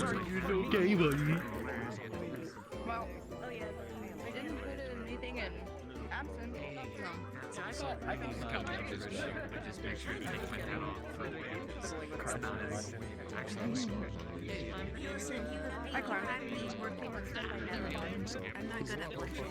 okay, buddy. Well, oh yeah, I didn't put anything in absent. I can just come in and just make sure to take my hat off. It's not as actually. Hi, Clara. I'm not good at working.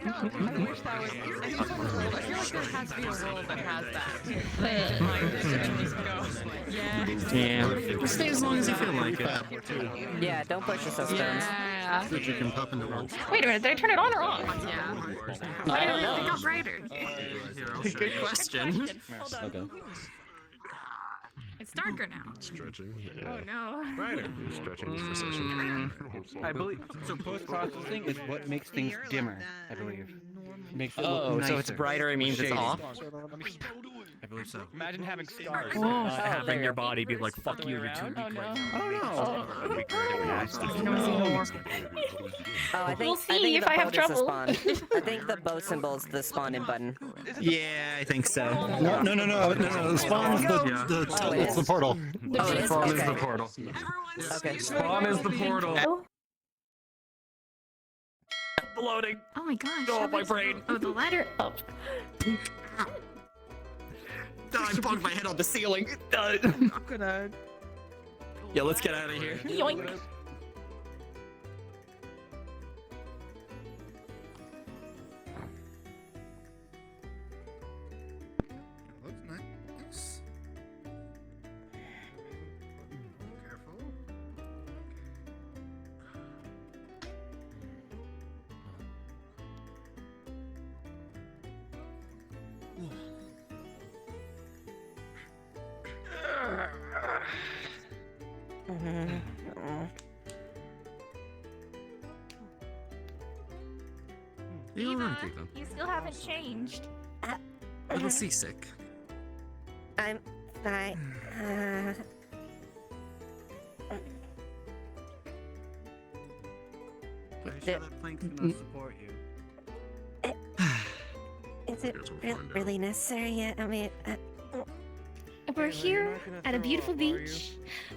I wish that was. I need someone to roll. I feel like there has to be a role that has that. Like, just go. Yeah. Stay as long as you feel like it. Yeah, don't push yourself, Stones. Yeah. That you can pop into one. Wait a minute, did I turn it on or off? Yeah. I don't know. It got brighter. Good question. Okay. It's darker now. Stretching. Oh no. Brighter. Stretching for session. I believe so. Post-processing is what makes things dimmer. I believe. Makes it look Oh, so nicer. it's brighter, it means it's Shaded. off? I believe so. Imagine having scars. Having your body be like, fuck you, you're too weak Oh no. right now. Oh Oh, I think We'll see I think if the I have boat is the trouble. spawn. I think the boat symbol's the spawn in button. Yeah, I think so. No. The spawn is it's the portal. Oh, it is? Spawn is Okay. the portal. Okay. Spawn is the portal. Loading. Oh my gosh. Oh, my brain. Oh, the ladder. Oh. I bumped my head on the ceiling. I'm gonna. Yeah, let's get out of here. Yoink. Looks nice. Careful. Eva, You still haven't changed. A little seasick. I'm fine. Are you sure that plank's gonna support you? Is it Guess we'll find out. really necessary yet? I mean, We're You're here not gonna at a throw beautiful up, are you? beach.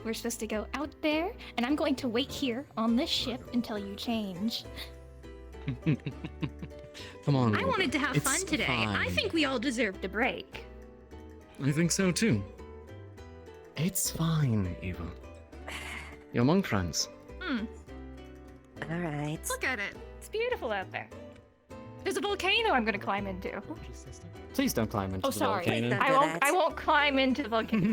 We're supposed to go out there, and I'm going to wait here on this ship until you change. Come on. I wanted to have It's fun today. I fine. think we all deserved a break. I think so too. It's fine, Eva. You're among friends. all right. look at it. It's beautiful out there. There's a volcano I'm going to climb into. Please don't climb into Oh, the sorry. volcano. Don't I do won't. that. I won't climb into the volcano.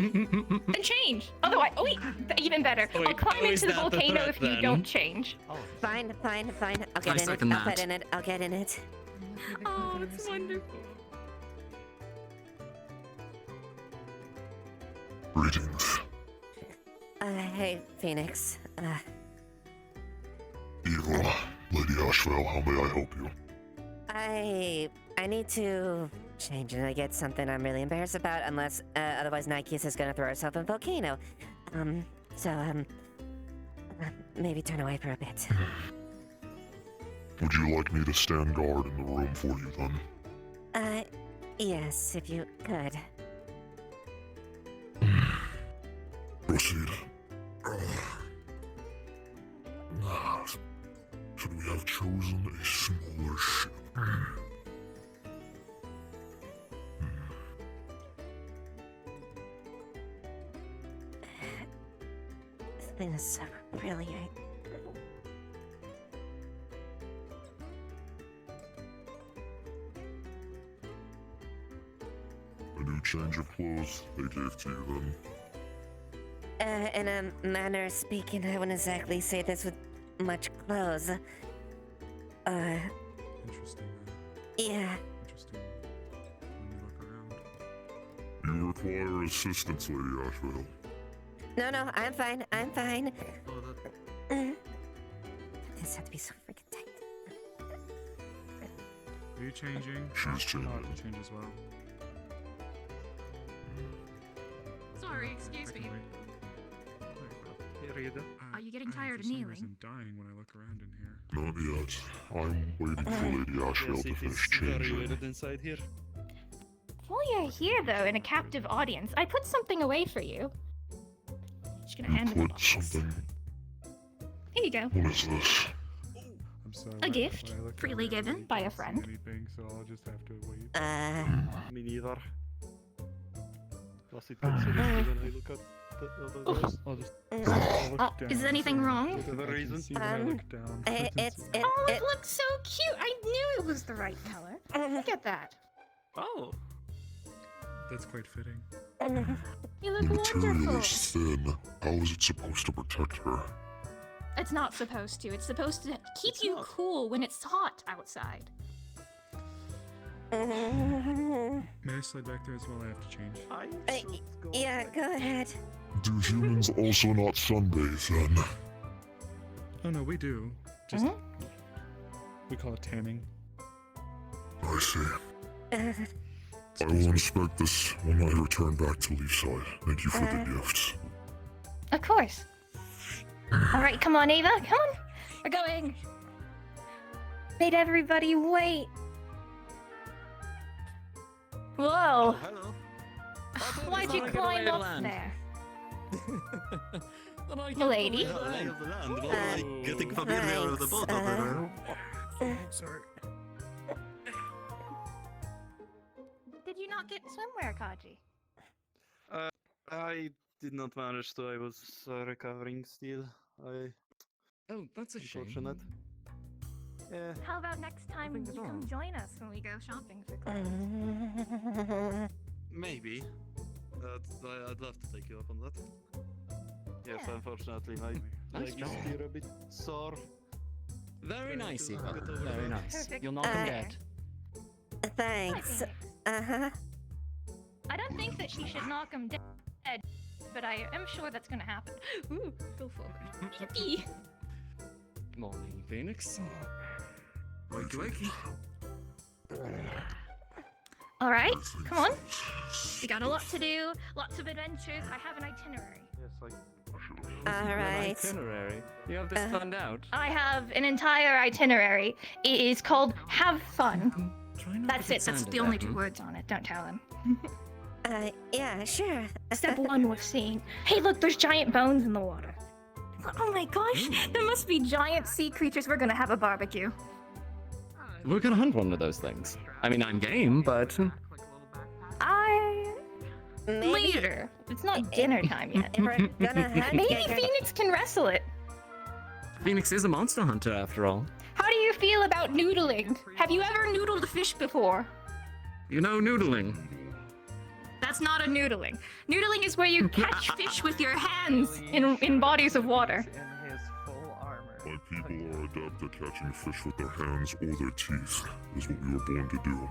Then change. Otherwise, oh wait, even better. Oh, wait, I'll climb oh, is into the that the volcano threat, if you then? don't change. Fine. I'll get in it. second I'll that. get in it. I'll get in it. Oh, it's wonderful. Greetings. Hey, Phoenix. Eva, Lady Ashevail, how may I help you? I need to change and I get something I'm really embarrassed about unless otherwise Nike's is gonna throw herself in a volcano. Maybe turn away for a bit. Would you like me to stand guard in the room for you then? Yes, if you could. Proceed. Should we have chosen a smaller ship? This thing is so brilliant. A new change of clothes they gave to you then? In a manner of speaking, I wouldn't exactly say this with much clothes. Interesting. Yeah. Interesting. When you look around. You require assistance, Lady Ashevail. No, I'm fine. This had to be so freaking tight. Are you changing? She's changing. Oh, change as well. Sorry, excuse me. Are you getting tired of kneeling? I'm dying when I look around in here. Not yet. I'm waiting for Lady Ashevail to finish changing. inside here. While you're here, though, in a captive audience, I put something away for you. Just gonna hand You him the put box. something. Here you go. What is this? I'm sorry. A gift, when I look freely over there, given you by a can't see friend. Anything, so I'll just have to wait. Me neither. Plus it looks so good when I look at the other guys. I'll just Is anything wrong? Whatever reason. see when I look down. Oh, it looks so cute! I knew it was the right color. Look at that. Oh. That's quite fitting. You The look material wonderful. is thin. How is it supposed to protect her? It's not supposed to. It's supposed to keep you cool when it's hot outside. May I slide back there as well? I have to change. Yeah, go ahead. Do humans also not sunbathe then? Oh no, we do. Just we call it tanning. I see. I will inspect this when I return back to Leafside. Thank you for the gifts. Of course. Alright, come on, Eva. Come on. We're going. Made everybody wait. Whoa. Hello. Why'd you climb up there? Lady? Getting familiar with the boat over there. Sorry. Did you not get swimwear, Kaji? I did not manage to. I was recovering still. Oh, that's a shame. Unfortunate. Yeah. How about next time you Nothing at come all. join us when we go shopping for clothes? Maybe. I'd love to take you up on that. Yes, Yeah. unfortunately, my Nice leg job. is still a bit sore. Very nice, Get Eva. over Very that. nice. Perfect. You'll knock him dead. Thanks. I Uh-huh. don't think that she should knock him dead, but I am sure that's gonna happen. Ooh, go forward. Yippee! Morning, Phoenix. Wakey, wakey. Alright, come on. We got a lot to do, lots of adventures. I have an itinerary. Yes, Alright. Itinerary. You have this planned out. I have an entire itinerary. It is called Have Fun. Try not That's to it, that's sound the of only that. 2 words on it. Don't tell him. Yeah, sure. Step 1 was seeing. Hey, look, there's giant bones in the water. Oh my gosh, there must be giant sea creatures. We're gonna have a barbecue. We're gonna hunt one of those things. I mean, I'm game, but Later. It's not dinner time yet. If we're gonna hunt, Maybe get your- Phoenix can wrestle it. Phoenix is a monster hunter after all. How do you feel about noodling? Have you ever noodled a fish before? You know, noodling. That's not a noodling. Noodling is where you catch fish with your hands in bodies of water. in his full armor. My people are adept at catching fish with their hands or their teeth. Is what we were born to do.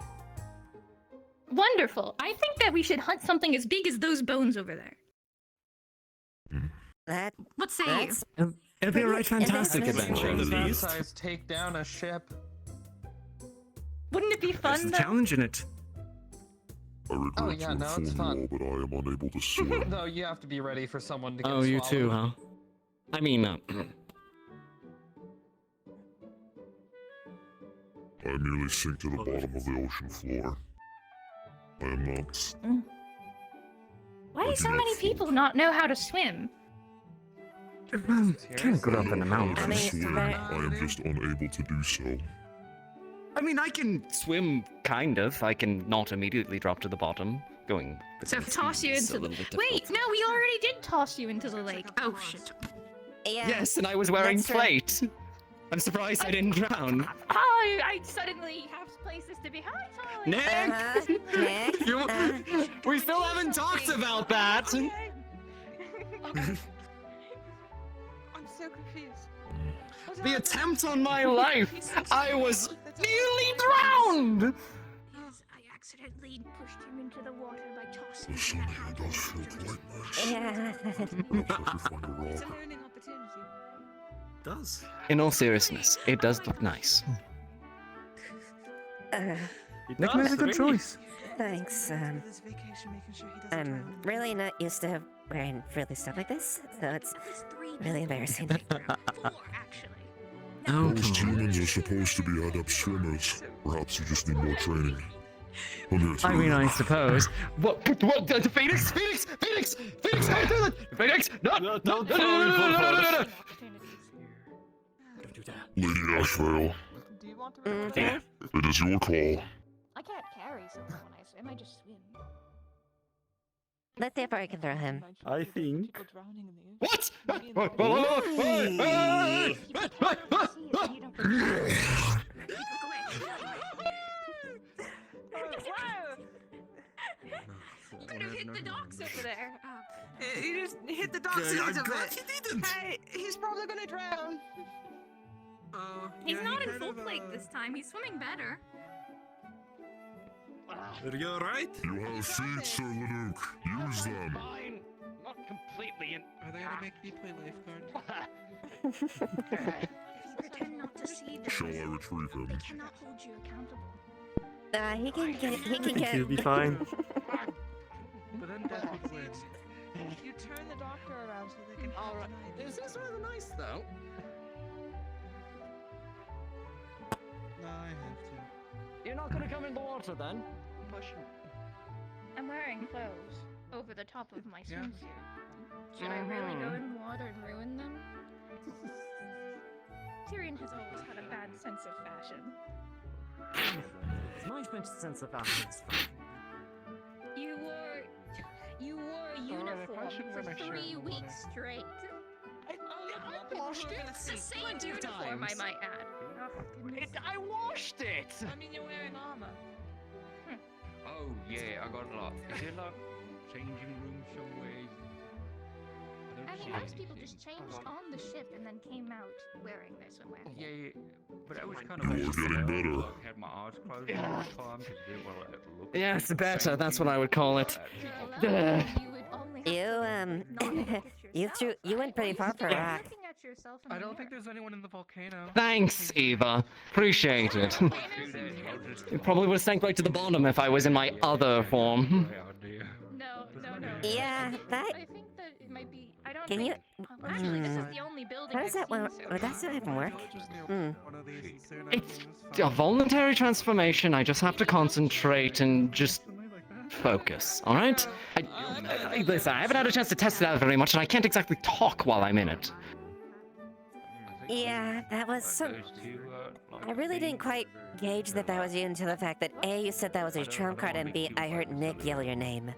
Wonderful. I think that we should hunt something as big as those bones over there. That, What say you? that's It'd be a right fantastic That's adventure. cool. At That least. size take down a ship. Wouldn't it be There's fun the though? challenge in it. I regret Oh, yeah, to no, it's inform fun. you all, but I am unable to swim. No, you have to be ready for someone to get Oh, you too, swallowed. huh? I mean, I merely sink to the bottom of the ocean floor. I am not. Why do I so do not many float. people not know how to swim? kind of grew up in the I mountains. can mean, swim. very- I am just unable to do so. I mean, I can swim, kind of. I can not immediately drop to the bottom. Going. So between toss you speeds is a into the... little bit Wait, difficult. no, we already did toss you into the lake. Oh, shit. yeah. Yes, and I was wearing That's true. plate. I'm surprised I didn't drown. Oh, I suddenly have places to be. Hi, Tolly. Nick! Nick, You- we still haven't talked about that. Okay. I'm so confused. The attempt on my life. I was nearly drowned. Yes, I accidentally pushed him into the water by tossing The sun here does feel quite nice. Yeah. Perhaps I should find a It's a rock. learning opportunity. Does. In all seriousness, it does look nice. Nick made a good choice. Thanks. I'm really not used to wearing frilly stuff like this, so it's really embarrassing. 4, actually. Oh, Most come on. humans are supposed to be adept swimmers. Perhaps you just need more training. I mean, I suppose. What? Phoenix? How do that? Phoenix! No! Don't fall No! Lady Ashevail, Do you want to it is your call. I can't carry someone when I swim. I just swim. Let's see if I can throw him. I think. What? Could have hit the docks over there. He just hit the docks a I'm little glad bit. he didn't. Hey, he's probably gonna drown. He's Yeah, not he in kind full of, plate this time. He's swimming better. Are you alright? You have feet, Sir Leduc. Use them. Fine. Not completely. Are they gonna make me play lifeguard? Pretend not to see them. Shall I retrieve him? They cannot hold you accountable. He can get. He I can think get. he'll be fine. But then Death would win. You turn the doctor around so they can. Alright. This is rather nice, though. No, I have to. You're not gonna come in the water then? Push him. I'm wearing clothes over the top of my Yeah. swimsuit. Should I really go in the water and ruin them? Tyrion has always had a bad sense of fashion. My sense of fashion is fine. You wore a uniform should wear for my shirt 3 in the weeks water. straight. I washed it. It's the same uniform, I might add. Oh, goodness. I washed it. I mean, you're wearing armor. Oh yeah, I got a lot. Is there like changing room somewhere? I mean, most people just changed on the ship and then came out wearing their swimwear. Yeah, but I was kind You are getting better. I had my eyes closed all the time because I didn't want to look. Yeah, it's better. That's what I would call it. You would only have You you went pretty far for a rock. looking at yourself in I the don't think mirror. there's anyone in the volcano. Thanks, Eva. Appreciate it. It probably would have sank right to the bottom if I was in my other form. No. Yeah, that. I think that it might be. I don't. Can think, you? oh, actually, this is the only building. How does I've that work? seen so Well, that's far. not even work. One of these and soon It's everything's a fine. voluntary transformation. I just have to concentrate and just Something like that. focus, alright? Listen, I haven't had a chance to test it out very much, and I can't exactly talk while I'm in it. Yeah, that was some. I really didn't quite gauge that was you until the fact that A, you said that was your trump card, and B, I heard Nick yell your name.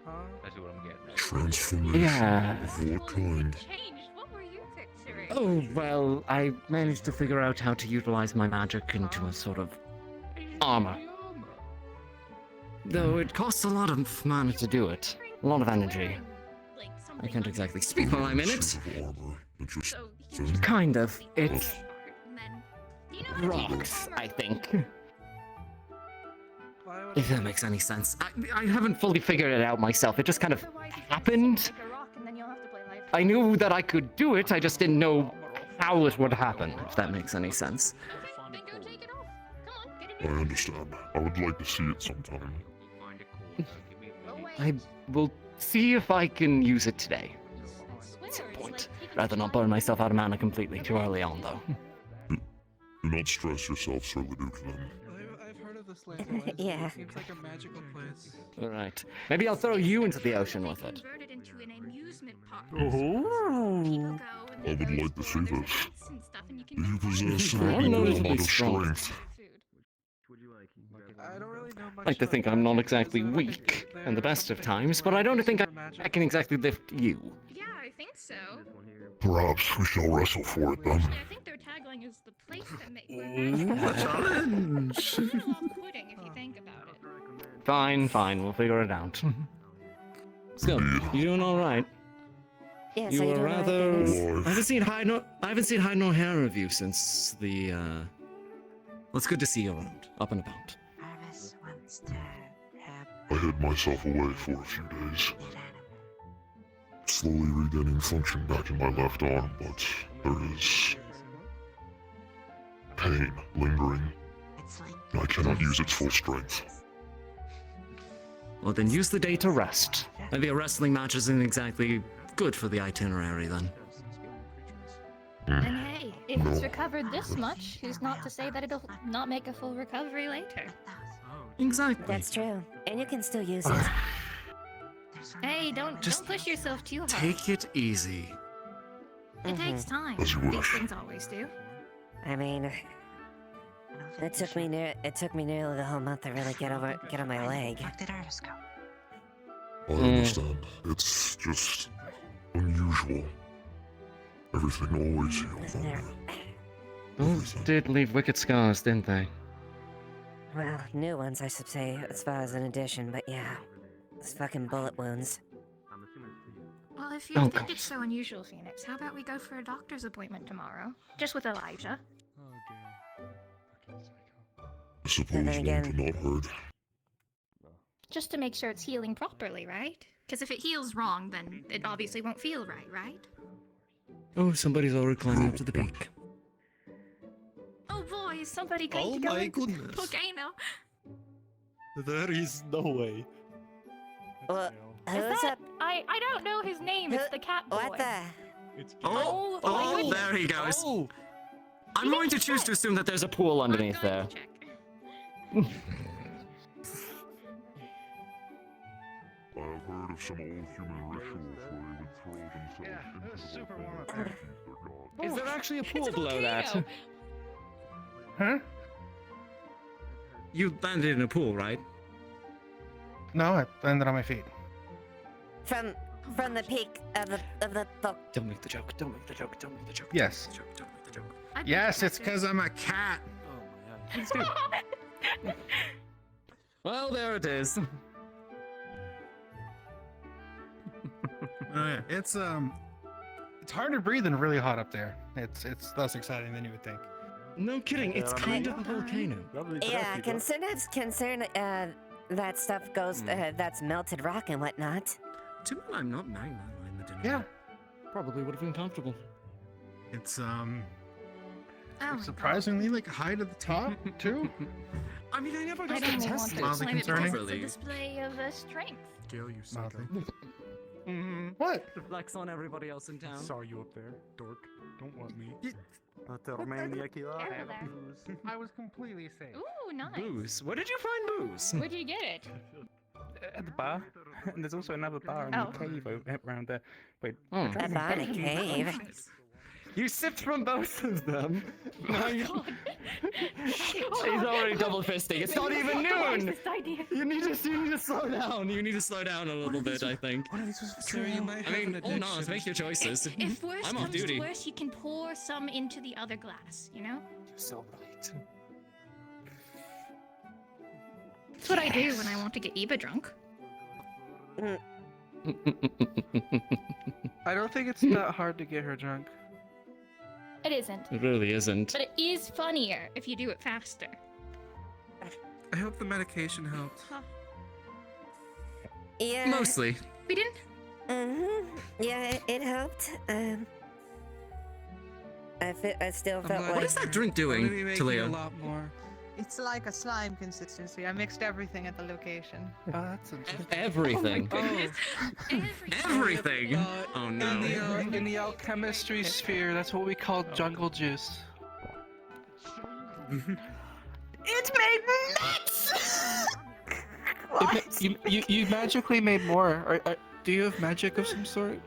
Huh? That's what I'm getting. Transformation. Yeah. Of what kind? Changed. What were you picturing? Oh, well, I managed to figure out how to utilize my magic into a sort of armor. Though it costs a lot of mana to do it. A lot of energy. Like I something can't on exactly your speak while I'm in it. Suit of armor. It just So he can just Kind of. see It's the part, and then- Do you know how to take rocks, armor? I think. Why would If that makes any sense. I haven't fully figured it out myself. It just kind of Otherwise, you can't happened. take a rock, and then you'll have to play life. I knew that I could do it, I just didn't know how it would happen, if that makes any sense. Okay, then go take it off. Come on, get I in here. understand. I would like to see it sometime. Find a corner. Give me a Oh, minute. wait. I will see if I can use it today. I swear, At some it's point. like he can Rather not fly burn away. myself out of mana completely too early on, though. Do not stress yourself, Sir Leduc, then. I've heard of this land. Elias. Yeah. It seems like a magical place. Alright. Maybe I'll throw you into the ocean with it. Converted into an amusement park. Oh. People go and I they would go like to see explore, this. there's lights and stuff, and you can You go possess I'm an equal noticeably amount of strong. strength. Food. I don't really know much. I like to think about I'm not magic. exactly Is there, like, weak there in the best of something times, where but I don't think super magic? I can exactly lift you. Yeah, I think so. Perhaps we shall wrestle for it then. Actually, I think their tagline is the place that makes A challenge! better off quitting if you think about it. Fine, we'll figure it out. Still, you doing alright? Yes, You are you were doing all right, rather. Dennis? I haven't seen hide nor hair of you since the. Well, it's good to see you around, up and about. I hid myself away for a few days. Slowly regaining function back in my left arm, but there is pain lingering. I cannot use its full strength. Well, then use the day to rest. Maybe a wrestling match isn't exactly good for the itinerary then. And hey, if No. it's recovered this much, who's not to say that it'll not make a full recovery later? Oh, Exactly. That's true. And you can still use it. Hey, don't Just push yourself too hard. Take it easy. It takes time. As you These wish. things always do. I mean, it took me nearly the whole month to really get on my leg. Where did Artis go? I understand. It's just unusual. Everything always heals on There. Those did leave wicked scars, didn't they? Well, new ones, I should say, as far as an addition, but yeah. Those fucking bullet wounds. Well, if you Oh, think God. it's so unusual, Phoenix, how about we go for a doctor's appointment tomorrow? Just with Elijah. I suppose And then one again- could not hurt. Just to make sure it's healing properly, right? Because if it heals wrong, then it obviously won't feel right, right? Oh, somebody's already climbing up to the peak. Oh boy, is somebody going Oh to go my in goodness. volcano? There is no way. Well, Is who's that? up? I don't know his name. It's the cat boy. What the? Oh, Oh my goodness. there he goes. Oh! I'm going to choose to assume that there's a pool underneath I'm there. going to check. I have heard of some old human rituals where they would throw themselves into the super volcano warm up to there. appease their god. Is there actually a It's pool a below that? volcano. Huh? You landed in a pool, right? No, I landed on my feet. From the peak of the Don't make the joke. Don't make the joke. Don't make the joke. Yes. Don't make the joke. Don't make the joke. I'd be Yes, it's protective. because I'm a cat. Please do. Well, there it is. Oh yeah, it's hard to breathe and really hot up there. It's less exciting than you would think. No kidding. It's kind of a volcano. yeah. Concern that stuff goes that's melted rock and whatnot. To me, I'm not magma in the dinner. Yeah, Probably would have been comfortable. it's Oh my God. surprisingly like high to the top too. I mean, I never I got don't to even want test to it. Mildly climb it because concerning. it's a Really. display of strength. Gail, you suck. Mildly. Mm-hmm. What? To flex on everybody else in town. Saw you up there, dork. Don't want me. I was completely safe. Ooh, nice. Booze. Where did you find booze? Where'd you get it? At the bar. And there's also another bar in Oh. the cave around there. Wait. Oh. A bar in a cave. You sipped from both of them. Now you- God. He's already double fisting. It's not even noon. This idea. You need to slow down. You need to slow down a little bit, I think. Sir, you might have I mean, an oh no, addiction. make your choices. If worse I'm off comes duty. to worse, you can pour some into the other glass, you know? You're so right. That's what I do when I want to get Eva drunk. I don't think it's that hard to get her drunk. It isn't. It really isn't. But it is funnier if you do it faster. I hope the medication helped. Yeah. Mostly. We didn't. Yeah, it helped. I still felt glad- What like. is that drink doing, Maybe making a Talia? lot more. It's like a slime consistency. I mixed everything at the location. Oh, that's interesting. Everything. Everything. Oh In no. in the alchemistry sphere, that's what we call jungle juice. It made nuts! You magically made more. Do you have magic of some sort?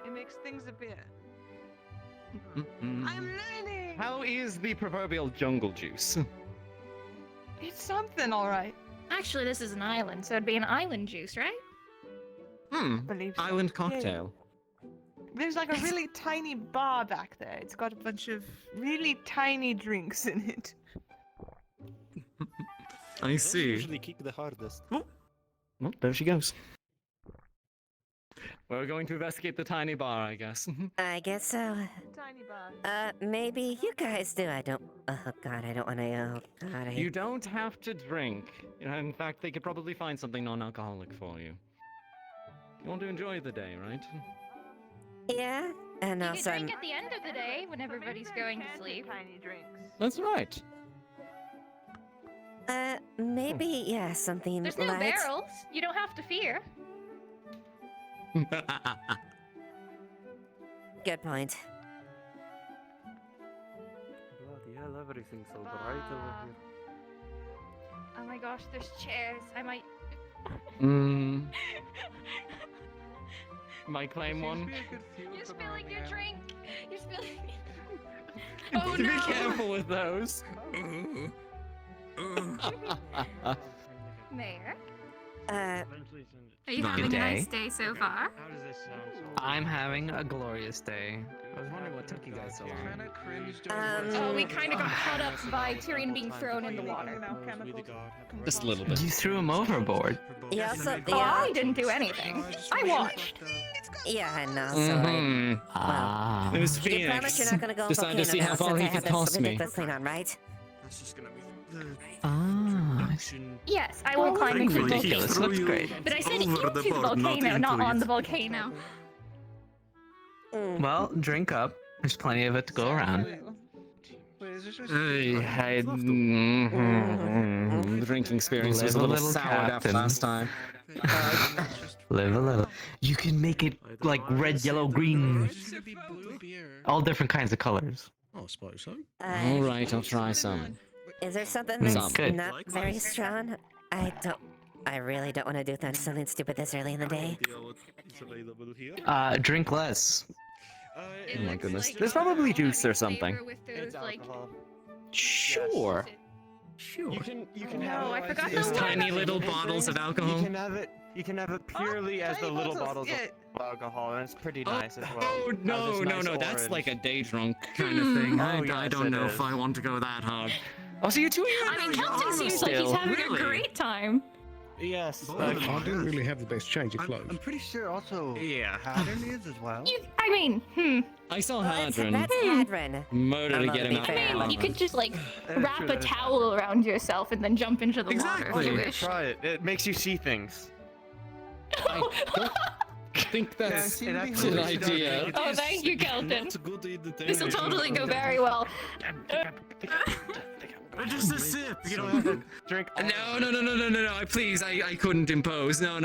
It makes things a bit. Mm-mm. I'm learning! How is the proverbial jungle juice? It's something, alright. Actually, this is an island, so it'd be an island juice, right? Believe so. Island cocktail. There's like a really tiny bar back there. It's got a bunch of really tiny drinks in it. I see. Usually kick the hardest. Well, there she goes. We're going to investigate the tiny bar, I guess. I guess so. Tiny bar. Maybe you guys do. I don't. Oh God, I don't want to. Oh God, You don't have to drink. In fact, they could probably find something non-alcoholic for you. You want to enjoy the day, right? Yeah, and You also could I'm. drink at the end of the day when everybody's going to sleep. Tiny drinks. That's right. Maybe yeah, something There's no light. barrels. You don't have to fear. Good point. Everything's all bright over here. Oh my gosh, there's chairs. I might. Might claim one. You're spilling your drink. You're spilling. Oh, no. Be careful with those. Mayor? Are you Good having a nice day. day so far? I'm having a glorious day. I was wondering what took you guys so long. Oh, we kind of got caught up by Tyrion being thrown in the water. Just a little bit. You threw him overboard. Yeah, so, Oh, I didn't do anything. I watched. Yeah, I know. So Ah. It was you promise you're not gonna go Decided to see how far he could toss me. This thing on, right? That's just gonna be the Ah. Yes, I will climb into the Ridiculous. volcano. Looks great. But I said Over into the the board, not volcano, not into on it. the volcano. Well, drink up. There's plenty of it to go around. The drinking experience was a Live a little little, soured after Captain. last time. Live a little. You can make it like red, yellow, green. All different kinds of colors. Oh, I suppose so. All right, I'll try some. Is there something Mm, that's good. not very strong? I really don't want to do something stupid this early in the day. It's available here. Drink less. Oh my goodness. There's probably juice or something. It's Sure. You can No, have I it forgot as Those the tiny little bottles of alcohol. You can have it purely as the little bottles of alcohol, and it's pretty nice as well. Oh, Has no, this no, nice no, that's orange. like a day drunk kind of thing. Oh, I yes, don't it know is. if I want to go that hard. Oh, so you two are I mean, Kelton seems like he's having a great time. Yes. I didn't really have the best change of clothes. I'm pretty sure also Yeah. Hadron is as well. I mean, I saw That's Hadron. Hadron. Motor to get him out. I mean, you could just like wrap a towel around yourself and then jump into the water if you wish. Try it. It makes you see things. I don't think that's It an actually idea. Oh, thank you, Kelton. Not good in the This will totally go very well. Just a sip, you know. Drink. No, please, I couldn't impose. No.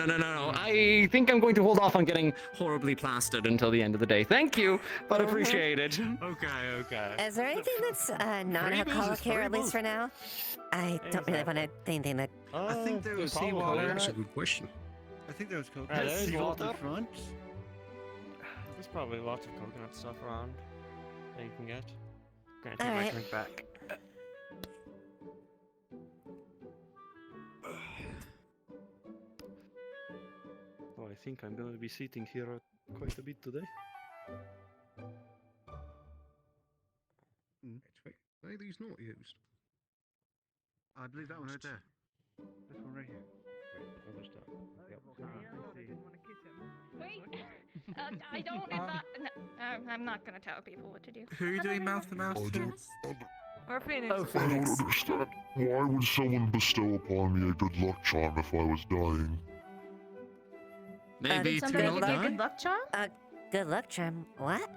I think I'm going to hold off on getting horribly plastered until the end of the day. Thank you, but appreciate it. Okay. Is there anything that's non-alcoholic here, at least for now? I don't really want anything that. I think there was seawater. That's a good question. I think there was coconut There's syrup water. in front. There's probably lots of coconut stuff around that you can get. Gonna take my Alright. drink back. Oh, I think I'm gonna be sitting here quite a bit today. Are these not used? I believe that one right there. This one right here. Wait, I don't. I'm not gonna tell people what to do. Who are you doing mouth to mouth to? Or Phoenix. I don't understand. Why would someone bestow upon me a good luck charm if I was dying? Maybe Did to somebody not give you a die? good luck charm? Good luck charm. What?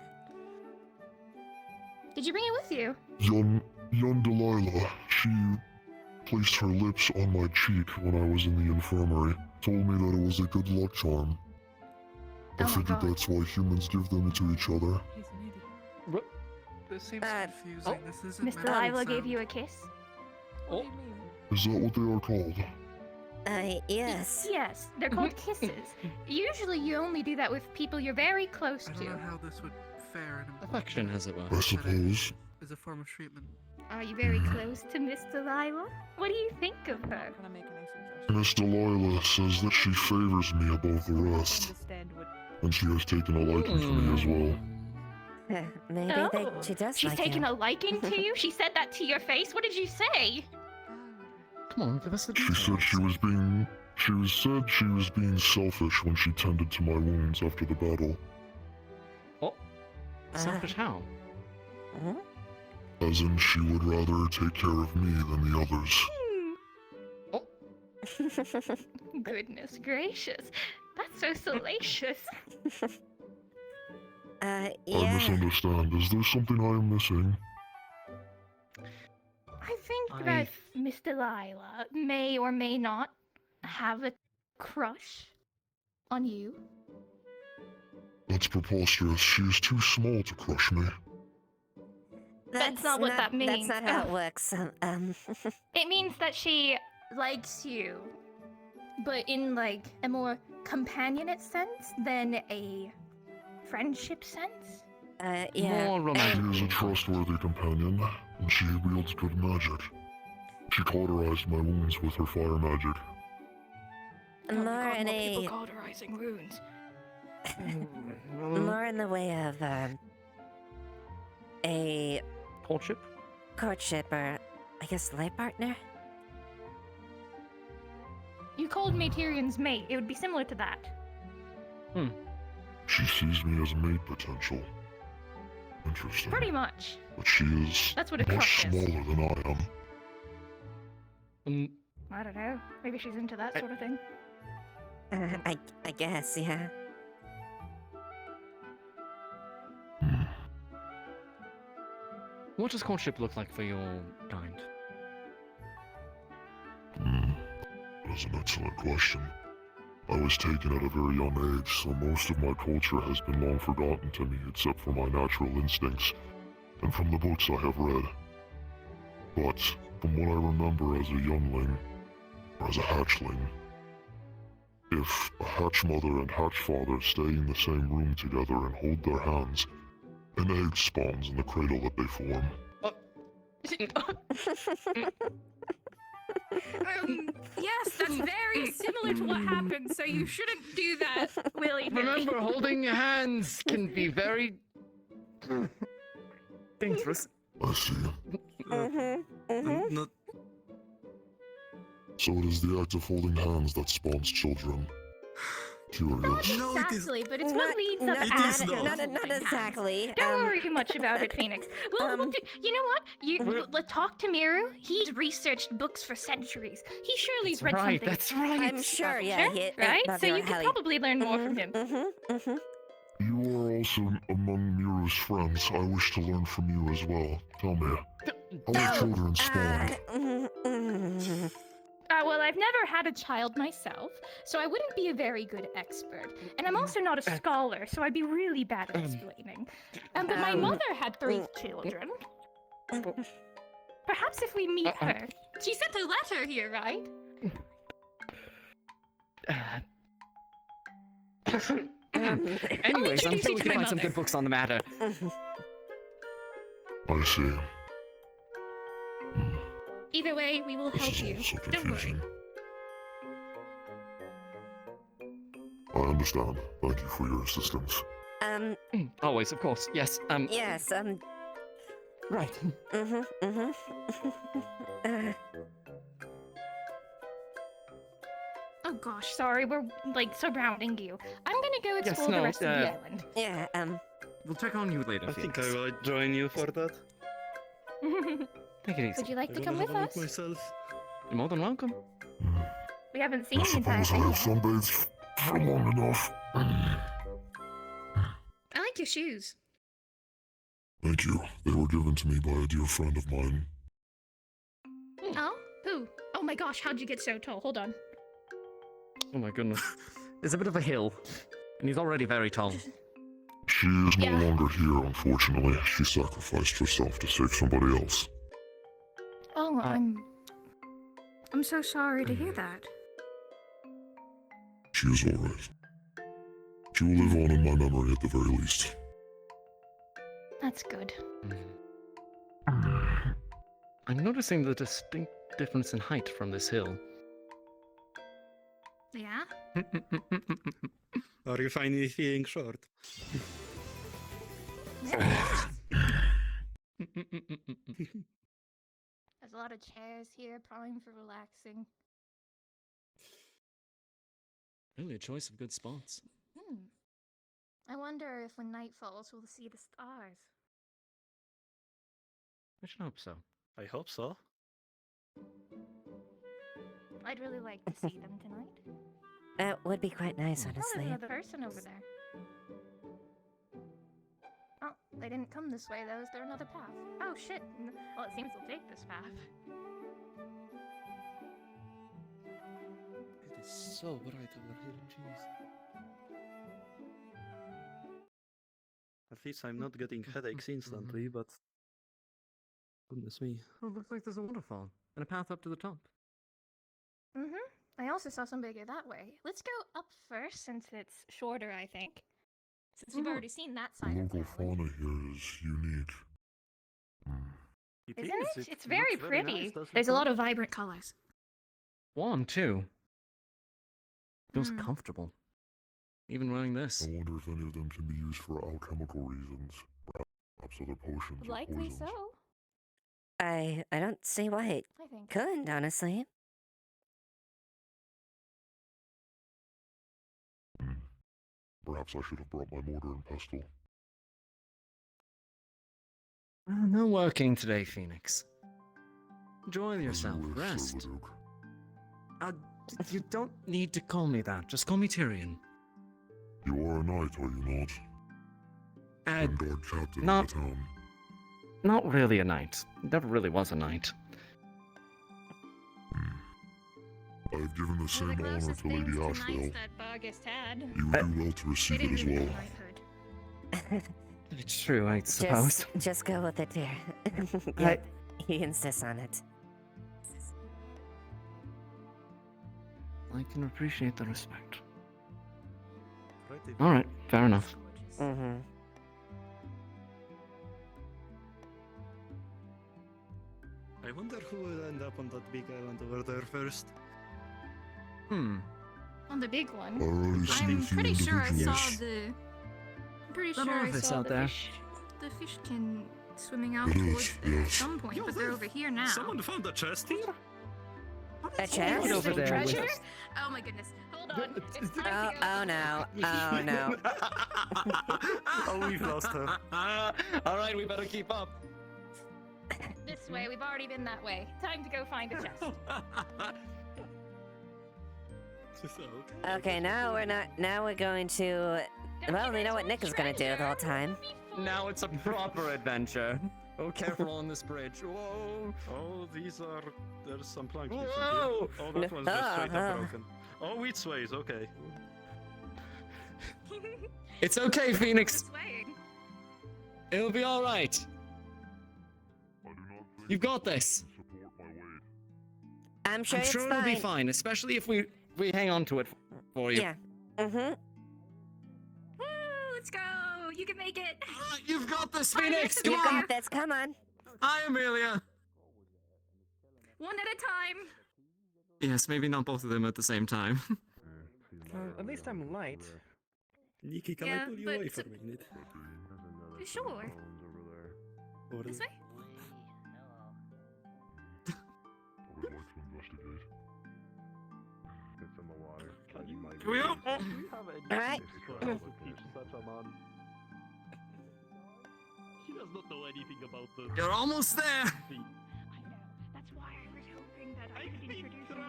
Did you bring it with you? Young Delilah, she placed her lips on my cheek when I was in the infirmary, told me that it was a good luck charm. I Oh my figured God. that's why humans give them to each other. This seems confusing. This isn't Miss meant to Delilah gave sound- you a kiss? Oh, Is that what they are called? Yes. Yes, they're called kisses. Usually you only do that with people you're very close I don't know to. how this would fare in a affection, as it were. I suppose. as a form of treatment. Are you very close to Miss Delilah? What do you think of her? Miss Delilah says that she favors me above the rest, and she has taken a liking to me as well. Maybe Oh, she does she's like taken you. a liking to you? She said that to your face? What did you say? Come on, give us the She said she was being selfish when she tended to my wounds after the battle. Oh, selfish how? As in, she would rather take care of me than the others. Goodness gracious. That's so salacious. I Yeah. misunderstand. Is there something I am missing? I think that Miss Delilah may or may not have a crush on you. That's preposterous. She is too small to crush me. That's not what that means. That's not how it works. It means that she likes you, but in like a more companionate sense than a friendship sense. Yeah. More romantic. She is a trustworthy companion, and she wields good magic. She cauterized my wounds with her fire magic. More in people a cauterizing runes. more in the way of a courtship, or I guess life partner. You called me Tyrion's mate. It would be similar to that. She sees me as mate potential. Interesting. Pretty much. But she is That's what a much crush is. smaller than I am. I don't know. Maybe she's into that sort of thing. I guess, yeah. What does courtship look like for your kind? That's an excellent question. I was taken at a very young age, so most of my culture has been long forgotten to me except for my natural instincts, and from the books I have read. But, from what I remember as a youngling, or as a hatchling, if a hatch mother and hatch father stay in the same room together and hold their hands, an egg spawns in the cradle that they form. Yes, that's very similar to what happened, so you shouldn't do that, willy-nilly. Remember, holding hands can be very dangerous. I see. Not So it is the act of holding hands that spawns children. Curious. No, it is. Exactly, but it's what leads up not, It is to not. not exactly. Don't worry too much about it, Phoenix. You know what? Let's talk to Miru. He's researched books for centuries. He surely's read something. That's right. I'm sure, yeah. Sure, He, right? So you can can probably learn more from him. You are also among Miru's friends. I wish to learn from you as well. Tell me, how are children spawned? Well, I've never had a child myself, so I wouldn't be a very good expert. And I'm also not a scholar, so I'd be really bad at explaining. But my mother had 3 children. Perhaps if we meet her. She sent a letter here, right? Anyways, I'm introduce sure you we to can my find some mother. good books on the matter. I see. Either way, we will This help is you. all so Don't worry. confusing. I understand. Thank you for your assistance. Always, of course. Yes. Yes, Right. Oh gosh, sorry, we're like surrounding you. I'm gonna go Yes, explore the no, rest of the island. yeah, We'll check on you later. I think Felix. I might join you for that. Take it easy. Would you like to I come wanna with have a us? look myself. You're more than welcome. We haven't seen I the entire suppose I thing have yet. sunbathed for long enough. I like your shoes. Thank you. They were given to me by a dear friend of mine. Oh? Who? Oh my gosh, how'd you get so tall? Hold on. Oh my goodness. There's a bit of a hill, and he's already very tall. She is no Yeah. longer here, unfortunately. She sacrificed herself to save somebody else. Oh, I'm so sorry to hear that. She is alright. She will live on in my memory at the very least. That's good. I'm noticing the distinct difference in height from this hill. Yeah? Are you finally feeling short? There's a lot of chairs here, prime for relaxing. Really a choice of good spots. I wonder if when night falls we'll see the stars. I should hope so. I hope so. I'd really like to see them tonight. that would be quite nice, Oh, there's honestly. another person over there. Oh, they didn't come this way though. Is there another path? Oh shit. Well, it seems they'll take this path. It is so bright over here, jeez. At least I'm not getting headaches instantly, but Goodness me. Oh, looks like there's a waterfall and a path up to the top. I also saw some bigger that way. Let's go up first since it's shorter, I think. Since we've already seen that The side of local the island. fauna here is unique. Isn't it? It's very pretty. There's a lot of vibrant colors. Warm, too. Feels comfortable. Even wearing this. I wonder if any of them can be used for alchemical reasons. Perhaps other potions or Likely poisons. so. I don't see why it I think. couldn't, honestly. Perhaps I should have brought my mortar and pestle. No working today, Phoenix. Enjoy yourself. As you wish, Rest. Sir Leduc. You don't need to call me that. Just call me Tyrion. You are a knight, are you not? Vanguard captain not- of the town. Not really a knight. Never really was a knight. I have given the same the honor closest to Lady things to Ashevail. knights that Barghest had. You would do well to They receive it didn't as really well. have knighthood. It's true, I suppose. Just go with it, dear. I- Yep, he insists on it. I can appreciate the respect. Right, David? Alright, fair enough. Mm-hmm. I wonder who will end up on that big island over there first. On the big one. I already see a I'm few pretty sure I saw individuals. the. I'm pretty That sure I office saw out the there. the fishkin swimming out It is, towards it at yes. some point, Yo, but they're over here now. Someone found a chest here? A chest? Right over there. Treasure? Oh my goodness. Hold on. It's time to go. Oh no. Oh no. Oh, we've lost her. Alright, we better keep up. This way. We've already been that way. Time to go find a chest. Okay, now we're not. Now we're going to. Well, we know what Nick is gonna do the whole time. Now it's a proper adventure. Oh, careful on this bridge. Whoa! Oh, these are... There's some planks. Whoa! Oh, that one's just straight up broken. Oh, it sways, okay. It's okay, Phoenix. Swaying. It'll be alright. You've got this. I'm sure I'm it's sure fine. it'll be fine, especially if we hang on to it for you. Yeah. Mm-hmm. Woo! Let's go. You can make it. You've got this, I Phoenix. guess Come You on. got this. Come on. Hi, Amelia. One at a time. Yes, maybe not both of them at the same time. At least I'm light. Nikki, can Yeah, I pull you but away for a minute? Sure. Or This way? I would like to investigate. It's in the water. Here we go. Alright. He does not know anything about the... You're almost there. I know. That's why I was hoping that I could introduce you to my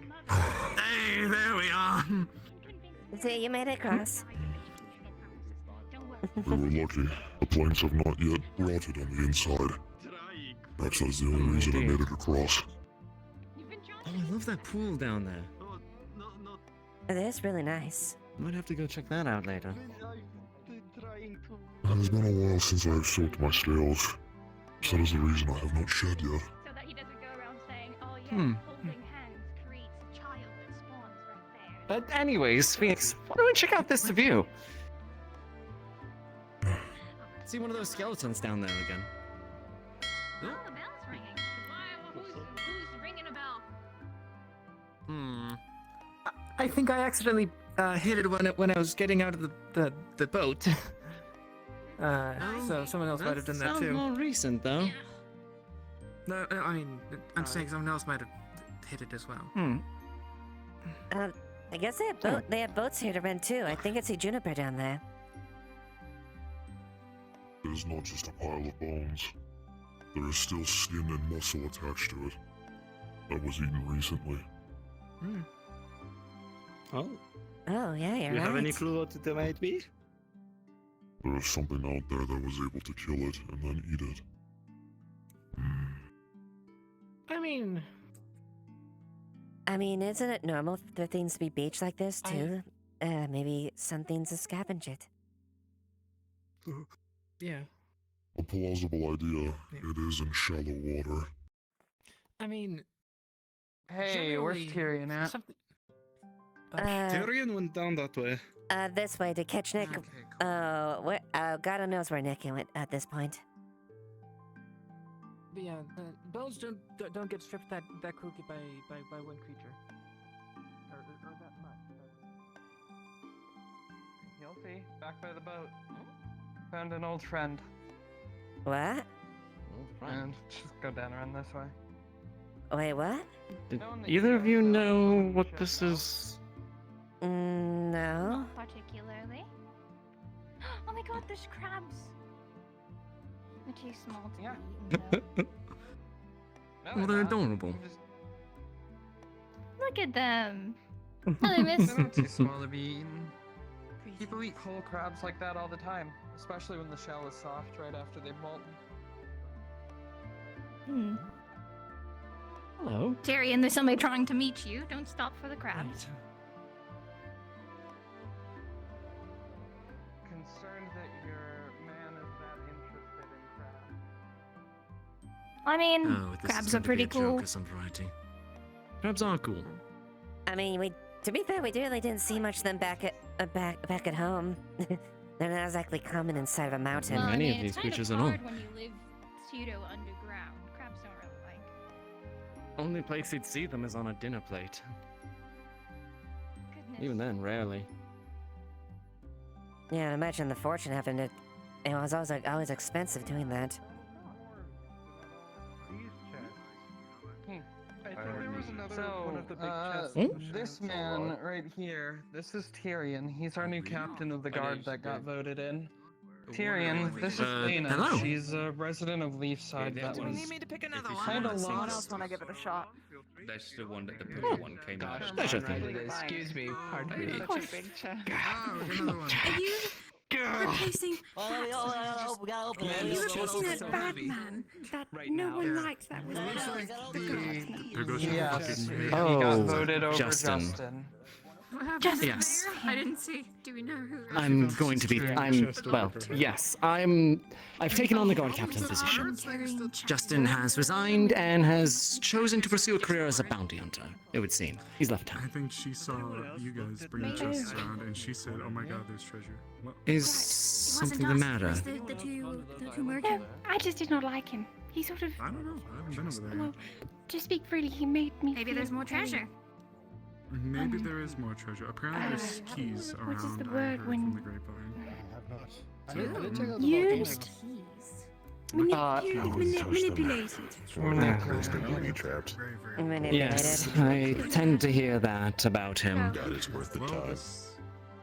mother. Hey, there we are. See, you made it across. Don't worry. We were lucky. The planks have not yet rotted on the inside. Perhaps that's the only reason I made it across. You've been Oh, I love that pool down there. Oh, no, no. It is really nice. I might have to go check that out later. It has been a while since I have soaked my scales. So that is the reason I have not shed yet. So that he doesn't go around saying, oh yeah, holding hands creates a child that spawns right there. But anyways, Phoenix, why don't we check out this view? See one of those skeletons down there again. Oh, the bell's ringing. Why, who's ringing a bell? I think I accidentally hit it when I was getting out of the boat. So someone else might have done that Sounds too. more recent, though. No, I mean, I'm saying someone else might have hit it as well. I guess they have boats here to rent too. I think it's a juniper down there. It is not just a pile of bones. There is still skin and muscle attached to it. That was eaten recently. Oh, Oh yeah, you're you right. have any clue what it might be? There is something out there that was able to kill it and then eat it. I mean, isn't it normal for things to be beached like this too? Maybe some things to scavenge it. yeah. A plausible idea. It is in shallow water. I mean, Hey, where's generally, Tyrion at? Tyrion went down that way. This way to catch Nick. What? God knows where Nick went at this point. But yeah, bones don't get stripped that quickly by one creature. Or that much. You'll see. Back by the boat. Found an old friend. What? And just go down around this way. Wait, what? Did either of you know what this is? No. Not particularly. Oh my god, there's crabs. They're too small to be eaten. Well, they're adorable. Look at them. Hello, miss. They're not too small to be eaten. People eat whole crabs like that all the time, especially when the shell is soft right after they've molten. Hmm. Hello. Tyrion, there's somebody trying to meet you. Don't stop for the crabs. Concerned that your man is that interested in crabs. I mean, Oh, this crabs is are going to be pretty a cool. joke of some variety. Crabs are cool. I mean, to be fair, we really didn't see much of them back at home. They're not exactly common inside of a mountain. Well, many of these it's kind creatures of at all. hard when you live pseudo underground. Crabs don't really like. Only place you'd see them is on a dinner plate. Goodness. Even then, rarely. Yeah, imagine the fortune having to. It was always expensive doing that. This man right here, this is Tyrion. He's our new captain of the guard that got voted in. Tyrion, this is Dana. hello. She's a resident of Leafside that was need me to pick another one? kind of Someone lost. else when I give it a shot. That's the one that the purple one came out. Pleasure thing. Excuse me, pardon me. Are you replacing? You're replacing that bad man that no one liked. That was the guard. Yes, he got Oh, voted over Justin. Justin. What happened Justin. Yes. there? I didn't see. Do we know who? I'm going to be. Yes. I've taken on the guard captain position. Justin has resigned and has chosen to pursue a career as a bounty hunter. It would seem he's left town. I think she saw you guys bringing chests around, and she said, "Oh my God, there's treasure." What? Is something the matter? The two murderers. No, I just did not like him. He sort of. I don't know. I haven't been over there. Well, to speak freely, he made me. Maybe feel there's more very- treasure. Maybe there is more treasure. Apparently, there's keys around. What is the I word heard when- from the grapevine. Used. Manipulated. Yes, I tend to hear that about him. That is worth the time.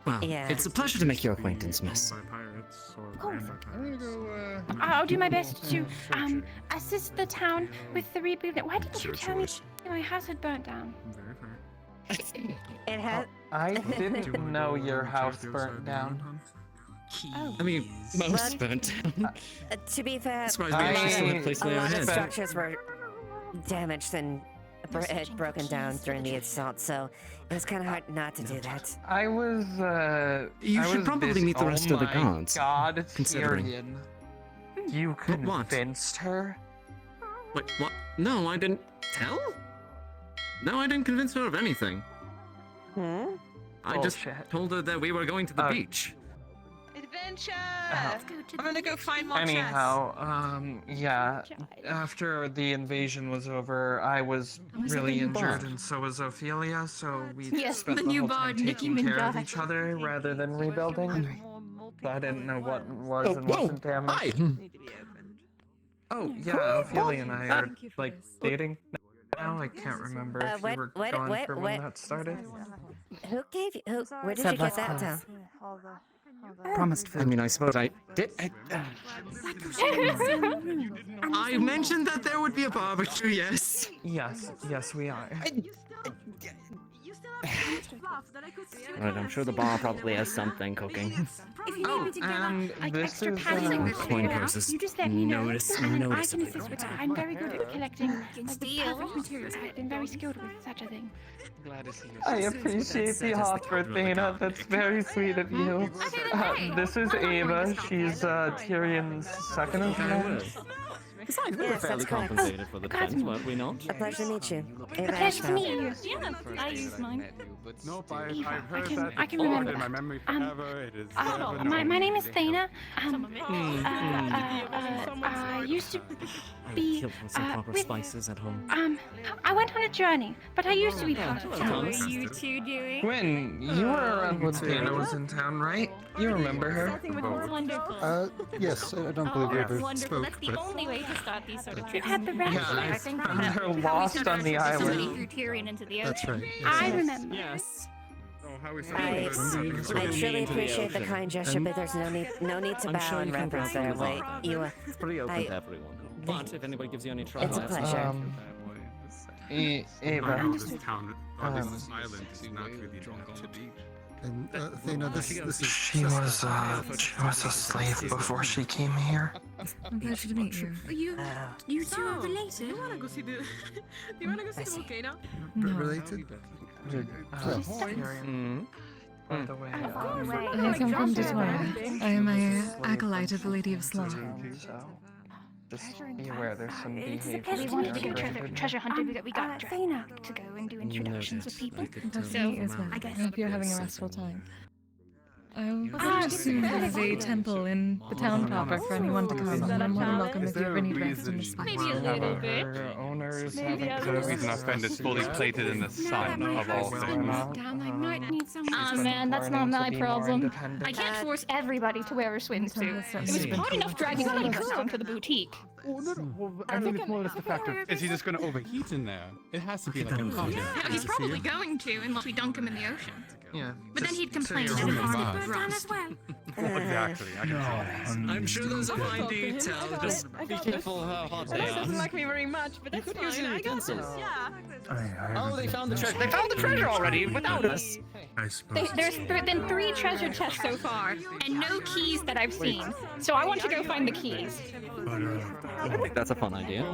Well, Yeah. it's a pleasure to make your acquaintance, miss. By pirates or Cool. ran by pirates. I'll do my best to assist the town with the rebuilding. Why didn't you Your tell me choice. my house had burnt down? Very fair. It has. I Do you didn't wanna know go your check house the other burnt side of the down. island, Oh. I mean, most burnt down. To be fair, Surprised a we lot actually still of- have a place to a lay our lot of heads. structures were damaged and broken down during the assault, so it was kind of hard not to do that. I was. You I should was probably busy. meet the rest of the Oh my guards, God, considering. Tyrion. You But what? convinced her? Wait, what? No, I didn't tell? No, I didn't convince her of anything. I just Bullshit. told her that we were going to the beach. Adventure! Let's I'm gonna go find more chests. Anyhow, yeah. After the invasion was over, I was really injured, and so was Ophelia. So we Yes, spent the the new whole time bard, Nicki taking care of Minaj. each other rather than rebuilding. So I didn't know what was Oh, and whoa, wasn't damaged. hi! Oh yeah, Ophelia and I are like dating now. I can't remember if you were gone for when that started. Who gave you? Where did you get that down? Promised I mean, I suppose I did. I mentioned that there would be a barbecue, yes. Yes, we are. Right, I'm sure the bar probably has something cooking. and this extra is padding this coin area. purses. You just let me know, and then I can Noticeably assist with that. I'm very good at collecting the perfect materials. I've been very skilled with such a thing. Glad to see you. I appreciate the offer, Thana. That's very sweet of you. This is Eva. She's Tyrion's second in command. Besides, we were Yes, fairly that's correct. compensated for the defense, weren't we not? A pleasure to meet you. A Eva pleasure to Ashevail. meet you. Yeah, I use mine. Nope, Eva, I've heard that I can before remember in my that. memory forever. It is My name is Thana. I used to be Killed for some proper spices at home. I went on a journey, but I used to be part of How are you two doing? Gwen, you were around when Thana was in town, right? You remember her? Wonderful. Yes, I don't believe we ever Wonderful. spoke, That's the but only way to start these sort of trips. You had the rest. Yeah, I found her lost on the island. Threw Tyrion into the That's ocean. right. I remember. Yes. Oh, how is I truly appreciate the kind gesture, but there's no need to I'm bow sure in you can reference grab there. his Wait, arm. you. It's pretty open to everyone. But if anybody gives you any trouble, It's a pleasure. Eva. This town, or this island is not really drunk on the beach. And Thana, this is. She was a slave before she came here. Pleasure to meet you. You two are related? Do you wanna go see the volcano? Related? By the way, I come from Detroit. I am an acolyte of the Lady of Slaw. just be aware there's some behavior. We wanted to go treasure hunting. We got Thana to go and do introductions with people. So I guess. I hope you're having a restful time. I would assume there's a temple in the town proper for anyone to come. I'm more than welcome if you're any dressed in this. Maybe a little bit. Owners Maybe a haven't. little The reason I spend is fully plated in the sun of all things. Down, I might need someone. Oh man, that's not my problem. I can't force everybody to wear a swimsuit. It was hot enough dragging all of us down to the boutique. I mean, it's more just the fact of, is he just going to overheat in there? It has to be like a coffee. Yeah, he's probably going to unless we dunk him in the ocean. Yeah. But then he'd complain that room it of was art. rust. Exactly. I can I'm sure there's a fine detail. Just be careful how hot they Alex doesn't are. like me very much, but that's fine. I got this. Yeah. Oh, they found the treasure. They found the treasure already without us. There's been 3 treasure chests so far, and no keys that I've seen. So I want to go find the keys. I think that's a fun idea.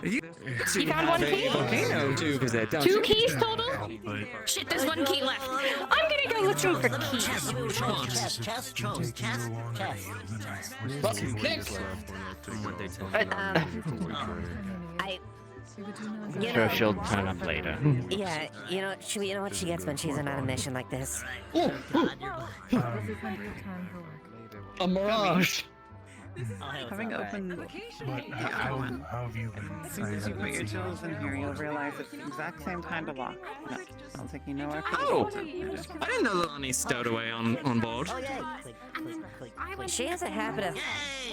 You found 1 key? Volcano to visit, don't 2 you? keys total? Shit, there's 1 key left. I'm gonna go looking for keys. Sure, she'll turn up later. Yeah, you know what she gets when she's on a mission like this. A mirage. Having opened. How have you been? As soon as you put your tools in here, you'll realize it's the exact same time to lock. No, I don't think you know after. Oh! I didn't know that Lonnie's stowed away on board. She has a habit of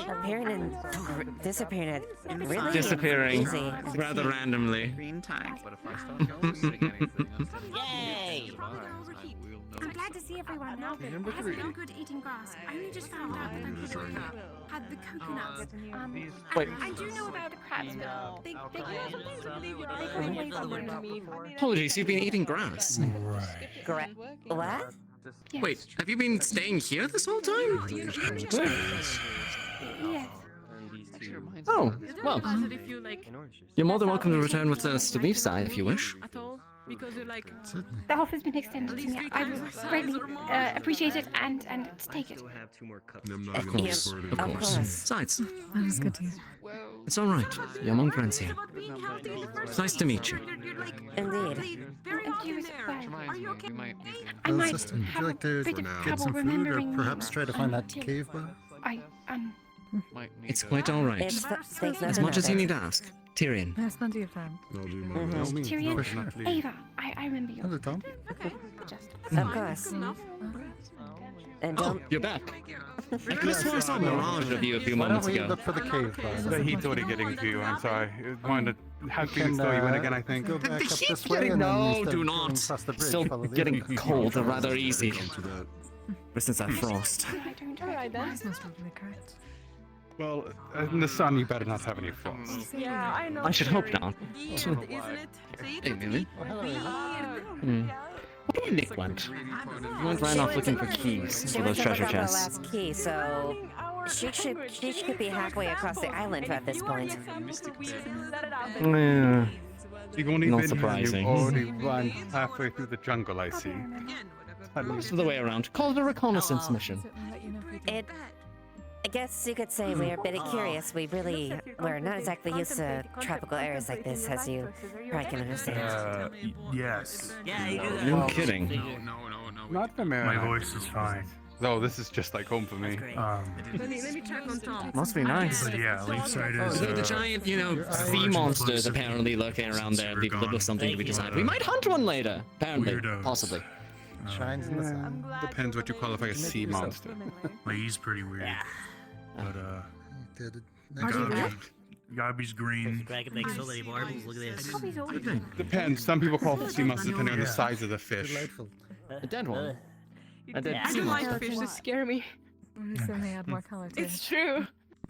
appearing and disappearing at really Disappearing easy. rather randomly. Green tag. Yay! I'm glad to see everyone now. It hasn't been good eating grass. I only just found out that America had the coconuts. Wait. I do know about the crabs, but they go away from them. Apologies, you've been eating grass. What? Wait, have you been staying here this whole time? Yes. Oh, well. You're more than welcome to return with us to Leafside if you wish. Because you're like, The offer's been extended to me. I would greatly appreciate it and take it. Of course, of course. Besides, That was good to hear. it's all right. You're among friends here. It's nice to meet you. Indeed. I Well, might sister, would you have like to a bit of get trouble some food or remembering perhaps try to find that too. cave bar? It's quite all right. As much as you need to ask. Tyrion. There's plenty of time. Tyrion, Eva, I remember you. Hello, Tom. Of course. And Oh, don't. you're back. I could have sworn I saw a mirage of you a few Why don't moments we ago. look for the cave bar? The heat's already getting to you, I'm sorry. I wanted to have feelings throw you in again, I think. Go back The up heat's this way getting... and then No, instead do of not. going across the bridge, Still follow the getting other. cold rather easy. Ever since that frost. Alright then. That's most probably correct. Well, in the sun, you better not have any frost. Yeah, I know. I should hope not. isn't it? See? Hey, Millie. Oh, hello. Hmm. where Nick went. He ran off looking for keys She for went those to treasure look up the chests. last key, so she should be halfway across the island at this point. Yeah. You've only Not been surprising. Here, you've already run halfway through the jungle, I see. Most of the way around. Call it a reconnaissance mission. I guess you could say we're a bit curious. We're not exactly used to tropical areas like this, as you probably can understand. Yes. No kidding. Not for me. My voice is fine. No, this is just like home for me. Let me check on Tom. Must be nice. But yeah, Leafside is. The giant, sea monsters apparently lurking around there. Leave with something we decide. We might hunt one later. Apparently. Weirdos. Possibly. Shines in the sun. Depends what you qualify as sea monster. Well, he's pretty weird. But Gobby's green. Dragon makes so many marbles. Look at this. Depends. Some people call sea monsters depending on the size of the fish. A dead one. A dead I sea don't like monster. fish, they scare me. Soon they add more color too. It's true.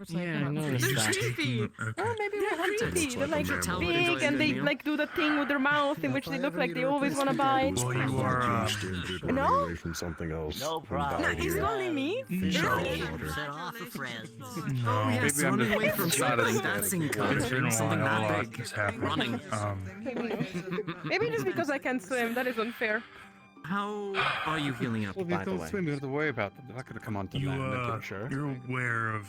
Yeah, I noticed They're that. creepy. Oh, maybe they're creepy. They're like Tell big and they like do that thing with their mouth in which they look like they always want to bite. Well, you are. No? Away from something else. No problem. Is it only me? Set off for friends. No. Maybe I'm Running away just from not something. as That's It's been encouraging. a Something while. that big. It's happened. Running. Maybe just because I can't swim. That is unfair. How are you healing up, Well, by they the don't way? swim. You don't have to worry about them. They're not going to come onto You, land. I'm pretty sure. you're aware of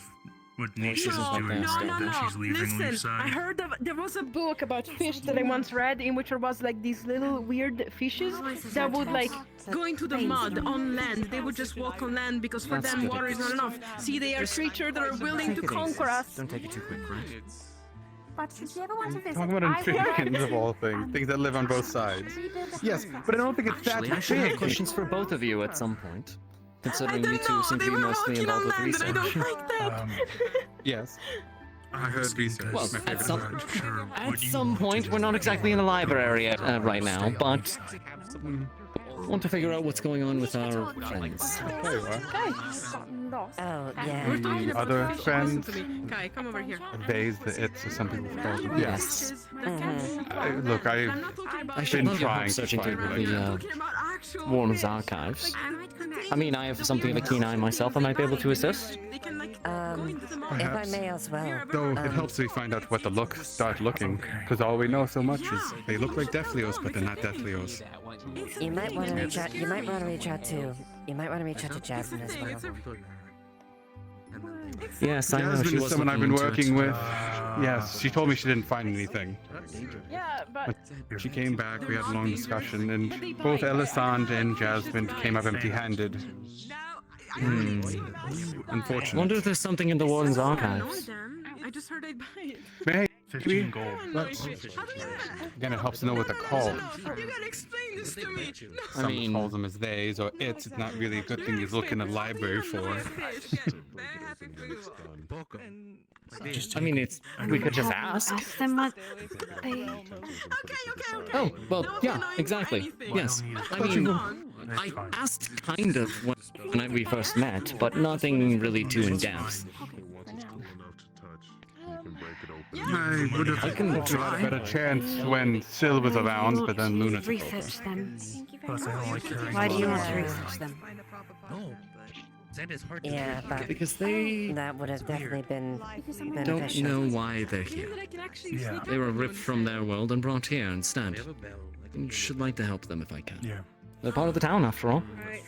what Nisha's No, doing that she's leaving Listen, I Leafside. heard there was a book about fish that I once read in which there was like these little weird fishes that would like go into the mud on land. They would just walk on land because for That's them good water is not enough. See, they are creatures that are willing to conquer us. Don't take it too quick, right? But did you ever want to visit? Talking about amphibians of all things. Things that live on both sides. Yes, but I don't think it's that Actually, I should have big. questions for both of you at some point. Considering you two seem to be mostly involved with research. Yes. I heard research. Well, is my at favorite word. at some point, we're not exactly in the library right now, but want to figure out what's going on with our friends. There you are. Oh, yeah. Other friends. Kai, come over here. Theys, the its, or some people call them. Yes. Look, I've I should been love your trying help to searching find through relationships. the Wardens archives. I mean, I have something of a keen eye myself. I might be able to assist. If I Perhaps. may as well. Though it helps if we find out what to start looking, because all we know so much is they look like Deathleos, but they're not Deathleos. You might want to reach out. You might want to reach out to. You might want to reach out to Jasmine as well. Yes, I know she Jasmine is was someone I've looking been into it. working with. Yes, she told me she didn't find anything. Yeah, but She came back, we had a long discussion, and both Elisande and Jasmine came up empty-handed. Unfortunate. Wonder if there's something in the Wardens archives. I just heard I'd buy it. Hey, 15 gold. again, it helps to know what they're called. You gotta explain this to me. Some calls them as theys or its. It's not really a good thing you look in the library for. I mean, we could just ask. Ask them what they. Oh, well, yeah, exactly. Yes. I mean, I asked kind of when we first met, but nothing really too in-depth. I would have I can try. A better chance when Syl was around, but then Luna took over. Research them. Plus, I don't like carrying. Why do you want to research them? No. That is hard to Yeah, but because they that would have definitely been don't beneficial. know why they're here. Yeah. They were ripped from their world and brought here instead. Should like to help them if I can. Yeah. They're part of the town, after all. Right.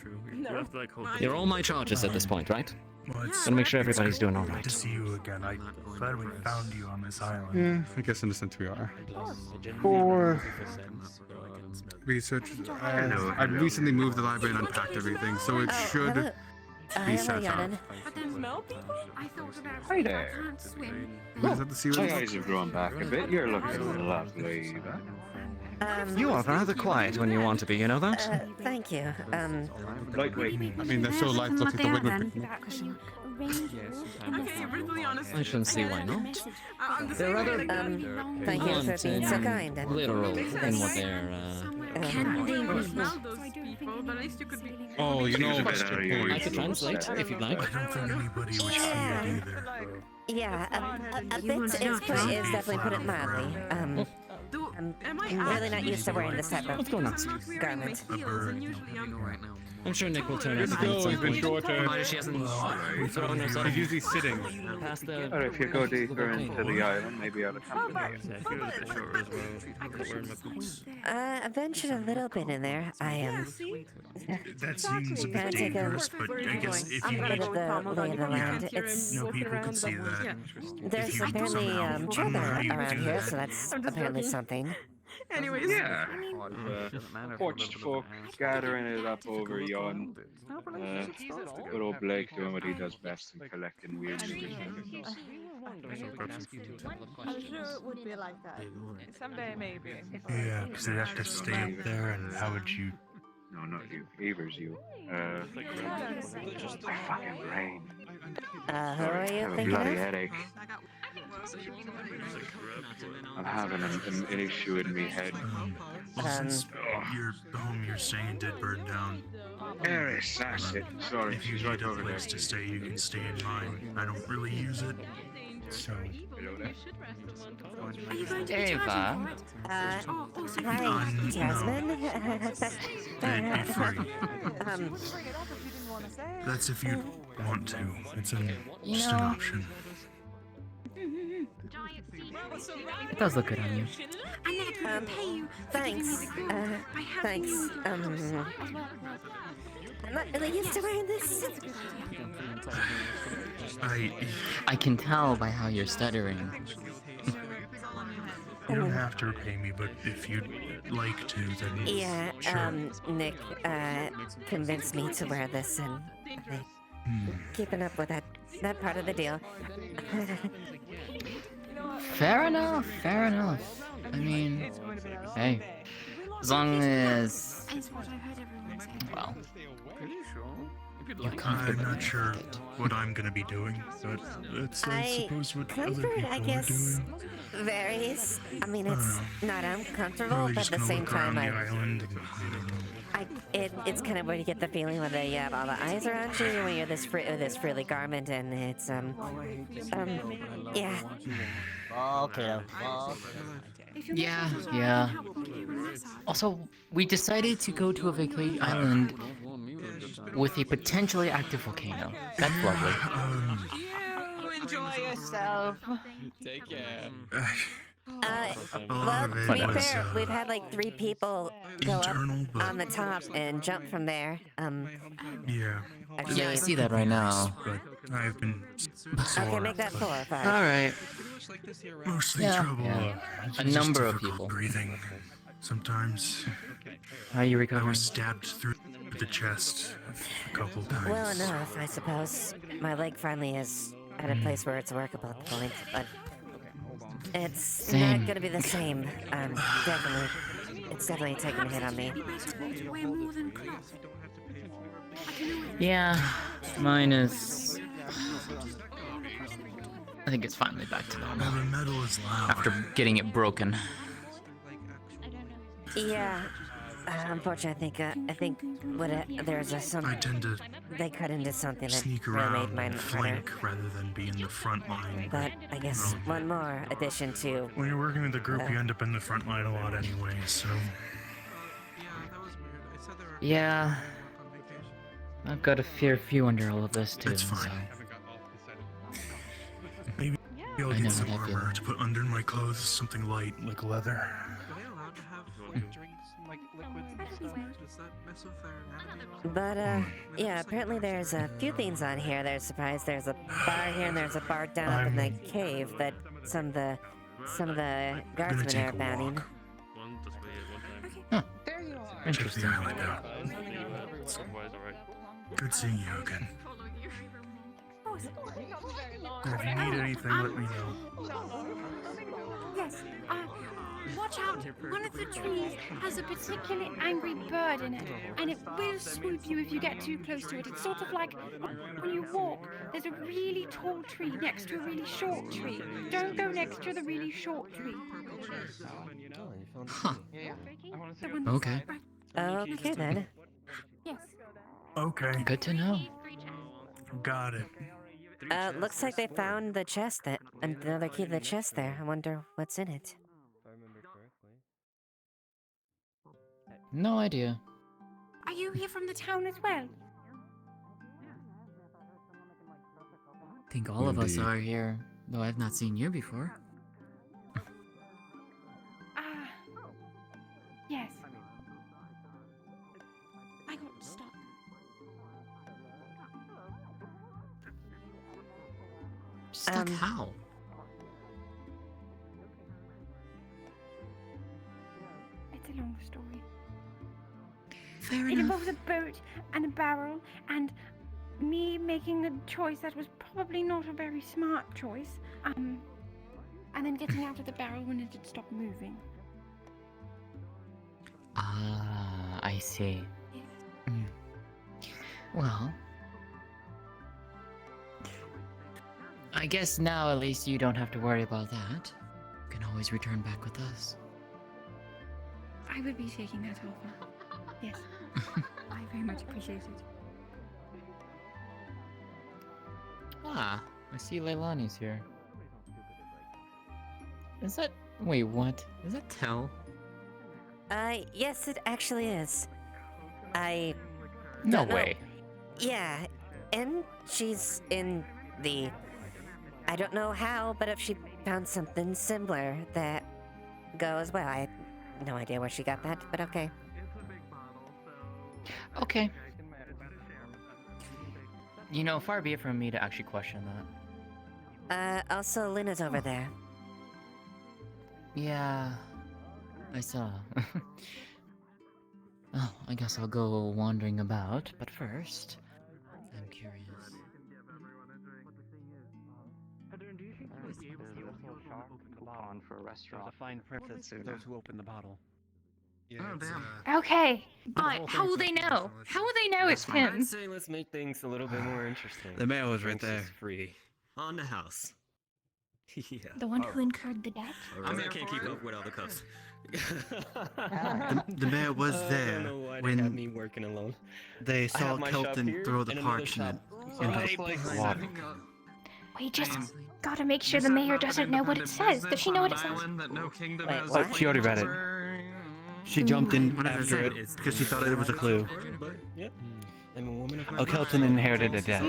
You're all my charges at this point, right? Well, it's Gotta make sure everybody's it's doing all good right. to see you again. I'm glad we found you on this island. Yeah, I guess in a sense we are. For research, I recently moved the library and unpacked everything, so it should be hello, set up. Yanan. I thought about Hi there. I can't swim. Is that the sea You lion? guys have grown back a bit. You're looking lovely, Eva. You are rather quiet when you want to be, you know that? Thank you. Lightweight. I mean, they're so light looking at the wind. Okay, brutally honest. I shouldn't see why not. They're rather Thank you for blunt being so and kind. And literal in what they're. smell those people, but at least you could be. Oh, you know, I could translate if you'd like. I don't think anybody was here either. yeah, a bit is definitely put it mildly. I'm really not used to wearing this type of Let's go nuts. garment. I'm sure Nick will turn Good up to at go, some he's been point. shorter. Provided she hasn't thrown herself He's usually sitting. past the. Or if you go the deeper volcano. into the island, maybe I'll accompany you. I ventured a little bit in there. I am. That seems a Gotta bit take a dangerous, but I guess if you bit need of the lay of the land. It's no people could see that. there's If you apparently somehow treasure unlearn you to around do here, that. so that's apparently something. Anyways, Yeah. I mean, Watched folk gathering it up over yon. Good old Blake doing what he does best and collecting weird shit. I'm sure it would be like that. Someday, maybe. Yeah, because they'd have to stay up there, and how would you? No, not you. Ever's you. My fucking brain. Who are Sorry, I you have a thinking bloody of? headache. I'm having an issue in me head. Well, since your the home you're staying did burn down, Eris, that's it. Sorry, if you she's need right a over there. place to stay, you can stay in mine. I don't really use it, so. Hello there. are you going to be Eva. charging for it? Also, Hi, No. Jasmine. They'd be free. That's if you want to. It's just an option. It does look good on you. and then I can pay you for giving me Thanks. the coat by having Thanks. you I'm not really used to wearing this. I can tell by how you're stuttering. You don't have to repay me, but if you'd like to, then Yeah, sure. Nick, convinced me to wear this, and keeping up with that part of the deal. Fair enough, fair enough. I mean, hey, as long as, It's what I heard everyone say. well, you're I'm comfortable. not sure what I'm gonna be doing, but that's I suppose what other Comfort, people I are guess, doing. varies. I mean, it's not uncomfortable, Probably but just at the gonna same look around time, the island and I don't know. it's kind of where you get the feeling when you have all the eyes around you when you're this frilly garment, and it's yeah. Okay. Yeah, yeah. Also, we decided to go to a vacation island with a potentially active volcano. That's lovely. You enjoy yourself. Take care. Well, to be was, fair, we've had like 3 people go up internal, but- on the top and jump from there. Yeah. Actually, Yeah, I see that right now. But I've been sore. Okay, make that 4 or 5. All right. Mostly Yeah, trouble. yeah. It's A just number of difficult people. breathing. Sometimes How are you I recovering? was stabbed through the chest a couple times. Well enough, I suppose. My leg finally is at a place where it's workable at the point, but it's Same. not gonna be the same. Definitely. It's definitely taking a hit on me. To wear more than cloth. Yeah, mine is. I think it's finally back to normal. Well, the metal is loud. After getting it broken. Yeah. Unfortunately, I think there's some. I tend to They cut into something that sneak really made around mine and harder. flank rather than be in the front line. But I guess one more addition to. When you're working with a group, you end up in the front line a lot anyway, so. Yeah. I've got a fair few under all of this too. It's fine. Maybe I'll I know get some how that armor to put under my clothes, something light like leather. But yeah, apparently there's a few things on here that are surprised. There's a bar here and there's a bar down up in the cave that some of the guardsmen are banning. Interesting. Check the island out. Good seeing you again. If you need anything, let me know. Yes. Watch out. One of the trees has a particularly angry bird in it, and it will swoop you if you get too close to it. It's sort of like when you walk, there's a really tall tree next to a really short tree. Don't go next to the really short tree. Huh. The one Okay. Okay then. Yes. Okay. Good to know. Got it. Looks like they found the chest another key to the chest there. I wonder what's in it. No idea. Are you here from the town as well? I think all of us Indeed. are here, though I've not seen you before. Ah. Yes. I got stuck. Stuck how? It's a long story. Fair It enough. involves a boat and a barrel and me making a choice that was probably not a very smart choice. And then getting out of the barrel when it had stopped moving. Ah, I see. Mm. Well, I guess now at least you don't have to worry about that. You can always return back with us. I would be taking that offer. Yes. I very much appreciate it. Ah, I see Leilani's here. Is that... Wait, what? Is that Tel? Yes, it actually is. I... No don't know. way. Yeah, and she's in the... I don't know how, but if she found something similar that goes well. I have no idea where she got that, but okay. Okay. You know, far be it from me to actually question that. Also, Lina's over there. Yeah, I saw. Oh, I guess I'll go wandering about, but first, I'm curious. Do you think you would be able to use your coupon for a restaurant? To find princess those who open the bottle. Yeah, Okay, but how will they know? How will they know it's I'd him? say let's make things a little bit more interesting. The mail was right Drinks is there. Free. On the house. Yeah. The one who incurred the debt? I can't keep up with all the cuffs. The mayor was I there don't know why they had when me working alone. they I saw have my shop Kelton here throw the and another parchment shop into right the behind water. me. We just gotta make sure the mayor doesn't know what it says. Does she know what it says? That no kingdom Wait, has what? She already read it. She jumped in Whatever after it it is. because she thought it was a clue. Yep. I'm a woman of my Oh, Kelton inherited a debt.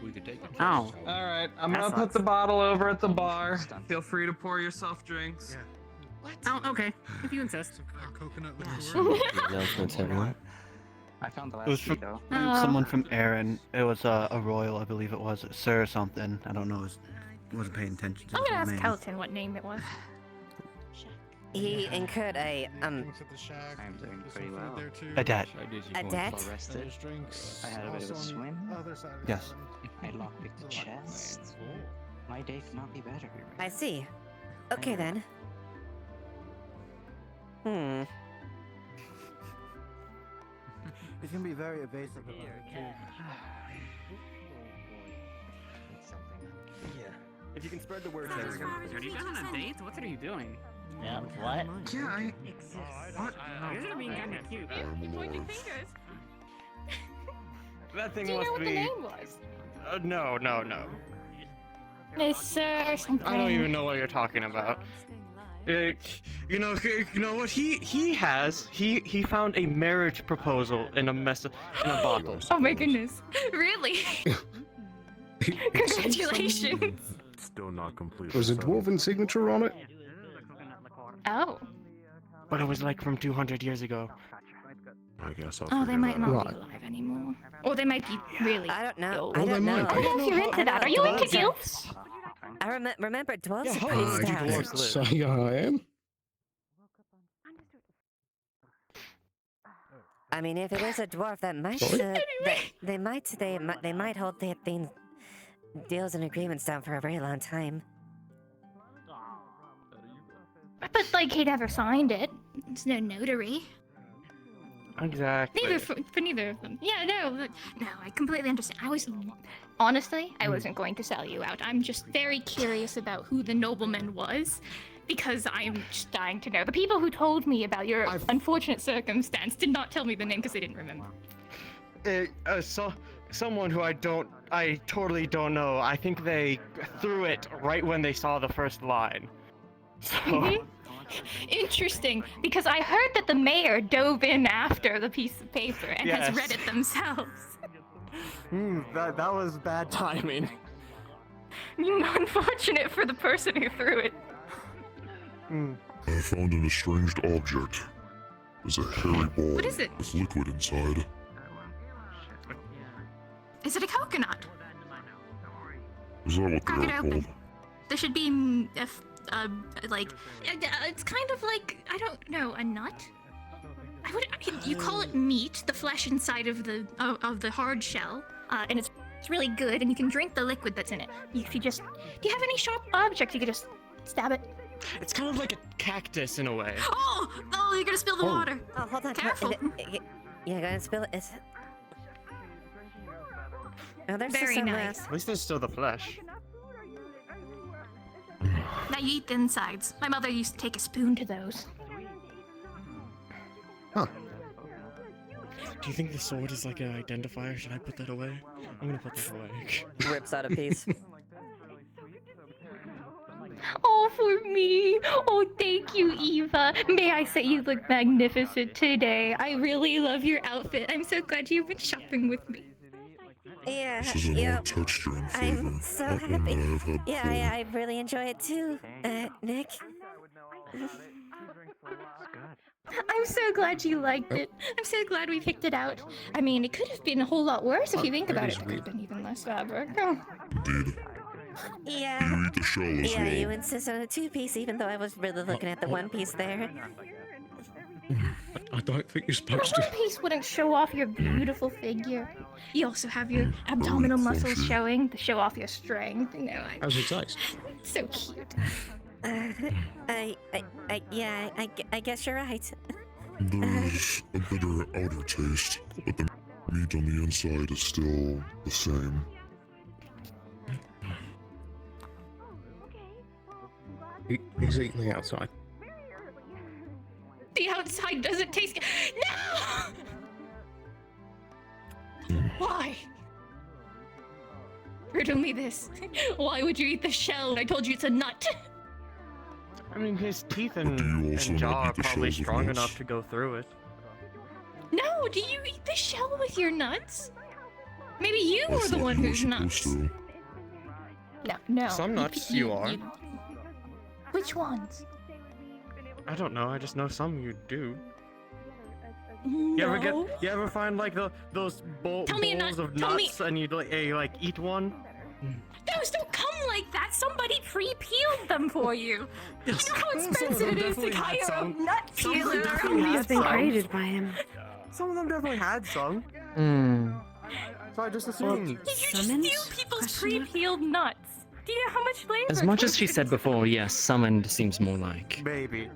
We could take it. Ow. Alright, I'm gonna put the bottle over at the bar. Feel free to pour yourself drinks. Oh, okay. If you insist. Coconut Announcements, everyone. I found the It was from someone from Aaron. It was a royal, I believe it was, Sir something. I don't know. Wasn't paying attention to I'm his gonna ask name. Kelton what name it was. He incurred a, I'm doing pretty well. A debt. A debt? Arrested. I had a bit of a swim. Yes. I lockpicked the chest. My day could not be better. I see. Okay then. He's gonna be very evasive about it too. Yeah. If you can spread the word, Have you gone on a date? What are you doing? Yeah, what? Yeah, What? You're gonna be kinda cute. Pointing fingers. That thing Do you must know what be. the name was? No. No, sir, something. I don't even know what you're talking about. You know what he found a marriage proposal in a bottle. Oh my goodness. Really? Congratulations. Still not complete. Was a dwarven signature on it? Oh. But it was like from 200 years ago. I guess I'll Oh, they figure might that not out. be alive anymore. Or they might be really. I don't know. ill. I don't know. I don't know if you're into that. Are you into gilfs? I remember dwarves are Hi, pretty stout. dwarves live. Yeah, I am. I mean, if it is a dwarf, that might Sorry? they might hold their things, deals and agreements down for a very long time. But like he'd ever signed it. It's no notary. Exactly. Neither for neither of them. Yeah, no, I completely understand. Honestly, I wasn't going to sell you out. I'm just very curious about who the nobleman was, because I'm just dying to know. The people who told me about your unfortunate circumstance did not tell me the name because they didn't remember. Someone who I totally don't know. I think they threw it right when they saw the first line. So Interesting, because I heard that the mayor dove in after the piece of paper and has Yes. read it themselves. That was bad timing. Unfortunate for the person who threw it. I found an estranged object. It's a hairy ball What is it? with liquid inside. Is it a coconut? Is that what Crack they it are open. called? There should be, it's kind of like, I don't know, a nut? You call it meat, the flesh inside of the hard shell, and it's really good, and you can drink the liquid that's in it. If you just, do you have any sharp objects you could just stab it? It's kind of like a cactus in a way. Oh, you're gonna spill the water. Oh, hold on. Careful. You're gonna spill it. Oh, there's Very some, nice. At least there's still the flesh. Now you eat the insides. My mother used to take a spoon to those. Huh. Do you think the sword is like an identifier? Should I put that away? I'm gonna put that away. Rips out a piece. Oh, for me. Oh, thank you, Eva. May I say you look magnificent today. I really love your outfit. I'm so glad you've been shopping with me. Yeah, This is an odd texture and flavor. I'm so Not one that happy. I have had Yeah, before. I really enjoy it too, Nick. I'm so glad you liked it. I'm so glad we picked it out. I mean, it could have been a whole lot worse if you think about it. It could have been even less fabric. Oh. Indeed. Yeah. You eat the shell as Yeah, well. you insist on a two-piece, even though I was really looking at the one piece there. I don't think you're The supposed to. one piece wouldn't show off your beautiful figure. You also have your abdominal muscles showing to show off your strength. You know, How's it taste? so cute. Yeah, I guess you're right. There's a bitter outer taste, but the meat on the inside is still the same. He's eating the outside. The outside doesn't taste good. No! Why? Riddle me this. Why would you eat the shell? I told you it's a nut. I mean, his teeth and also jaw not are eat the probably shells with strong nuts? enough to go through it. No, do you eat the shell with your nuts? Maybe you I were the thought one you were who's nuts. supposed to. No. Some nuts you are. Which ones? I don't know. I just know some you do. No. You ever find like those Tell me a bowls nut. of Tell me- nuts and you like eat one? Those don't come like that. Somebody pre-peeled them for you. Yes. You know how Some of expensive them it is to definitely had hire a some. nut Some of them peeler. definitely Only had has been some. created by him. Some of them definitely had some. So I just assumed. Did you just steal people's pre-peeled nuts? Do you know how much labor? As much as she said before, yes, summoned seems more like. Maybe.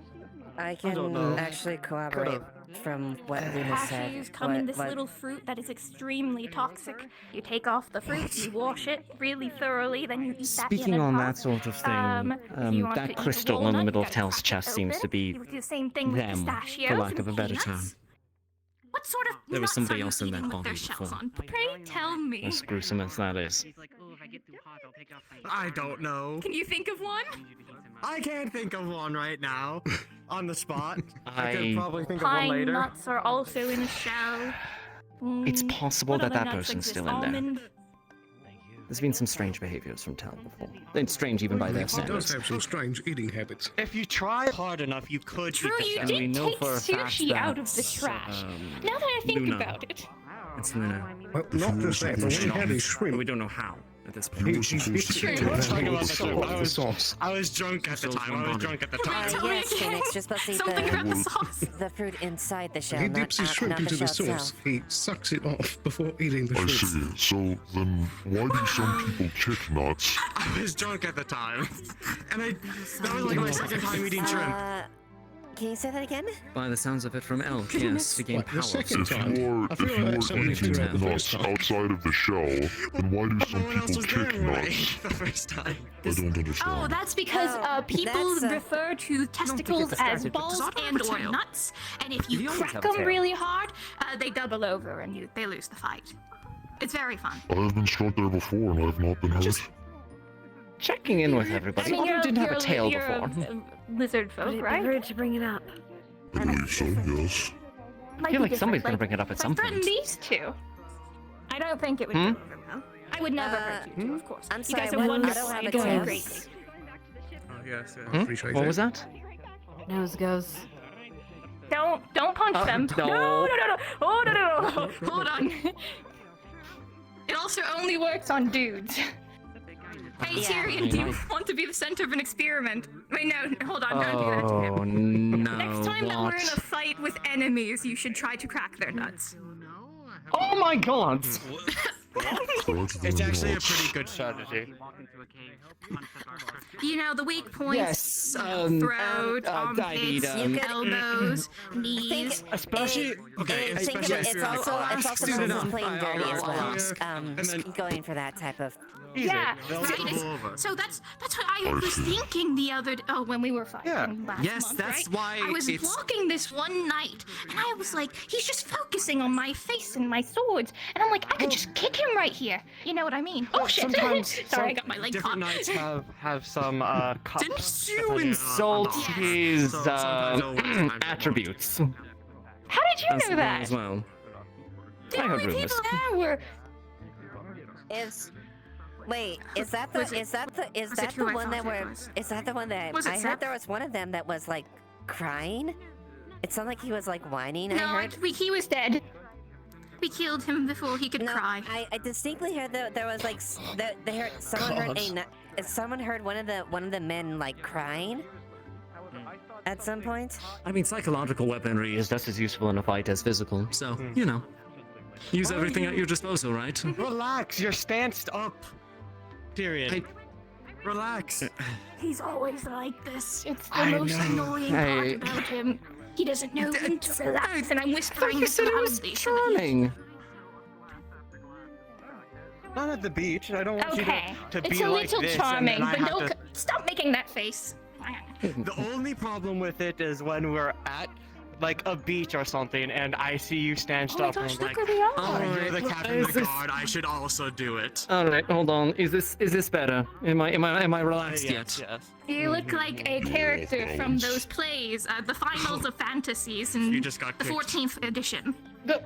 I don't can know. actually corroborate from what Luna said. Cashews come in this what- little fruit that is extremely toxic. You take off the fruit, you wash it really thoroughly, then you eat that in Speaking a on pot. that sort of thing, if you want to that eat a crystal in the walnut, middle you of gotta Tel's crack it chest seems open. to be You would do the same thing with them, pistachios for lack of a and better peanuts. term. What sort of There was nuts somebody are you else in that eating with body their shells before. on? Pray tell me. As gruesome as that is. I don't know. Can you think of one? I can't think of one right now, on the spot. I I- could probably think of one Pine later. nuts are also in a shell. It's possible what that other that nuts person's exist? still in there. Almond? There's been some strange behaviors from Tel before. It's strange even by their He does standards. have some strange eating habits. If you try hard enough, you could True, eat the you shell. And we did know take for a fact sushi out of the that's, trash. Now that I think Luna. about it. It's Luna. Well, not just that, but when he had his shrimp, We don't know how at this he, point. he bit True. it I'm and talking then about he the swallowed the sauce. sauce. I was drunk at the time. I was drunk at the time. Tell me yes, again. Phoenix, you're supposed to eat Something about the the, sauce. the fruit inside the shell, He not, dips his shrimp not into the the shell sauce. itself. He sucks it off before eating the I shrimp. see. So then, why do some people kick nuts? I was drunk at the time, and that was like my second time eating shrimp. Can you say that again? By the sounds of it from Elk, yes, to gain What, the power. second If time? you're, I if feel like you're that's something eating you did the nuts first time. outside of the shell, then why do some Everyone else people was kick doing right nuts? the first time. I don't understand. Oh, that's because Oh, people that's, refer to testicles as balls and or nuts, and if you crack them really hard, they double over and they lose the fight. It's very fun. I have been struck there before and I have not been hurt. checking in with everybody. Otter didn't have a tail before. Lizard folk, right? Rude to bring it up. I believe so, yes. I feel like somebody's gonna bring it up at some I threatened point. these two. I don't think it would go over well. I would never hurt you two, of course. I'm You sorry, guys are what? wonderful. I I don't have a adore you tail. greatly. Oh, yes, What was that? Nose goes. Don't punch them. no. No. Oh, no. Hold on. It also only works on dudes. Hey, Tyrion, do you want to be the center of an experiment? Wait, no, hold on, don't do that to him. Oh no! Next time that we're in what? a fight with enemies, you should try to crack their nuts. Oh my god! It's actually a pretty good strategy. You know, the weak points, Yes, throat, I need, armpits, elbows, knees. Especially, okay, Think of especially it, it's also student someone playing dirty as well. and then Going for that type of. Yeah, They'll right. double over. So that's what I was thinking the other when we were fighting last Yes, month, that's right? why I was it's- walking this one night, and I was like, he's just focusing on my face and my swords, and I'm like, I could just kick him right here. You know what I mean? Oh shit! Sometimes Sorry, I got my leg different caught. nights have some cups. Didn't you insult his attributes? How did you know that? As well. The I heard only rumors. people there were. Wait, is that the one that were? Is that the one that Was it I heard? Seth? There was one of them that was like crying. It sounded like he was like whining. No, I heard. he was dead. We killed him before he could No, cry. I distinctly heard that there was like they heard someone heard one of the men like crying at some point. I mean, psychological weaponry is just as useful in a fight as physical, so you know, use everything at your disposal, right? Relax, you're stanced up. Tyrion. Relax. He's always like this. It's the I most know. annoying part about him. He doesn't know when to relax, and I'm whispering You this said it was loudly. charming. Not at the beach. I don't want Okay, you to it's be a like little this, charming, and then I but have don't to... stop making that face. The only problem with it is when we're at like a beach or something, and I see you stanched Oh my up, and gosh, I'm look like, where we are. oh, you're the captain of Is the this- guard. I should also do it. All right, hold on. Is this better? Am I relaxed Yes, yet? yes. You look like a character from those plays, the Finals of Fantasies, and You just got the kicked. 14th edition. I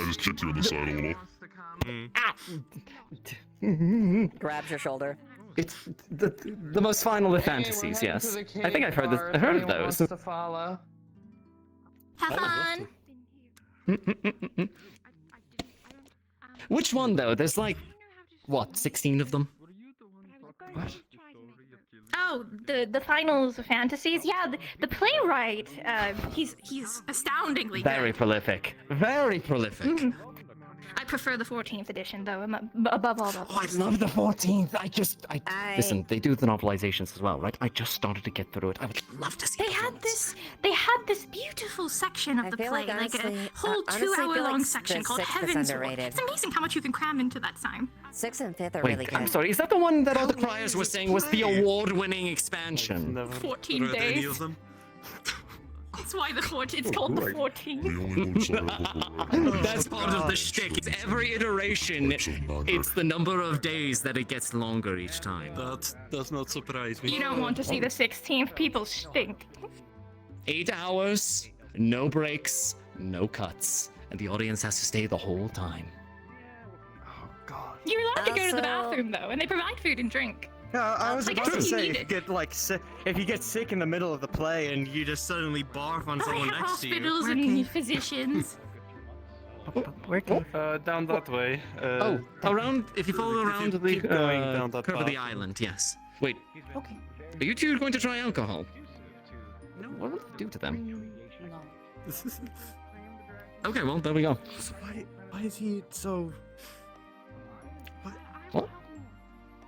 just kicked you in the side a little. Grabs your shoulder. It's the most final of fantasies. Yes, I think I've heard this. I've heard of those. To follow. Have fun. Which one though? There's like, what, 16 of them? Oh, the Finals of Fantasies. Yeah, the playwright. He's astoundingly Very good. prolific. Very prolific. I prefer the 14th edition, though. Above all that. Oh, I love the 14th. Listen, they do the novelizations as well, right? I just started to get through it. I would love to see. They had this beautiful section of the feel play, like honestly- a whole honestly, I feel 2-hour-long like section the called 6th is Heaven's Word. underrated. It's amazing how much you can cram into that time. 6th and 5th are Wait, really good. I'm sorry. Is that the one that all the criers were saying was the award-winning expansion? 14 Are there any days. of them? That's why it's called the 14. The only notes I have over That's part of the shtick. It's every iteration. It's the number of days that it gets longer each time. That does not surprise me. You don't want to see the 16th. People stink. 8 hours, no breaks, no cuts, and the audience has to stay the whole time. You're allowed to go to the Also- bathroom, though, and they provide food and drink. Yeah, I was I about guess to if you say, need if you it. get like sick, if you get sick in the middle of the play and you just suddenly barf on They someone have next to you. hospitals and physicians. Down that way. Oh, around. If you follow around the keep going down that curve of the path. island, yes. Wait, Okay. are you two going to try alcohol? No. What will it do to them? Okay, well, there we go. Why is he so... What?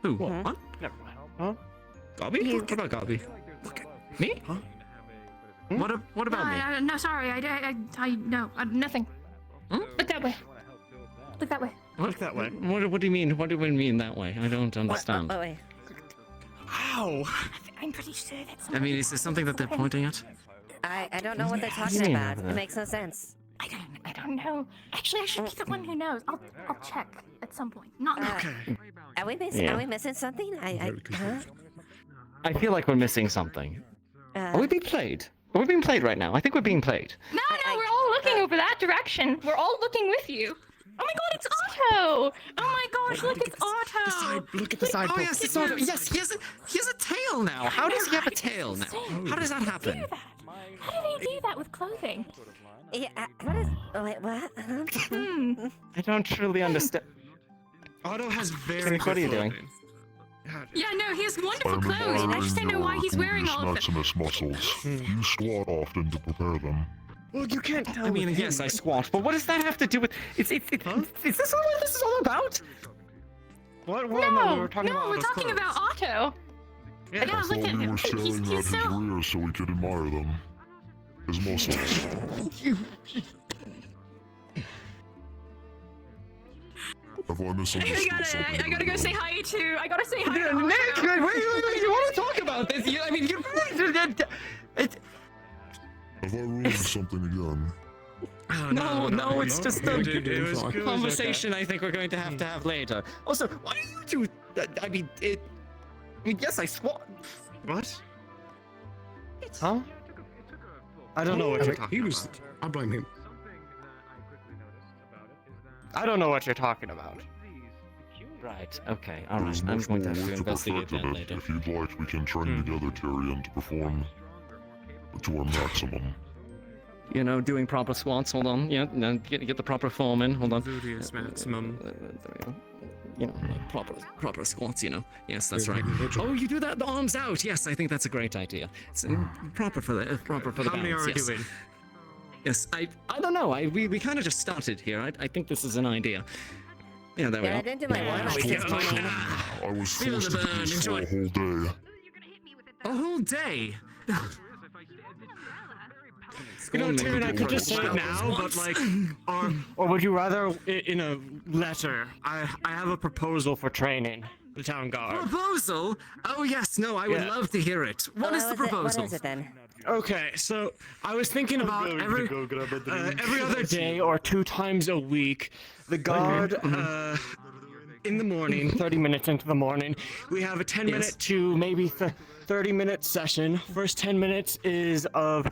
Who? Hmm? What? Never mind. Huh? Gobby? What about Gobby? Me? Huh? What about me? No, sorry. No, nothing. Hmm? Look that way. Look that way. Look that way. What do you mean? What do you mean that way? I don't understand. Oh, wait. Ow! I'm pretty sure that's. I mean, is there something that they're pointing at? I don't know what they're talking mean about. over there? It makes no sense. I don't know. Actually, I should be the one who knows. I'll check. at some point. Not now. Are we missing something? Huh? I feel like we're missing something. Are we being played? Are we being played right now? I think we're being played. No, we're all looking over that direction. We're all looking with you. Oh my god, it's Otto! Oh my gosh, look, it's Otto! Look at the side. Oh yes, it's Otto. Yes, he has a tail now. How does he have a tail now? How does that happen? How do they do that with clothing? Yeah, what is... Oh, wait, what? I don't really understand. Otto has very What are you doing? Yeah, no, he has wonderful clothes. I just don't know why he's wearing all of them. Maximus muscles. You squat often to prepare them. Well, you can't tell. I mean, yes, I squat, but what does that have to do with? Is this what this is all about? What? No, we were talking about we're Otto's talking clothes. about Otto. Yeah, Yeah, look at We him. were staring at He's his so... rear so we could admire them. His muscles. Have I misunderstood something? I gotta go say hi to... I gotta say hi to Nick, Otto. you want to talk about this? I mean, you. Have I ruined something again? No, it's just a It was good. conversation I think we're going to have later. Also, why do you two... I mean, yes, I squat. What? Huh? I don't know what you're talking about. I blame him. I don't know what you're talking about. Right, okay, alright. There's I'm much going to more have to work investigate perfect that it. later. If you'd like, we can train together, Tyrion, to perform to our maximum. You know, doing proper squats, hold on. Yeah, no, get the proper form in, hold on. Gluteus maximum. There we go. You know, like proper squats, you know. Yes, that's right. Oh, you do that, the arms out. Yes, I think that's a great idea. It's proper for the How many are we yes. doing? Yes, I don't know. We kind of just started here. I think this is an idea. Yeah, there we Yeah, go. I didn't do my warm-ups this morning. I was Feel forced the to do burn, this for enjoy. a whole day. A whole day. You know, Tyrion, I could just say it now, but like, or would you rather in a letter? I have a proposal for training the town guard. Proposal? Oh yes, no, I would love to hear it. What is the proposal? What is it then? Okay, so I was thinking about every other day or 2 times a week, the guard in the morning, 30 minutes into the morning, we have a 10-minute to maybe 30-minute session. First 10 minutes is of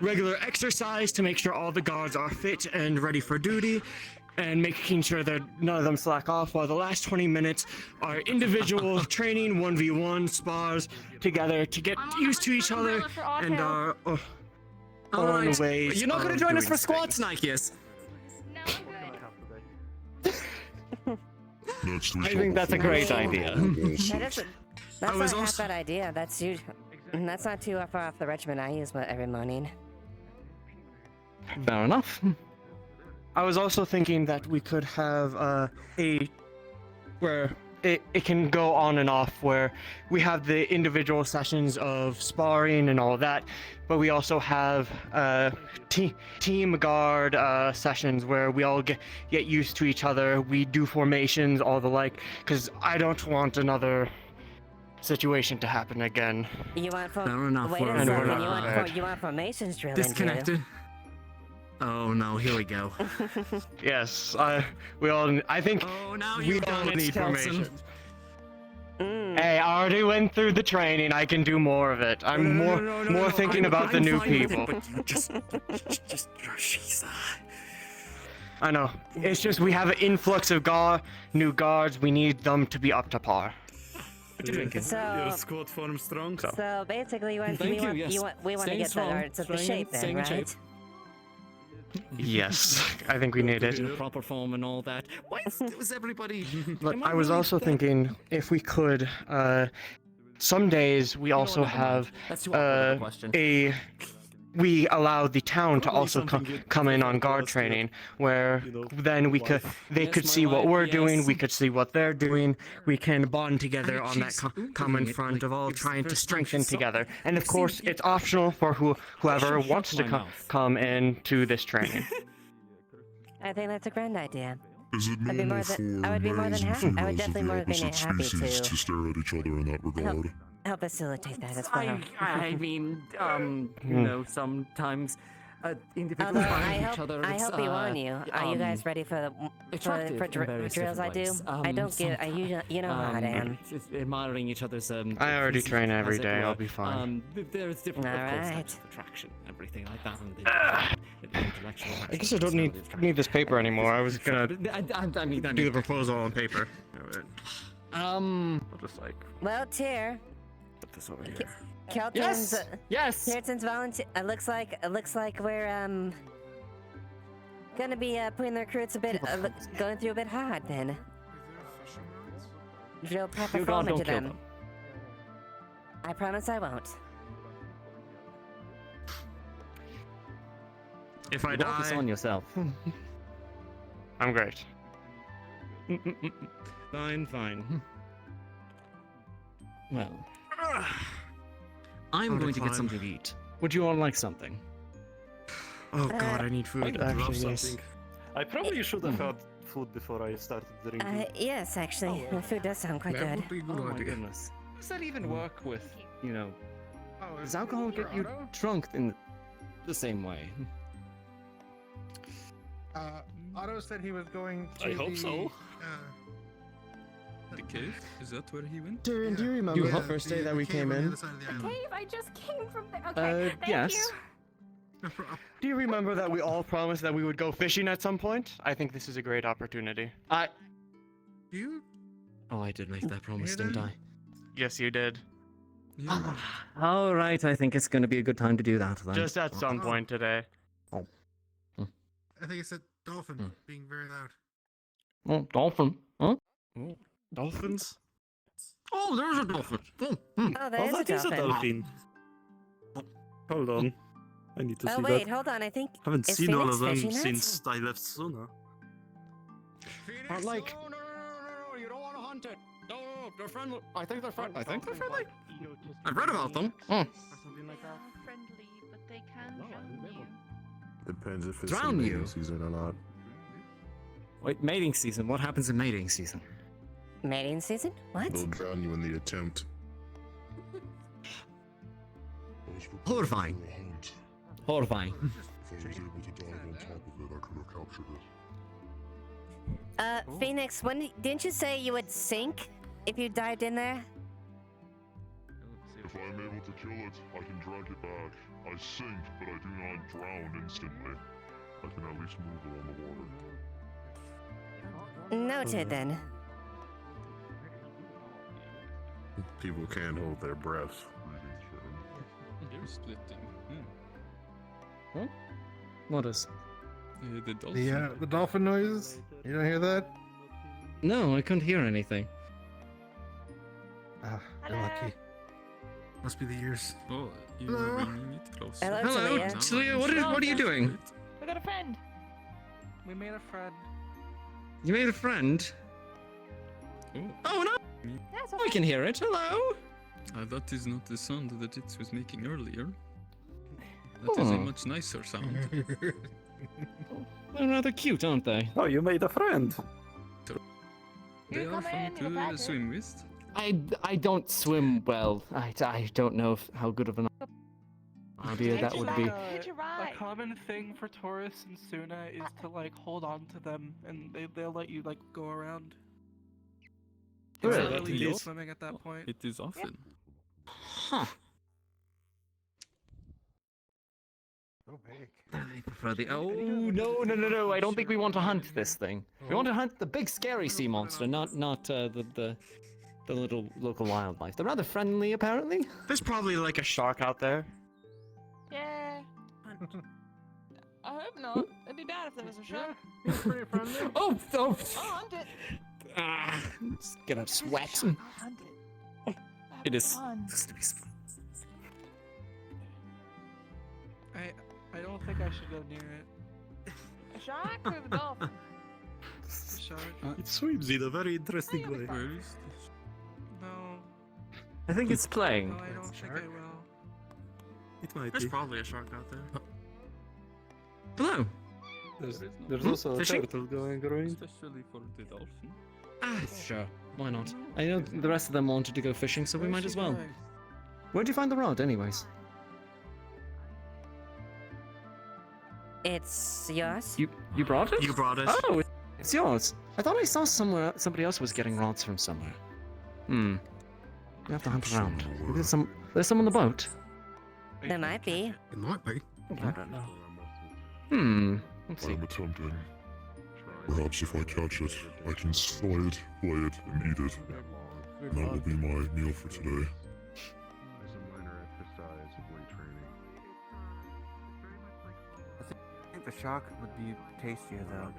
regular exercise to make sure all the guards are fit and ready for duty, and making sure that none of them slack off, while the last 20 minutes are individual training, 1v1 spars together to get used to each other and our own ways. You're not going to of join us doing for squats, things. Nikeus? I think that's a great idea. That's not a half bad idea. That's not too far off the regimen I use every morning. Fair enough. I was also thinking that we could have where it can go on and off, where we have the individual sessions of sparring and all of that, but we also have team guard sessions where we all get used to each other. We do formations, all the like, because I don't want another situation to happen again. You want Fair enough. Wait a And we're second. not You want formations drilled Disconnected. Oh no, here we go. Yes, we all. I think we all need formation. Hey, I already went through the training. I can do more of it. I'm more thinking about the new people. Just, she's, I know. It's just we have an influx of new guards. We need them to be up to par. Your squad form strong. So basically, we want to get the guards up to shape then, right? Yes, I think we need it. Proper form and all that. Why was everybody? But I was also thinking if we could, some days we also have we allow the town to also come in on guard training, where then they could see what we're doing, we could see what they're doing, we can bond together on that common front of all trying to strengthen together. And of course, it's optional for whoever wants to come into this training. I think that's a grand idea. Is it normal for I would be more than happy. I would definitely more than opposite happy species to to stare at each other in that regard? help facilitate that as well. I mean, you know, sometimes individuals Although find each other. I It's, hope we warn you. Are you guys ready for attractive in various drills I different do? ways. I don't give. You know how I am. Admiring each other's. I already physique, train every as it day. were. I'll be fine. There's different of course, Alright. types of attraction, everything like that. And the intellectual. I guess I don't need this paper anymore. I was gonna I mean, do the proposal on paper. I'll just like Well, Tyr, put this over here. Kelton's. Yes. Kelton's volunteer. It looks like we're gonna be putting the recruits a bit going through a bit hard then. Drill proper Dear God, form into don't kill them. I promise I won't. If I You brought this die, on yourself. I'm great. Fine. Well, I'll I'm going to get decline. something to eat. Would you all like something? Oh God, I need food. I'd actually, yes. I probably should have had food before I started drinking. Yes, actually, the food does sound quite good. Oh my goodness. How does that even work with, does alcohol get you drunk in the same way? Otto said he was going to I hope the, so. The cave? Is that where he went? Tyrion, do you remember the first day that we came in? Cave? I just came from there. Okay, thank Yes. you. Do you remember that we all promised that we would go fishing at some point? I think this is a great opportunity. You? Oh, I did make that promise, didn't I? Yes, you did. All right, I think it's going to be a good time to do that then. Just at some point today. I think it's a dolphin being very loud. Oh, dolphin. Huh? Oh, dolphins? Oh, there's a dolphin. Oh, there is a that is a dolphin. dolphin. Hold on. I need to see Oh wait, that. hold on. I think Haven't is seen all Phoenix of them fishing that? since I left Sona. But like, No, you don't want to hunt it. No, they're friendly. I think they're friendly. I've read about them. Friendly, but they can drown you. Depends if it's Drown in you? mating season or not. Wait, mating season. What happens in mating season? Mating season? What? They'll drown you in the attempt. Horrifying. Horrifying. If I was able to dive on top of it, I could have captured it. Phoenix, didn't you say you would sink if you dived in there? If I'm able to kill it, I can drag it back. I sink, but I do not drown instantly. I can at least move along the water. Noted then. People can't hold their breath. They're splitting. Huh? What is? The dolphin. The dolphin noises. You don't hear that? No, I couldn't hear anything. Ah, you're lucky. Must be the ears. Oh, you're bringing it closer. Hello, Talia. Talia, what are you doing? We got a friend. We made a friend. You made a friend? Oh no! I can hear it. Hello. That is not the sound that it was making earlier. That is a much nicer sound. They're rather cute, aren't they? Oh, you made a friend. They You are come fun in the to packet. swim with. I don't swim well. I don't know how good of an idea that would be. A common thing for tourists in Suna is to like hold on to them, and they'll let you like go around. It's Really? not really It you is? swimming at that point. It is often. Huh. I prefer the. Oh no! I don't think we want to hunt this thing. We want to hunt the big scary sea monster, not the little local wildlife. They're rather friendly, apparently. There's probably like a shark out there. Yeah. I hope not. It'd be bad if there was a shark. Pretty friendly. Oh! I'll hunt it. It's gonna sweat. Hunt it. It is. Fun. I don't think I should go near it. A shark or the dolphin? A shark? It swims in a very interesting way. Where is this? No. I think it's playing. No, I don't think I will. It might There's be. probably a shark out there. Hello. There's also Fishing? a turtle going around. Especially for the dolphin. Sure. Why not? I know the rest of them wanted to go fishing, so we Where's might she as well. going? Where'd you find the rod, anyways? It's yours? You brought it? You brought it. Oh, it's yours. I thought I saw somebody else was getting rods from somewhere. You have to hunt around. Maybe there's some on the boat. There might be. It might be. I don't know. Let's see. I'm attempting. Perhaps if I catch it, I can slay it, flay it, and eat it. And that will be my meal for today. I think the shark would be tastier though.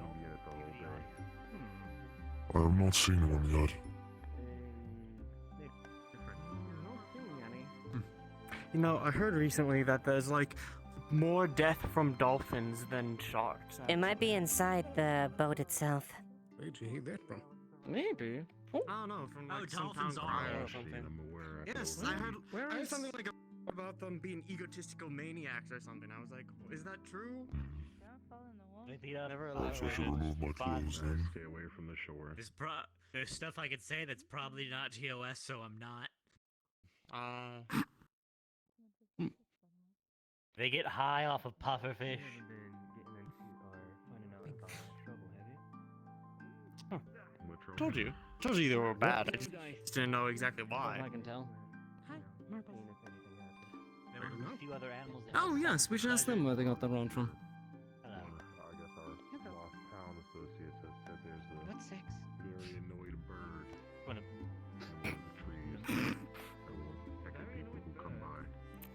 I have not seen one yet. You know, I heard recently that there's like more death from dolphins than sharks. It might be inside the boat itself. Where'd you hear that from? Maybe. Oh. I don't know, from like some dolphins town are. crier or something. Yes, I heard something like about them being egotistical maniacs or something. I was like, is that true? Perhaps I should remove my clothes then. Stay away from the shore. There's stuff I could say that's probably not TOS, so I'm not. They get high off of pufferfish. Told you they were bad. I just didn't know exactly why. I can tell. There were a few other animals. Oh yes, we should ask them where they got the rod from. What's sex? Very annoyed bird.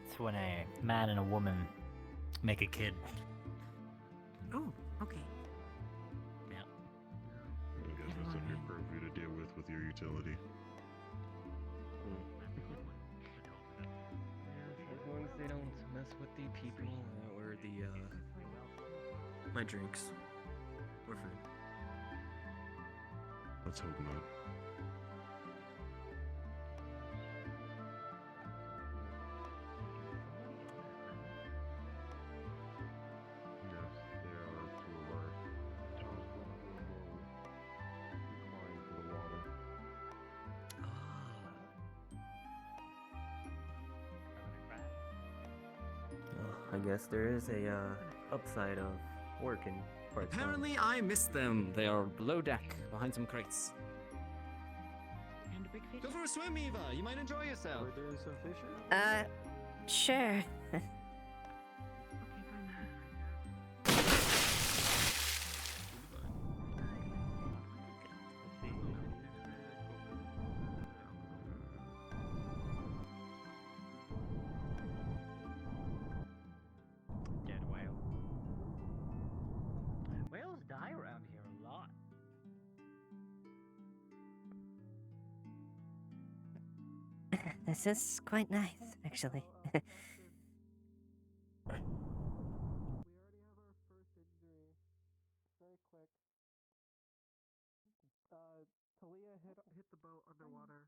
It's when a man and a woman make a kid. Oh, okay. Yeah. I guess that's something your purview to deal with your utility. As long as they don't mess with the people or the my drinks. We're fine. Let's hope not. Yes, they are two of our toast inclined to the water. I guess there is a upside of working part-time. Apparently, I missed them. They are below deck, behind some crates. Go for a swim, Eva. You might enjoy yourself. Are there some fishes? Sure. Dead whale. Whales die around here a lot. This is quite nice, actually. Talia hit the boat underwater.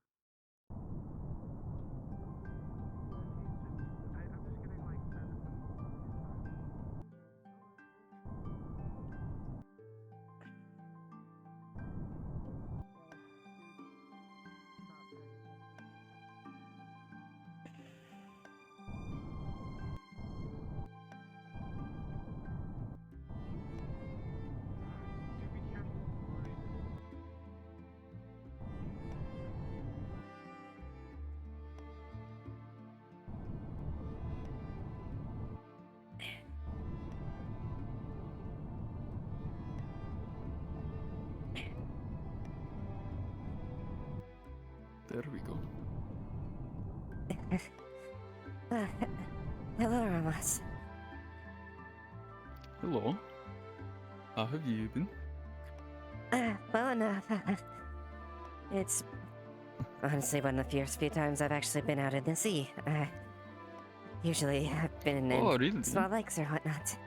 I'm just getting like There we go. Hello, Ramos. Hello. How have you been? Well enough. It's honestly one of the fierce few times I've actually been out in the sea. Usually I've been in really? small lakes or whatnot.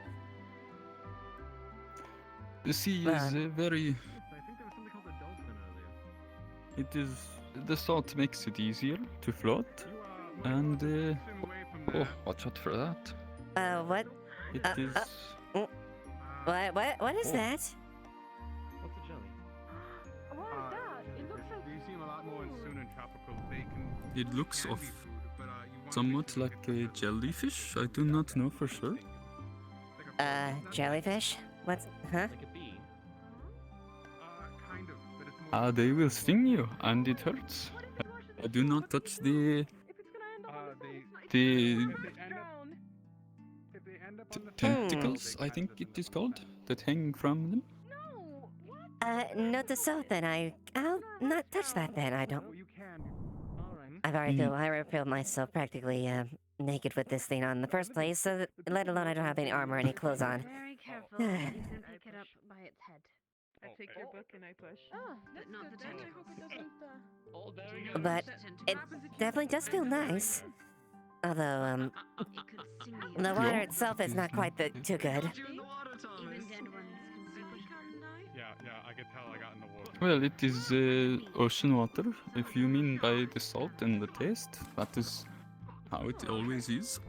The sea is very... It is... The salt makes it easier to float. And... oh, watch out for that. What? It is... What is that? What's a jelly? What is that? It looks like... You seem a lot more in tune and tropical bacon. It looks of somewhat like a jellyfish. I do not know for sure. Jellyfish? What's, huh? They will sting you, and it hurts. Do not touch the tentacles, I think it is called, that hang from them. Note to self then, I'll not touch that then, I don't. I already feel myself practically, naked with this thing on in the first place, so that, let alone I don't have any armor or any clothes on. Very careful. You can pick it up by its head. I take your book and I push. Oh, but not the tentacles. But it definitely does feel nice. Although, the water itself is not quite too good. Yeah, I could tell I got in the water. Well, it is ocean water. If you mean by the salt and the taste, that is how it always is.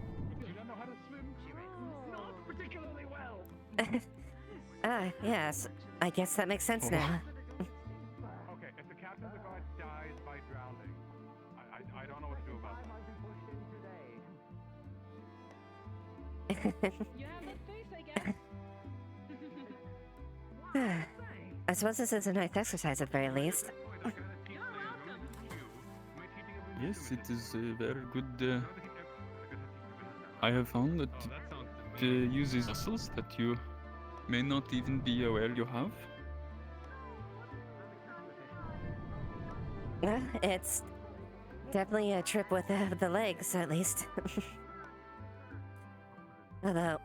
Yes. I guess that makes sense now. Okay, if the captain of the guard dies by drowning, I don't know what to do about that. I suppose this is a nice exercise at the very least. Yes, it is very good. I have found that it uses muscles that you may not even be aware you have. It's definitely a trip with the legs, at least. Although,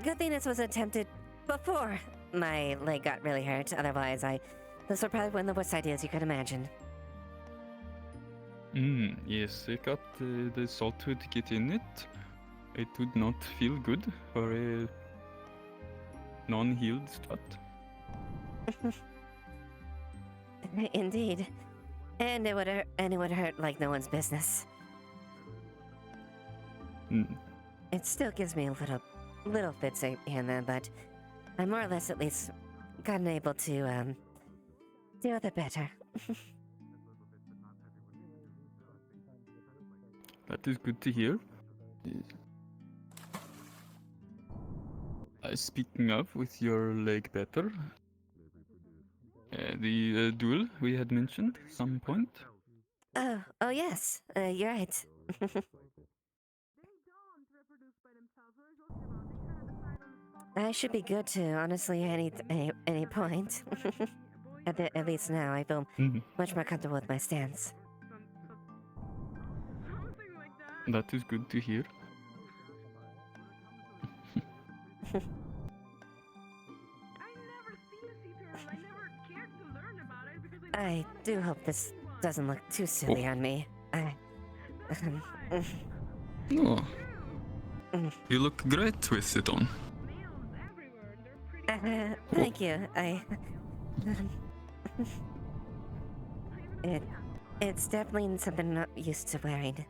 good thing this was attempted before my leg got really hurt. Otherwise, this would probably one of the worst ideas you could imagine. Yes, I got the salt to get in it. It would not feel good for a non-healed spot. Indeed. And it would hurt like no one's business. It still gives me a little fits here and there, but I'm more or less at least gotten able to deal with it better. That is good to hear. Speaking of, with your leg better, the duel we had mentioned some point. Oh yes, you're right. I should be good to honestly any point. At least now I feel much more comfortable with my stance. That is good to hear. I do hope this doesn't look too silly on me. No. You look great with it on. Thank you. It's definitely something I'm not used to wearing.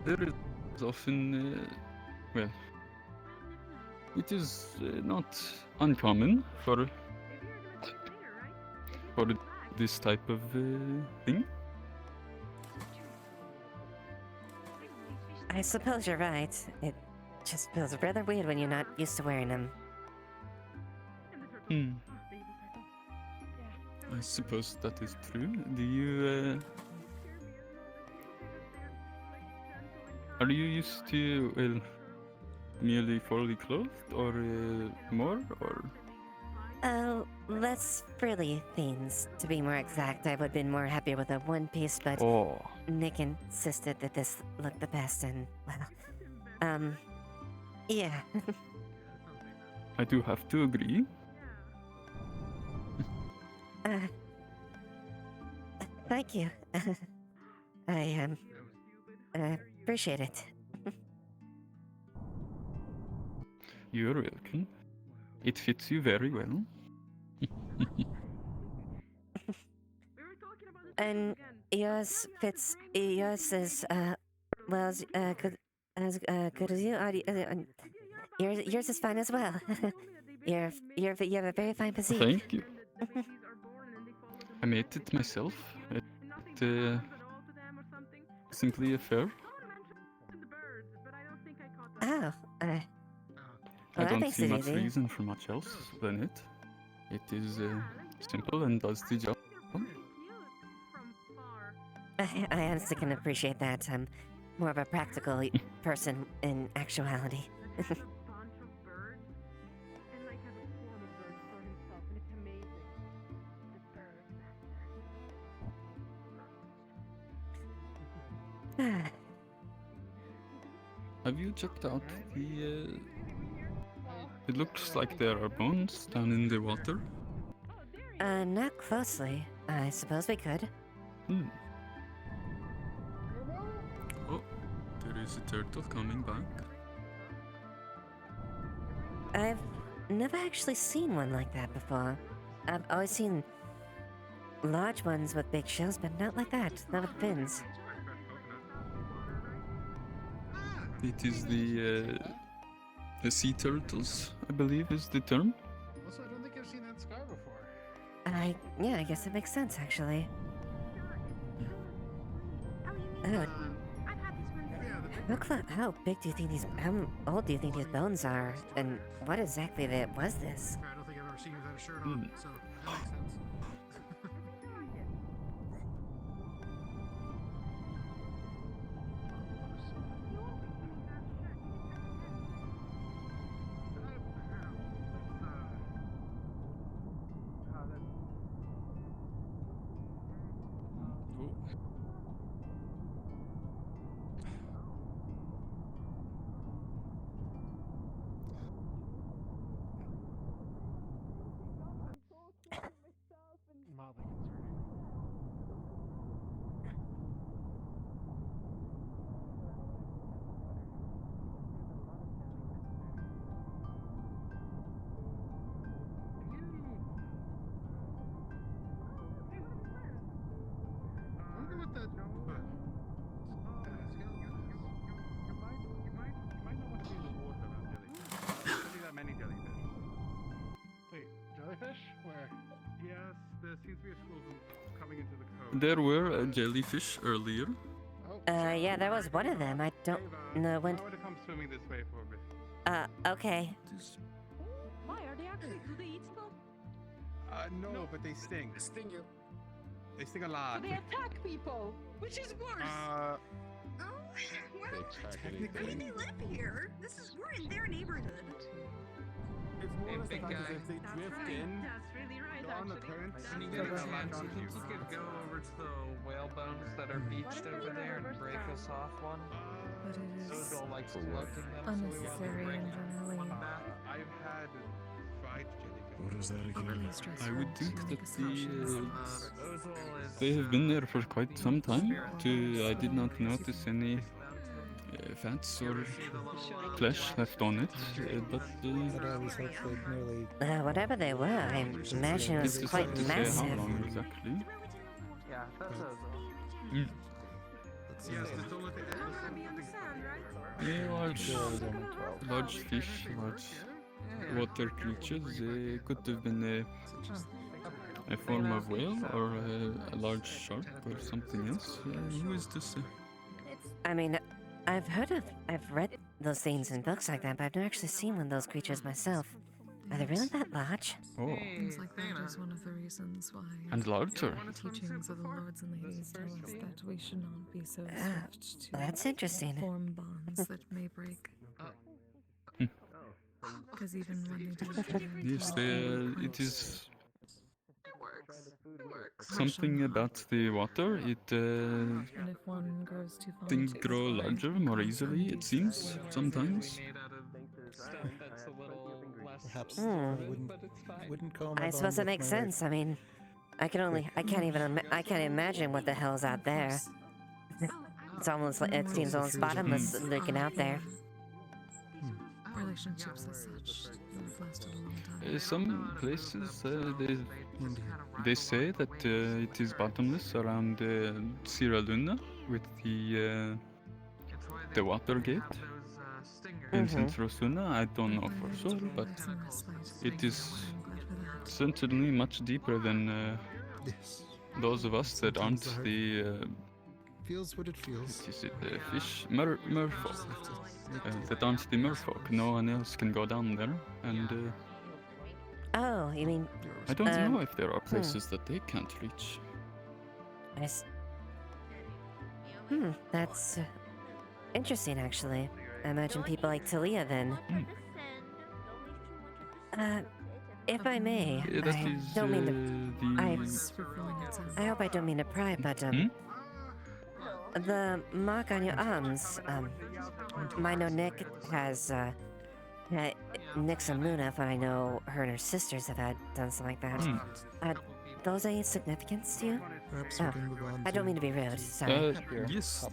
There is often, well, it is not uncommon for this type of thing. I suppose you're right. It just feels rather weird when you're not used to wearing them. I suppose that is true. Do you, are you used to, well, merely fully clothed, or more, or? Less frilly things, to be more exact. I would have been more happier with a one piece, but Nick insisted that this looked the best, and, well, yeah. I do have to agree. Thank you. I appreciate it. You're welcome. It fits you very well. And yours is well as good as you. Yours is fine as well. you have a very fine physique. Thank you. I made it myself. simply a fair. Oh, I well, that don't makes see it much easy. reason for much else than it. It is simple and does the job. I honestly can appreciate that. I'm more of a practical person in actuality. Have you checked out the... It looks like there are bones down in the water. Not closely. I suppose we could. Oh, there is a turtle coming back. I've never actually seen one like that before. I've always seen large ones with big shells, but not like that. Not with fins. It is the sea turtles, I believe is the term. Also, I don't think I've seen that scar before. Yeah, I guess that makes sense, actually. Oh. How big do you think these... How old do you think these bones are? And what exactly was this? I don't think I've ever seen you without a shirt on, so that makes sense. Mildly concerning. I wonder what that. You might not want to be in the water about jellyfish. I see that many jellyfish. Wait, jellyfish? Where? Yes, there seems to be a school of them coming into the cove. There were jellyfish earlier. Yeah, there was one of them. I don't know when... I want to come swimming this way for me. Okay. Why are they ugly? Do they eat stuff? No, but they sting. They sting you. They sting a lot. They attack people, which is worse. Oh, well, I mean, they live here. We're in their neighborhood. It's more or less the fact that if they drift in, That's really right, go on the actually. current, When you get a chance, you think you could go over to the whale bones that are beached over there and break us off one? But it So is don't like floating them so we won't unnecessary break and generally I've had 5 jellyfish. What is that overly stressful. I would think to that make assumptions. they have been there for quite some time. I did not notice any fats or flesh left on it, but whatever they were, I imagine it was it's quite hard to say massive. how long exactly. Yeah, that's a... Mm. Yes, the don't let the Yeah, large fish, large water creatures. They could have been a form of whale or a large shark or something else. Who is this? I mean, I've read those things in books like that, but I've never actually seen one of those creatures myself. Are they really that large? Oh. Things like that is one of the reasons why And larger. the teachings of the lords and ladies tell us that we should not be so swift to That's interesting. form bonds that may break. Because even when they do, Yes, it is something about the water. and if one grows too fond Things to grow it, larger more easily, it seems, sometimes. That's a little less Perhaps wouldn't call I suppose that makes sense. I mean, I can't imagine what the hell's out there. It's almost like, it seems almost bottomless looking out there. relationships as such that have lasted a long time. Some places they say that it is bottomless around Sierra Luna with the water gate in Central Suna. I don't know for sure, but it is certainly much deeper than those of us that aren't the feels what it feels. It is the fish merfolk. That aren't the merfolk. No one else can go down there. And Oh, you mean? I don't know if there are places that they can't reach. That's interesting, actually. I imagine people like Talia then. If I may, I don't mean to. I hope I don't mean to pry, but the mark on your arms. I know Nick has Nick's and Luna, but I know her and her sisters have done something like that. Those any significance to you? Perhaps Oh, I don't mean to be rude. Sorry. Yes.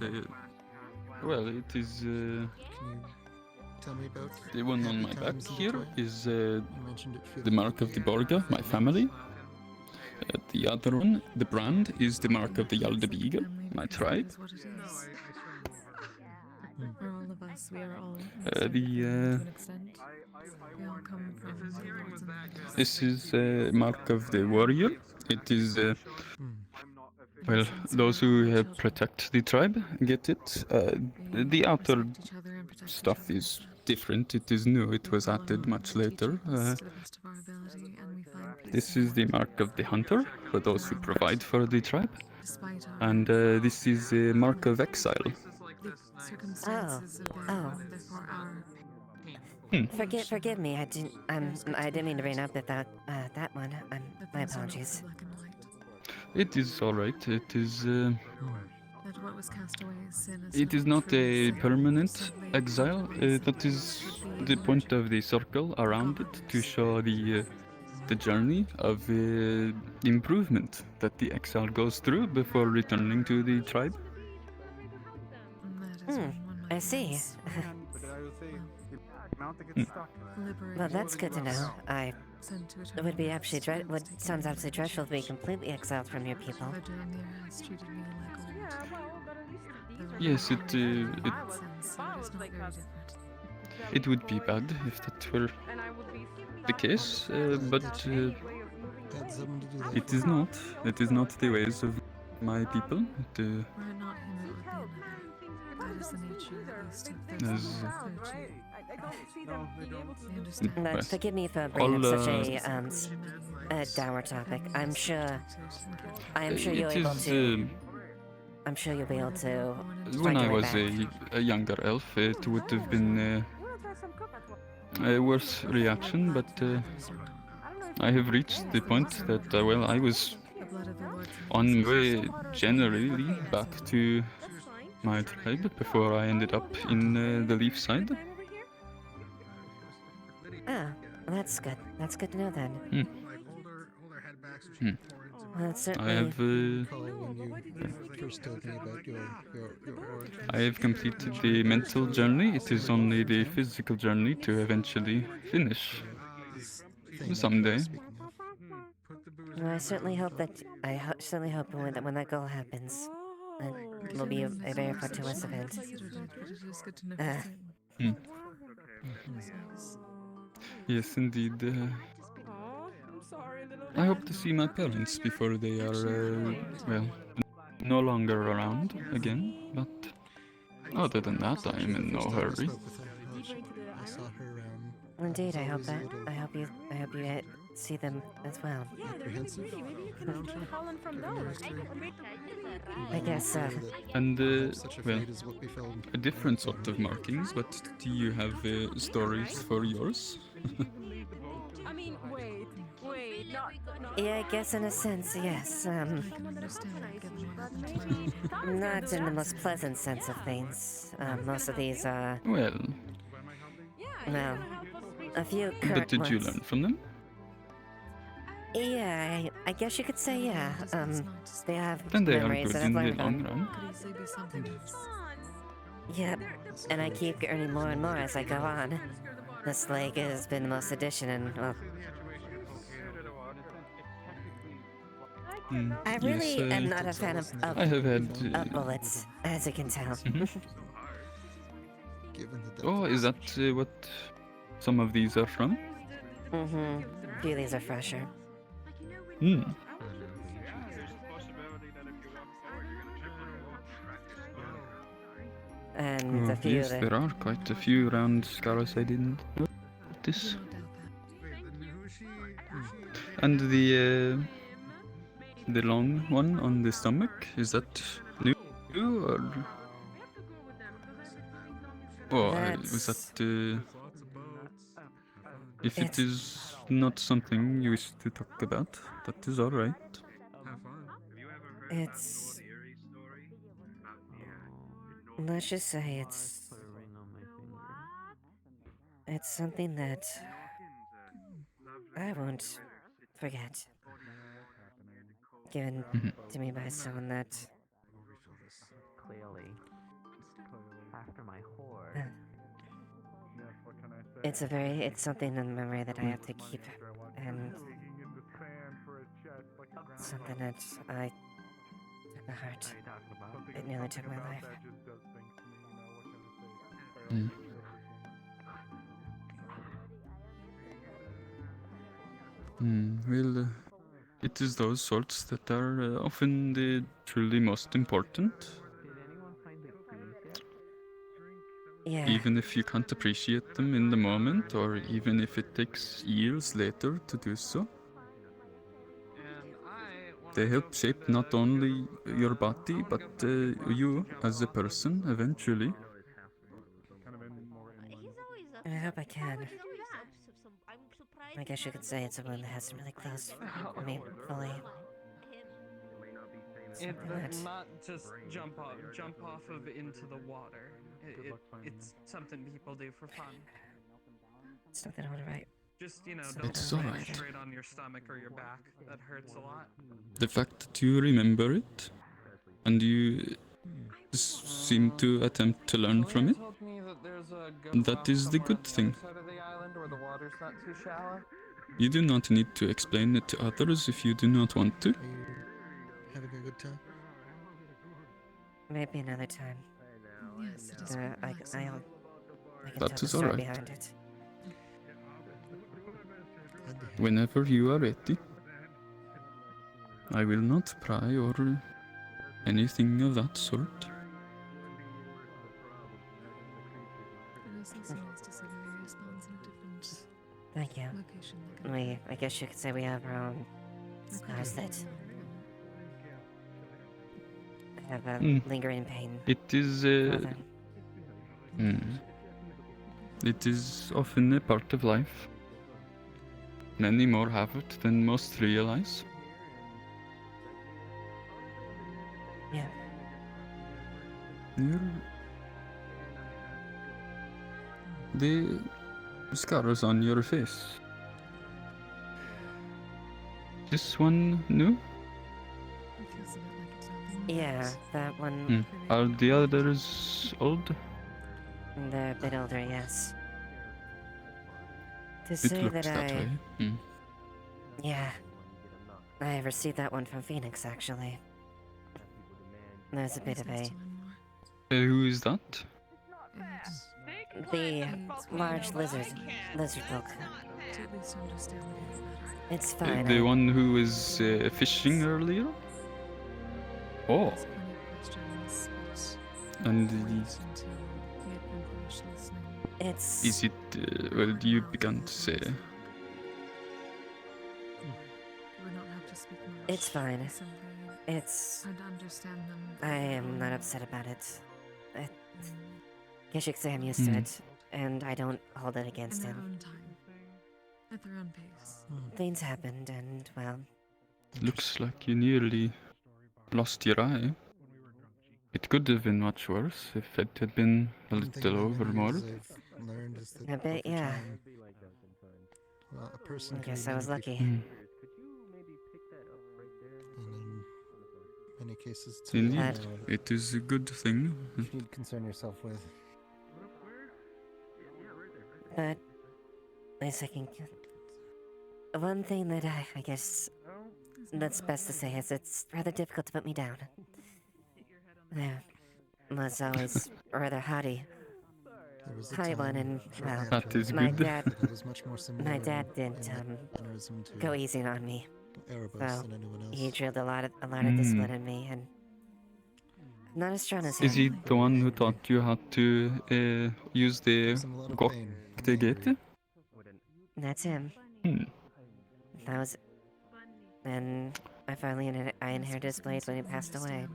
Well, it is. Can you tell me about the one on my back here is the it mark of the Borga, my family. The other one, the brand, is the mark of the Yaldabiga, my tribe. For all of us, we are all The to an extent. We all come from the lords and ladies. This is a mark of the warrior. It is, well, those who protect the tribe get it. The outer stuff is different. It is new. It was added much later. This is the mark of the hunter, for those who provide for the tribe. And this is a mark of exile. Forgive me. I didn't mean to bring up that one. My apologies. It is all right. It is. That what was cast away is sin as It is not a permanent exile. That is the point of the circle around it, to show the journey of improvement that the exile goes through before returning to the tribe. I see. Well, that's good to know. It would be actually sounds absolutely dreadful to be completely exiled from your people. Yes, it would be bad if that were the case, but it is not. It is not the ways of my people. Forgive me for bringing up such a dour topic. I'm sure you'll be able to. I'm sure you'll be able to. When I was a younger elf, it would have been a worse reaction, but I have reached the point that, well, I was on way generally back to my tribe before I ended up in the Leaf side. Ah, well, that's good. That's good to know then. Well, that's certainly... I have completed the mental journey. It is only the physical journey to eventually finish someday. Well, I certainly hope that when that goal happens, it will be a very fortuitous event. Yes, indeed. I hope to see my parents before they are, well, no longer around again, but other than that, I am in no hurry. Indeed, I hope you see them as well. I guess, And, well, a different sort of markings, but do you have stories for yours? I mean, wait, yeah, I guess in a sense, yes. Not in the most pleasant sense of things. Most of these are... Well, a few but did you learn from them? Yeah, I guess you could say, yeah. They have Then they are memories good that I've in the learned long from. run. Yep, and I keep earning more and more as I go on. This lake has been the most addition, and well, I really am not a fan of I have had bullets, as you can tell. Oh, is that what some of these are from? Mm-hmm. A few of these are fresher. and a Oh, few yes, that. there are quite a few round scars I didn't notice. And the long one on the stomach, is that new or? Oh, was that? If it is not something you wish to talk about, that is alright. It's. Let's just say it's something that I won't forget. Given to me by someone that. Clearly. After my horde. It's something in memory that I have to keep, and something that I took to heart. It nearly took my life. Well, it is those sorts that are often the truly most important. Yeah. Even if you can't appreciate them in the moment, or even if it takes years later to do so. They help shape not only your body, but you as a person eventually. I hope I can. I guess you could say it's a wound that hasn't really closed. I mean, fully. It does not just jump off of into the water. It's something people do for fun. It's nothing alright. Just, you know, It's don't alright. land straight on your stomach or your back. That hurts a lot. The fact that you remember it, and you seem to attempt to learn from it, Told me that there's a ghost that is the good thing. side of the island where the water's not too shallow. You do not need to explain it to others if you do not want to. Having a good time? Maybe another time. Yes, it is. I can That tell the is story alright. behind it. Whenever you are ready. I will not pry or anything of that sort. I know Cecil wants to say that he responds in a different Thank you. location. I guess you could say we have our own scars that have a lingering pain. It is It is often a part of life. Many more have it than most realize. Yeah. The scars on your face. This one new? Yeah, that one. Are the others old? They're a bit older, yes. To It say looks that that way. Yeah. I received that one from Phoenix, actually. There's a bit of a... Who is that? The large lizard folk. It's fine. The one who was fishing earlier? Oh. And it's... Is it... well, you began to say... It's fine. It's... I am not upset about it. I guess you could say I'm used to it, and I don't hold it against him. At their own pace. Things happened, and, well... Looks like you nearly lost your eye. It could have been much worse if it had been a little overboard. I bet, yeah. Well, a person I can guess be I was many lucky. people. And in many cases, too. Indeed, it is a good thing. You'd concern yourself with. But... I second... One thing that I guess... that's best to say is it's rather difficult to put me down. There was always a rather haughty one, and, well, That is my good. dad... my dad didn't, go easy on me. So, he drilled a lot of discipline in me, and Not as strong as Is him. he the one who taught you how to use the gate? That's him. Hmm. That was... And I finally inherited his blade when he passed away.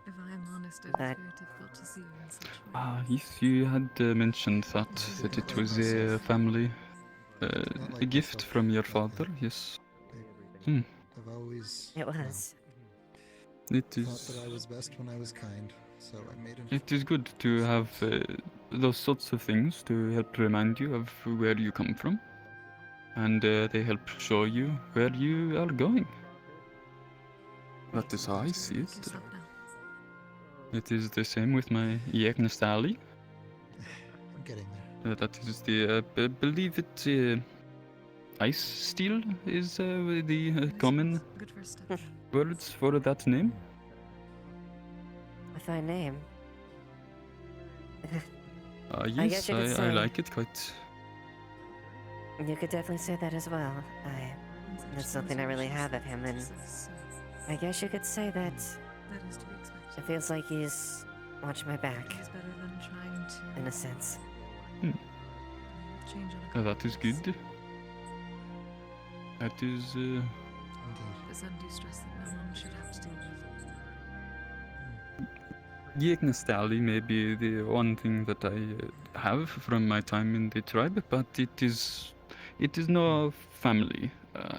If I am honest, it's But very difficult to see you in such way. Ah, yes, you had mentioned that it was a family a gift from your father. Yes. Hmm. I've always. It was. It Thought is. that I was best when I was kind, so I made him. It is good to have those sorts of things to help remind you of where you come from, and they help show you where you are going. That is how I see it. It is the same with my Yegnestali. I'm getting there. That is the, I believe it, ice steel is the common words for that name. A fine name. I Yes, guess you could I say- like it quite. You could definitely say that as well. That's something I really have of him, and I guess you could say that it feels like he's watching my back, in a sense. Hmm. Change on a That is good. That is. This undue stress that no one should have to deal with. Yegnestali may be the one thing that I have from my time in the tribe, but it is no family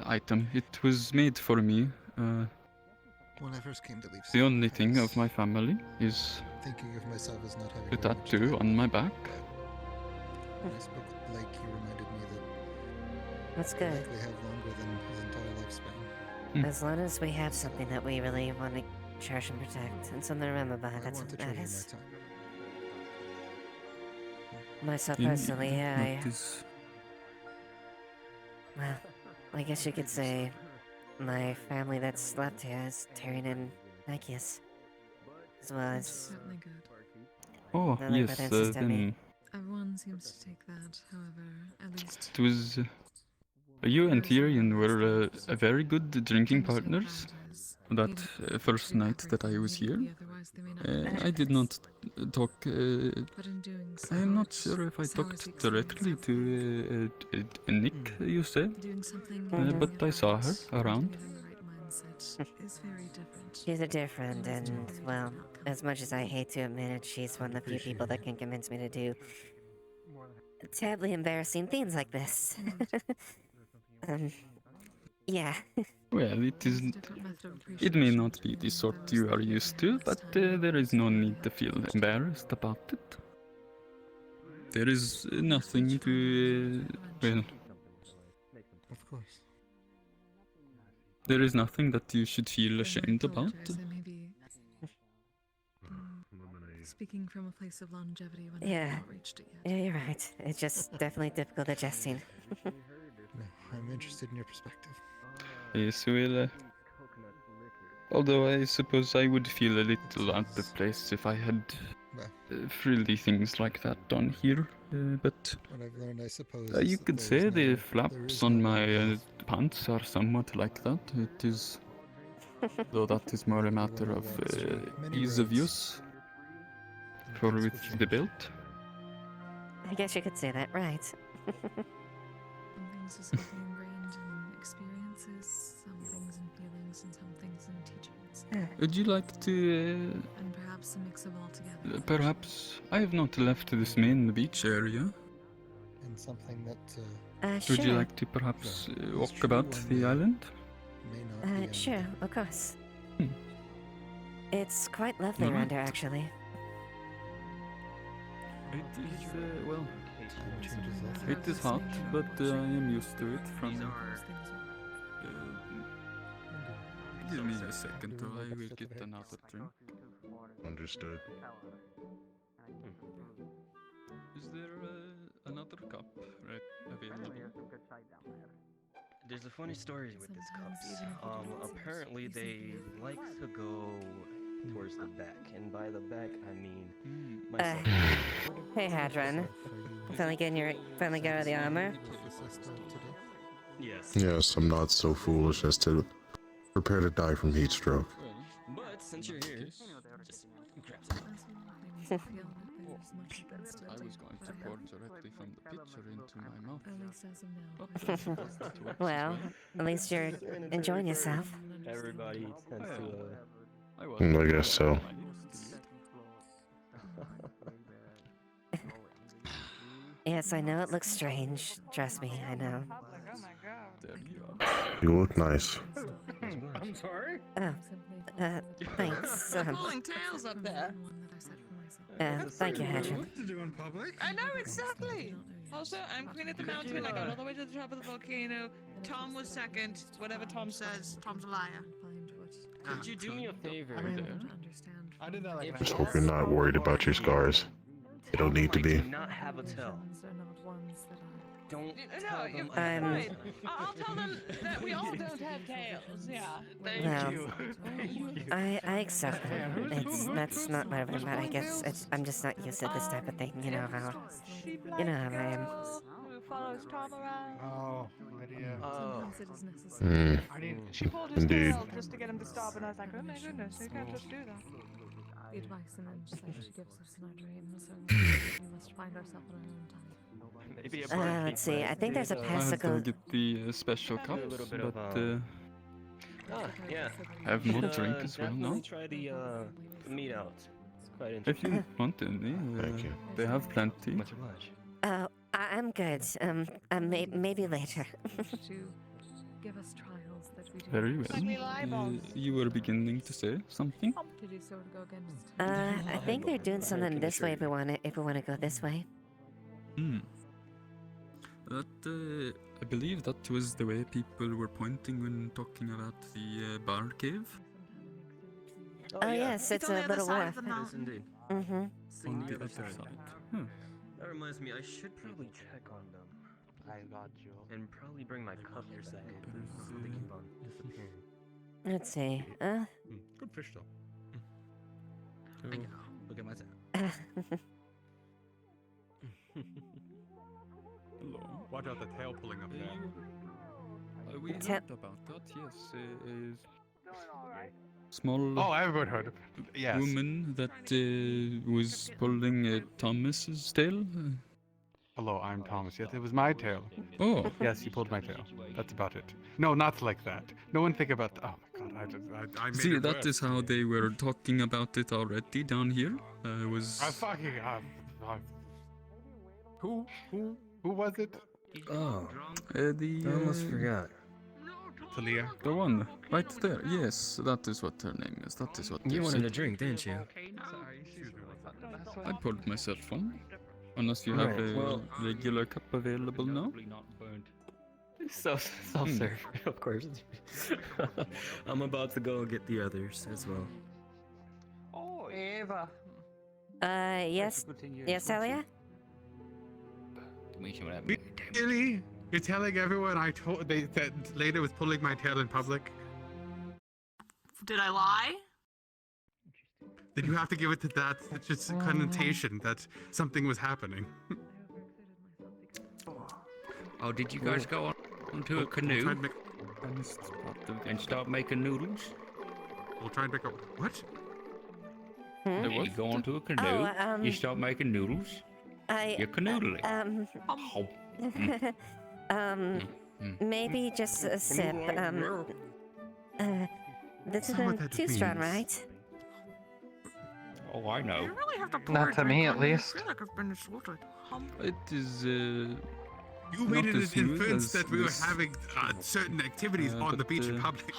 item. It was made for me. When I first came to leave. The only thing of my family is Thinking of myself as not having the very much tattoo time. on my back. When I spoke with Blake, he reminded me that That's good. we have longer than his entire lifespan. As long as we have something that we really want to cherish and protect, and something to remember by, that's want what to that treasure is. my Myself Yeah, personally, that I... is- Well, I guess you could say my family that's left here is Tyrion and Nikeus. As well as... Certainly good. Oh, the other yes, brother and sister me. then Everyone seems to take that, however, at least it was. You and Tyrion were very good drinking partners. That first night that I was here, I did not talk. I am not sure if I talked directly to Nick, you said, but I saw her around. She's a dear friend, and, well, as much as I hate to admit it, she's one of the few people that can convince me to do terribly embarrassing things like this. Yeah. Well, it is. It may not be the sort you are used to, but there is no need to feel embarrassed about it. There is nothing to. Well, Of course. there is nothing that you should feel ashamed about. speaking from a place of longevity when Yeah. I've not reached it yet. Yeah, you're right. It's just definitely difficult adjusting. No, I'm interested in your perspective. Yes, well, although I suppose I would feel a little out of place if I had frilly things like that on here, but What I've learned, I suppose, you is that could there say is the no- flaps on my pants are somewhat like that. It is, though that is more a matter of ease of use for with the belt. I guess you could say that, right? Some things are simply ingrained in experiences, some things in feelings, and some things in teachings. Would you like to? And perhaps a mix of all together. Perhaps I have not left this main beach area. And something that Would you sure. like to perhaps walk about the island? may not be Sure, of course. Hmm. It's quite lovely around here, actually. It is, well, it is hot, but I am used to it from... give me a second till I will get another drink. Understood. Is there another cup available? There's a funny story with these cups. Apparently they like to go towards the back, and by the back I mean myself. Hey, Hadron. Finally got out of the armor? Yes. Yes, I'm not so foolish as to prepare to die from heat stroke. But since you're here, just doesn't feel like there's much against it. I was going to pour directly from the pitcher into my mouth. At least as of now. I don't think that works Well, as at least you're enjoying yourself. Everybody tends to. I guess so. Yes, I know it looks strange. Trust me, I know. You look nice. I'm sorry? Oh, thanks. Pulling tails up there. Thank you, Hedron. What to do in public? I know exactly. Also, I'm queen of the mountain. I got all the way to the top of the volcano. Tom was second. Whatever Tom says, Tom's a liar. Could you do me a favor? I did that like Just hope you're not worried about your scars. They don't need to be. Do not have a tail. Don't tell them. I'll tell them that we all don't have tails. Yeah. Well, I accept that. That's not what I'm about. I guess I'm just not used to this type of thing. You know how I am. Who follows Tom around? Oh, Lydia. She pulled his Indeed. tail just to get him to stop, and I was like, oh my goodness, you can't just do that. The advice and insight she gives us in our dreams, and we must find ourselves in our own time. Let's see. I think there's a I pass to had to go. get the special cups, but Yeah. have more Should, drink as well, definitely no? try the meat out. It's quite If interesting. you want any, they have plenty. Much obliged. I'm good. Maybe later. To give us trials that we do. Very well. You were beginning to say something? To do so to go against. I think they're doing something this way. If we want to go this way. That, I believe that was the way people were pointing when talking about the bar cave. Oh yes, it's a little wharf. Yes, indeed. Mhm. On the other side. That reminds me, I should probably check on them. I got you. And probably bring my cup here second. They keep on disappearing. Let's see. Good fish though. I know. Look at myself. Hello. Watch out the tail pulling up there. We heard about that, yes. Small Oh, everyone heard. Yes. woman that was pulling Thomas's tail. Hello, I'm Thomas. Yes, it was my tail. Oh. Yes, he pulled my tail. That's about it. No, not like that. No one think about. Oh my god, I made See, it that worse. is how they were talking about it already down here. Was I fucking. Who was it? Oh. the I almost forgot. Talia. The one right there. Yes, that is what her name is. That is what You they wanted said. a drink, didn't you? I poured myself one. Unless you have Right, a well- regular cup available now. Self-serve, of course. I'm about to go get the others as well. Oh, Eva. Yes, Talia. Really? You're telling everyone that Leda was pulling my tail in public? Did I lie? Did you have to give it to that just connotation that something was happening? Oh, did you guys go onto a canoe and start making noodles? We'll try and pick up. What? You go onto a canoe, you start making noodles. You're canoodling. Maybe just a sip. This isn't too strong, right? Oh, I know. You really have to pour Not a to drink me, on at me. least. I feel like I've been assaulted. It is. You made it as an smooth inference as that we were this. having certain activities on the beach in public.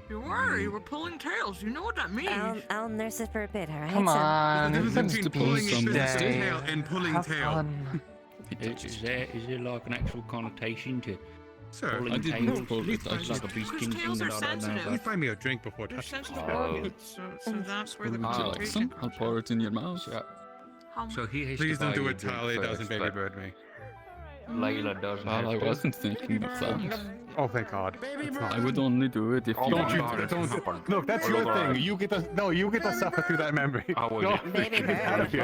You were. You were pulling tails. You know what that means. I'll nurse it for a bit, alright? Come on, The it's difference been between pulling each a day. tail and pulling Have tail. fun. Is there like an actual connotation to Sir, pulling I didn't tails? pull it, I It's like a beast Because king tails thing are that I don't know sensitive. please about. find me a drink before They're touching. sensitive Oh. organs, so that's where the Would you like concentration some? I'll pour it in your mouth. So he has Please to don't buy do you a it, drink Tali. It doesn't first, baby but bird me. Layla doesn't Well, have I to. wasn't thinking of that. Oh, thank God. It's not. I would only do it if you Don't you? wanted. Don't. Look, that's your thing. You get to. No, you get to suffer through that memory. Oh, well, No, yeah. Baby get out of bird, here.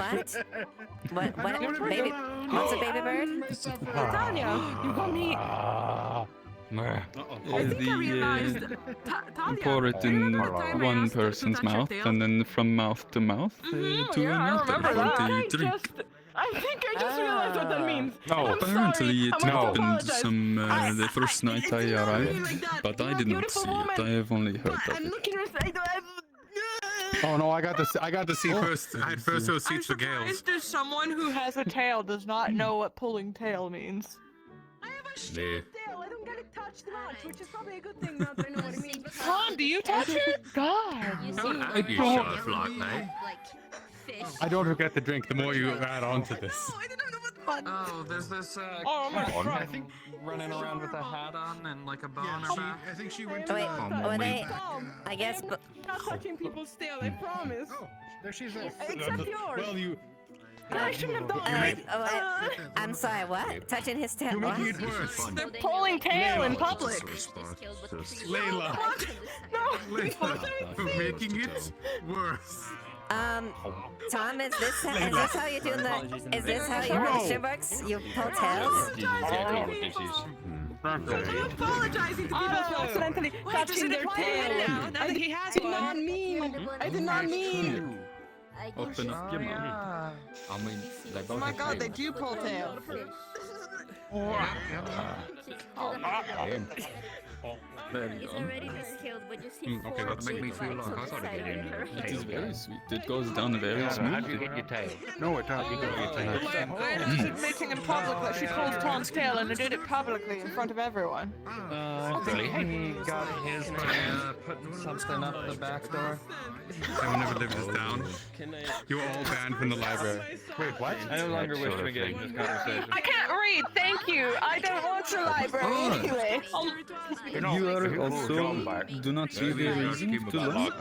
what? What? Baby? What's a baby bird? Tanya, you got me. You pour it in one person's mouth and then from mouth to mouth to another for the drink. I think I just realized what that means. No, apparently it happened some the first night I arrived, but I did not see it. I have only heard of it. Oh no, I got to see first. I had first row seats for Gales. Surprised there's someone who has a tail does not know what pulling tail means. Tail, I don't get it touched much, which is probably a good thing now that I know what it means. Tom, do you touch it? God. I don't forget the drink. The more you add on to this. Oh, there's this Oh my cat, God. I think, running around with a hat on and like a bow on her back. I think she went to Wait, were they? Tom, I guess. not touching people's tail, I promise. Oh, there she's there. Except yours. Well, you. I shouldn't have done it. I'm sorry. What? Touching his tail? You're What? making it worse. They're pulling tail in public. Layla. No. You're making it worse. Tom, is this how you're doing the? Is this how your relationship works? You pull tails? I'm apologizing to people for accidentally touching their tail. Now that he has did one. not mean. I did not mean. Open up your mouth. I mean, they both Oh my have God, they tails. do pull tail. There you go. Okay, that make me feel like I gotta get in there. It is very sweet. It goes down very smoothly. No, it doesn't. You go get your tail. Gladys is admitting in public that she pulled Tom's tail and they did it publicly in front of everyone. I think he got his by putting something up the back door. I will never live this down. You are all banned from the library. Wait, what? I no longer wish to engage in this conversation. I can't read, thank you. I don't want your library anyway. You are also do not see the reason to learn.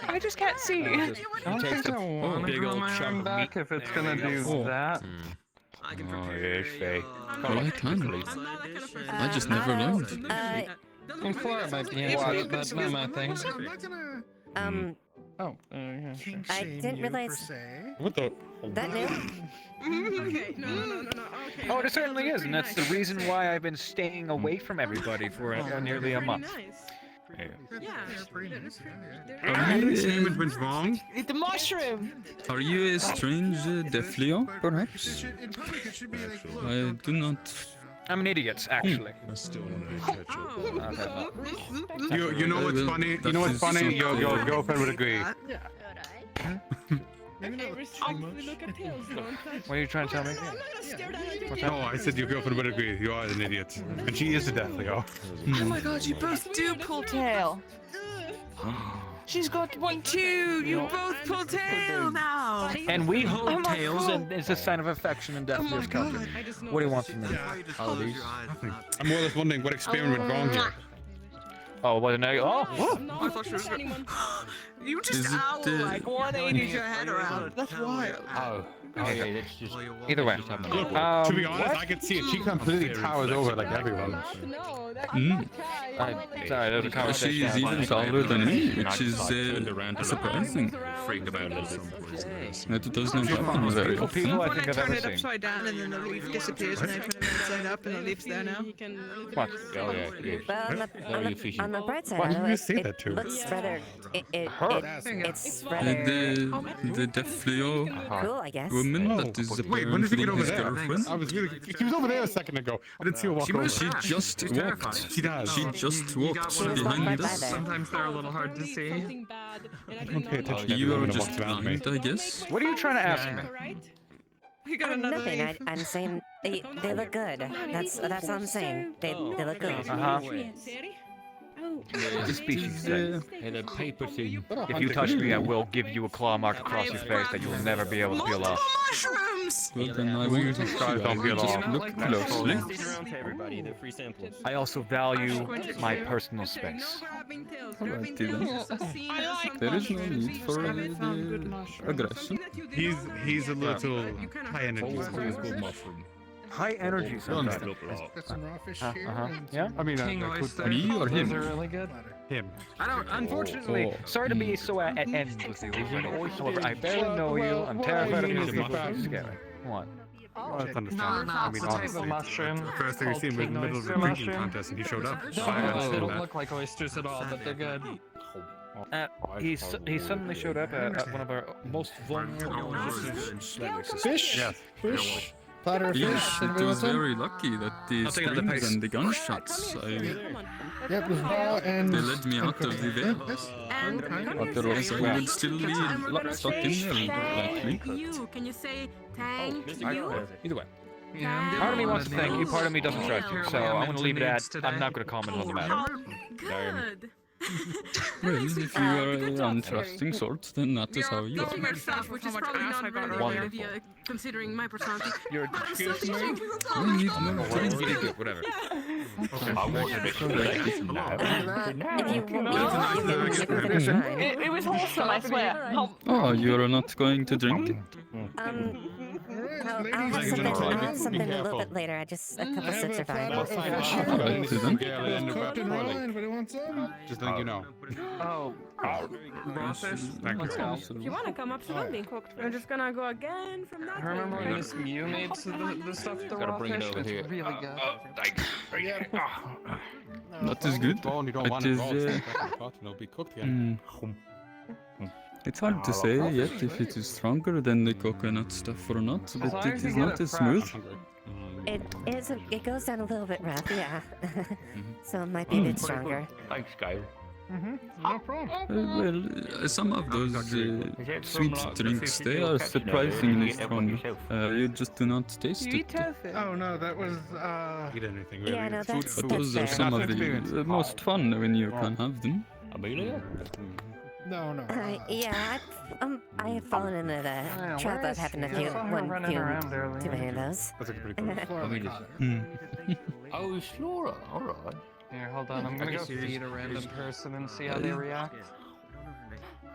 I just can't see. I don't think I want to big grow old my chunk arm of back if it's gonna do that. Oh, yes, right hand. I just never learned. In Florida might be into it, but not my thing. Oh, I didn't realize What the? that new. Okay, no. Okay. Oh, it certainly is, and that's the reason why I've been staying away from everybody for nearly a month. Are you, Statement went wrong. Eat the mushroom. are you a strange Defleo, perhaps? In public, it should be like, look, I do not. I'm an idiot, actually. You know what's funny? You know what's funny? Your girlfriend would agree. Look at tails, don't touch. What are you trying to tell me? I'm not gonna stare down at your No, I said your girlfriend would agree. You are an idiot, and she is a Deathleo. Oh my God, you both do pull tail. She's got one too. You both pull tail now. And we hold tails, and it's a sign of affection and death in this culture. What do you want from me? I'm more or less wondering what experiment went wrong here. Oh, wasn't I? Oh, I thought she was. You just Is it, owl like 180 your head around. That's wild. oh. Okay, that's just. Either way. Look, to be honest, I could see it. She completely towers over like everyone. No, that's Sorry, there's a She conversation. is even taller than me, which is surprising. Freaked about it. That does not happen very People often. I When I think I've turn ever it seen. upside down and then the leaf disappears and I turn it upside up and the leaf's there now. What? Well, on the bright side, Why of did it, you say it that to? looks rather. It's The rather Defleo cool, I guess. woman that is Wait, when did she apparently get over his there? girlfriend. I was really. She was over there a second ago. I didn't see her walk over. She just walked. She does. She just walked She was walking behind by us. there. Sometimes they're a little hard to see. something bad, and I Don't pay did not. attention to You are everyone that just walks around me. blind, I guess. What are you trying to ask me? We got another Nothing. leaf. I'm saying they look good. That's all I'm saying. They look good. Uh-huh. Oh. The species thing. And a paper thing. If you touch me, I will give you a claw mark across your face that you will never be able to peel off. Mushrooms! Well, then I We will usually start don't peel just off. look closely. These around to everybody. They're free samples. I also value my personal space. Alright, then. There is no need for the aggression. He's a little high energy. Mushroom. High energy sometimes. got some raw fish here. Yeah? I mean, King I could oyster. Me or him? Those are really good. him. I don't, unfortunately, sorry to be so at ends with you, however, I barely know you. I'm terrified of you. It's scary. What? Oh, that's understandable. I mean, It's a type of honestly, mushroom. the first thing you called see him was in the middle of a drinking mushroom. contest, and he showed up. No, I understand they don't that. look like oysters at all, but they're good. He suddenly showed up at one of our most vulnerable Fish? Yes. Fish? Platter of fish? Yes, it Anybody was want some? very lucky that the I'll take another springs pace. and the gunshots, Yep, with raw and... they led me out of the veil. But there also would still be stuck in there, likely. Can you say thank Either way. Part of me wants to thank you, part of me doesn't trust you, so I'm going to leave it at, I'm not going to comment on the matter. Good. Well, if you are an untrusting sort, then that is how you are. Knowing yourself, which is probably not very good idea, considering my personality. You're But I'm still teaching. We need more time. Whatever. Okay. It was wholesome, I swear. Oh, you're not going to drink it? I'll have something a little bit later. A couple sips are fine. Alright, then. Cooked and raw, anybody want some? Just letting you know. Oh, raw fish? Thank Let's you. go. If you want to come, absolutely. We're just gonna go again from that. Remember when Miss Mew made the stuff with the raw bring it fish? over It's here. really good. That is good. Oh, you don't It want it is, raw, second thought, and it'll be cooked again. It's hard to say yet if it is stronger than the coconut stuff or not, but long it as you is get not it as smooth. fresh. It goes down a little bit rough, yeah. So it might be a bit stronger. Thanks, Kyle. No problem. Well, some of those sweet drinks, they are surprisingly strong. You just do not taste You it. eat tofu. Oh no, that was Eat anything, really. Yeah, no, It's food that's- for But food. those are fair. some of That's experience. the most fun when you can have them. Amelia? no. Yeah, I have fallen into the trap of having a few, too many of those. That's like a pretty cool. Amelia. Oh, Flora. Alright. Here, hold on. I'm gonna go feed a random person and see how they react.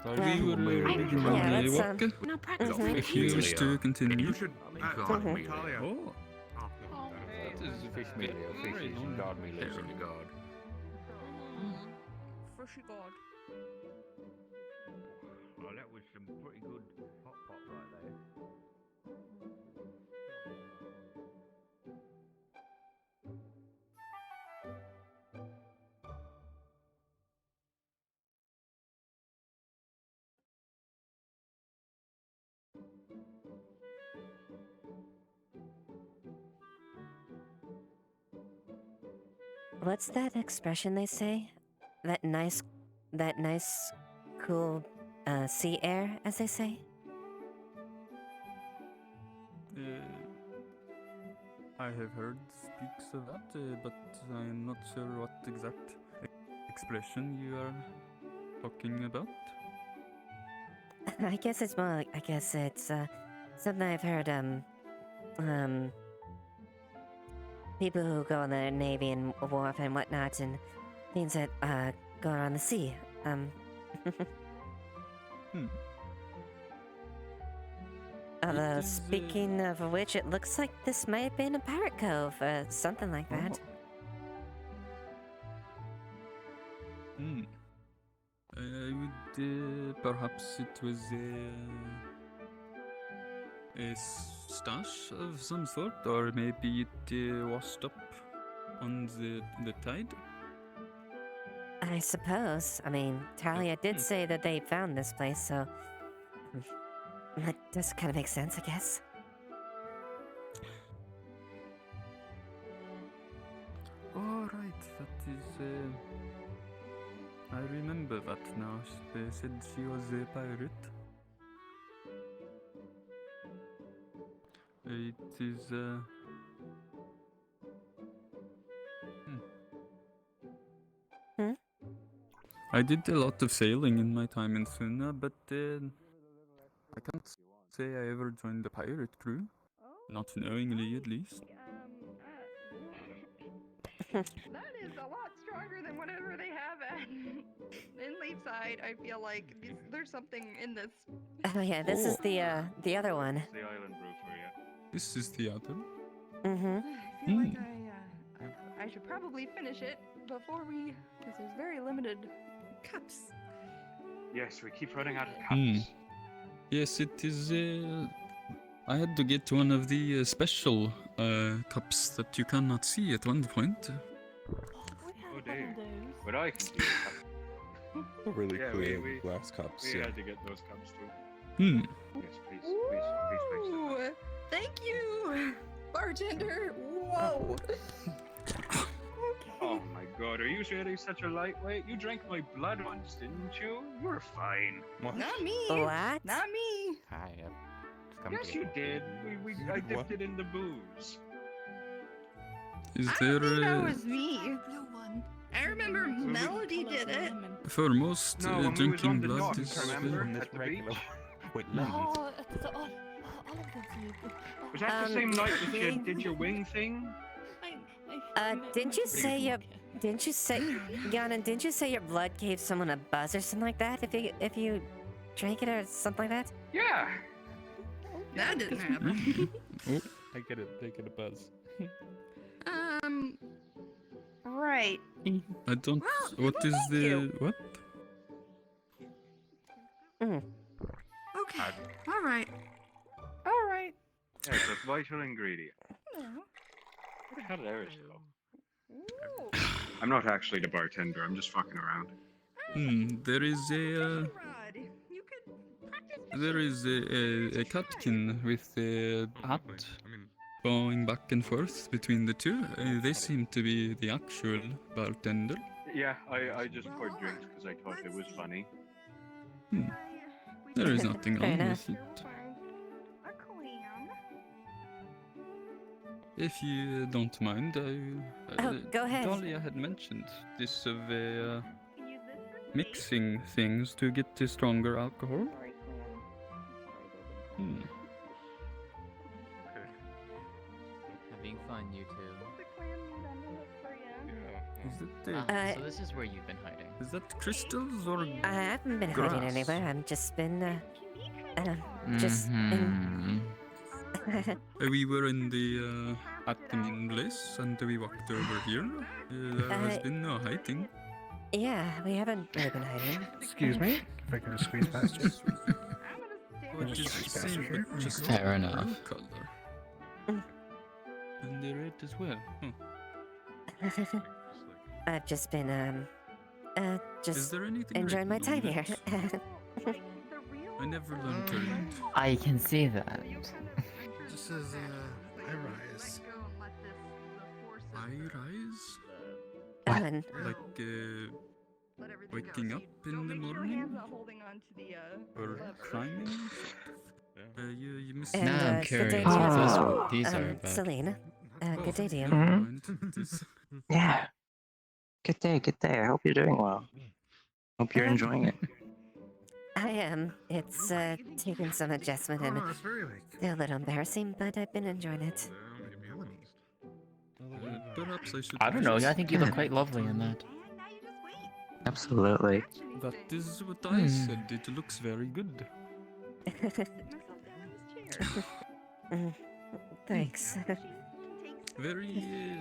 We were originally walking. No practice. If you wish to continue. You should... Oh. Oh, That is a fish meal. Fish is guard meal. Fishy God. Oh, that was some pretty good hot pot right there. What's that expression they say? That nice, cool sea air, as they say? I have heard speaks of that, but I'm not sure what exact expression you are talking about. I guess it's more like, something I've heard, people who go in the Navy and wharf and whatnot, and things that, go around the sea, Although, speaking of which, it looks like this might have been a pirate cove or something like that. I would, perhaps it was a stash of some sort, or maybe it washed up on the tide. I suppose. I mean, Talia did say that they found this place, so that does kind of make sense, I guess. All right, that is. I remember that now. They said she was a pirate. It is. I did a lot of sailing in my time in Sunna, but I can't say I ever joined the pirate crew. Not knowingly, at least. That is a lot stronger than whatever they have in Leafside. I feel like there's something in this. Oh yeah, this is the other one. The island brew for you. This is the other. Mm-hmm. I feel like I should probably finish it before because there's very limited cups. Yes, we keep running out of cups. Yes, it is I had to get one of the special cups that you cannot see at one point. Oh dear. But I can do that. Really Yeah, clear we glass cups. We Yeah. had to get those cups too. Hmm. Yes, please. Ooh, thank you, bartender. Whoa. Oh my god, are you really such a lightweight? You drank my blood once, didn't you? You're fine. Not me. What? Not me. Hi. Yes, you did. I dipped it in the booze. Is I there don't think that was me. I remember Melody did it. for most No, when we was on drinking the blood dock, is remember? At the beach? With Oh, it's all of you. Was that the same night that you did your wing thing? Didn't you say Yanan, didn't you say your blood gave someone a buzz or something like that if you drank it or something like that? Yeah. That didn't happen. Oh, I get a buzz. Right. I don't. Well, what is the you. what? Okay. All right. All right. Yeah, it's a vital ingredient. How did Eris go? I'm not actually the bartender, I'm just fucking around. There is a catkin with a hat going back and forth between the two. They seem to be the actual bartender. Yeah, I just poured drinks because I thought it was funny. There is nothing Fair wrong enough. with it. If you don't mind, go ahead. Dahlia had mentioned this of mixing things to get a stronger alcohol. Having fun, you two. Is that So this is where you've been hiding. is that crystals or I haven't been hiding grass? anywhere. I've just been just in. We were in the at the main place and we walked over here. There has been no hiding. Yeah, we haven't really been hiding. Excuse me, if I could just squeeze past you. It is the same, but just Fair blue enough. color. And the red as well. I've just been Is just there anything enjoying my written time on here. it? I never learned to read. I can see that. This is I rise. I rise? Ellen. Like waking up in the morning? Or climbing? You missed And, Now I'm good day curious to you. what these are about. Celine, good day to you. Yeah. Good day, good day. I hope you're doing well. Hope you're enjoying it. I am. It's taken some adjustment and a little embarrassing, but I've been enjoying it. Perhaps I should. I don't know. I think you look quite lovely in that. Absolutely. That is what I said. It looks very good. Thanks. Very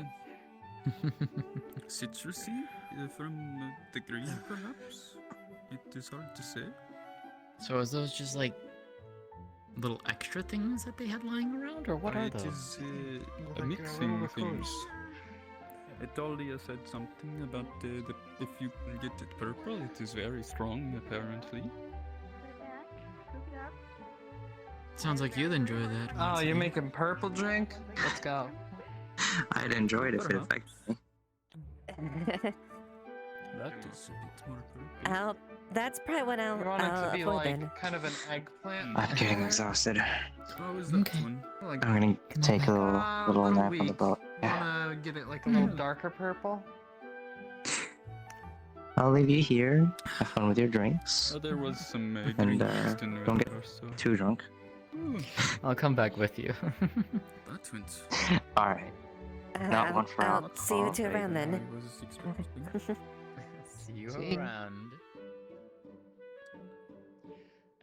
citrusy from the green, perhaps? It is hard to say. So is those just like little extra things that they had lying around, or what are It those? is mixing things. Dahlia said something about if you can get it purple, it is very strong, apparently. Sounds like you'd enjoy that. Oh, you're making purple drink? Let's go. I'd enjoy it if it affected me. That is a bit more purple. That's probably what I'll You want it to be avoid like then. kind of an eggplant? I'm getting exhausted. How is that one? Like, I'm gonna take a little nap on the weak. boat. Yeah. Wanna get it like a little darker purple? I'll leave you here. Have fun with your drinks. Oh, there was some And green mixed in don't get there, so. too drunk. I'll come back with you. That went. Alright. Not one for I'll see you two alcohol. around then. I was expecting. See you See? around.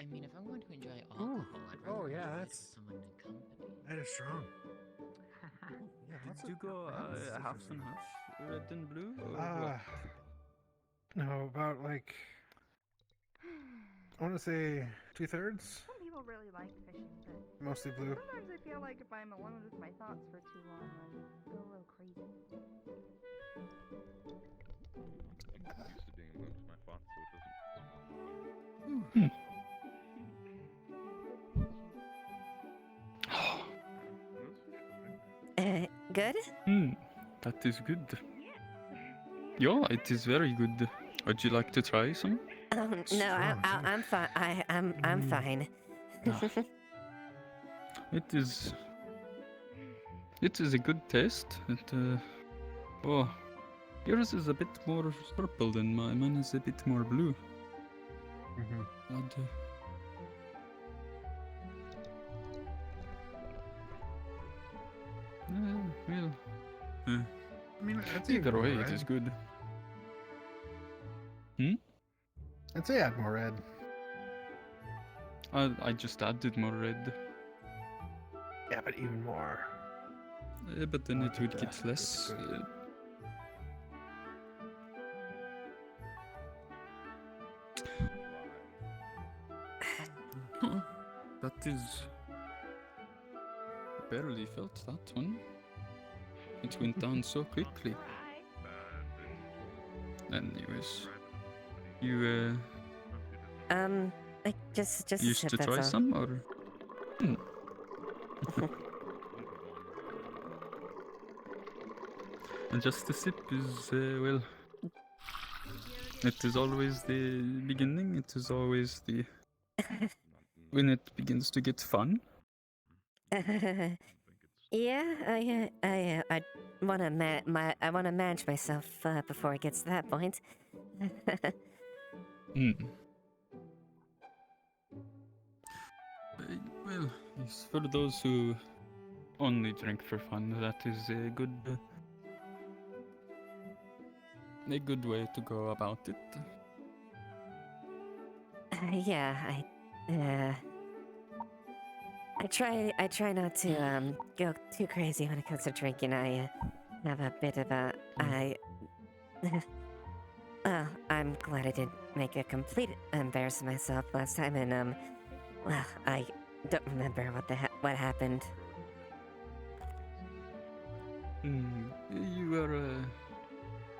I mean, if I'm going to enjoy alcohol, I'd rather yeah, enjoy it that's- with someone in company. That is strong. Did you go half and half, red and blue? Or what? No, about like I want to say 2/3. still really like fishing, but Mostly blue. sometimes I feel like if I'm alone with my thoughts for too long, I go a little crazy. I'm used to being alone with my thoughts, so it Good? That is good. Yeah, it is very good. Would you like to try some? No, I'm fine. I'm fine. It is. It is a good taste. Oh, yours is a bit more purple than mine. Mine is a bit more blue. And, well, I mean, that's either way, it is good. I'd say add more red. I just added more red. Yeah, but even more. But then it would get less. That is. Barely felt that one. It went down so quickly. Anyways, you like just used to try some or? And just a sip is well. It is always the beginning. It is always the when it begins to get fun. Yeah, I wanna manage myself before it gets to that point. Well, yes, for those who only drink for fun, that is a good way to go about it. Yeah, I try not to go too crazy when it comes to drinking. I have a bit of a well, I'm glad I didn't make a complete embarrass of myself last time, and well, I don't remember what happened. You were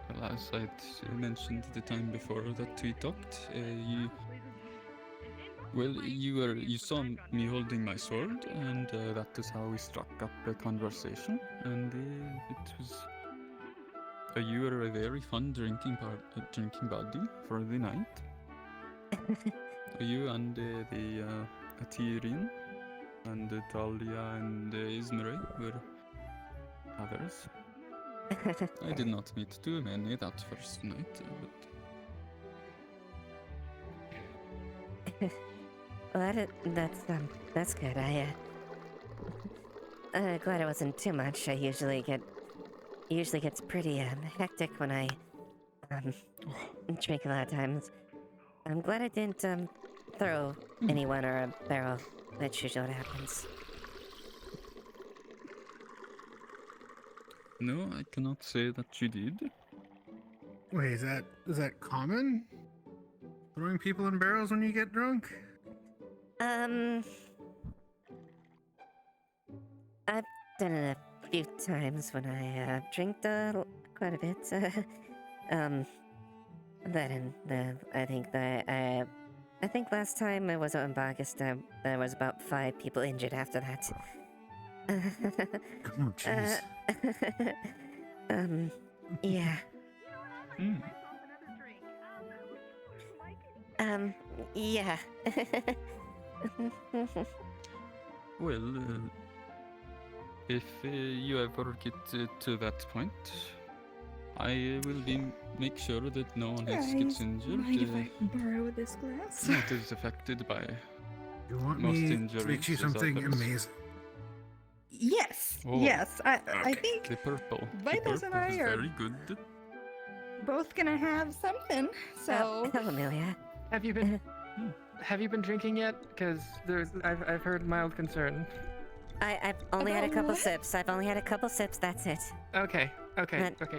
well, as I mentioned the time before that we talked, you saw me holding my sword, and that is how we struck up a conversation, and it was. You were a very fun drinking buddy for the night. You and the Tyrion and Talia and Ismere were others. I did not meet too many that first night, but. Well, that's good. Glad it wasn't too much. I usually gets pretty hectic when I drink a lot of times. I'm glad I didn't throw anyone or a barrel. That's usually what happens. No, I cannot say that you did. Wait, is that common? Throwing people in barrels when you get drunk? I've done it a few times when I drink quite a bit. I think last time I was out in August, there was about 5 people injured after that. Oh, jeez. Yeah. Yeah. Well, if you ever get to that point, I will make sure that no one else gets injured. Mind if I borrow this glass? Not is affected by You want most me injuries. to make you as something others. amazing? Yes, Oh, yes. I think the purple. Vitals the and purple I is are very good. both gonna have something. So, hello, Amelia. Have you been drinking yet? Because I've heard mild concern. I've only had a couple sips. That's it. Okay.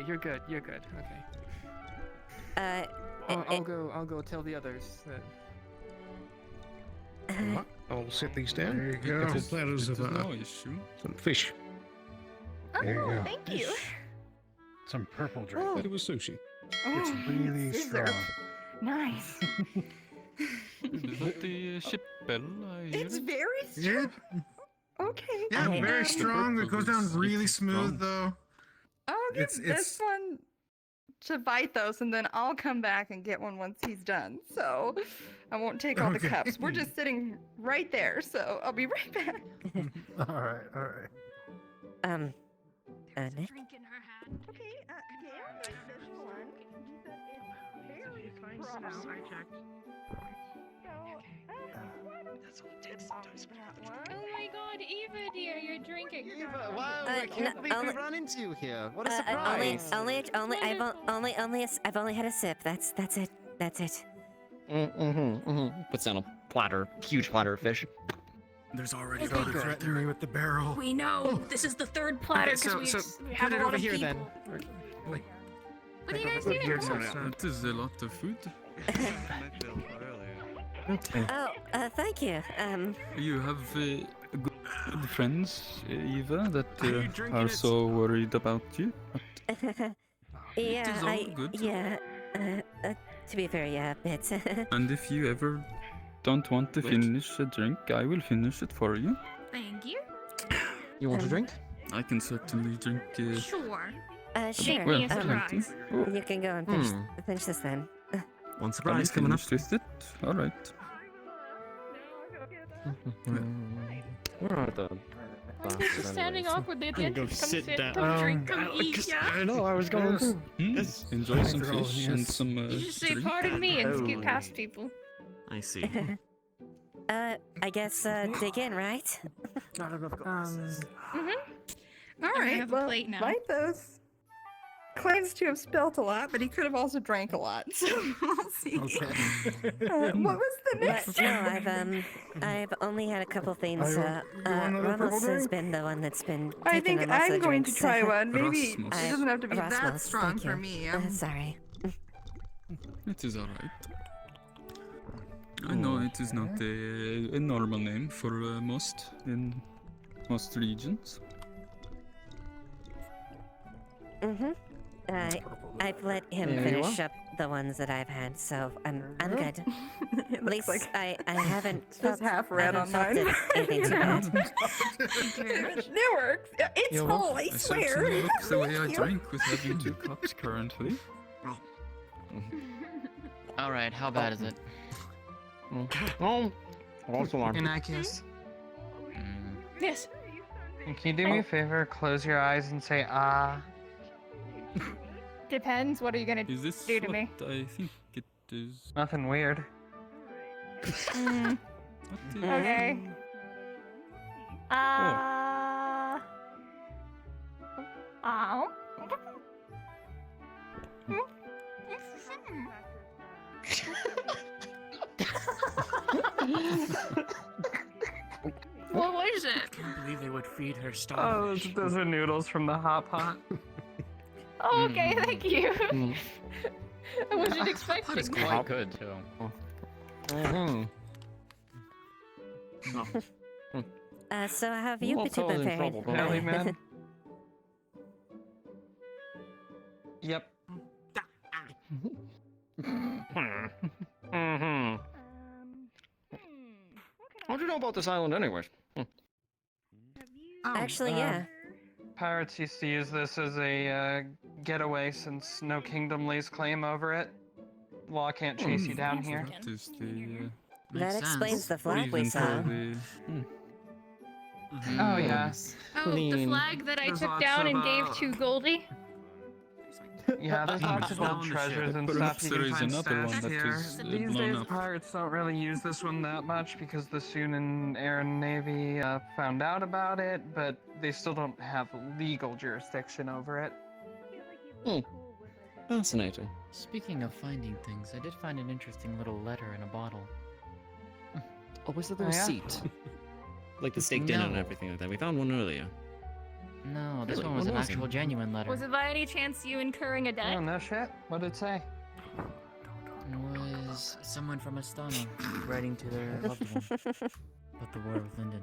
You're good. Okay. I'll go tell the others that. I'll set these down. There you Get go. couple platters of No issue. some fish. There you Oh, go. thank you. Some purple drink. Oh. But it was sushi. It's Oh, really scissor. strong. Nice. Is that the ship bell I hear? It's very Yeah, strong. Okay. yeah, very Um, strong. It goes down really smooth though. I'll give It's- this one to Vithos, and then I'll come back and get one once he's done. So I won't take all the Okay. cups. We're just sitting right there, so I'll be right back. All right, all right. Nick? Okay, Gail made this one. He said it's very strong. I checked. That's all it takes sometimes. Oh my god, Eva dear, you're drinking. Eva, wow, I can't believe we ran into you here. What a Only, surprise. I've only had a sip. That's it. That's it. Puts down a platter, huge platter of fish. There's already Okay, somebody good. threatening me with the barrel. We know. This is the third platter because we have a lot of people. Wait. What are you guys doing? That is a lot of food. Okay. Oh, thank you. You have good friends, Eva, that Are you drinking are it? so worried about you. Yeah, is all good. yeah. To be fair, yeah, a bit. And if you ever don't want to finish a drink, I will finish it for you. Thank you. You want a drink? I can certainly drink. Sure. Sure. Well, me a plenty. surprise. Oh, You can go and finish this then. One are you surprise coming up. finished with it? All right. Where are the I'm just standing awkwardly at the I'm gonna entrance. go Come sit down. come drink, come eat, yeah? I know, I was going to. Yes. Enjoy some fish and some. You just say drink. pardon me and skip past people. I see. I guess dig in, right? Not enough glasses. All gonna right. have a Well, plate now. Vithos claims to have spilt a lot, but he could have also drank a lot. So we'll see. What was the next? No, I've only had a couple things. You want another purple Ramos has drink? been the one that's been. I taking think the most of I'm the going to drinks. try one. Maybe Rasmus. it doesn't have to be that Rasmus, strong thank for you. me. Sorry. It is alright. I know it is not a normal name for most in most regions. I've let him There you finish up the ones that I've had, so I'm good. At least I haven't felt, half red I haven't on felt mine. anything too bad. It works. It's You're full, I I swear. certainly look the way I Thank you. drink with having 2 cups currently. All right, how bad is it? Oh, also on. Inakis, Yes. can you do me a favor? Close your eyes and say ah. Depends. What are you gonna Is this do to what me? I think it is? Nothing weird. Mm, What is okay. Ow. What was it? I can't believe they would feed her Oh, starfish. those are noodles from the hot pot. Oh, okay, thank you. Mm. I wasn't expecting is that. quite good too. So how have you Well, two totally been in faring? trouble, Nelly, man. Yep. How'd you know about this island, anyways? Actually, yeah. Pirates used to use this as a getaway since no kingdom lays claim over it. Law can't chase you down here. That is the. That explains the flag we reason saw. for the. Oh, yes. Oh, the flag that I There's took lots down of, and gave to Goldie? Yeah, there's lots of old treasures and stuff Perhaps you there can is find another one stashed that here. is These blown days, up. pirates don't really use this one that much because the Sunan Air and Navy found out about it, but they still don't have legal jurisdiction over it. Fascinating. Speaking of finding things, I did find an interesting little letter in a bottle. Oh, was it the Oh, yeah? receipt? Like the steak dinner and No. everything like that. We found one earlier. No, this Really? one was What an was it? actual genuine letter. Was it by any chance you incurring a debt? Oh, no shit. What did it say? It was someone from Astana writing to their loved one. About the war with Linden.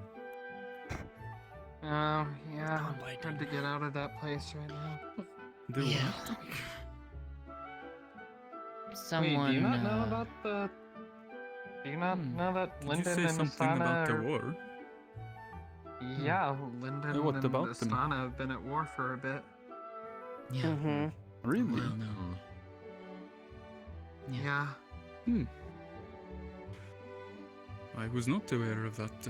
Oh, yeah. Hard to get out of that place right now. Yeah. Someone. Wait, do you not know about the... Do you not know that Did you Linden say and something Astana about the are... war? Yeah, Linden What and about them? Astana have been at war for a bit. Yeah. Really? Well, no. Yeah. Hmm. I was not aware of that.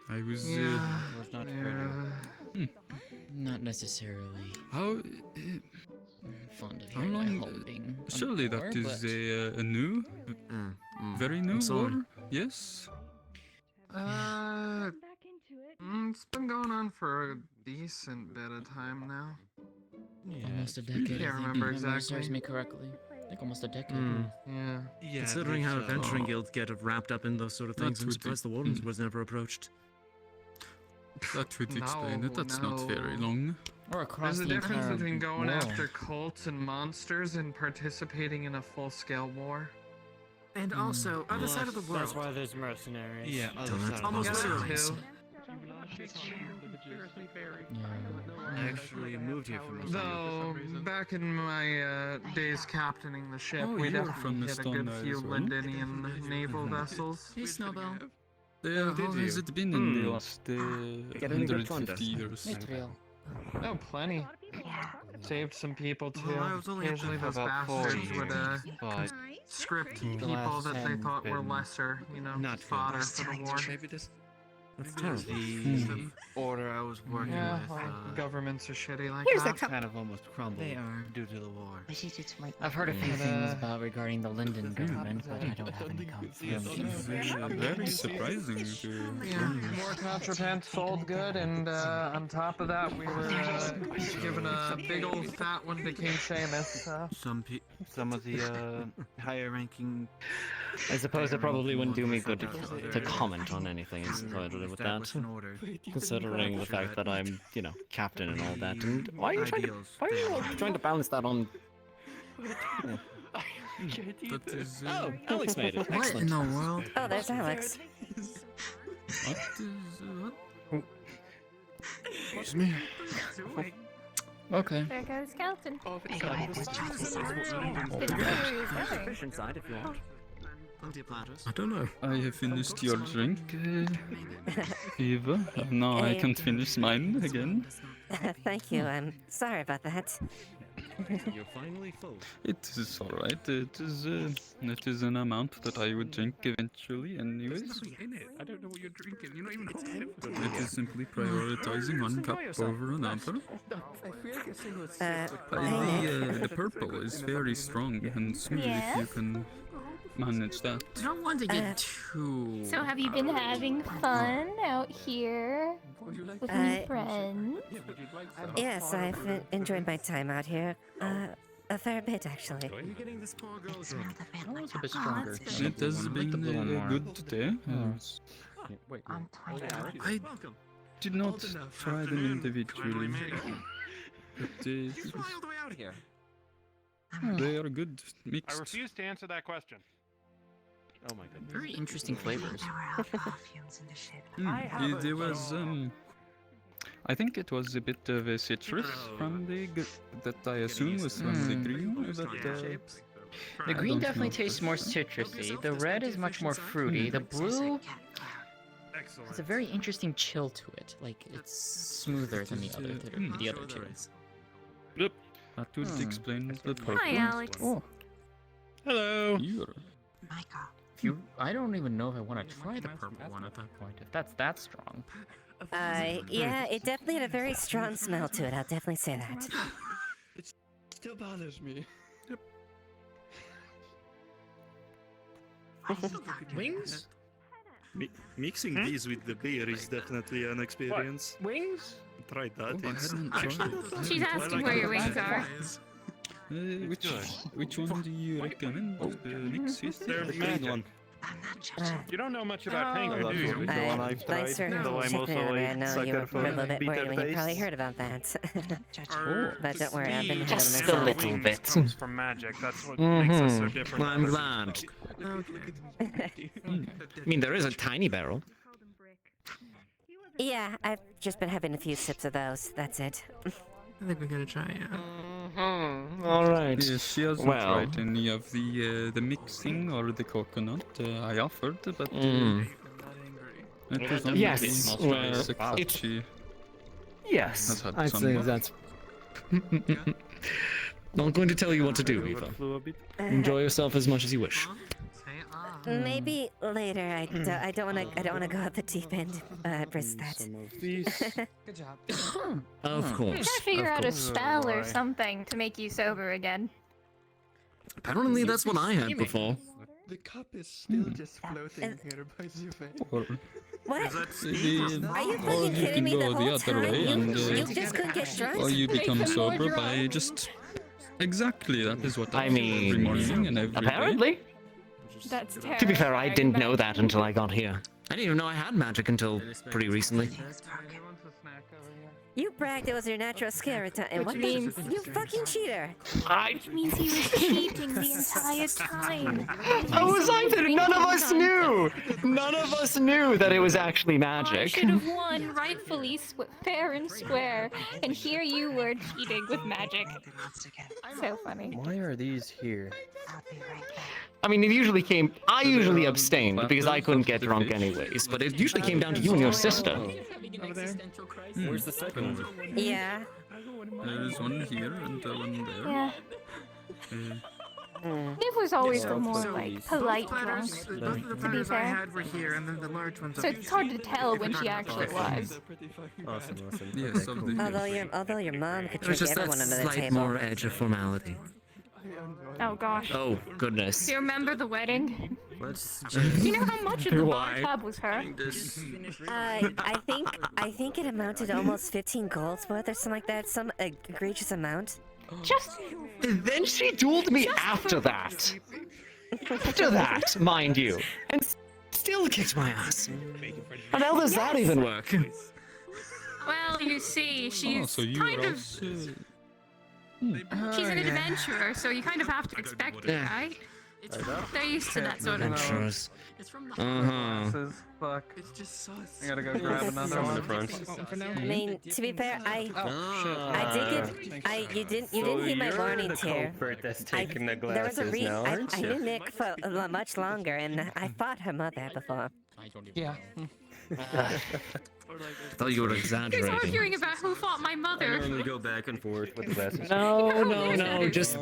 I was. Was not Not necessarily. How? Fond of How hearing my long? hoping. Surely that is a new, very new war. Yes. It's been going on for a decent bit of time now. Almost a decade. Can't I think, remember if memory serves exactly. me correctly. I think almost a decade. Yeah. Considering how adventuring guilds get wrapped up in those sort of things, I'm surprised the Wardens was never approached. That would explain it. That's not very no. long. Or across There's a the difference entire between going world. after cults and monsters and participating in a full-scale war. And also, other side of the world. That's why there's mercenaries. Yeah, other side of the almost world. always. I actually moved here from Though, back in my days captaining the ship, Oh, we you're definitely from the hit a good Stone few as well? Lindenian naval vessels. Hey, Snowbell. How has it been in the last Get any good 150 years? It's real. Oh, plenty. Saved some people too. Well, I was only Occasionally those about bastards 40, would but script the people last that they 10 thought were been lesser, you know, not fodder good. for the war. Maybe this. That's terrible. The order I was working Yeah, with, well, governments are shitty like Here's a that. cup. kind of almost crumbled They are. due to the war. I've heard a few But, things about regarding the Linden government, but I don't have any confirmation. It's very surprising to Yeah, more contraband sold good, and on top of that, we were given a big old fat one to King Seamus. Some of the higher ranking. I suppose it probably wouldn't do me good to comment on anything entitled with that, considering the fact that I'm, you know, captain and all that. And why are you trying to balance that on? That is. Oh, Alex made it. What in the world? Oh, there's Alex. What is what? Excuse me. Okay. There goes Skeleton. Fish inside if you want. Plenty of platters. I don't know. I have finished your drink, Eva. Now I can't finish mine again. Thank you. I'm sorry about that. You're finally full. It is alright. It is an amount that I would drink eventually, anyways. Nothing in it. I don't know what you're drinking. You're not even holding it. It is simply prioritizing one cup over another. The purple is very strong and smooth if you can manage that. You don't want to get too. So have you been having fun out here with new friends? Yes, I've enjoyed my time out here. A fair bit, actually. Are you getting this poor girl's drink? That was a bit stronger. It has been a good day. Wait, I did not try them individually. But All the way out here. they are good mixed. I refuse to answer that question. Oh my goodness. Very interesting flavors. There was I think it was a bit of a citrus from the that I assume was from the green. The green definitely tastes more citrusy. The red is much more fruity. The blue has a very interesting chill to it. Like it's smoother than the other two. Yep. That would explain the purple. Hi, Alex. Oh. Hello. I don't even know if I want to try the purple one at that point. If that's that strong. Yeah, it definitely had a very strong smell to it. I'll definitely say that. It still bothers me. Wings? Mixing these with the beer is definitely an experience. Wings? Tried that. Oh, I It's hadn't actually tried. She's asking where your wings are. Which one do you recommend? Mix with the green one. You don't know much about penguin, do you? Thanks for checking in. I know you were a little bit worried when you probably heard about that. But don't worry, I've been handling Just this a all. little bit. Comes from magic. That's what makes us so different. Well, I'm glad. I mean, there is a tiny barrel. Yeah, I've just been having a few sips of those. That's it. I think we're gonna try it. All right. Yeah, she hasn't Well. tried any of the mixing or the coconut. I offered, but it was only Yes, well, six that it's she yes. has had I'd some say of. that's. Not going to tell you what to do, Eva. Enjoy yourself as much as you wish. Maybe later. I don't wanna go up the deep end. Risk that. Good job. Of course. Gotta figure of out a course. spell or something to make you sober again. Apparently, that's what I had before. The cup is still just floating here by Zuve. What? Are you or fucking you kidding can me go the the whole other time? way and You just couldn't get drunk? Or you become Make them more sober by drunk. just exactly. That is what I do every mean, morning and every day. apparently. That's terrible. To be fair, I didn't know that until I got here. I didn't even know I had magic until pretty recently. You bragged it was your natural skill time. What means you fucking cheater? Which means he was cheating the entire time. How was I there? None of us knew! None of us knew that it was actually I magic. should have won rightfully fair and square, and here you were cheating with magic. So funny. Why are these here? I mean, it usually came. I usually abstained because I couldn't get drunk anyways, but it usually came down to you and your sister. Over there. Where's the second one? Yeah. There is one here and one there. Yeah. It was always the more like polite drunk, Both of the to be platters I fair. had were here, and then the large ones. So it's hard to tell when she actually was. Awesome, awesome. Yes, of the Although your mom could It was trick just that everyone under the slight table. more edge of formality. Oh gosh. Oh, goodness. Do you remember the wedding? Let's Do you know how much of the bar Why? tab was her? I think it amounted to almost 15 golds worth or something like that. Some egregious amount. Just Then she dueled me after that. After that, mind you. And still kicked my ass. How the hell does that even work? well, you see, Oh, she's so you kind were of also... she's an adventurer, so you kind of have to expect it, Yeah. right? They're used to that sort of. Adventurers. Glasses. Fuck. It's just sauce. I gotta go grab another Some in the one. front. I mean, to be fair, I Ah. did get. You didn't heed my warnings here. That's I, taking the there was a glasses reason. now, aren't I you? knew Nick for much longer, and I fought her mother before. Yeah. I thought you were He's exaggerating. arguing about who fought my I mother. normally go back and forth with the glasses. No, just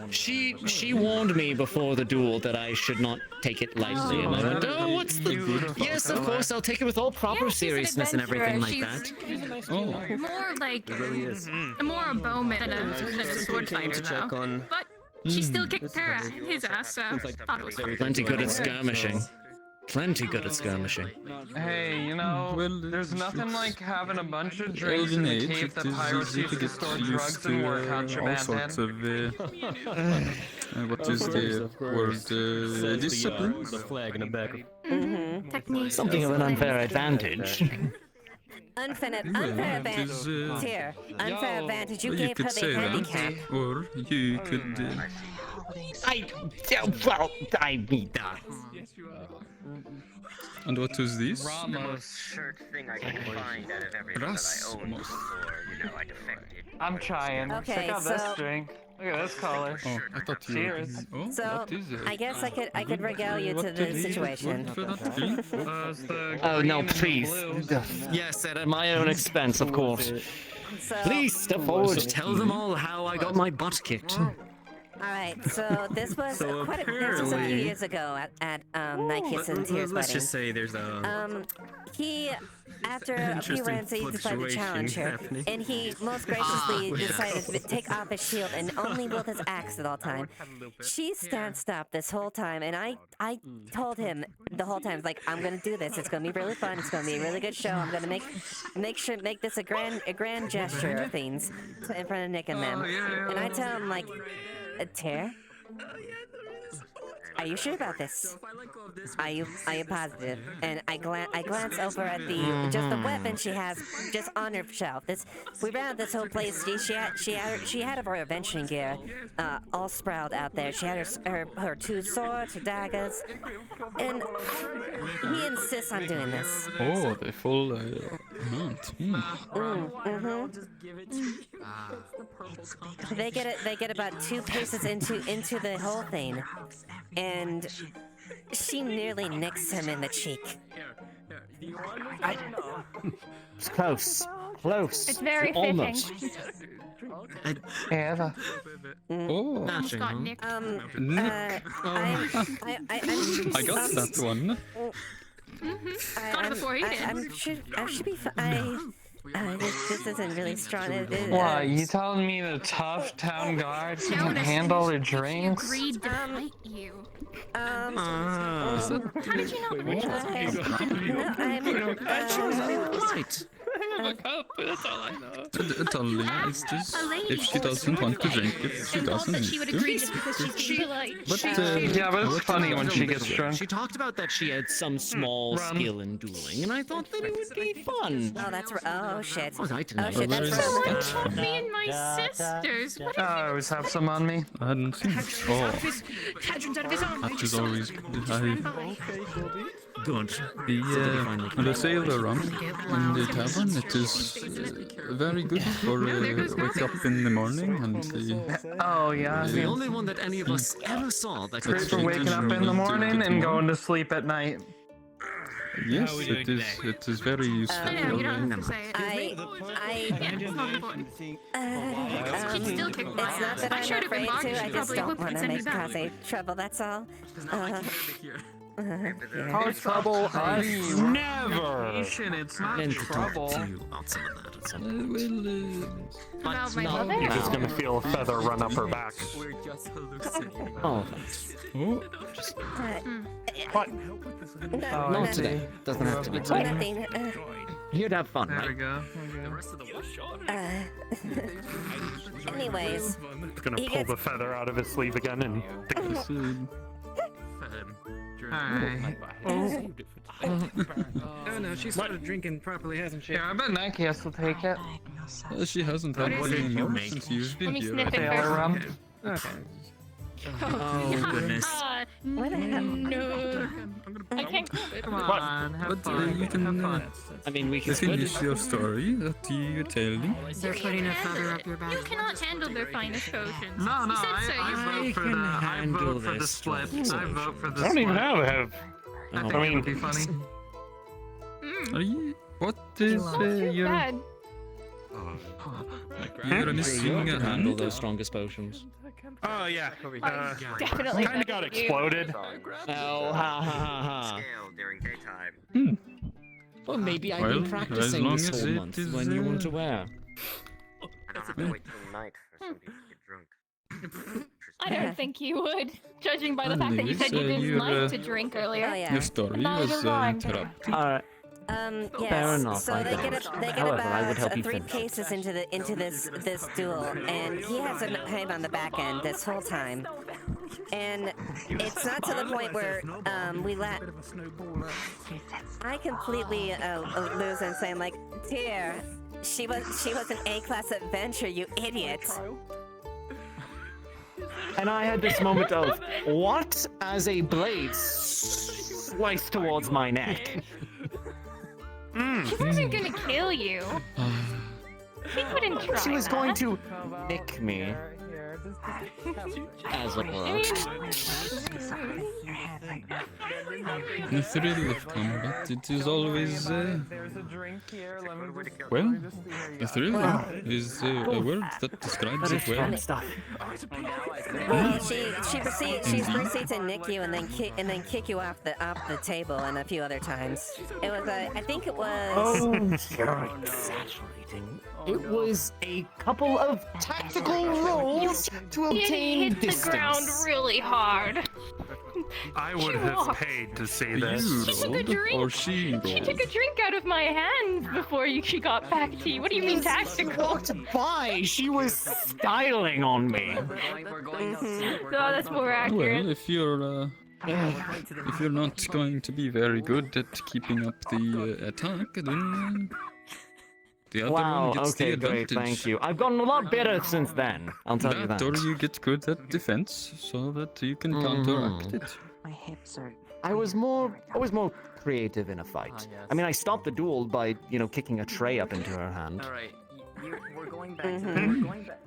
she warned me before the duel that I should not take it lightly, and I went, oh, what's the? Yes, of course, I'll take it with all proper Yes, she's an seriousness and everything like adventurer. that. Oh, More like It really is. more a bowman than a sword fighter, Check though. on. But she still kicked his ass, so thought it was fun. Plenty good at skirmishing. Plenty good at skirmishing. Hey, you know, Well, there's nothing like having a bunch of drinks in Golden the Age, cave it that is pirates easy use to to get store used drugs to and more all contraband sorts in. of what is the word discipline? The flag in the back. Techniques. Something of an unfair advantage. Unfair Well, it is, advantage. Here, unfair advantage. You well, gave could her the say handicap. that, or you could. I need that. And what is this? Ramos. Shirt thing I can find out of everyone that I owned Rasmus. before, I defected. I'm trying. Okay, Check out this so- drink. Look at this color. Oh, I thought you. Cheers. Oh, So what is it? I guess I could regale you to What the did he situation. want for that drink? It's the Oh green no, and the please. blue. Yes, at my own expense, of course. So, Please step forward. Tell them all how I got my butt kicked. all right. So this was this was a few years ago at Night Kiss and Tears Let's wedding. just say there's a. He, after a few Interesting rounds, he decided to fluctuation challenge her, happening. and he most graciously decided to take off his shield and only wield his axe at all time. She danced up this whole time, and I told him the whole time, like, I'm gonna do this. It's gonna be really fun. It's gonna be a really good show. I'm gonna make this a grand gesture of things in front of Nick and them. And I tell him like, a tear. Are you sure about this? Are you positive? And I glance over at the weapon she has just on her shelf. We ran out this whole place. She had her adventuring gear all sprawled out there. She had her two swords, her daggers, and he insists on doing this. Oh, the full mount. They get about 2 paces into the whole thing, and she nearly nicks him in the cheek. It's close. Close. It's very Almost. fitting. Eva. Oh. Almost got nicked. I'm I got that one. Got it before he did. I should be fine. This isn't really strong. Why, you telling me the tough town guards can't handle their drinks? Agreed to fight you. Uh, How did you not mention that? Right. That's all I know. Talia is just, if she doesn't want to drink it, she doesn't She would need agree to. just because she's being polite. But, yeah, but it's funny when she gets drunk. She talked about that she had some small skill in dueling, and I thought that it would be fun. Oh, that's right. Oh, shit. Oh, I didn't Oh, know. shit, that's Someone right. told me and my sisters. What I always have some on me. I hadn't seen it. Oh, Cadron's out of his arm. that is always good. Good. The sailor rum in the tavern, it is very good for wake up in the morning and the... Oh, yeah. The only one that any of us ever saw that Great for waking up in the morning and going to sleep at night. Yes, it is. It is very useful. I know, you don't have to say it. Yeah, it's not important. She'd still kick It's my not ass. that I I'm showed up in afraid Bach, to. she I just probably don't would want to send me make back. cause trouble. That's all. Cause trouble, us never. It's not And to talk trouble. to you about some of that at some point. About my not mother? now. She's gonna feel a feather run up her back. We're just hallucinating. Oh, Oh, just What? not today. Doesn't have to be today. Nothing. You'd have fun, There we right? go. The rest of the workshop. Anyways, It's gonna He pull gets- the feather out of his sleeve again and... this, Alright. Oh no, she started drinking properly, hasn't she? Yeah, I bet in that case we'll take it. she hasn't had one anymore since you've been Let me here. sniff it Sailor first. rum. Okay. Oh, goodness. what the hell? No. I can't. Come on, have But fun. you can I mean, we can finish your story that you're telling. They're putting a feather up your back. You cannot handle their finest potions. No, You said so. I You vote for can the. I handle vote for the this split. one. I vote for the I don't even split. have... I think I it mean- would be funny. Are you... What is your... bad. You're missing a handle hand? those strongest potions. Oh, yeah. Definitely. Kinda got exploded. Oh, ha ha ha during daytime. ha. Well, maybe I've Well, been as practicing long this as whole it month is, when you weren't aware. I don't have to wait till night for some people to get drunk. I don't think you would, judging by the fact that you said you Anyways, didn't you're, like to drink earlier. Oh yeah. Your story Neither was mine. interrupted. Alright. Yes. Fair enough, So I they get get it. they get However, I would about help you 3 finish. paces into this duel, and he has him on the back end this whole time. And it's not to the point where we let. I completely lose and saying like, dear, she was an A-class adventure, you idiot. And I had this moment of, what? As a blade sliced towards my neck. She wasn't gonna kill you. She wouldn't try. She was that. going to nick me. As it were. The thrill of combat, it is always... There's a drink here. Let me just. Well, the thrill is a word that describes it well. Well, she proceeds to nick you and then kick you off the table and a few other times. It was I think it was. Oh, you're exaggerating. It was a couple of tactical rolls to obtain hit distance. the ground really hard. I would have paid to see this. You She took a rolled, drink. or she rolled? She took a drink out of my hand before she got back to you. What do you mean tactical? Walked by. She was styling on me. So that's more accurate. Well, if you're If you're not going to be very good at keeping up the attack, then the other Wow, one gets okay, the great, advantage. thank you. I've gotten a lot better since then, I'll tell you that. Or you get good at defense, so that you can counteract it. My hips are. I was more creative in a fight. I mean, I stopped the duel by, kicking a tray up into her hand. Alright, we're going back to we're going back.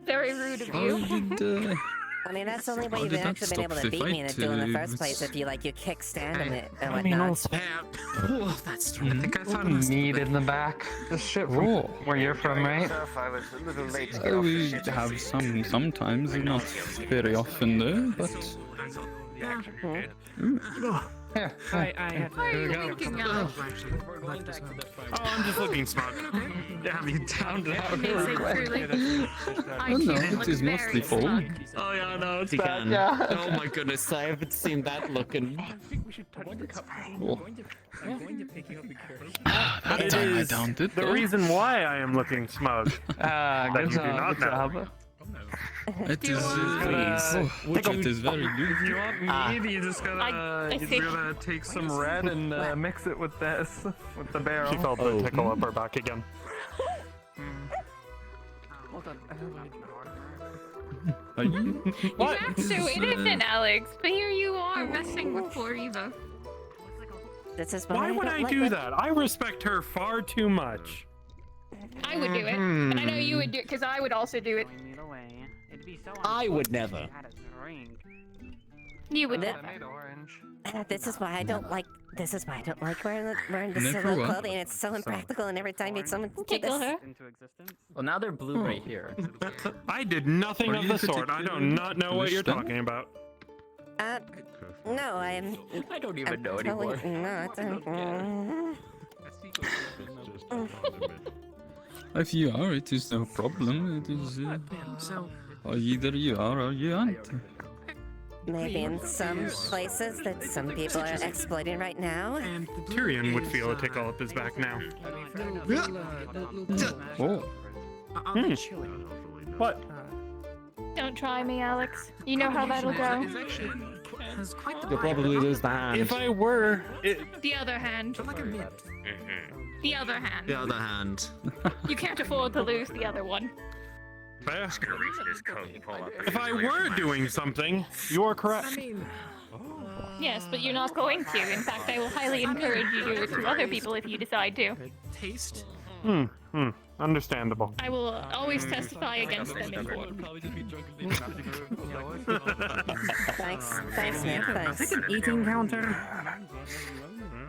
Very rude of How you. did, I mean, that's the only way How you've did that actually been able stop to the beat me in a fight, duel in the first Miss- place if you kick stand and I whatnot. mean, also, Oh, that's true. I think I found most of meat it. in the back. This shit from Oh. where you're from, right? I was a little late to get off we the ship. have sometimes, not very often though, but... Here. I had Why are you to winking, go. Alex? Oh, I'm just looking smug. Damn, you downed it out May say truly. I Oh no, too it look is very mostly full. smug. Oh yeah, no, it's You bad. can. Yeah. Oh my goodness, I haven't seen that looking. Oh. That It time I is downed it the though. reason why I am looking smug. Good you do job. not Good know. job. It is, Please. it is very If good. you want meat, you just gotta, I see. take some red and mix it with this, with the barrel. She felt the tickle up her back again. Are you? You act so innocent, Alex, but here you are messing with poor Eva. This is Why would I do that? I respect her far too much. I would do it, and I know you would do it because I would also do it. I would never. You would. This is why I don't like. This is why I don't like wearing this Never solo what? clothing. It's so impractical, and every time someone do Tickle this, her. Well, now they're blue right here. I did nothing Are of you the sort. I do not know what you're Christian? talking about. no, I'm. I don't even know totally anymore. not. If you are, it is no problem. It is either you are or you aren't. Maybe in some places that some people are exploiting right now. Tyrion would feel a tickle up his back now. Oh, What? Don't try me, Alex. You know how that'll go. You'll probably lose the hand. If I were, The other hand. The other hand. The other hand. You can't afford to lose the other one. if I were doing something, you are correct. Yes, but you're not going to. In fact, I will highly encourage you to do it to other people if you decide to. Taste. Understandable. I will always testify against them in court. Thanks, man. Thanks. Is it an eating counter?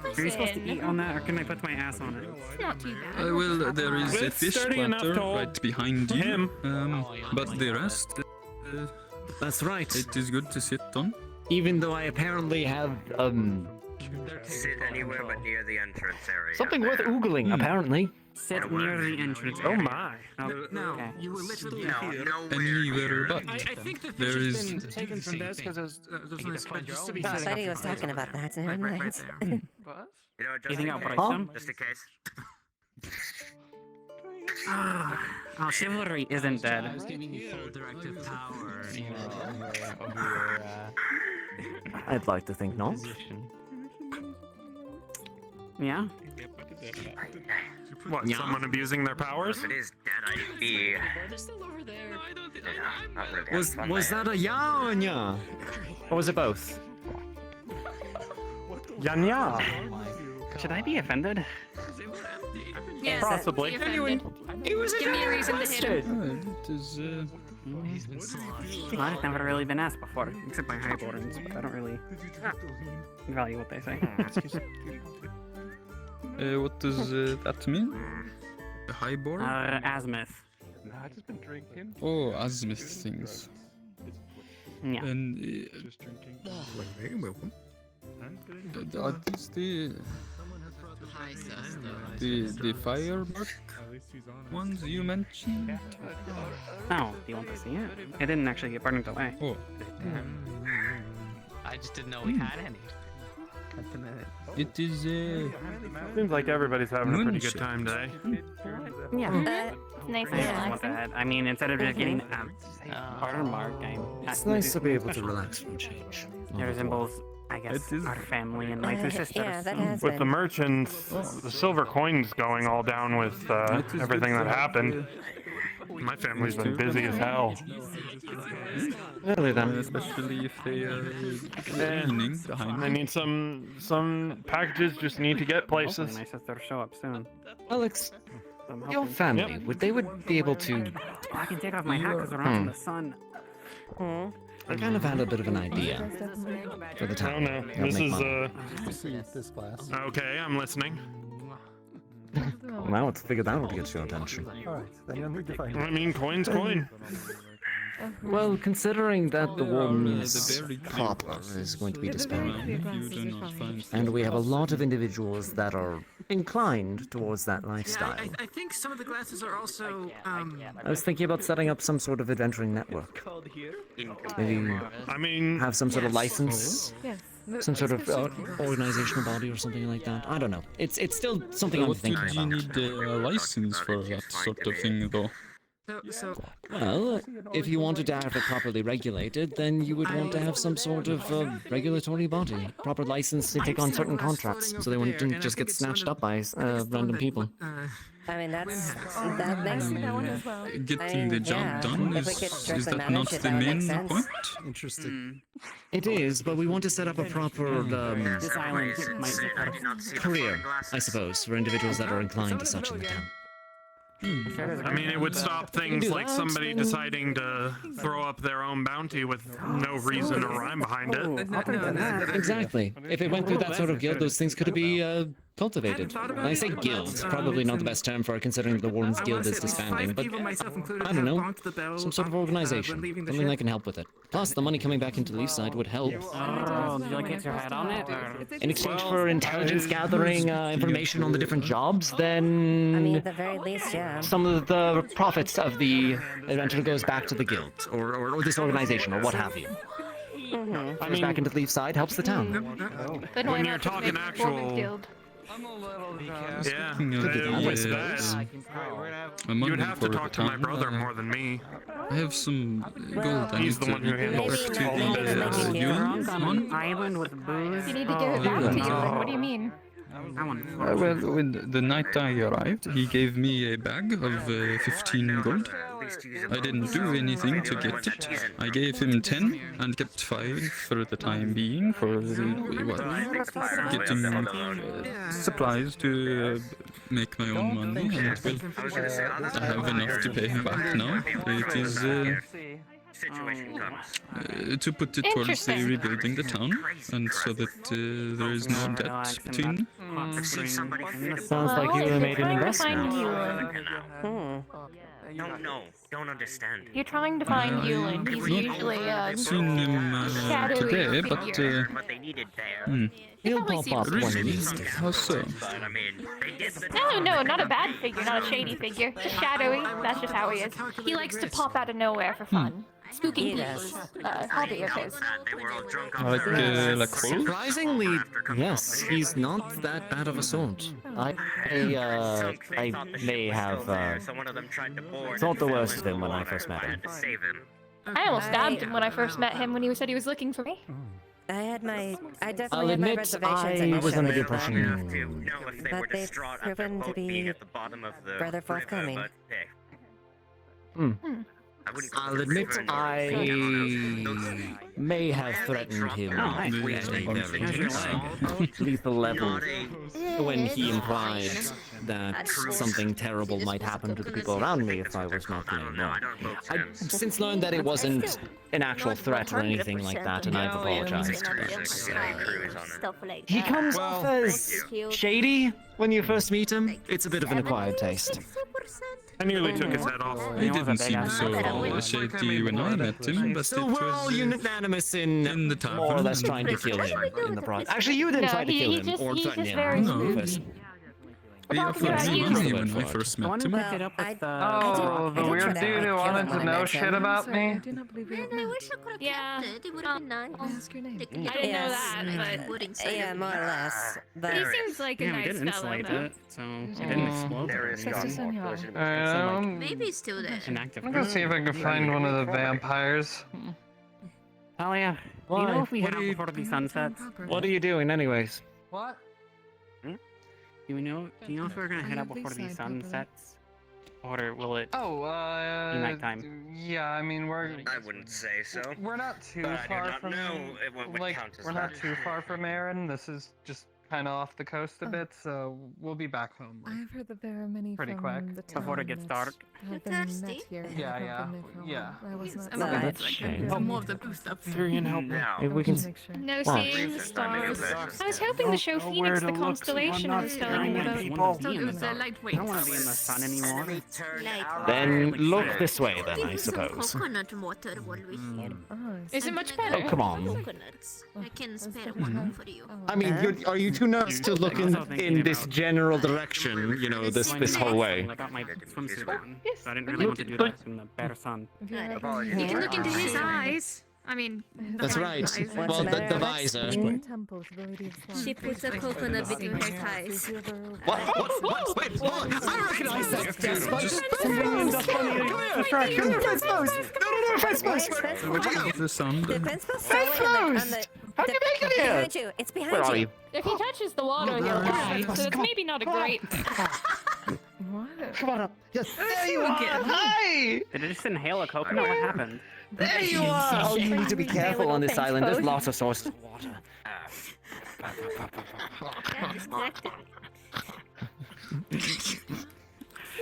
Are you supposed to eat on that, or can I put my ass on it? It's not too bad. well, there is a It's fish sturdy enough platter to hold right behind you. him. But the rest, That's right. it is good to sit on. Even though I apparently have, Sit anywhere but near the entrance area. something worth oogling, apparently. Sit near the entrance. Oh my. No, you were literally here. Anywhere but. I think the There fish has is- been taken from this because there's supposed to be I sitting thought up he was there. talking about that. Never mind. You know, just Eating in out case. Bryson? Just in case. Oh, chivalry isn't dead. I'd like to think not. Yeah? What, someone abusing their powers? If it is dead, I'd be... not really Was having fun that there. a ya or a nya? Or was it both? Yanya. Should I be offended? Yes, Possibly. be offended. Give me a reason to hit him. It is. Well, I've never really been asked before, except by high Wardens, but I don't really value what they say. What does that mean? The highborn? Azimuth. Nah, I just been drinking. Oh, azimuth things. Yeah. And Just drinking. very welcome. That is the firework ones you mentioned. Oh, do you want to see it? It didn't actually get burned away. Oh. I just didn't know we had any. It is Seems like everybody's having a pretty moonshine. good time today. Yeah. It's nice I and just want relaxing. that. I mean, instead of just getting harder mark, It's nice to be able to relax for a change. It resembles, I guess, our family and my two sisters. Yeah, that has With been. the merchants, the silver coins going all down with everything that happened. My family's been busy as hell. Really then? Especially if they are Yeah. cleaning behind. I mean, some packages just need to get places. Hopefully my sister will show up soon. Alex, I'm your hoping. family, they would be able to... I can take off my hat because we're out in the sun. I kind of had a bit of an idea for the Oh town. no, How to this make is money. This class. Okay, I'm listening. Now let's figure that out to get your attention. Alright, then you'll need to find I mean, coin's coin. Well, considering that the The Wardens very proper is going to be disbanded, You do not find and we have a lot of individuals that are inclined towards that lifestyle. I think some of the glasses are also. I was thinking about setting up some sort of adventuring network. Maybe I mean, have some sort of license, Yes. some sort of organizational body or something like that. I don't know. It's still something I'm What thinking would you about. need a license for that sort of thing, though? Well, if you wanted to have it properly regulated, then you would want to have some sort of regulatory body, proper license to take on certain contracts, so they wouldn't just get snatched up by random people. I mean, that makes Getting the job done if we is could is strictly that not manage it, the that would make main sense. point? Interesting. It is, but we want to set up a proper This island might be part of career, I suppose, for individuals that are inclined to such in the town. I mean, it would stop things like somebody deciding to throw up their own bounty with no reason or rhyme behind it. Exactly. If it went through that sort of guild, those things could be cultivated. And I say guild, probably not the best term for it, considering the Warden's Guild is disbanding, but I don't know, some sort of organization, something that can help with it. Plus, the money coming back into Leafside would help. Oh, did you like get your hat on it? Or? In exchange for intelligence gathering, information on the different jobs, then I mean, at the very least, yeah. some of the profits of the adventure goes back to the guild, or this organization, or what have you. Mm-hmm. Goes back into Leafside, helps the town. Then why When not you're just talking make a performance actual- guild? Yeah, Speaking of I suppose. I'm You would wondering have to for talk to my town, brother more than me. I have some gold I He's need the one who to handles back to all the business. the Yuan On one. an island with booze. You need to give it back to you. Then what do you mean? I want Well, when the night I arrived, he gave me a bag of 15 gold. I didn't do anything to get it. I gave him 10 and kept 5 for the time being for getting supplies to make my own money. And well, I have enough to pay him back now. It is to put it towards the rebuilding the town, and so that there is no debt between. Sounds like you Well, made an you're trying to find investment. Yulin. Don't understand. You're trying to find Yulin. He's usually Seen him shadowy today, but figure. He'll pop up when he needs to. How so? No, not a bad figure, not a shady figure. Just shadowy. That's just how he is. He likes to pop out of nowhere for fun. Spooking people is a hobby of his. Like Wolf? Surprisingly, yes, he's not that bad of a sort. I may have thought the worst of him when I first met him. I almost stabbed him when I first met him when he said he was looking for me. I I'll definitely had my admit, reservations I was under the initially, impression. but they've proven to be rather forthcoming. I'll admit I may have threatened him at a lethal level when he implied that something terrible might happen to the people around me if I was not doing well. I've since learned that it wasn't an actual threat or anything like that, and I've apologized. He comes off as shady when you first meet him. It's a bit of an acquired taste. I nearly took his head off. He didn't seem so shady when I met him, but So it we're all was unanimous in in the tavern. more or less trying to kill him in the process. Actually, you didn't No, try to he- kill he him just- or he's threaten just him. very No. spooky. Yeah, talking about for you. me when I first I met wanted him. to pick it up with Oh, the weird dude who wanted to know shit about Sorry, I me? do not believe you. Man, I wish I could have Yeah. kept it. It would have been nice. Can I ask your name? They could I get didn't know Yes, that, but pudding cider. Yeah, more or less. But he seems like a Yeah, we nice did fellow, insulate though. it, so it didn't explode. There is Justice not more Senor. collision. Maybe he's still there. Inactive. I'm gonna see if I can find one of the vampires. Oh yeah. Do you Why? know if we What head are out you- before the sun sets? What are you doing, anyways? What? Do you know if we're gonna head out before the sun sets? Or will it Oh, be nighttime? yeah, I mean, I wouldn't say so. we're not too But I do far not from, know what would like, count as we're not that. too far from Erin. This is just kind of off the coast a bit, so we'll be back home. I have heard that there are many Pretty from quick. the Before it town gets that dark. have been Thirsty? met here. and Yeah, have yeah, been there for a yeah. while. I was not Oh, aware. that's a shame. There's More of the boost up. Three help. Now, If we can. Make sure. No What? seeing the stars. I was Oh, hoping to show Oh, Phoenix where the to look, constellation I was I'm telling him not about. staring at I people. don't want to be in the sun anymore. Then look this way, then, Give I me some suppose. coconut water while we're here. Is it I'm much gonna better? go come get on. Coconuts. I can spare one for you. I mean, are you too nervous to look in this general direction? You know, this whole way. I got my swimsuit on, so I didn't really want to do that in the bare sun. You You can look into his eyes. I mean, That's right. Well, the visor. She puts a coconut between her thighs. What? Wait, what? I recognize that. The sun. the fence post. Fence post! How did you make it here? Behind you. It's behind Where are you. you? if he touches the water, he'll die. So it's maybe not a great. Come on up. Yes, there you are. Hi. Did it just inhale a coconut? What happened? There you are. Oh, you need to be careful on this island. There's lots of sources of water. Got distracted.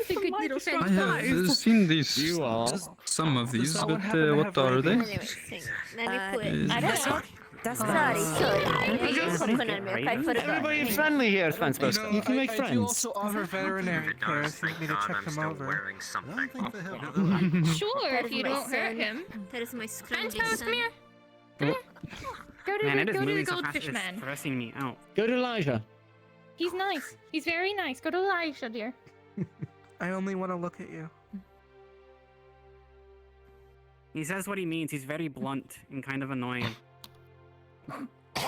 A good little I have seen these. You are. Some of these, Someone but happen to what have are they? Anyway, sing. Let me put it. I don't know. That's Sorry. I need coconut milk. I forgot. Everybody friendly here, Fence Post. You can make I do friends. also offer veterinary care if you need me to check them over. Sure, if you don't hurt him. That is my Fence scrounging post, son. come here. Come here. Go to Man, it is go to the moving so fast. goldfish It's man. stressing me out. Go to Elijah. He's nice. He's very nice. Go to Elisha, dear. I only want to look at you. He says what he means. He's very blunt and kind of annoying.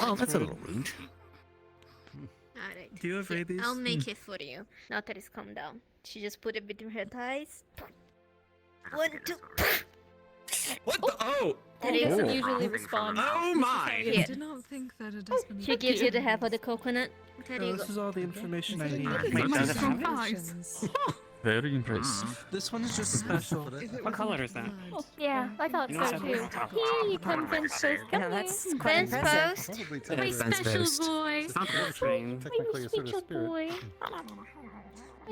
Oh, that's a little rude. Alright. Do you have rabies? I'll make it for you. Now that it's calmed down. She just put it between her thighs. 1, 2. What the? Oh! That He doesn't Oh. usually respond. Oh my! I Here. did not think that it has been. She gives you the half of the coconut. There you go. This is all the information I need. Wait, does it have it? Very impressive. This one is just special. What color is that? Yeah, I thought You know so what? too. Here you come, Fence Post. Come Yeah, here. that's quite Fence impressive. post. Hey, My Fence special Post. boy. It's not Wolverine. Technically, My sweet little boy.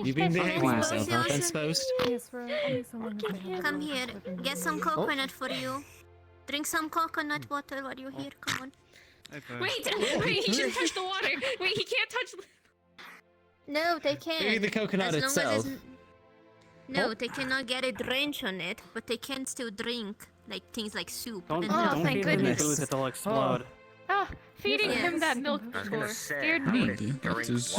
You've been behaving Fence yourself, post, huh, Yoshi. Fence Post? Yes, for only someone who can have Come here. Get some coconut for you. Drink some coconut water while you're here. Come on. Wait, he should touch the water. Wait, he can't touch. No, they can't. Maybe the coconut As long as itself. it's no, they cannot get a drench on it, but they can still drink like things like soup. Don't, and don't thank feed him the goodness. booze, it'll explode. Ah, feeding Yes. him that milk I was before gonna say, scared how me. many That is.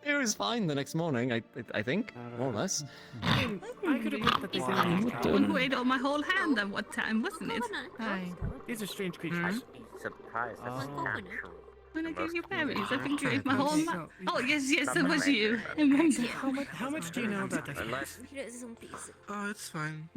It was fine the next morning, I think, more or less. I could have looked at this What, Weighed on my whole hand at one time, wasn't it? Hi. These are strange creatures. Surprised that's Coconut. When I gave you Most berries, I think you Okay, ate my whole. so Oh yes, it was Something you. Remember? How much do you know about this? Unless Here's some pieces. Oh, it's fine.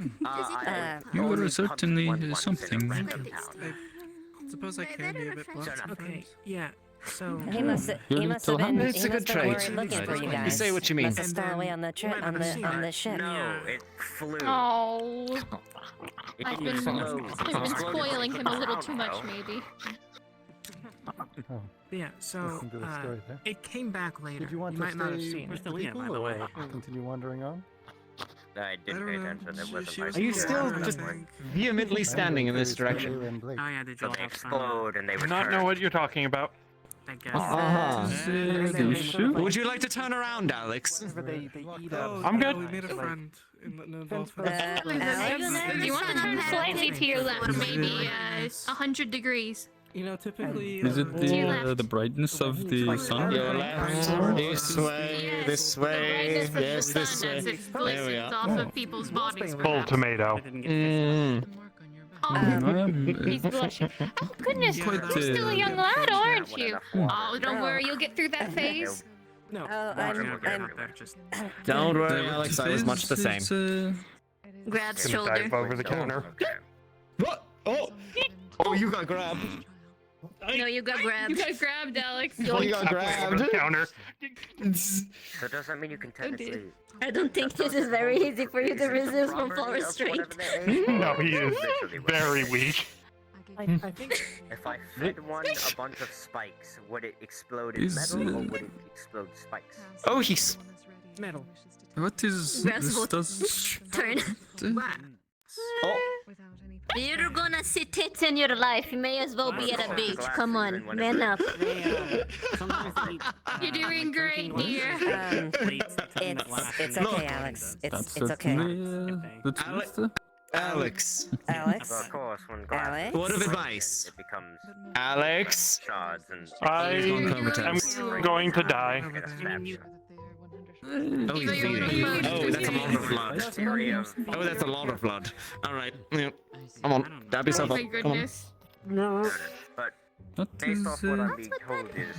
You were certainly something. I suppose I can be a bit blunt sometimes. Okay, yeah. So He must have You're been. It's a good He must have trait. been looking for you You guys. say what you mean. Must have stolen away on the trip on the ship. no, it flew. Oh, It I've been spoiling him a little too much, maybe. Yeah, so it came back later. You might not have seen We're it. still in it, by the way. Continue wandering on. I didn't pay attention. It wasn't my Are you still fault. just vehemently standing in this direction? Oh yeah, did you So all they have fun? explode and they Do return. not know what you're talking about. I guess. Would you like to turn around, Alex? They eat up. I'm good. We made a friend in the dolphin. Do you want to turn slightly to your left, maybe 100 degrees? You know, typically. Is it the brightness of the sun? Your left, this way, this way, yes, this way. As it There we glistens are. off of people's bodies. Full tomato. He's blushing. Oh goodness, you're still a young lad, aren't you? Oh, don't worry, you'll get through that phase. No. Don't worry, Alex, I was much the same. Grabs Gonna shoulder. dive over the counter. What? Oh! Oh, you got grabbed. No, you got grabbed. You got grabbed, Alex. You got grabbed. Over the counter. So does that mean you can technically... I don't think this is very easy for you to resist from full restraint. No, he is very weak. I think if I fed one a bunch of spikes, would it explode in metal or would it explode spikes? Oh, he's metal. What is this? Does Turn. Oh. You're gonna see tits in your life. You may as well be at a beach. Come on, man up. You're doing great, dear. It's okay, Alex. It's okay. The truth. Alex. Alex. Of course, when glass Alex. Word of advice. it becomes Alex. shards and... I am going to die. Oh, he's bleeding. Oh, that's a lot of blood. Oh, that's a lot of blood. Alright. Yeah. Come on, dab yourself Oh up. my Come on. goodness. But What based is? off what I'm being told is...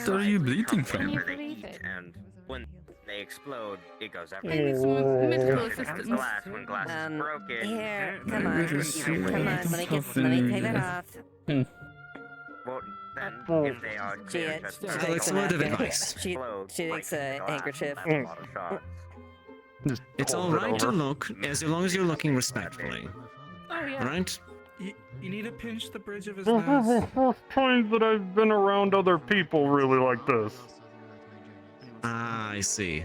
What are you bleeding from? whenever they heat and when they explode, it goes Maybe everywhere. some medical If it's assistance. glass, when glass is broken... Here, come on. Yes, Come on, let me take that off. Well, then, if they are She, just Alex, word of advice. she takes a handkerchief. that's a lot of shards. It's alright to look, as long as you're looking respectfully. Oh yeah. Right? You need to pinch the bridge of his This is the nose. first time that I've been around other people really like this. Ah, I see.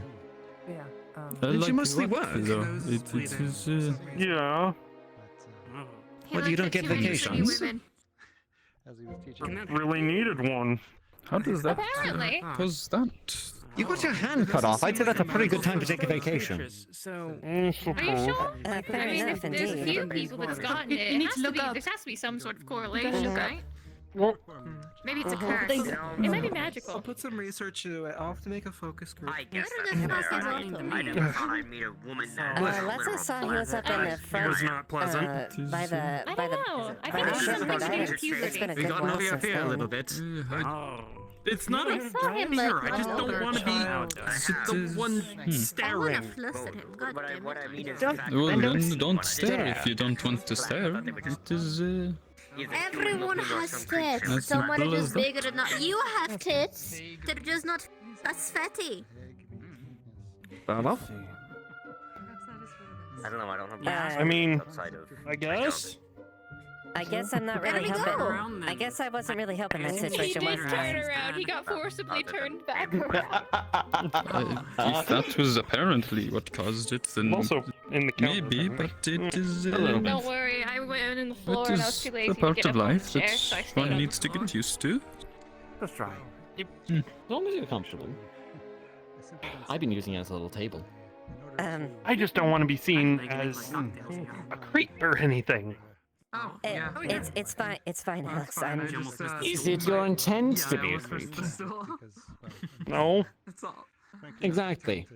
Yeah. Did you mostly what, work? though? It is. Yeah. What, you don't get vacations? Really needed one. How does that? Apparently. Cause that. You got your hand cut off. I'd say that's a pretty good time to take a vacation. So. Are you sure? Fair I mean, enough, there's a indeed. few people that's gotten it. You need to look There up. has to be some sort of correlation, right? Maybe it's a Uh-huh. curse. It might be magical. I'll put some research into it. I'll have to make a focus group. I guess Where that's the fair. fuck is I Otto? never thought I'd meet a woman that Leslie saw he was up in the front. was not pleasant. By the. I By don't the. know. I by think the it's ship, something but to do I- with It's puberty. been a We good got while over your since fear a then. little bit. It's not I a saw him like I just don't want to be the one I wanna staring. fluster him. God damn what I it. mean is... Well, then don't stare if you don't want to stare. It is. Everyone has tits. As Some are simple as just that. bigger than not. You have tits. They're just not as fatty. Well, I don't know, I don't have... Yeah. I mean, outside of... I guess. I guess I'm not really There we helping. I guess I wasn't really helping that He situation, did was turn I? around. He got forcibly turned back around. If that was apparently what caused it, then Also, in the counter. maybe. But it is. Don't worry, I went in the floor It and I was is too lazy a to part get of up on life the that chair, so I stayed one on needs the to floor. get used to. As long as you're comfortable. I've been using it as a little table. I just don't want to be seen as a creep or anything. It's fine. It's fine, Alex. Is it your intent to be a creep? No. Exactly.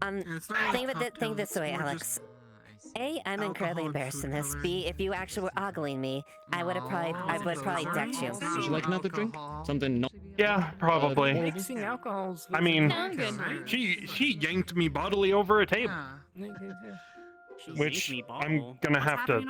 Think this way, Alex. A, I'm incredibly embarrassed in this. B, if you actually were ogling me, I would have probably decked you. Would you like another drink? Something not. Yeah, probably. Mixing alcohols. I mean, Sound good. she yanked me bodily over a table, which I'm gonna have to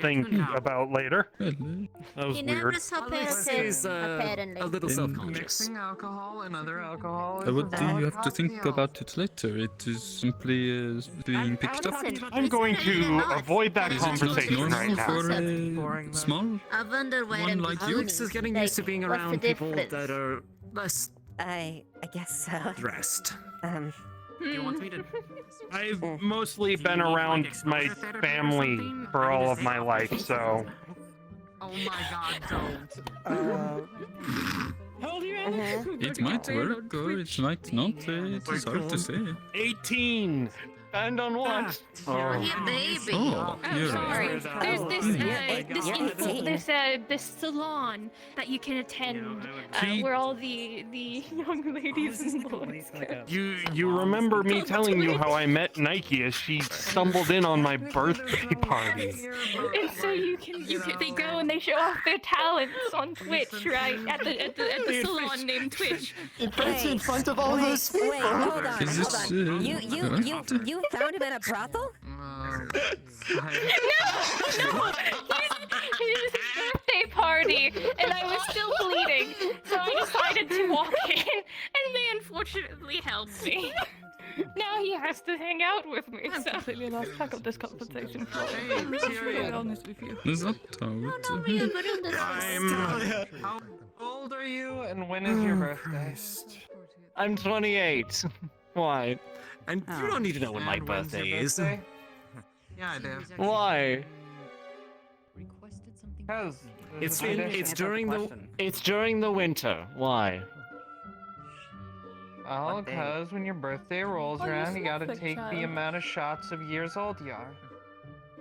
think about later. That was He weird. never saw parasites, apparently. a little In- self-conscious. Mixing alcohol and other alcohol. What do you have to think about it later? It is simply being picked up. I'm going to avoid that Is it not conversation right normal now. for a small? I wonder why One I'm like you? Alex is getting used to being what's around the people difference? that are less I guess so. dressed. I've mostly been around my family for all of my life, so... Oh my god, don't. How old are you, Alex? It might work or it might not. It is hard to say. 18! Spend on what? Oh, baby. Oh, you're Sorry. right. There's this salon that you can attend where all the young ladies and boys go. You remember me telling you how I met Nike as she stumbled in on my birthday party. And so they go and they show off their talents on Twitch, right? At the salon named Twitch. In front of all those people. Wait, hold on, Is this, hold on. You found him at a brothel? No! His birthday party, and I was still bleeding, so I decided to walk in, and they unfortunately helped me. Now he has to hang out with me. I'm completely lost track of this conversation. I'm really honest with you. Is that How old are you, and when is your birthday? I'm 28. Why? And you don't need to know when my birthday is. Yeah, I do. Why? Because It's during the winter. Why? well, because when your birthday rolls Oh, you're around, you gotta Suffolk take the child. amount of shots of years old you are.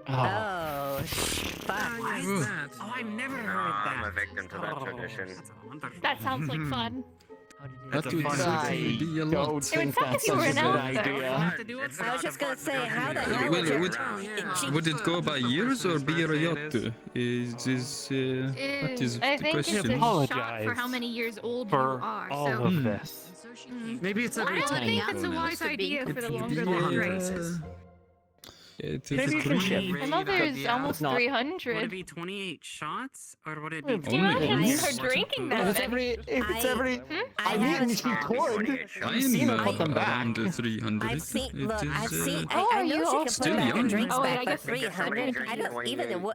Oh, fuck. Oh, I've never heard that. I'm a victim to that tradition. That sounds like fun. That would certainly be a lot. It would suck if you were an elf, though. I was just gonna say, how the hell would your... Would it go by years or birayatu? That is I the think it's question. a shot for how many years old you are. So. of this. Maybe it's every I don't 10. think that's a wise idea for the longer long races. It Maybe you can is ship. My mother is almost not. 300. Would it be 28 shots, or would it be? Do you Only imagine once? her drinking If that it's many? every, I mean, she could. I'm around 300. I've seen, look, It I've is, seen, Oh, I are you know she also can Still put back young. her drinks Oh, back, I but guess 300?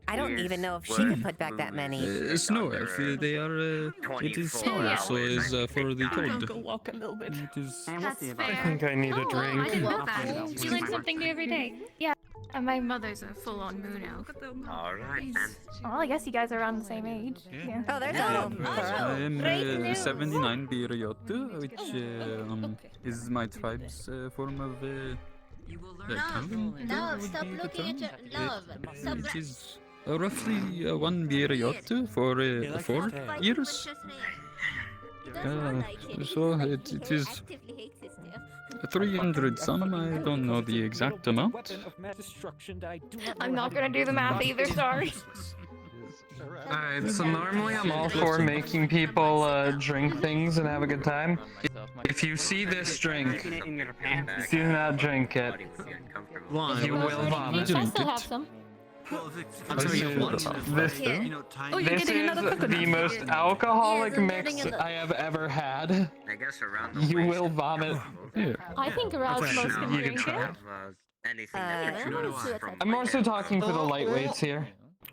I don't even know if she could put back that many. Snow elf, they are. It is snow elf, so is for the Go cold. walk a little bit. It is. That's fair. I think I need a Oh, drink. I didn't know that. You learn something new every day. Yeah. And my mother's a full-on moon elf. Alright then. Well, I guess you guys are around the same age. Yeah. Oh, there's all. I am Great news. 79 birayatu, which is my tribe's form of. Calvin? No, stop looking at your love. Stop. It is roughly 1 birayatu for 4 years. So it is 300 some, I don't know the exact amount. I'm not gonna do the math either, sorry. Alright, so normally I'm all for making people drink things and have a good time. If you see this drink, do not drink it. Why? You will I vomit. still have some. I'm sorry, you what? This, Oh, you're this getting is another coconut. the most alcoholic Yes, I'm mix getting I have ever had. I guess around the You waist, will vomit. I think Erasmus can You drink can it. have, anything that you I'm also talking for the lightweights here.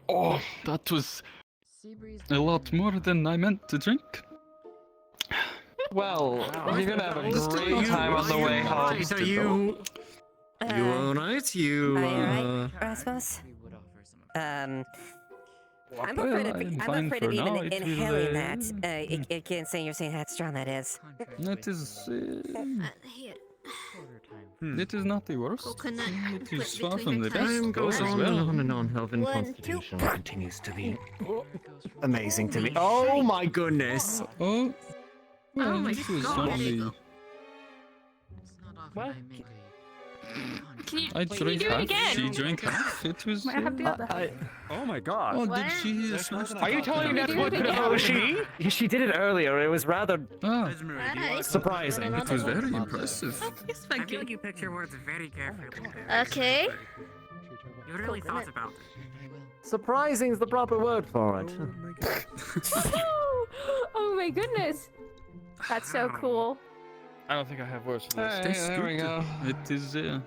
Oh, that was a lot more than I meant to drink. Well, you're gonna have a great time on the way home. So you alright? You, Are you alright, Rasmus? I'm afraid of even inhaling that. I can't say you're saying how strong that is. That is. Here. It is not the worst. Coconut. It is Put far between from the your best thighs. goes as well. and on. Elven 1, 2. constitution continues to be amazing to me. Oh my goodness! Oh, well, my it was God. only. What? Can you, I can you drank do it half. again? She drank half. It was. Might have to do that. Oh my god! Oh, What? did she smash the Are you bottle? telling me that's what Do it again. oh, she did it earlier. It was rather Ah, surprising. it was very impressive. I feel like you picked your words very carefully. Okay. You really thought about it. Surprising is the proper word for it. Oh my goodness. That's so cool. I don't think I have words for this. Hey, Tastes there we good. go. It is. Oh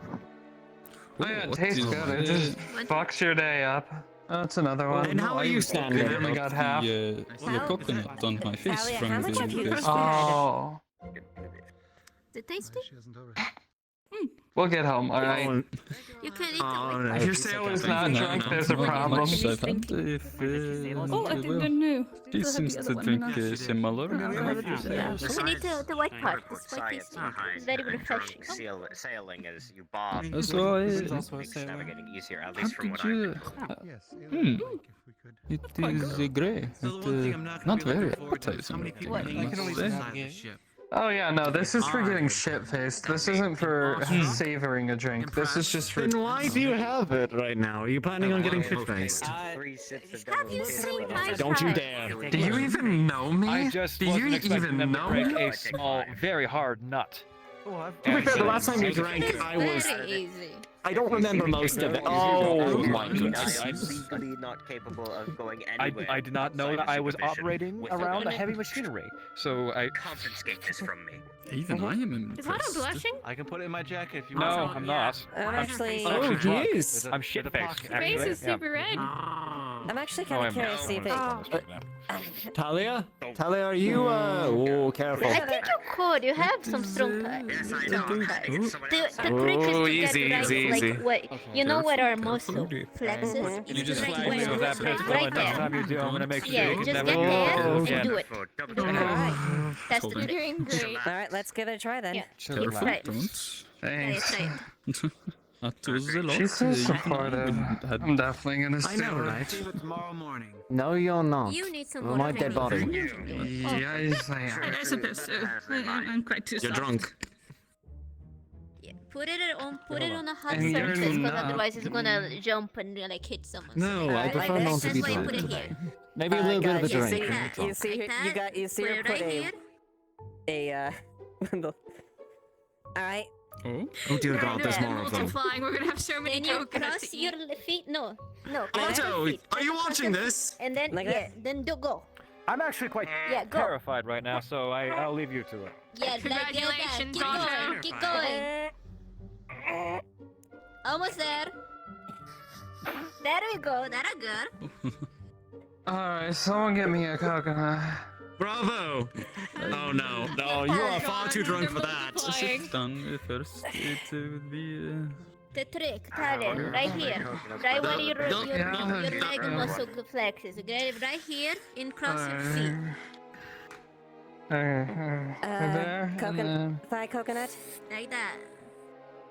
yeah, it what tastes is, good. It just fucks your day up. That's another one. And how are you standing? I only got half. The coconut on my face Talia, from how much have you the. drunk? Oh. Is it tasty? We'll get home, alright? You can eat If your sailor is not drunk, there's a problem. If Oh, I didn't know. He seems to drink similar. You can eat the white part. This white is very refreshing. Sailing as you bob. So makes navigating easier, at least from what I know. It is grey. Not very appetizing. Oh yeah, no, this is for getting shit-faced. This isn't for savoring a drink. This is just for... Then why do you have it right now? Are you planning on getting shit-faced? Have you seen my Don't you part? dare. Do you even know me? I just Do you wasn't expecting even them to know break me? a small, very hard nut. To be fair, the last time you drank, I was... I don't remember most of it. Oh my goodness. I'm legally not capable of going anywhere. I did not know that I was supervision operating without around a any- heavy machinery. So I... Confiscate this from me. Even I am Is Otto impressed. blushing? I can put it in my jacket if you No, want. I'm not. I'm actually... Oh, he drunk. is. I'm shit-faced, Your face actually. is super red. I'm actually No, kind I'm of curious to see if it... Talia? Talia, are you, oh, careful. I think you could. You have some strong ties. Yes, I know. The trick is to get right, like, what, you know what our muscle flexes? Can you just Right flag me where? with that pistol Right and next there. time you do, I'm gonna make sure Yeah, you can just never get there and again. do it. Alright. That's the You're trick. doing great. Alright, let's give it a try then. Yeah. Careful, Right. don't. Thanks. That was a lot. She's so You supportive. had- I'm definitely gonna I steal know, her. right? See you tomorrow morning. No, you're not. You need some Well, more my dead body. Yes, I am. I suppose so. I'm quite too You're soft. drunk. Yeah, put it on a hot And you're surface, because not- otherwise it's gonna jump and like hit someone. No, I Alright, prefer like not this. to be That's why you drunk put it today. here. Maybe a little bit of a guys, you drink. see, when we that. you talk. see, Like you that. got, you see Put her it put right here. Alright. Oh dear God, there's more of them. Multiplying. We're gonna have so many Then you coconuts cross to your eat. feet. No. Cross Otto, your feet. are you Cross watching your this? feet. And then Like yeah, that? then do go. I'm actually quite Yeah, go. terrified right now, so I'll leave you to it. Yeah, like that. Congratulations, Keep going. Otto. Keep going. Almost there. There we go. That are good. Alright, someone get me a coconut. Bravo! Oh no, no, you are far too drunk for that. Multiplying. Done first. It would be. The trick, Tyler, right here. Right where your leg muscle flexes. Okay? Right here, in cross your feet. There. Coconut, thigh coconut. Like that.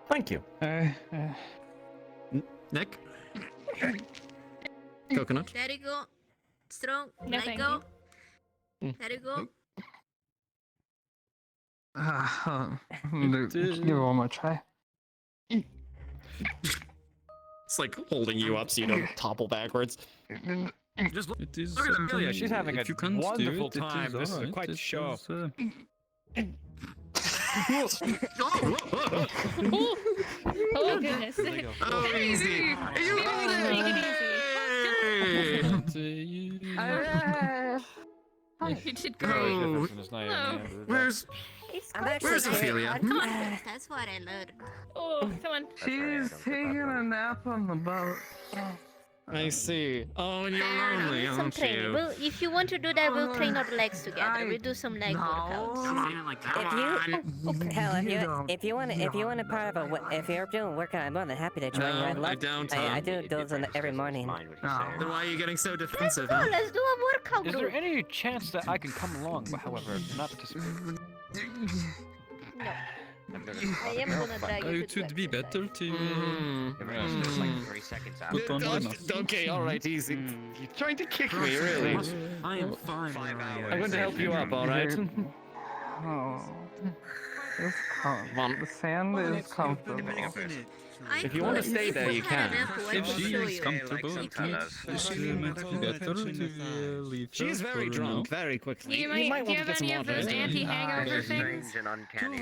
Thank you. Nick? Coconut? There you go. Strong. No, Let thank go. There you go. Give it one more try. It's like holding you up so you don't topple backwards. Just look, It is. look at Amelia. She's having a if you can't do wonderful it, it time. is This is alright. quite a It show. is, Oh goodness. Oh, easy! You Make it easy! You did great. Oh, Hello. where's Where's Ophelia? Come on, that's what I learned. Oh, come on. She's taking a nap on the boat. I see. Oh, and you're lonely, Some aren't training. you? Well, if you want to do that, we'll train our legs together. We'll do some leg workouts. If you want to part of if you're doing a workout, I'm more than happy to join you. No, I don't. I do those every morning. Then why are you getting so defensive? Oh, let's do a workout Is group. there any chance that I can come along, however, not participate? No. I am gonna drag you It to would be better to Like 3 seconds out. put on the mask. Okay, alright, easy. You're trying to kick me, really. I am fine. 5 hours. I'm going to help you up, alright? Oh. It's the sand is comfortable. If you want to stay there, you can. If she is comfortable, it might be better to leave She is her very for drunk now. very quickly. You might do you want have to get any some of those water. anti-hangover things? Strange and uncanny.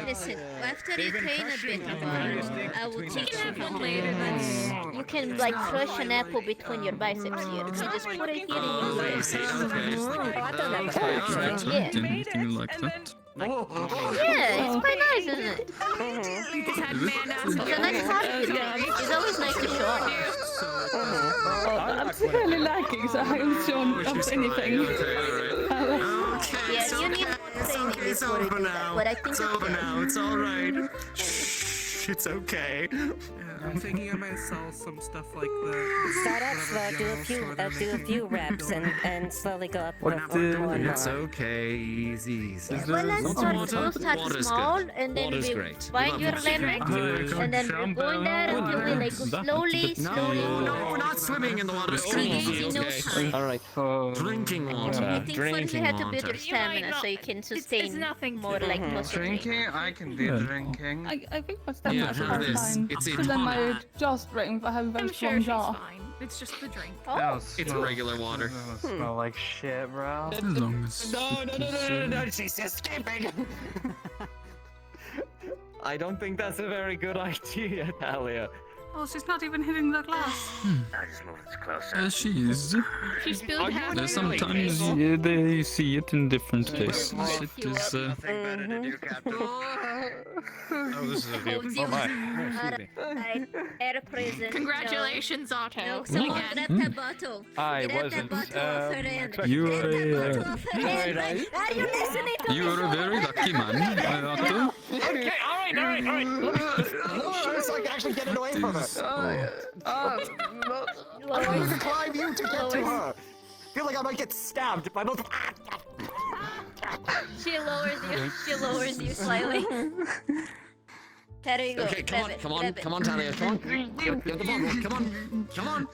Listen, after you train a bit more, I will teach have you. one later, that's... You can like crush an apple between your biceps here. You just put it here in your legs. I've done that before, actually. Yeah. Anything like that? Yeah, it's quite nice, isn't it? Just had man ass. It's a nice hobby to do. It's always nice to show off. I'm severely lacking, so I haven't shown off anything. Yeah, you need more training. before you over do that, now. but I think It's you over can. now. It's all right. Shh, it's okay. I'm thinking I might sell some stuff like that. Start out slow, do a few reps, and slowly go up. More and It's more. okay, easy. Well, let's start, we'll start Water's small, good. and then Water's we great. find your limit, and then we're going there until we like go slowly, slowly. No, we're not swimming in the water. It's Easy, no time. All right. Drinking I water. think first you have to build your stamina so you can sustain more like muscle training. Drinking? I can do drinking. I think my stamina have is this. fine. It's a Because I'm tonic. my jaw strength, I have a very I'm sure strong she's jaw. fine. It's just the drink. Oh. It's regular water. Smell like shit, bro. As long as No, she's escaping! I don't think that's a very good idea, Talia. Oh, she's not even hitting the glass. I just moved it closer. as she is. She spilled half of Sometimes they see it in different places. It is. Oh, this is a view. Oh my. Air prison. Congratulations, Otto. No, someone grab that bottle. I Grab wasn't, that bottle off her end. You Grab that are bottle off her end. Are you listening to you me? are a very lucky man, Otto. Okay, alright. So I can actually get it away from her. I need to climb you to get to her. I feel like I might get stabbed by both. She lowers you slightly. There you go. Okay, grab it, grab it. come on, Talia, come on. Get the bottle, come on.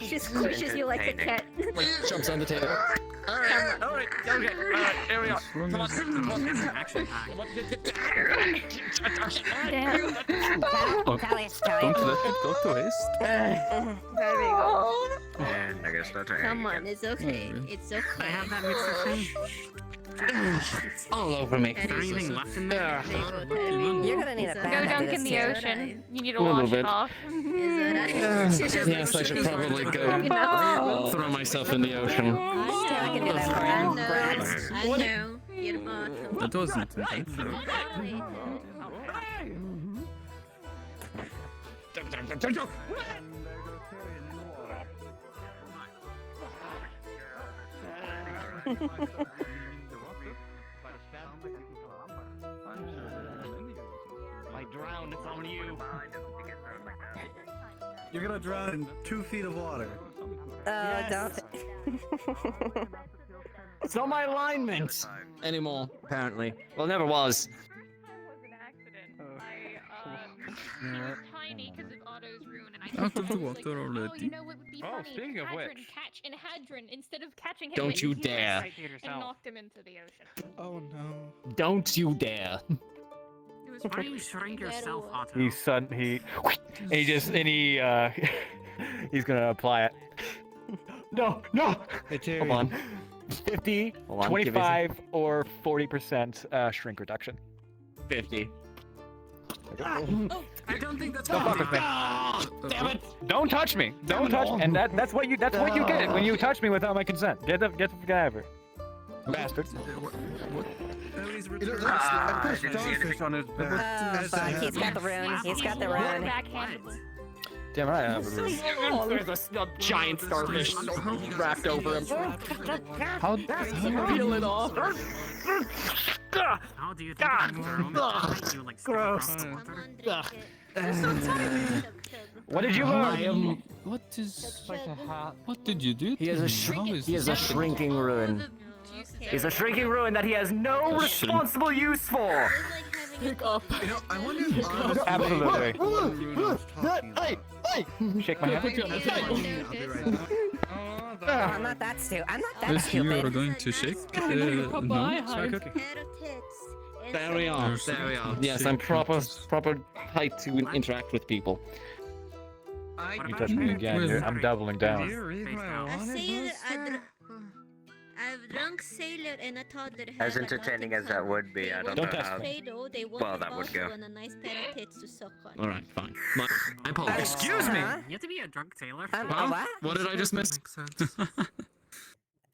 She squishes you like a cat. Like, jumps on the table. Alright, okay, here we are. Come on. Damn. Oh, Talia, don't let it go to waste. There we go. And I gotta start trying. Come on, it's okay. It's okay. I have that mixer thing. All over me. Is there anything left in there? You're gonna need a Go bath dunk after in this, the too. ocean. You need to A little wash bit. it off. Yes, I should probably go throw myself in the ocean. I can do that for you. I know. Your bottle. That wasn't intentional. I drowned, it's on you. You're gonna drown in 2 feet of water. Don't. It's not my alignment anymore, apparently. Well, it never was. Tiny because of Otto's rune, and I Out of the was water oh, already. you know what would be funny? speaking of Hadron which. catch in Hadron instead of catching him. Don't in you the dare. US And knocked him into the ocean. Oh no. Don't you dare. Why do you shrink yourself, Otto? He's gonna apply it. No. Hold on. 50, Hold on, 25, or 40% shrink reduction. 50. I don't think that's Don't fuck with me. Damn it! Don't touch me. Don't touch me. And that's what you get when you touch me without my consent. Get the guy over. Bastard. Starfish on his back. Oh, fuck. He's got the rune. He's got the rune. Damn it, I have a rune. There's a giant starfish wrapped over him. How Peel it off. How do you think I'm thrown? You like Gross. What did you learn? What did you do? He has a shrinking ruin. He's a shrinking ruin that he has no responsible use for. Pick up. You know, I wonder if Absolutely. Hey! Shake my hand. I'm not that stupid. I'm not that Yes, you are stupid. going to shake. No. There we are. Yes, I'm proper height to interact with people. You touch me again, I'm doubling down. I've drunk sailor and a toddler. As entertaining as that would be, I don't know how. Well, that would go. And a nice pair of tits to suck on. All right, fine. My apologies. Excuse me. You have to be a drunk sailor. Huh? What did I just miss?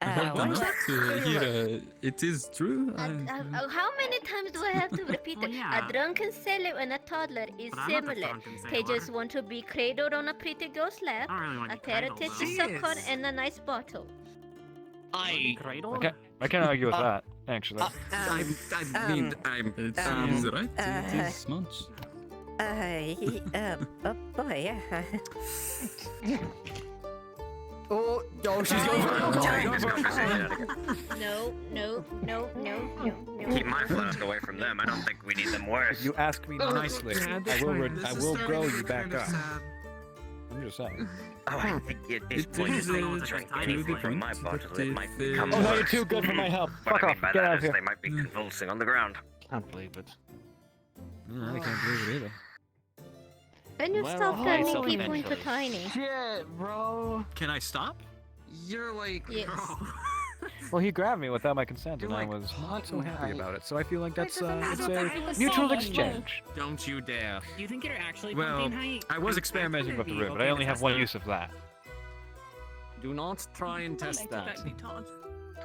Hold on up to hear it is true. How many times do I have to repeat it? yeah. A drunken sailor and a toddler is But I'm not a similar. drunken They sailor. just want to be cradled on a pretty girl's lap, I don't really want a to be pair of cradled, tits to though. suck on, and a nice bottle. Cradle? I can't argue with that. actually. I mean, it is right. It is munch. Oh boy, yeah. Oh, she's going for it. No. Keep my flask away from them. I don't think we need them worse. You ask me nicely. I will grow you back up. I'm just saying. Oh, I think at this point, if they drink anything from my bottle, it might become Oh, no, you're worse. too good for my help. What Fuck I off. mean by Get that out is of here. they might be convulsing on the ground. Can't believe it. I can't believe it either. Can you Well, stop I'll turning myself people into eventually. tiny? Shit, bro. Can I stop? You're like, Yes. Well, he grabbed me without my consent, and I like, was not so happy I- about it. So I feel like that's it's matter. a mutual exchange. Don't you dare. You think you're actually Well, pumping height? I was experimenting with the room, but I only have one use of that. Do not try and test that.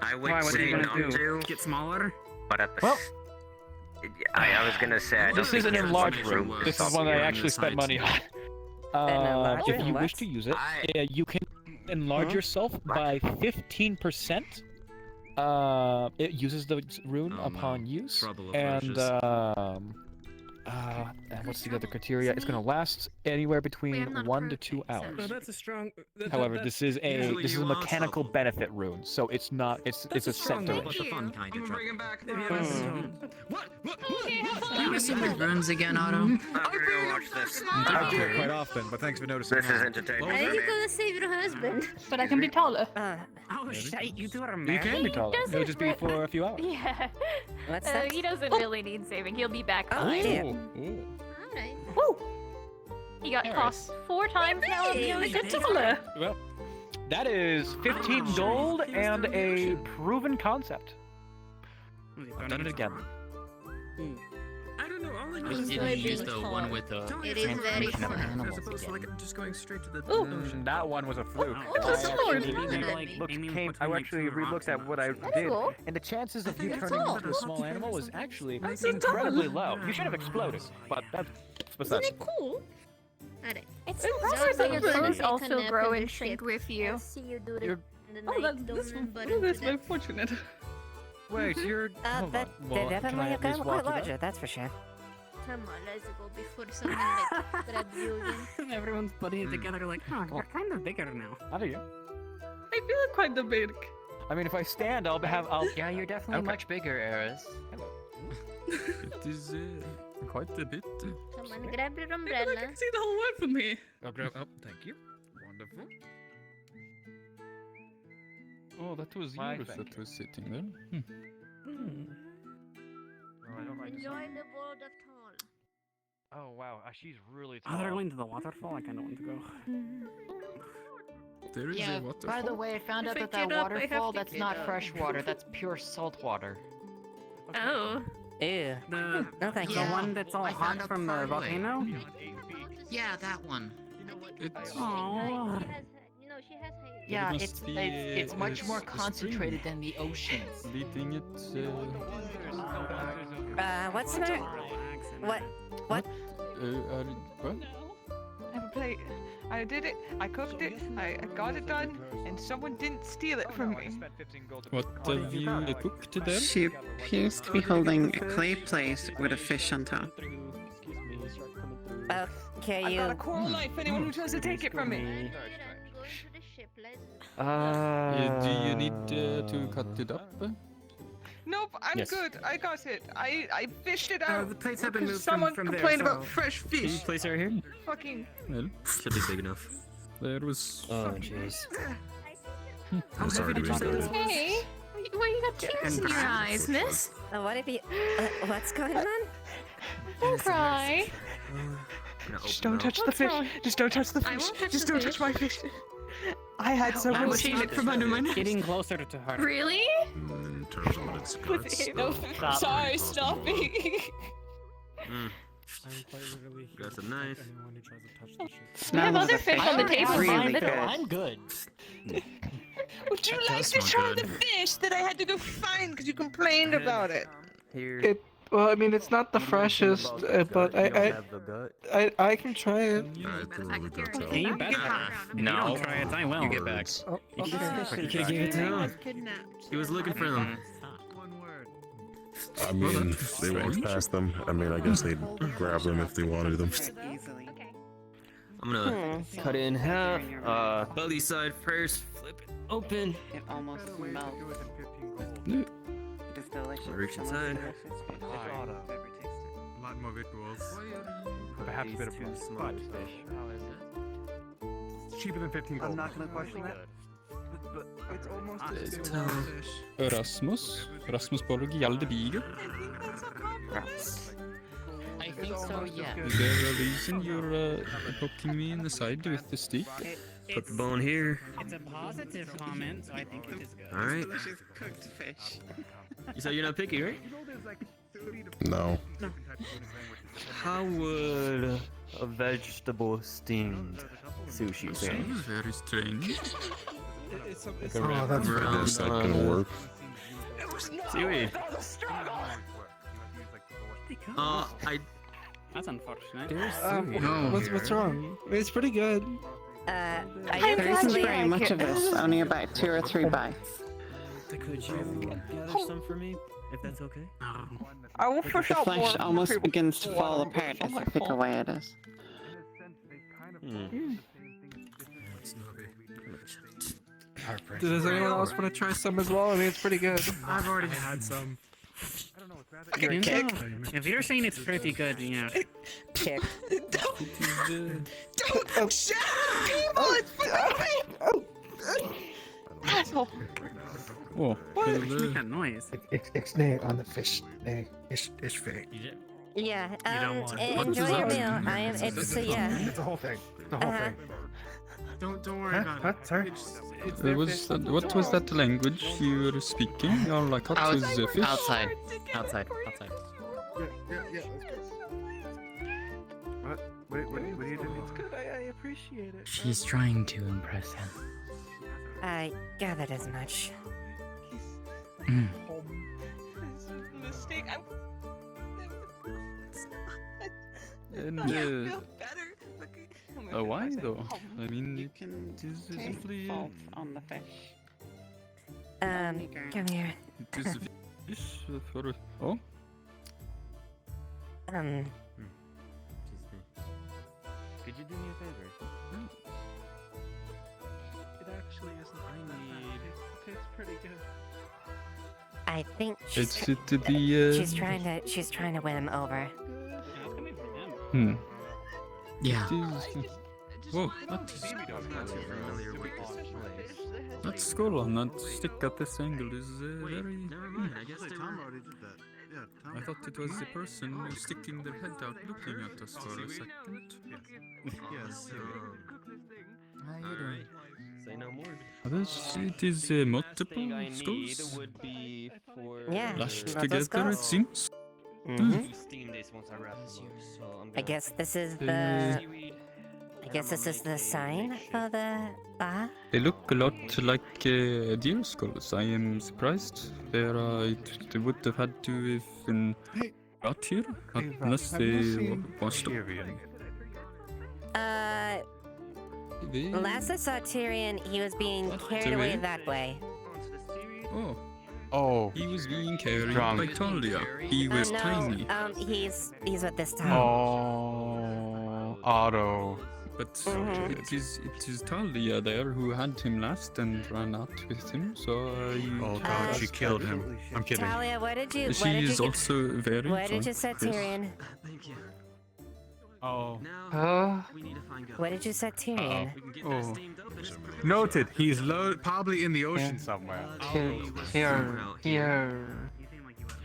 I would Why, what are say you not gonna do? to, Get smaller? but at the Well, I was gonna say I don't This is think an it's enlarged something room. to This stop is one that I you. actually spent money on. enlarged If room, you wish what? to use it, you can enlarge yourself by 15%. It uses the rune upon use, and what's the other criteria? It's going to last anywhere between 1 to 2 hours. Oh, that's a strong. However, this is a mechanical benefit rune, so it's not. It's a set duration. But the fun kind of Bring him back. Can you see the runes again, Otto? I'm gonna watch this. I do it quite often, but thanks for noticing. This is entertaining. Are you gonna save your husband? But I can be taller. Oh shit, you two are You married? can be taller. doesn't It'll just be for a few hours. Yeah. What's that? He doesn't really need saving. He'll be back Oh, fine. damn. Alright. Woo! He got tossed 4 times now. He's a good taller. Well, that is 15 gold and a proven concept. I've done it again. I don't know. All I know I is didn't use the one with the It is very transformation of fun. as animals opposed to again. like just going straight to the. That one was a fluke. Oh, that's I sword. actually re-looked at what I did, cool. and the chances of you That's turning all. into a small animal was actually That's so incredibly low. You should have exploded, but that's Isn't besides. it cool? Alright. It's Zombie impressive that your zombie clothes take a also nap grow in and the shrink ship. with you. I'll see you do You're- the Oh, night. that's Don't burn to death. fortunate. Wait, you're. hold That on. Well, definitely can I have at least gotten walk quite you larger, that's for sure. Come on, let's go before someone like grabs you again. Everyone's putting it together like, oh, you're kind of bigger now. How do you? I feel quite big. I mean, if I stand, I'll. Yeah, you're definitely Okay. much bigger, Eris. It is quite a bit. Come on, grab your umbrella. See the whole world from me. I'll grab. Oh, thank you. Wonderful. Oh, that was My yours thank that was sitting there. Enjoy the world of tall. Oh wow, she's really Oh, they're tall. going to the waterfall. I kind of want to go. There is Yeah, a waterfall. by the way, I found out If I that that get up, I have waterfall, to that's get not up. fresh water, that's pure salt water. Oh. Ew. The No, thank the you. one that's all I found hot out from the part way. volcano. Yeah, that one. It's Oh. She has hair. Yeah, must it's be, it's much it's more a spring. concentrated than the oceans. leading it. What's the matter? What? What? What? I have a plate. I did it. I cooked it. I got it done, and someone didn't steal it from me. What have you cooked there? She appears to be holding a clay plate with a fish on top. Okay, I you. got a coral knife. Anyone who tries to take it from me. Go to the ship, let's Do you need to cut it up? Nope, I'm Yes. good. I got it. I fished it out. The plates have been because moved someone from there, complained so- about fresh fish. place her here? Fucking. Well, Should be big enough. there was. Oh, jeez. I'm sorry to be so. Hey, why you got tears in your eyes, miss? What if you? What's going on? Don't cry. Just don't touch the What's fish. wrong? Just don't touch the I fish. won't touch Just the don't fish. touch my fish. I had someone I'm steal it from under my nose. Getting closer to her. Really? In terms of what it starts. No, sorry, stop me. Got a knife. We have other fish on the table. Really Mind it. good. I'm good. Would you like to smell try good. the fish that I had to go find because you complained about it? Here. Well, I mean, it's not the freshest, but I can try it. Can you bet? No. Don't try it. I will. You get back. You could have gave it to him. He was looking for them. I mean, they walked past them. I mean, I guess they'd grab them if they wanted them. Easily. I'm gonna cut it in half. Belly side first. Flip it open. It almost melts. It's delicious. Reach inside. A lot more rituals. Perhaps a bit of blood. But it's cheaper than 15 gold. I'm not gonna question that. But it's almost Rasmus Borg Gjaldebiger. I think so, yeah. Is there a reason you're poking me in the side with the stick? Put the bone here. It's a positive comment, so I think it is good. All right. Delicious cooked fish. You said you're not picky, right? No. How would a vegetable steamed sushi fare? Sounds very strange. That's not gonna work. Seaweed. That's unfortunate. No. What's wrong? It's pretty good. Are There you isn't actually very much of this. Only about 2 or 3 bites. Could you gather some for me, if that's okay? I will push the flesh almost begins to fall apart as I pick away at it. Does anyone else want to try some as well? I mean, it's pretty good. I've already had some. You know, if you're saying it's pretty good, you know. Kick. Don't shut people! Asshole. Oh, What? Make that noise. It's nay on the fish. Nay, it's fake. Yeah. don't want it. Enjoy your meal. I am. It's yeah. It's the whole thing. The whole thing. Don't worry about it. What, sir? What was that language you were speaking? Or like what was the fish? Outside. Yeah. What are you doing? It's good. I appreciate it. She's trying to impress him. I gathered as much. Mistake. And why though? I mean, it is simply on the fish. Come here. it is a fish for oh. Could you do me a favor? It actually isn't. It tastes pretty good. I think she's She's trying to win him over. Yeah. Whoa, that skull on that stick at this angle is very. I guess Tom already did that. Yeah, Tom. I thought it was the person sticking their head out looking at us for a second. Yes. How you doing? Say no more. It is multiple skulls Would be for Yeah, lashed multiple together, it skulls. seems. Steam days once I wrap them up, so I'm I guess this is the. I guess this is the sign for the bar. They look a lot like deer skulls. I am surprised. They would have had to have been brought here, unless they washed up. Last I saw Tyrion, he was being carried away that way. Oh, he was being carried by Talia. He was no, tiny. He's with this town. Oh, Otto. But it is Talia there who had him last and ran out with him. So oh god, she killed him. I'm kidding. Talia, what did you? She is also very. What did you say, Tyrion? Thank you. Oh. What did you say, Tyrion? Oh. Noted. He's probably in the ocean somewhere. Here.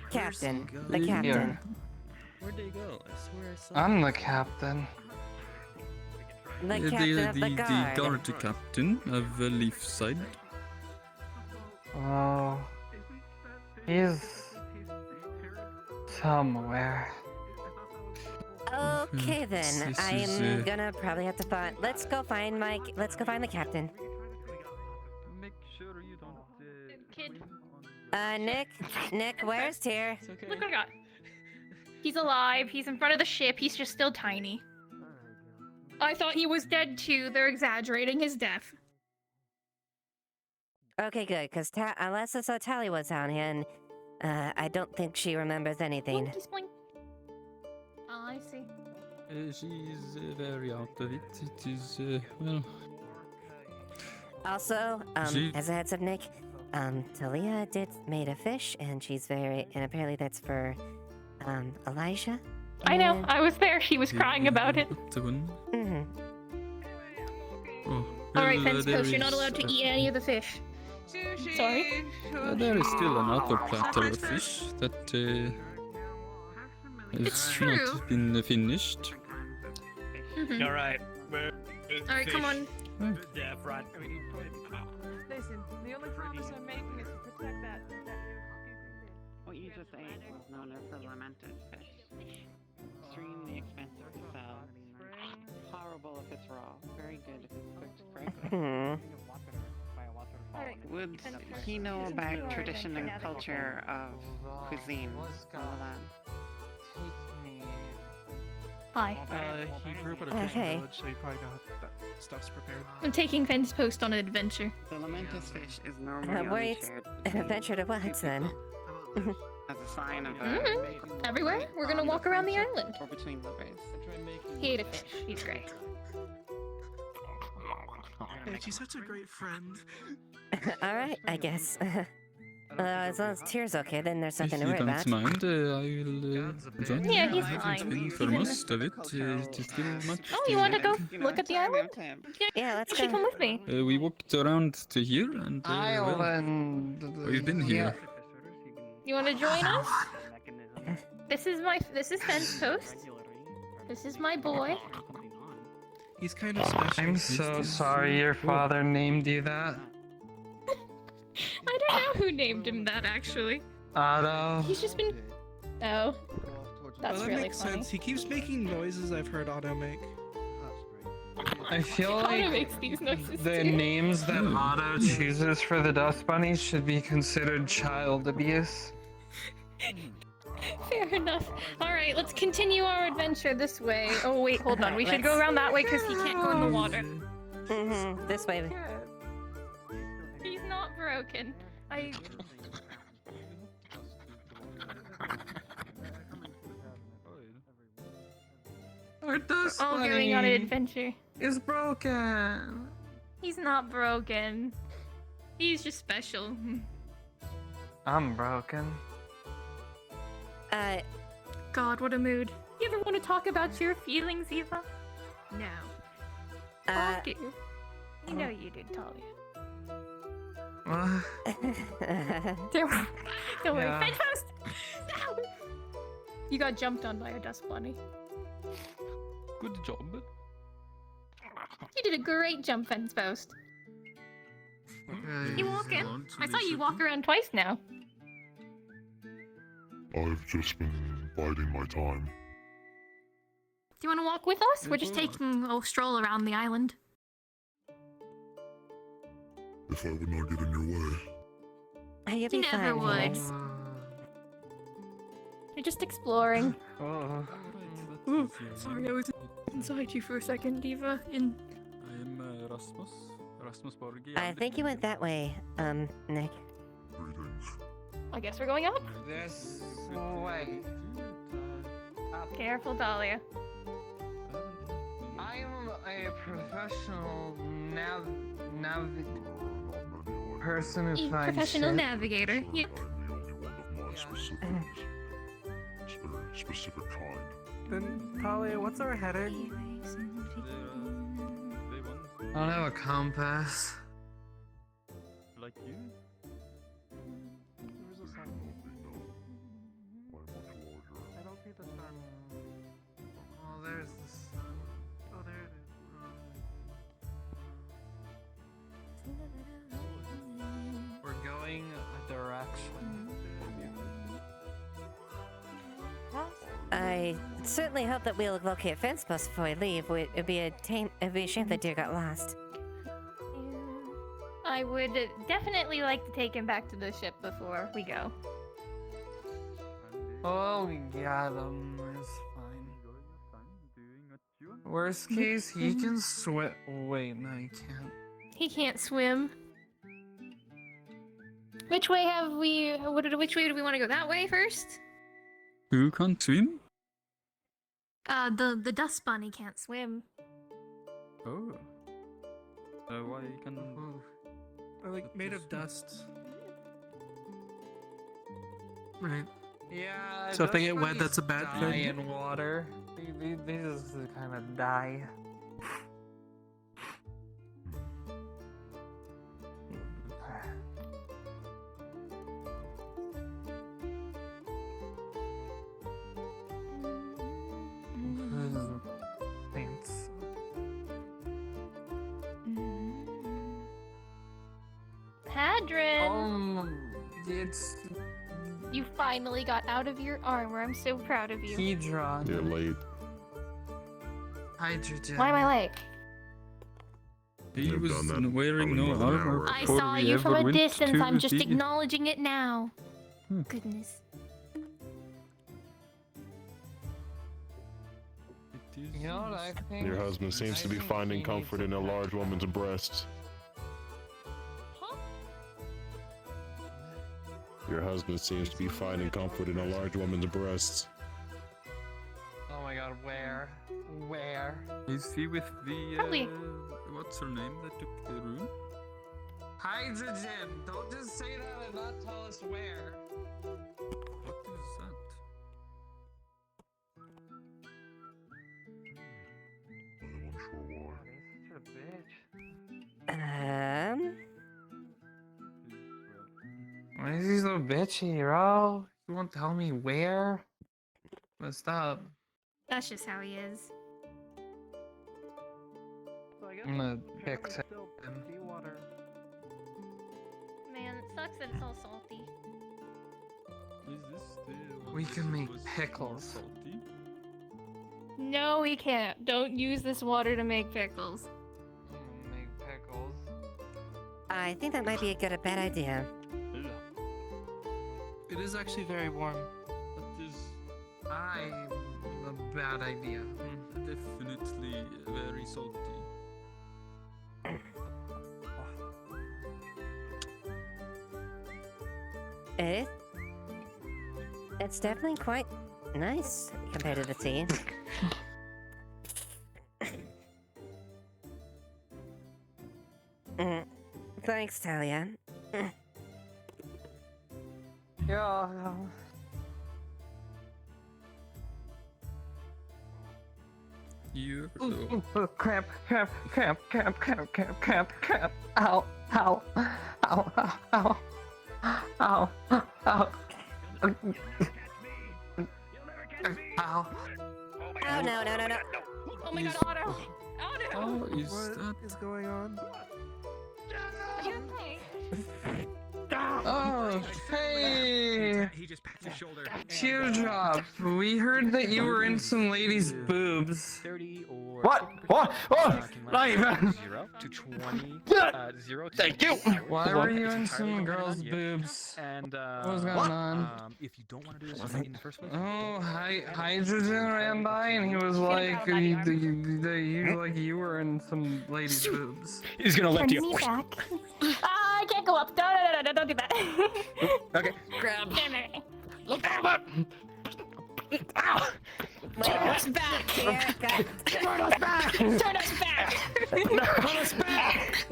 Captain. The captain. Where'd they go? I swear I saw. I'm the captain. The captain of the guard. The guard captain of Leafside. Oh. He's somewhere. Okay then, I am gonna probably have to find. Let's go find the captain. Make sure you don't. Kid. Nick, where's Tyr? Look what I got. He's alive. He's in front of the ship. He's just still tiny. I thought he was dead too. They're exaggerating his death. Okay, good, because unless I saw Tally was down here, and I don't think she remembers anything. Oh, I see. She's very out of it. It is, well... Also, She- as a heads up, Nick, Talia made a fish, and and apparently that's for, Elijah. I know. I was there. He was crying about it. Mm-hmm. Oh, All right, well, fence there post. You're not is, allowed to eat any of the fish. Sorry. There is still another platter of fish that It's has true. not been finished. Mhm. All right. All right, come on. Yeah, right. Listen, the only promise I'm making is to protect that What you just ate was known as the lamented fish. Extremely expensive to sell. Horrible if it's raw. Very good if it's cooked correctly. Would he know about tradition and culture of cuisine? All of that? Hi. He grew up in a Hey. fishing village, so he probably got that stuff's prepared. I'm taking fence post on an adventure. The lamented fish is normally Where only it's shared an adventure to what, then? as a sign of Everywhere? We're gonna walk around the island. or between lovers. He ate a fish. He's great. Hey, she's such a great friend. Alright, I guess. As long as Tyr's okay, then there's If nothing to you worry don't about. mind, I will join Yeah, you. he's I haven't fine. been for most of it. It is still much Oh, you want to go look at the island? Yeah, let's You should go. come with me. We walked around to here, and well, Island. we've been here. You want to join us? This is fence post. This is my boy. He's kind of special. I'm so sorry your father named you that. I don't know who named him that actually. Otto. He's just been. Oh, that's Well, that really makes funny. sense. He keeps making noises I've heard Otto make. I feel Otto like makes these noises the too. names that Otto chooses for the dust bunnies should be considered child abuse. Fair enough. All right, let's continue our adventure this way. Oh wait, hold on. We should go around that way because he can't go in the water. Mm-hmm. This way. He's not broken. Our dust all bunny going on an adventure. is broken. He's not broken. He's just special. I'm broken. God, what a mood. You ever want to talk about your feelings, Eva? No. I do. You know you did, Talia. Don't worry. Don't worry. Yeah. Fence post! No! You got jumped on by a dust bunny. Good job. You did a great jump, fence post. You walking? I saw you walk around twice now. I've just been biding my time. Do you want to walk with us? We're just taking a stroll around the island. If I would not get in your way. You'll be You never fine, would. Phoenix. You're just exploring. Oh. Ooh, sorry, I was inside you for a second, Eva. I am Rasmus. Rasmus Borgi. I think you went that way, Nick. I guess we're going up. This way. Careful, Dahlia. I am a professional person who finds Professional shit. navigator. Yeah. Specific kind. Then, Talia, what's our heading? I don't have a compass. Like you? I don't see the star. Oh, there's the sun. Oh, there it is. We're going a direction. I certainly hope that we'll locate fence posts before we leave. It'd be a shame that deer got lost. I would definitely like to take him back to the ship before we go. Oh, we got him. It's fine. Worst case, he can swim. Wait, no, he can't. He can't swim. Which way have we? Which way do we want to go? That way first? Who can't swim? The dust bunny can't swim. Oh. Why can... They're like made of dust. Right. Yeah. So if they get wet, that's a bad die thing. in water. They just kind of die. Thanks. Hadron! It's You finally got out of your armor. I'm so proud of you. Hedron. You're late. Hydrogen. Why am I late? He They've was done that wearing probably no more than an armor. hour I ago. saw you from a distance. I'm just acknowledging it now. Goodness. You know what I think? Your husband seems to be finding comfort in a large woman's breasts. Your husband seems to be finding comfort in a large woman's breasts. Oh my god, where? Where? Is he with the... Probably. What's her name that took the room? Hydrogen! Don't just say that and not tell us where. What is that? I'm unsure why. He's such a bitch. Why is he so bitchy, bro? You won't tell me where? What's up? That's just how he is. I'm gonna fix him. Man, it sucks that it's all salty. Is this the We can make was pickles. salty? No, we can't. Don't use this water to make pickles. Make pickles. I think that might be a bad idea. It is actually very warm. That is A bad idea. definitely very salty. It's definitely quite nice compared to the tea. Thanks, Talia. Yeah. You're Cramp, cramp, cramp, cramp, cramp, cramp, cramp, cramp. Ow, ow, ow, ow, ow, ow, ow. Ow. Oh, no. Oh my god, Otto! Otto! Oh, is What that... is going on? Are you okay? Oh, hey! He just pats his shoulder. Teardrop, we heard that you were in some lady's boobs. 30 or What? What? Not even. 0 to 20. 0 to Thank you. 20. Why were you in some girl's on you. boobs? And What was going on? If you don't want to do this in the first place, Oh, Hydrogen ran by and he was like, you were in some lady's boobs. He's gonna lift you. Me back. I can't go up. No, don't do that. okay. Grab. Look at Ow! Turn us back here. Turn us back! Turn us back! Turn us back!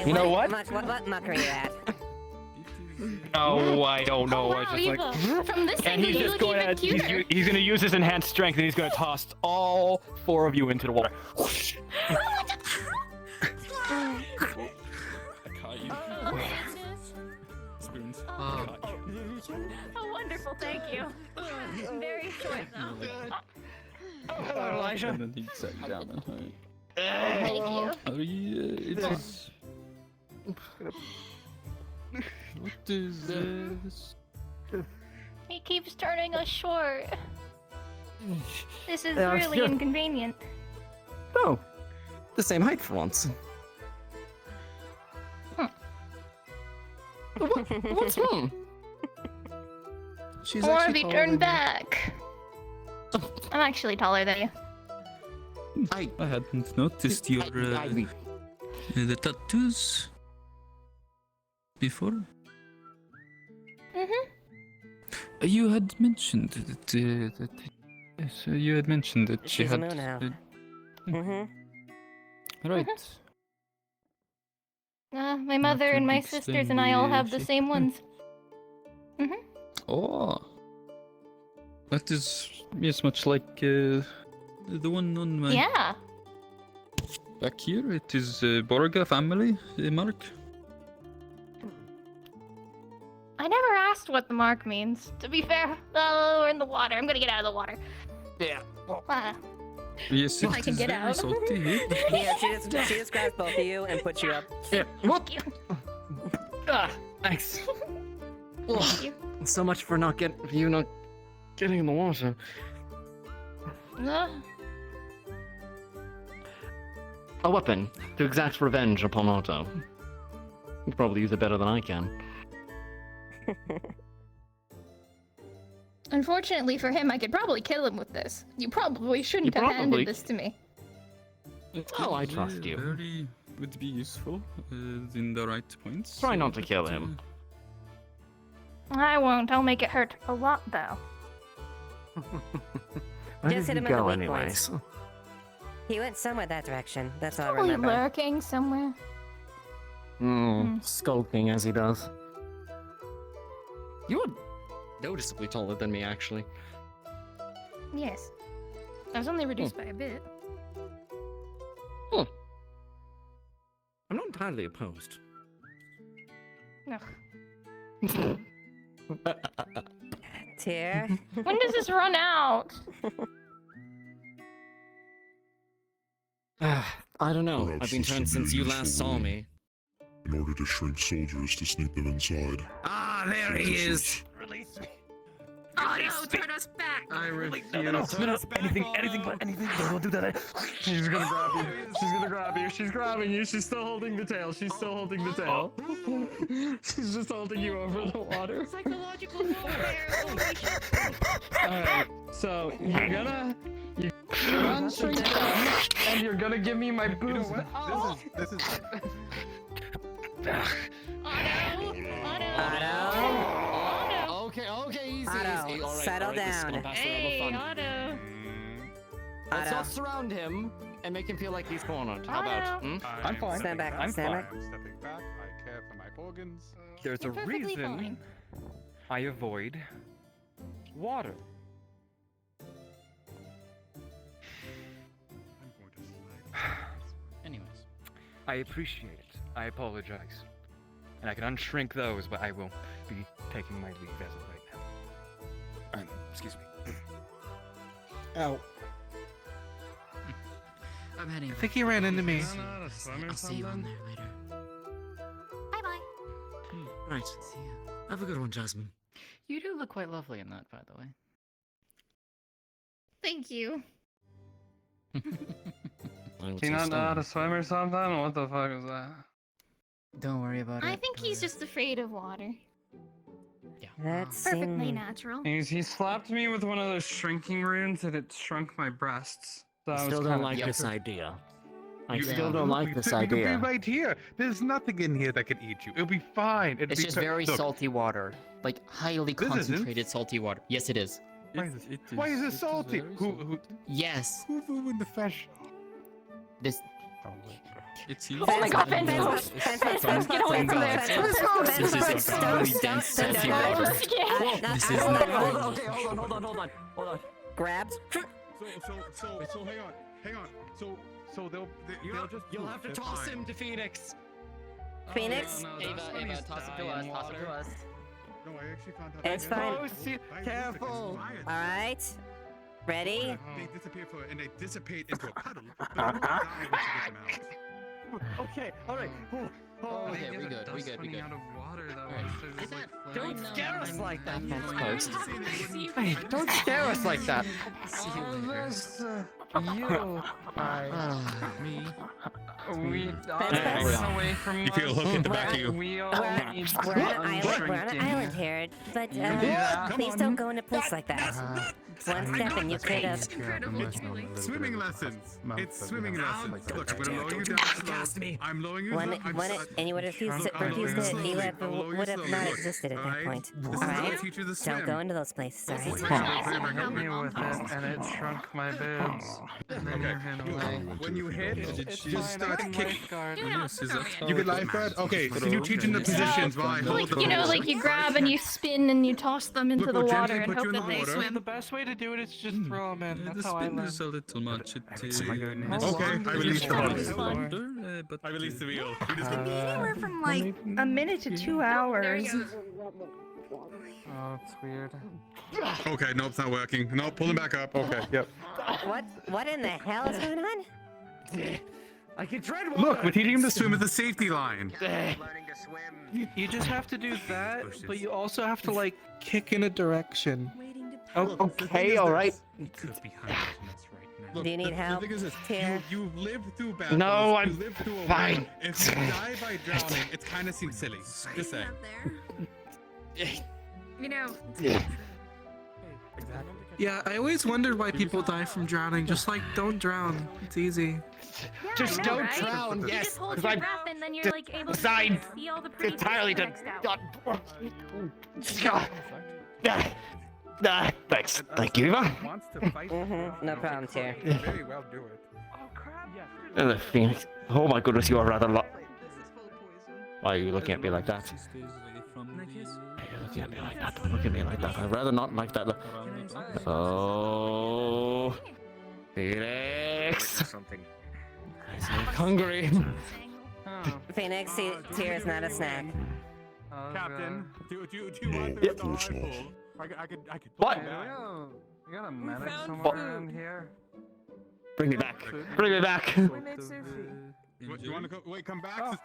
You know what? What mucker you at? Oh, I don't know. Oh, I wow, just like, Eva. From this and angle, he's you just look going even to cuter. he's going to use his enhanced strength, and he's going to toss all 4 of you into the water. I caught you. Oh, goodness. Spoons. Oh, wonderful, thank you. Very short, though. Hello, Elijah. And then he sat down and Thank you. it's... What is this? He keeps turning us short. This is Yeah, really sure. inconvenient. Oh, the same height for once. What's wrong? She's Or actually be taller turned than back. I'm actually taller than you. I hadn't noticed your... the tattoos. before? Mm-hmm. You had mentioned that. Yes, you had mentioned that she She's had. a moon elf. Mm-hmm. Right. My mother That and would my explain sisters and I all the have the shape. same ones. Mm-hmm. Oh. That is, yes, much like the one on my. Yeah. Back here, it is Borga family mark. I never asked what the mark means. To be fair, we're in the water. I'm gonna get out of the water. Yeah. Yes, I it can is get very out. salty here. Yeah, she just grabs both of you and puts you up. Yeah. Whoop. Thank you. Thanks. Thank you. So much for not getting in the water. A weapon to exact revenge upon Otto. You can probably use it better than I can. Unfortunately for him, I could probably kill him with this. You probably shouldn't have handed this to me. Oh, I trust you. Very would be useful in the right points. Try not to kill him. I won't. I'll make it hurt a lot, though. Where Just did hit he him in the go, weak anyways? points. He went somewhere that direction. That's all I Probably remember. lurking somewhere. Skulking as he does. You are noticeably taller than me, actually. Yes. I was only reduced by a bit. I'm not entirely opposed. Ugh. Tear. When does this run out? I don't know. I've been turned since you last saw me. In order to shrink soldiers to sneak them inside. Ah, there he is. Release me. Oh no, turn us back! I refuse. Anything but anything. Don't do that. She's gonna grab you. She's gonna grab you. She's grabbing you. She's still holding the tail. She's still holding the tail. She's just holding you over the water. Psychological warfare. Alright, so you're gonna unshrink them, and you're gonna give me my boost. You know what? This is. Okay, easy. Otto, easy. All right, settle all right, this is down. gonna pass around the fun. Otto. Let's Otto. all surround him and make him feel like he's cornered. How about? I'm fine. Stand back. I'm Stand fine. back. I'm stepping back. I care for my organs. There's a perfectly reason fine. I avoid water. Anyways. I appreciate it. I apologize. And I can unshrink those, but I will be taking my leave as of right now. Excuse me. Ow. I'm heading. I think he ran into me. I'll see you on there later. Bye bye. Right. See ya. Have a good one, Jasmine. You do look quite lovely in that, by the way. Thank you. Do you not know how to swim or something? What the fuck is that? Don't worry about it. I think he's just afraid of water. That's Perfectly natural. He slapped me with one of those shrinking runes and it shrunk my breasts. So I was still don't kinda- like this idea. I You- still don't like this You could idea. be right here. There's nothing in here that could eat you. It'll be fine. It'll It's be just per- very Look, salty water. Like, highly This isn't. concentrated salty water. Yes, it is. Why is it salty? Who? Yes. Who ruined the fish? This. It's Oh my god, Fence, get away from there. This is incredibly dense salty water. This is not. Hold on. Grabs. So hang on. So they'll just. You'll have to They're toss fine. him to Phoenix. Phoenix? Eva, toss it to us. Toss it to us. No, I actually found out. It's fine. Careful. Alright. Ready? They disappear and they dissipate into a puddle, but they won't die once you get them out. Okay, alright. Okay, we good. Out of water, though. Right. Don't scare us like that, Fence No, Post. Hey, Don't scare us like that. See you later. Me. We Fence run away from You feel a hook in the back of you. We all need We're on an island. We're on an island here, but please don't go in a place like that. One step and you could have. Swimming lessons. It's swimming lessons. Look, I'm gonna lower you down slow. I'm lowering you down. And you would have refused it. You would have not existed at that point. Alright? Don't go into those places, alright? Hit me with it, and it shrunk my boobs. And then you ran away. When you hit, just start kicking. You You get lifeguard? Okay, can you teach in the positions while I hold the You know, like you grab and you spin and you toss them into Look, the we'll water gently and put hope you in that the they water. swim. The best way to do it is just throw them in. That's The how I spin learned. is a little much. Okay, I released the wheel. But I released the wheel. Anywhere from like a minute to 2 hours. Oh, it's weird. Okay, nope, it's not working. Nope, pull him back up. Okay, yep. What in the hell is going on? I can tread water. Look, we're teaching him to swim at the safety line. You just have to do that, but you also have to like kick in a direction. Oh, okay, all right. Do you need help, Tier? You've lived through battles. No, you lived through a fine. war. If you die by drowning, it kind of seems silly. Just saying. You know. Yeah, I always wondered why people die from drowning. Just like, don't drown. It's easy. Just don't drown, You just hold your breath and then you're like able to see all the pretty entirely things next out. Thanks. Thank you, Eva. No problem, Tier. Very well do it. And the Phoenix. Oh my goodness, you are rather Why are you looking at me like that? Looking at me like that. Don't look at me like that. I'd rather not like that. Oh, Phoenix. I'm hungry. Phoenix, Tier is not a snack. Captain, do you want the pool? I could What? You got a medic somewhere around here? Bring me back. Bring me back. What, you want to go? Wait, come back.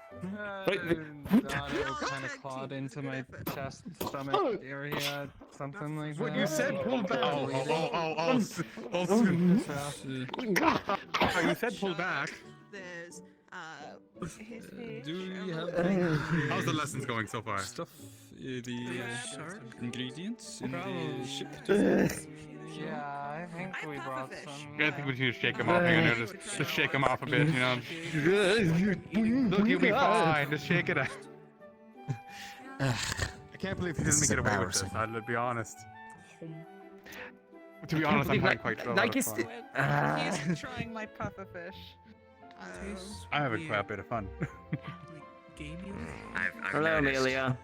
Kind of clawed into my chest, stomach area, something like that. What you said, pull back. Oh, you said pull back. There's do you have How's the lessons going so far? stuff, the ingredients in the ship? Yeah, I think we brought some. I think we should shake him off. Hang on, just shake him off a bit, you know. Look, you'll be fine. Just shake it out. I can't believe he didn't make it away with this. I'll be honest. To be honest, I'm having quite a lot of fun. He's trying my pufferfish. I have quite a bit of fun. Hello, Amelia.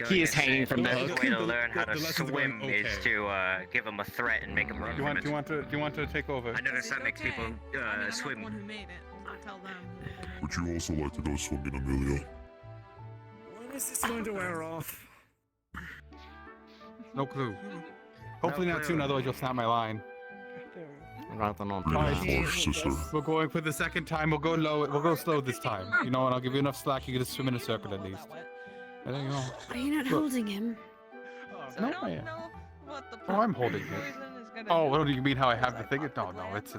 He is hanging from the the best hook. way to learn how to The lessons are swim going is okay. to give him a threat and make him run from it. Do you want to take over? I noticed that makes people swim. Who made it? I'll tell them. Would you also like to go swimming, Amelia? When is this going to wear off? No clue. Hopefully not soon, otherwise you'll snap my line. Rather not. We're going for the second time. We'll go low. We'll go slow this time. You know, and I'll give you enough slack. You can just swim in a circle at least. I think you know. Are you not holding him? No, I am. Oh, I'm holding it. Oh, what do you mean? How I have the thing? No, it's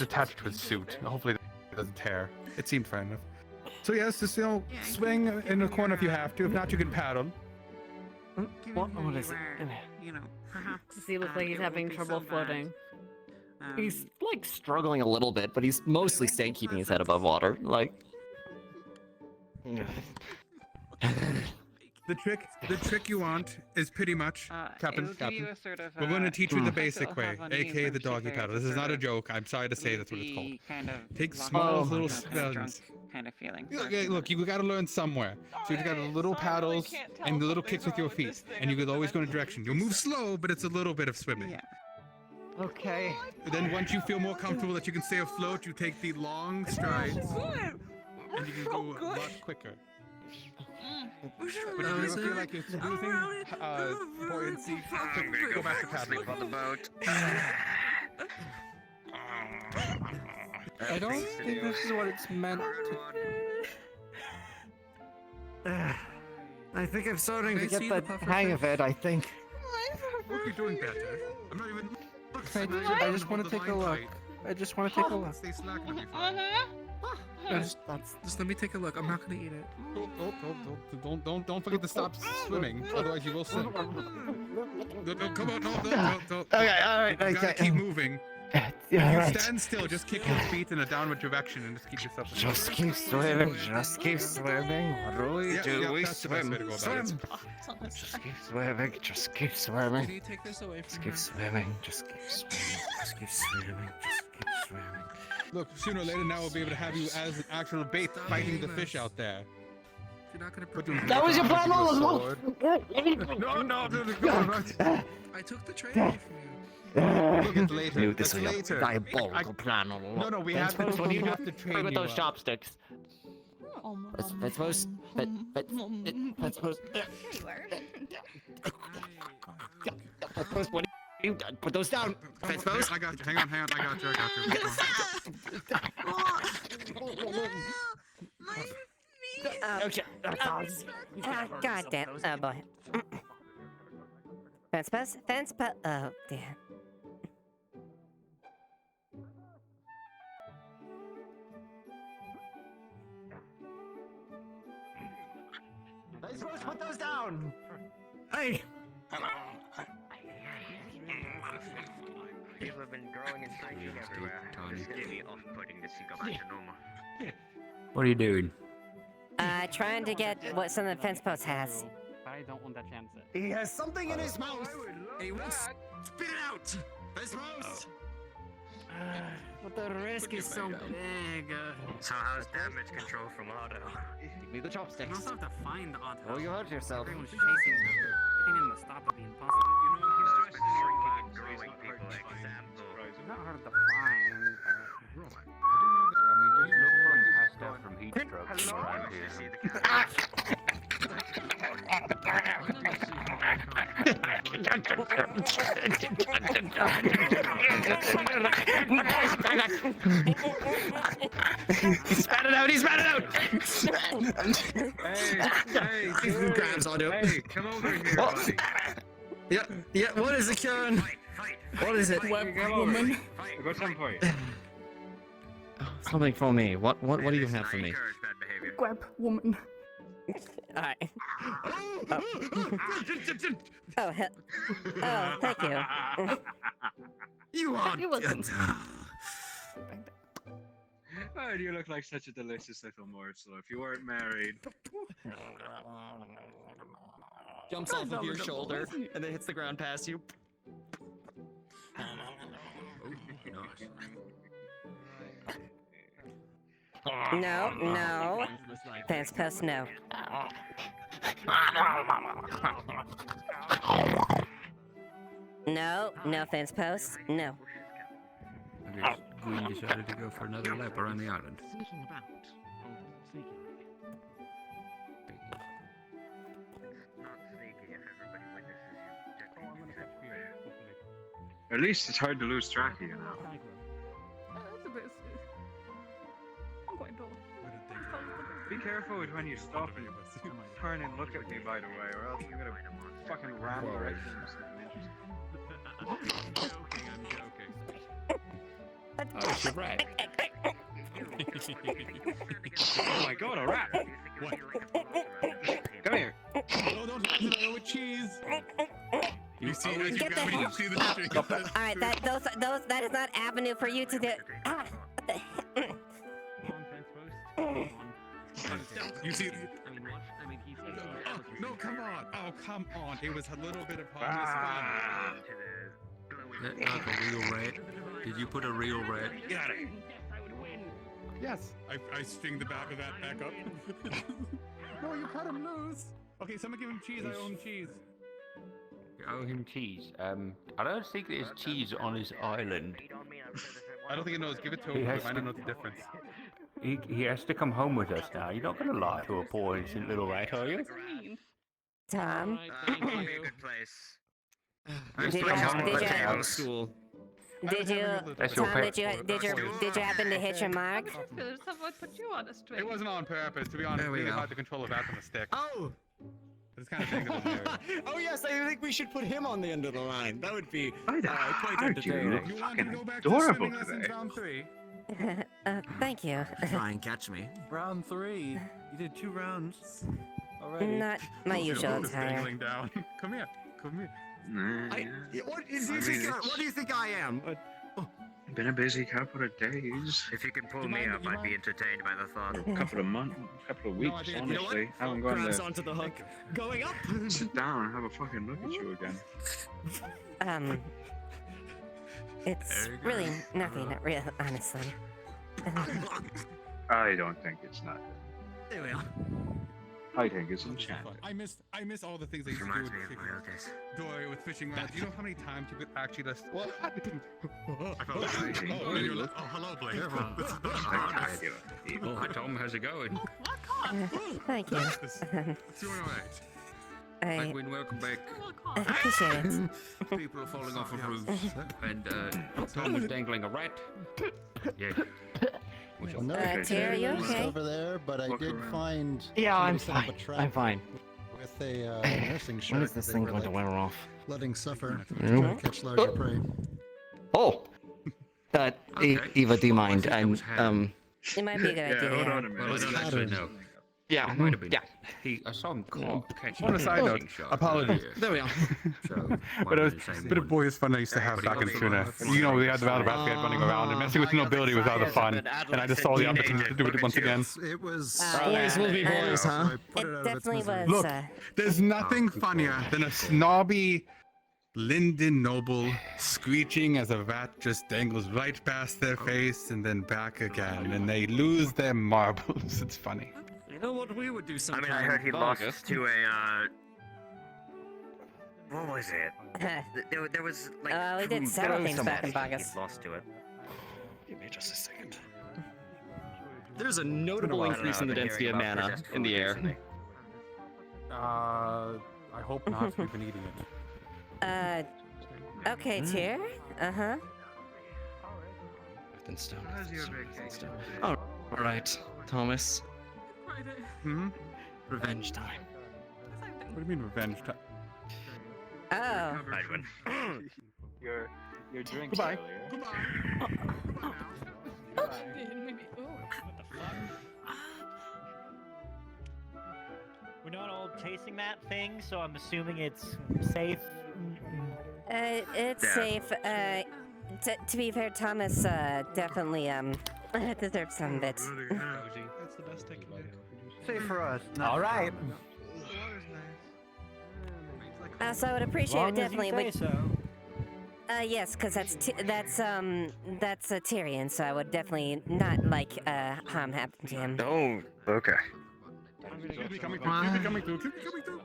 attached to his suit. Hopefully it doesn't tear. It seemed fine enough. So yes, just swing in the corner if you have to. If not, you can paddle. What is it? You know, perhaps. Does he look like he's having trouble floating? He's like struggling a little bit, but he's mostly staying keeping his head above water. Like. The trick you want is pretty much, Captain. We're going to teach you the basic way, aka the doggy paddle. This is not a joke. I'm sorry to say that's what it's called. Kind of Take small little drunk spins. kind of feeling. Look, you got to learn somewhere. So you've got the little paddles and the little kicks with your feet, and you could always go in a direction. You'll move slow, but it's a little bit of swimming. Yeah. Okay. Then once you feel more comfortable that you can stay afloat, you take the long strides, and you can go a lot quicker. But if you ever feel like you're losing buoyancy, go back to paddling. On the boat. I don't think this is what it's meant to. I think I'm starting to Can I see get the the puffer hang fish? of it, I think. Look, you're doing better. I'm not even. I just want to take a look. I just want to take a look. Stay slack and it'll be fine. Just let me take a look. I'm not gonna eat it. Don't forget to stop swimming, otherwise you will sink. Come on, no. Okay, all right, You gotta okay. keep moving. Yeah, You right. stand still, just kick your feet in a downward direction and just keep yourself. Just keep swimming. Just keep swimming. What do we do? Yeah, We that's the best swim. way to go about Swim. Just keep swimming. Just keep swimming. Can you take this away Just from keep her? swimming. Just keep swimming. Just keep swimming. Just keep swimming. Look, sooner or later now we'll be able to have you as an actual bait fighting the fish out there. You're not gonna That was your plan all along. No. I took the tray away from you. Look, it's later. Knew this That's was later. a diabolical plan all along. No, we have to What do you have to train with you those up. chopsticks? That's supposed. That's supposed. That's what you done. Put those down. That's supposed. I got you. Hang on. I got you. Okay. God damn. Oh boy. Fence post? Fence post? Oh dear. I'm supposed to put those down. Hey. People have been growing and shrinking everywhere. It's gonna be off-putting to see go back to normal. What are you doing? Trying to get what some of the fence posts has. I don't want that chance. He has something in his mouth. And he won't spit it out. That's most. But the risk is so big. So how's damage control from Otto? Give me the chopsticks. You also have to find Otto. Oh, you hurt yourself. Everyone's chasing him. Getting him to stop would be impossible. You know, he's just shrinking and growing people example. Not hard to find. I mean, just look for him passed out from heat strokes around here. He spat it out. He spat it out. Hey, He grabs onto him. Hey, come over here, buddy. Yeah. What is it, Karen? What is it? Web woman. I got something for you. Something for me. What do you have for me? Grab woman. Alright. Oh, hell. Oh, thank you. You are. You're welcome. Oh, you look like such a delicious little morsel. If you weren't married. Jumps off of your shoulder and then hits the ground past you. No. Fence post, no. No fence post, no. Green decided to go for another lap around the island. Sneaking about. At least it's hard to lose track of you now. That's a bit. I'm quite dull. Be careful with when you stop and you turn and look at me, by the way, or else I'm gonna fucking ramble right into something interesting. I'm joking. Oh, it's a rat. Oh my god, a rat! What? Come here. No, don't with cheese. You see, Get the hell. Alright, that is not avenue for you to do. Ah, what the heck? You see. I mean, he's. Oh, no, come on. Oh, come on. It was a little bit of harmless fun. Not a real rat. Did you put a real rat? Get out of here. Yes. I string the back of that back up. No, you cut him loose. Okay, someone give him cheese. I owe him cheese. You owe him cheese. I don't think there's cheese on his island. I don't think he knows. Give it to He him. has I to- don't know the difference. He has to come home with us now. You're not going to lie to a poor innocent little rat, are you? Tom? Good place. Did you School. Did you, That's your Tom, pet. did you happen to hit your mark? Someone put you on a string. It wasn't on purpose. To be honest, There it's we really go. hard to control a rat on a stick. Oh. It's kind of thing that was Oh yes, I think we should put him on the end of the line. That would be quite Aren't you? entertaining. You want to go back to Adorable swimming lessons today. round 3? Thank you. Try and catch me. Round 3. You did 2 rounds already. Not my usual Your bow is attire. dangling down. Come here. Come here. What do you think I am? Been a busy couple of days. If you can pull me up, I'd be entertained by the thought. Couple of months, couple of weeks, honestly. Haven't gone Grabs there. onto the hook. Going up. Sit down and have a fucking look at you again. It's really nothing, real, honestly. I don't think it's nothing. There we are. I think it's enchanting. I miss all the things they used to do Reminds with me of my old days. Dory with fishing rods. Do you know how many times you could actually just what? Oh, hello, Blake. Oh, hi Tom, how's it going? Thank you. It's doing alright. Penguin, welcome back. I appreciate it. People are falling off of roofs, and Tom was dangling a rat. Yeah. Terry, are you okay? Over there, but I did find. Yeah, I'm somebody set up fine. a trap I'm fine. With a nursing shark. When is this that thing they going to were, wear off? letting suffer Mhm. to catch larger prey. Oh! Eva, do you mind? It might be a good idea. Hold on a minute. Well, I don't actually know. Yeah. It might have been. Yeah. I saw him catch On a side note, apologies. There we are. But it was a bit of boys' fun I used to have back in Tuna. You know, we had the battle basket running around, and messing with the nobility was rather fun. And I just saw the opportunity to do it once again. It was. Boys will be boys, huh? It definitely was. Look, there's nothing funnier than a snobby Linden noble screeching as a rat just dangles right past their face and then back again, and they lose their marbles. It's funny. You know what we would do I sometime? mean, I heard he lost to a, what was it? There was, like, we did several things back in He August. lost to it. Give me just a second. There's a notable Increase in the density of mana in the air. I hope not. We've been eating it. Okay, Tier? Uh-huh. Then stone. Oh, all right, Thomas. Hmm? Revenge time. What do you mean revenge time? Oh. Your drink Goodbye. We're not all chasing that thing, so I'm assuming it's safe. It's safe. To be fair, Thomas, definitely, deserves some of it. That's the best I can do. Safe for us. All right. So I would appreciate Long it, definitely. As you say so. Yes, because that's a Tyrion, so I would definitely not like harm happen to him. Oh, okay. Keep me coming through. Keep me coming through. Keep me coming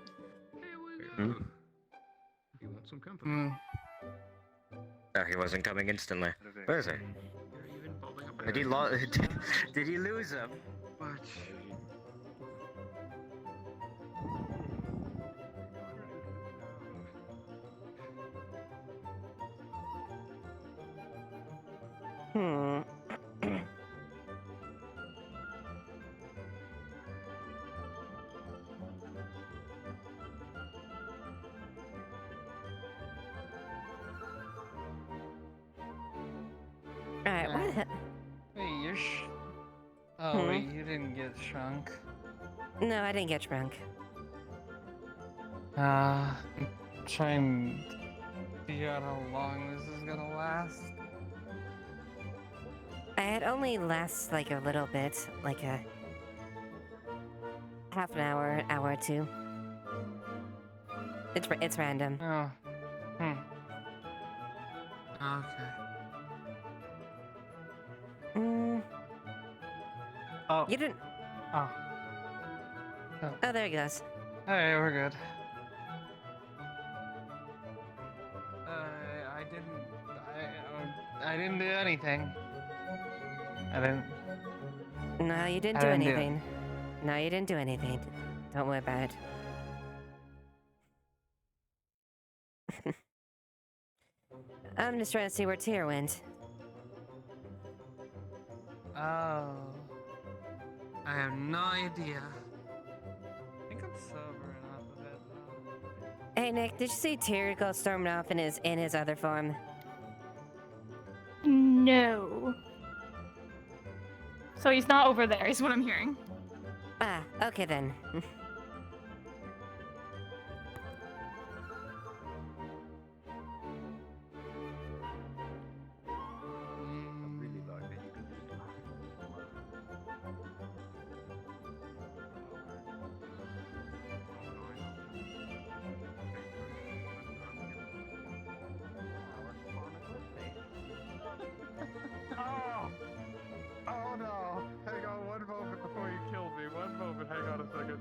through. You want some company? Oh, he wasn't coming instantly. Where is he? Did he Did he lose him? What? Alright, what? Wait, you're Oh, wait, you didn't get shrunk. No, I didn't get drunk. I'm trying to figure out how long this is gonna last. It only lasts like a little bit, like a half an hour, hour or two. It's random. Oh. Okay. Oh. You didn't. Oh. Oh, there he goes. Alright, we're good. I didn't do anything. I didn't. No, you didn't I do didn't do it. anything. No, you didn't do anything. Don't worry about it. I'm just trying to see where Tyr went. Oh. I have no idea. I think I'm sober enough of it though. Hey Nick, did you see Tyr go storming off in his other form? No. So he's not over there, is what I'm hearing. Ah, okay then. Oh no! Hang on one moment before you kill me. One moment. Hang on a second.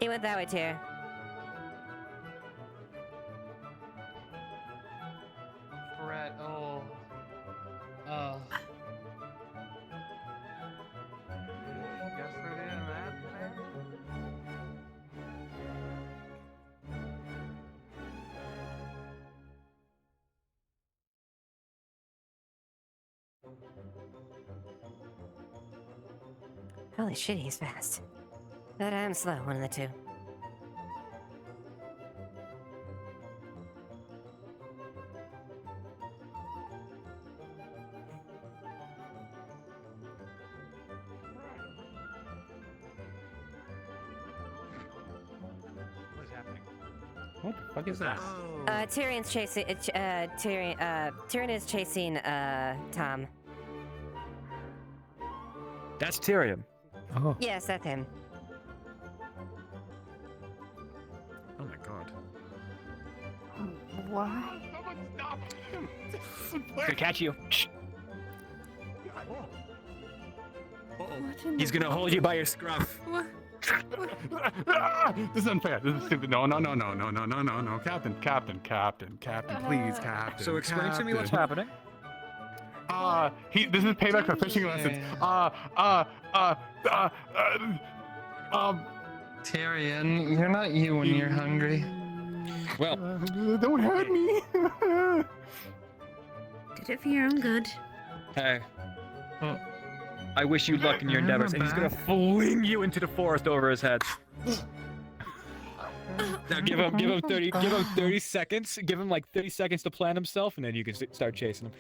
He went that way, Tyr. Brett, oh. Oh. Guess we're doing that then? Holy shit, he's fast. But I'm slow, one of the two. What's happening? What the fuck is that? Tyrion's chasing. Tyrion is chasing. Tom. That's Tyrion. Oh. Yes, that's him. Oh my god. Why? Gonna catch you. He's gonna hold you by your scruff. What? This is unfair. This is stupid. No, Captain, please, Captain. So explain to me what's happening. This is payback for fishing lessons. Tyrion, you're not you when you're hungry. Well, don't hurt me. Did it for your own good. Hey. I wish you luck in your endeavors, and he's gonna fling you into the forest over his head. Now give him 30 seconds. Give him like 30 seconds to plan himself, and then you can start chasing him.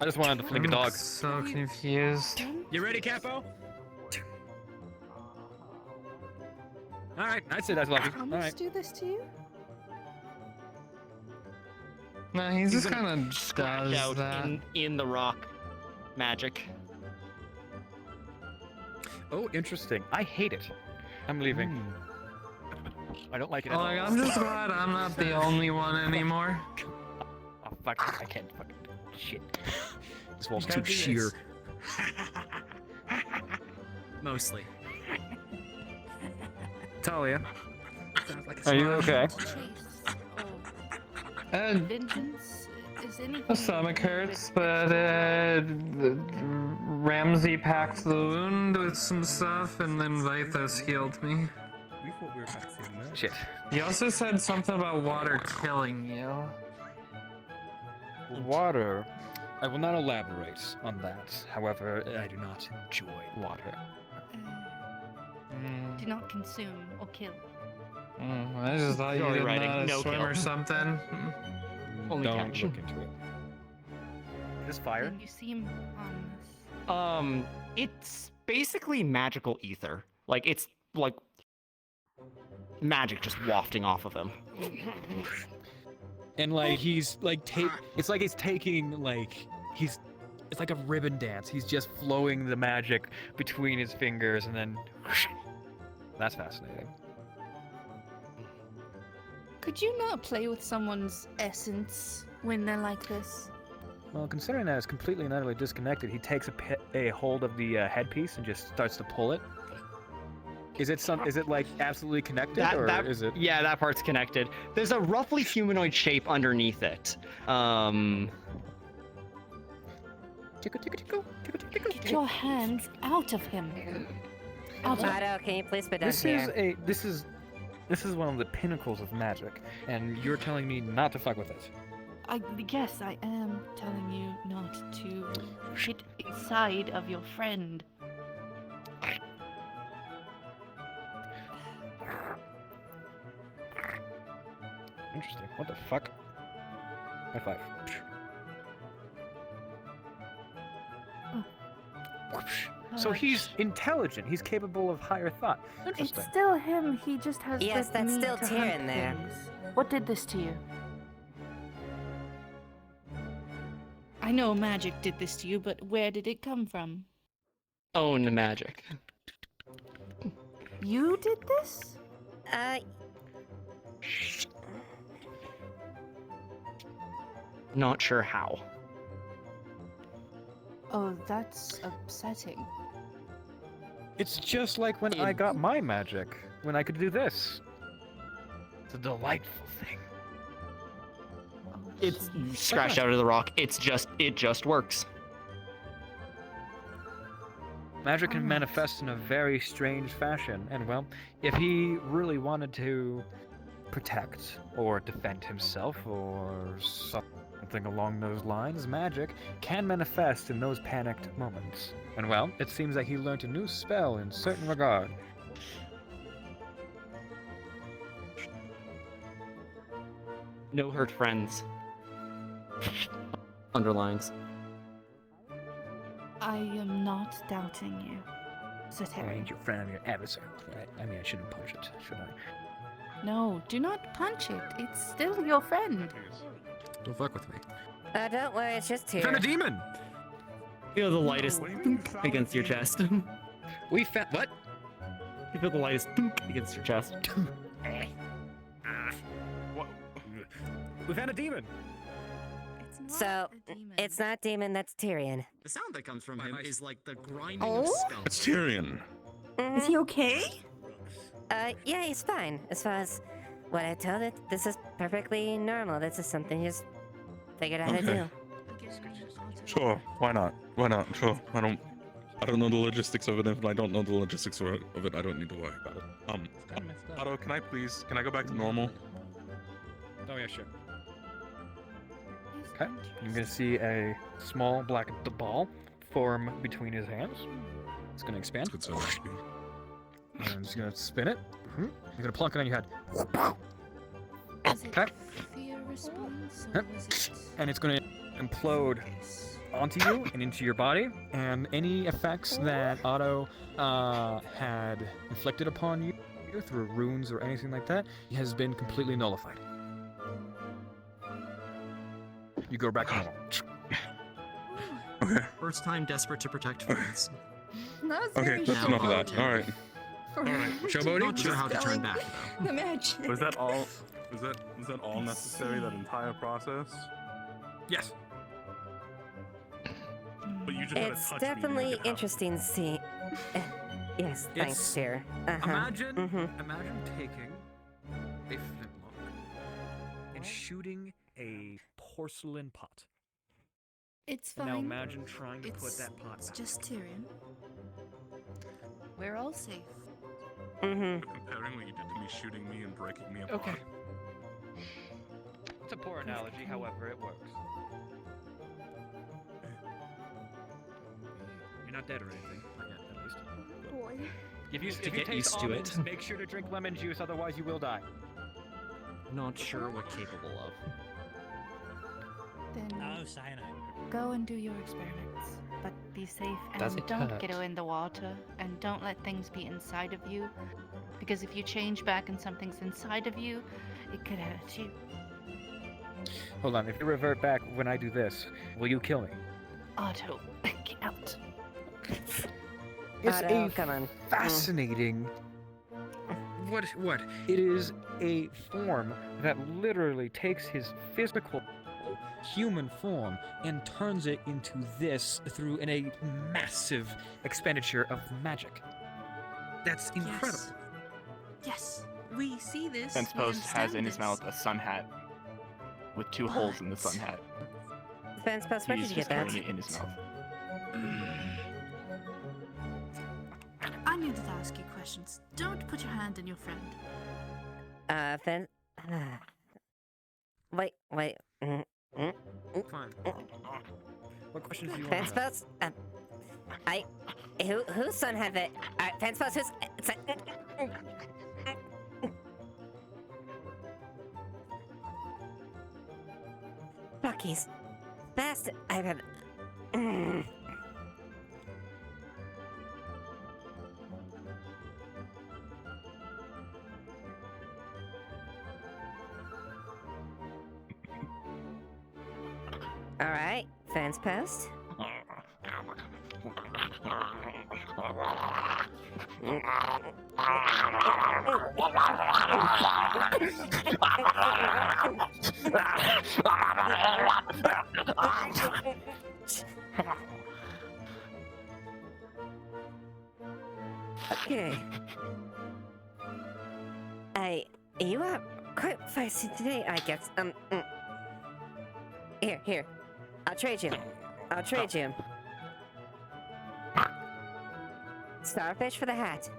I just wanted to fling a dog. So confused. You ready, Capo? All right, I'd say that's lucky. All right. Do this to you? No, he's just gonna kind of scratch does out that. in the rock magic. Oh, interesting. I hate it. I'm leaving. I don't like it at all. Like, I'm just glad I'm not the only one anymore. Oh, fuck. I can't fucking shit. This wall's too sheer. Mostly. Talia. Are you okay? Vengeance? Is anything? My stomach hurts, but Ramsey packed the wound with some stuff, and then Vithos healed me. We thought we were vaccinating that. Shit. He also said something about water killing you. Water. I will not elaborate on that. However, I do not enjoy water. Do not consume or kill. I just thought you Only didn't writing, know how to no swim kill. or something. Only Don't catch. look into it. Is this fire? And you seem ominous. It's basically magical ether. Like, it's like magic just wafting off of him. And like he's like it's like he's taking like it's like a ribbon dance. He's just flowing the magic between his fingers and then that's fascinating. Could you not play with someone's essence when they're like this? Well, considering that it's completely and utterly disconnected, he takes a hold of the headpiece and just starts to pull it. Is it like absolutely connected, or is it? Yeah, that part's connected. There's a roughly humanoid shape underneath it. Get your hands out of him. Out of Otto, can you please put down This here? is one of the pinnacles of magic, and you're telling me not to fuck with it. Yes, I am telling you not to get inside of your friend. Interesting. What the fuck? High five. So he's intelligent. He's capable of higher thought. It's Interesting. still him. He just has Yes, the that's need still to Tyrion hunt there. things. What did this to you? I know magic did this to you, but where did it come from? Own magic. You did this? Not sure how. Oh, that's upsetting. It's just like when I got my magic, when I could do this. It's a delightful thing. It's scratched out of the rock. It just works. Magic can manifest in a very strange fashion, and well, if he really wanted to protect or defend himself or something along those lines, magic can manifest in those panicked moments. And well, it seems that he learned a new spell in certain regard. No hurt friends. Underlines. I am not doubting you, Sir I Terry. ain't your friend, I'm your adversary. I mean, I shouldn't punch it, should I? No, do not punch it. It's still your friend. Don't fuck with me. Don't worry, it's just here. Found a demon! Feel the lightest against your chest. We found what? You feel the lightest against your chest. We found a demon. So, it's not demon, that's Tyrion. The sound that comes from him is like the grinding Oh? of stone. It's Tyrion. Is he okay? Yeah, he's fine. As far as what I told it, this is perfectly normal. This is something he just figured out how to do. Sure, why not? Why not? Sure. I don't know the logistics of it. If I don't know the logistics of it, I don't need to worry about it. Otto, can I go back to normal? Oh yeah, sure. Okay, you're gonna see a small black ball form between his hands. It's gonna expand. Good so much. And I'm just gonna spin it. You're gonna plunk it on your head. Okay. And it's gonna implode onto you and into your body, and any effects that Otto had inflicted upon you through runes or anything like that has been completely nullified. You go back to normal. Okay. First time desperate to protect friends. Okay, that's enough of that. All right. Showboating? Not sure how to turn back though. The magic. Was that all? Was that all necessary? That entire process? Yes. But you just It's had to touch definitely me to make it interesting to see. Yes, thanks, It's- dear. Imagine, Mhm. imagine taking a flintlock and shooting a porcelain pot. It's And fine. now imagine trying to put that pot It's back. just Tyrion. We're all safe. Mm-hmm. Comparing what you did to me, shooting me and breaking me apart. Okay. It's a poor analogy, however, it works. You're not dead or anything. Not yet, at least. Boy. If you get taste used to it. almonds, make sure to drink lemon juice, otherwise you will die. Not sure what capable of. Then No, cyanide. go and do your experiments. But be safe and Does it don't hurt? get in the water and don't let things be inside of you. Because if you change back and something's inside of you, it could hurt you. Hold on, if you revert back when I do this, will you kill me? Otto, get out. It's Otto, a come on. fascinating. What? It is a form that literally takes his physical human form and turns it into this through a massive expenditure of magic. That's incredible. Yes, we see this. Fence we Post has understand in his this. mouth a sun hat with two holes in the sun hat. Fence Post, where He's did you just get that? carrying it in his mouth. I needed to ask you questions. Don't put your hand in your friend. Fence. Wait. Fine. What questions do you Fence want? Post. Whose son had it? Fence Post, whose son? Bucky's fast. I've had. All right, fence post. Okay. You are quite feisty today, I guess. Here. I'll trade you. Starfish for the hat.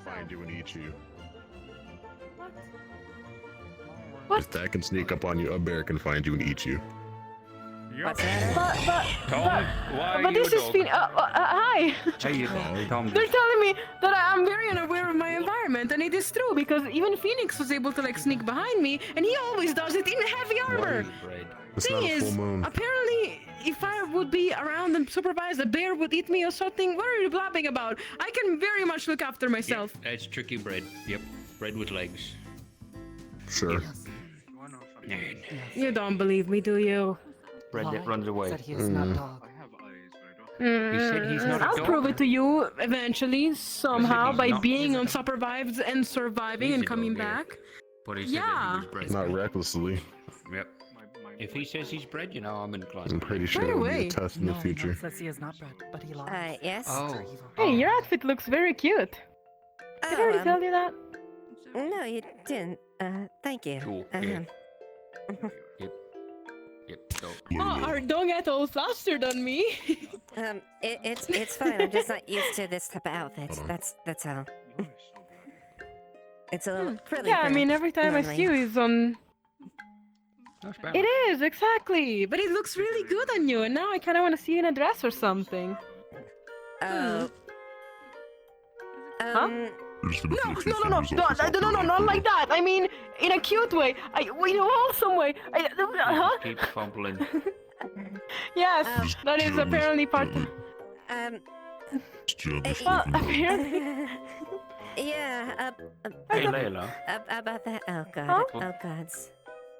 Find you and eat you. What? If that can sneak up on you, a bear can find you and eat you. What's that? But this is hi. Hey, Tom. They're telling me that I'm very unaware of my environment, and it is true because even Phoenix was able to like sneak behind me, and he always does it in heavy armor. It's Thing not a is, full moon. apparently, if I would be around and supervise, a bear would eat me or something. What are you blabbing about? I can very much look after myself. Yep, that's tricky bread. Yep, bread with legs. Sure. You don't believe me, do you? Bread that runs away. He is not dog. He said he's not a I'll dog. prove it to you eventually, somehow, he's by not- being unsupervised and surviving He's and a coming dog, yeah. back. But he said Yeah. that he was bread. Not recklessly. Yep. If he says he's bread, you know I'm inclined. I'm pretty sure it'll be a test in the future. Says he is not bread, but he lies. Yes. Oh. Hey, your outfit looks very cute. Did I already tell you that? No, you didn't. Thank you. Cool. Yeah. Yep. So. Don't get all flustered on me. It's fine. I'm just not used to this type of outfit. That's all. It's a little frilly. Yeah, I for mean, every time I normally. see you is on. That's bad. It is, exactly. But it looks really good on you, and now I kind of want to see you in a dress or something. Oh. Huh? Just gonna No, flick your no, fingers off the top of not your like that. I mean, in a cute way. In a wholesome way. Huh? Keep fumbling. Yes, that is apparently part. Well, apparently. Yeah. Hey, Layla. About that. Oh god. Huh? Oh gods.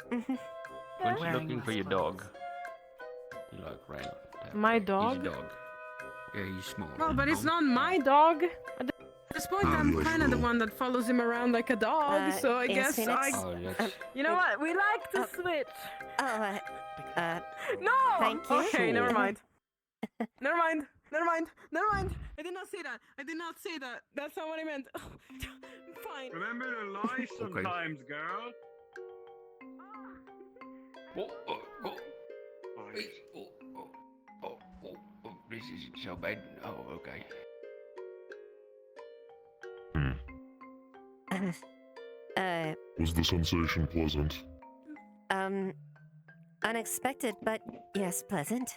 When you're looking for your dog, you like Rain. My He's dog? a dog. Yeah, he's small. Well, but it's not my dog. At this point, I'm kind of the one that follows him around like a dog, so I yes, guess Phoenix? Oh, yes. You know what? We like to switch. Oh, No! Thank you. Okay, never mind. Never mind. I did not say that. That's not what I meant. Fine. Remember to lie sometimes, girl. This isn't so bad. Oh, okay. Was the sensation pleasant? Unexpected, but yes, pleasant.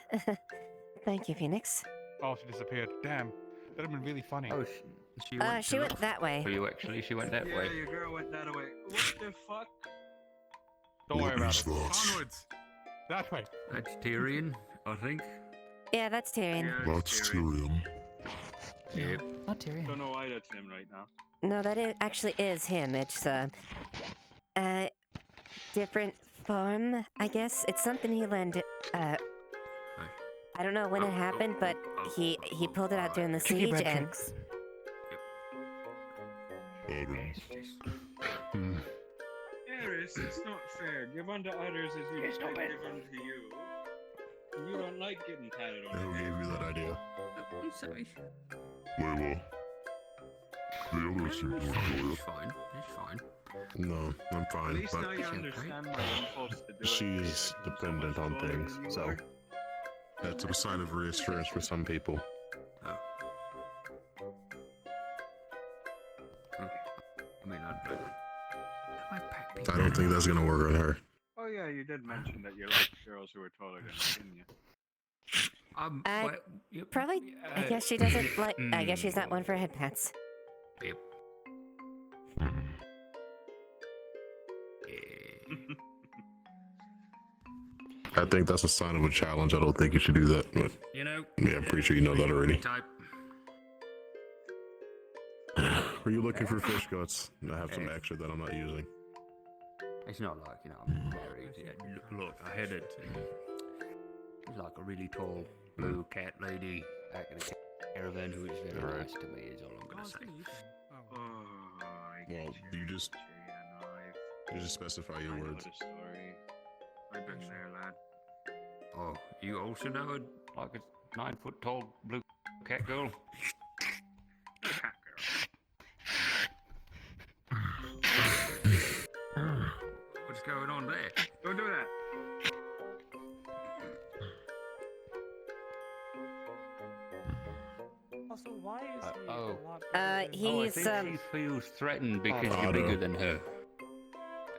Thank you, Phoenix. Oh, she disappeared. Damn. That'd have been really funny. Oh, She went that way. For you, actually, she went that way. Yeah, your girl went that way. What the fuck? Don't worry about is it. that? Onwards. That way. That's Tyrion, I think. Yeah, that's Tyrion. That's Tyrion. Yep. Not Tyrion. Don't know why that's him right now. No, actually is him. It's a different form, I guess. It's something he learned. I don't know when it happened, but he pulled it out during the Tricky siege, bread and cakes. Eris, it's not fair. Give unto others as you would give unto you. You don't like getting patted on Who the gave head. you that idea? I'm sorry. Well. The others seem to enjoy it. Fine. It's fine. No, I'm At fine, least now but you understand my impulse to do it. she's dependent on things, so that's a sign of reassurance for some people. Oh. I mean, I don't think that's gonna work on her. Oh yeah, you did mention that you like girls who are taller than you, didn't you? probably. I guess she doesn't like. I guess she's not one for head pats. Yep. I think that's a sign of a challenge. I don't think you should do that, but You know. yeah, I'm pretty sure you know that already. Type. Were you looking for fish guts? I have some extra that I'm not using. It's not like, I'm married. Yeah, look, I had it. She's like a really tall blue cat lady back in the caravan who is very nice to me, is all I'm gonna say. Well, you just specify your words. Story. I've been there, lad. Oh, you also know like a 9-foot tall blue cat girl? Cat What's going on there? Don't do that. Also, why is he oh. a lot bigger than- He's I think she feels threatened because you're bigger than her.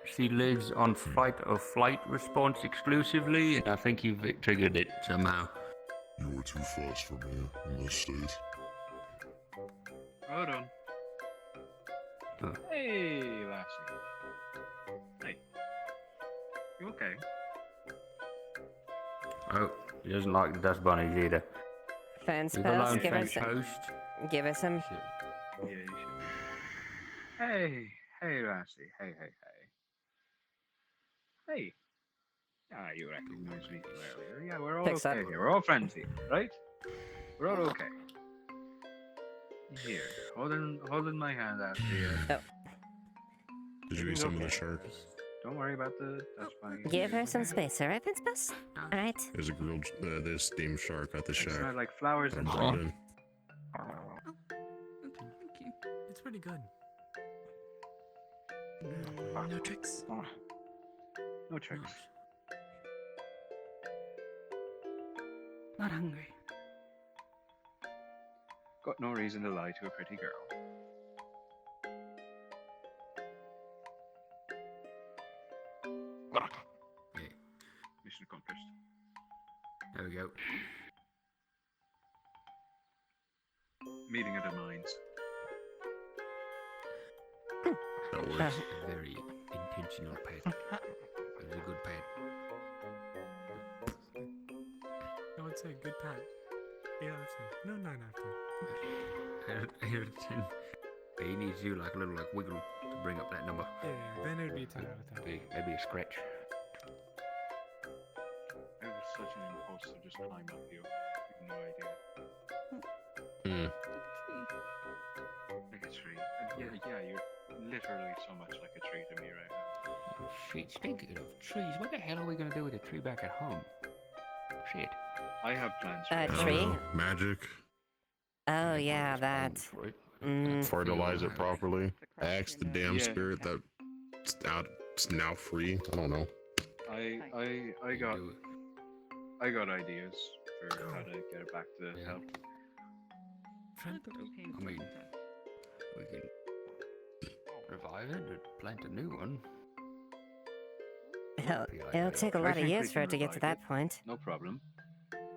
She lives on fight or flight response exclusively, and I think you've triggered it somehow. You were too fast for me in this state. Hold on. Huh. Hey, lassie. Hey. You okay? Oh, he doesn't like the dust bunnies either. Fence Leave post. alone, Give her fence some. post. Give her some. Yeah, you should. Hey, lassie. Hey. Hey. Ah, you recognized me from earlier. Yeah, we're all Fix okay up. here. We're all friends here, right? We're all okay. Here, holding my hand out here. Oh. Did you eat some of the shark? Don't worry about that's fine. Give her some space, alright, Fence post? Alright. There's a grilled, there's steamed shark at the It shack. smells like flowers I and brought in. Thank you. It's pretty good. No tricks. No tricks. Not hungry. Got no reason to lie to a pretty girl. Mission accomplished. There we go. Meeting of the minds. That works. A very intentional pet. It was a good pet. I would say good pat. 8 out of 10. No, 9 out of 10. 8 out of 10. He needs you like a little wiggle to bring up that number. Yeah, then it would be 10 out of 10. Maybe a scratch. It was such an impulse to just climb up you. You have no idea. Like a tree. Yeah, you're literally so much like a tree to me right now. Oh shit, speaking of trees, what the hell are we gonna do with a tree back at home? Shit. I have plans. Tree? Magic. Oh yeah, that. Fertilize it properly. Ask the damn spirit that's out. It's now free. I don't know. I got ideas for how to get it back to health. I mean, we can revive it or plant a new one. Hell, it'll take a lot of years for it to get to that point. No problem.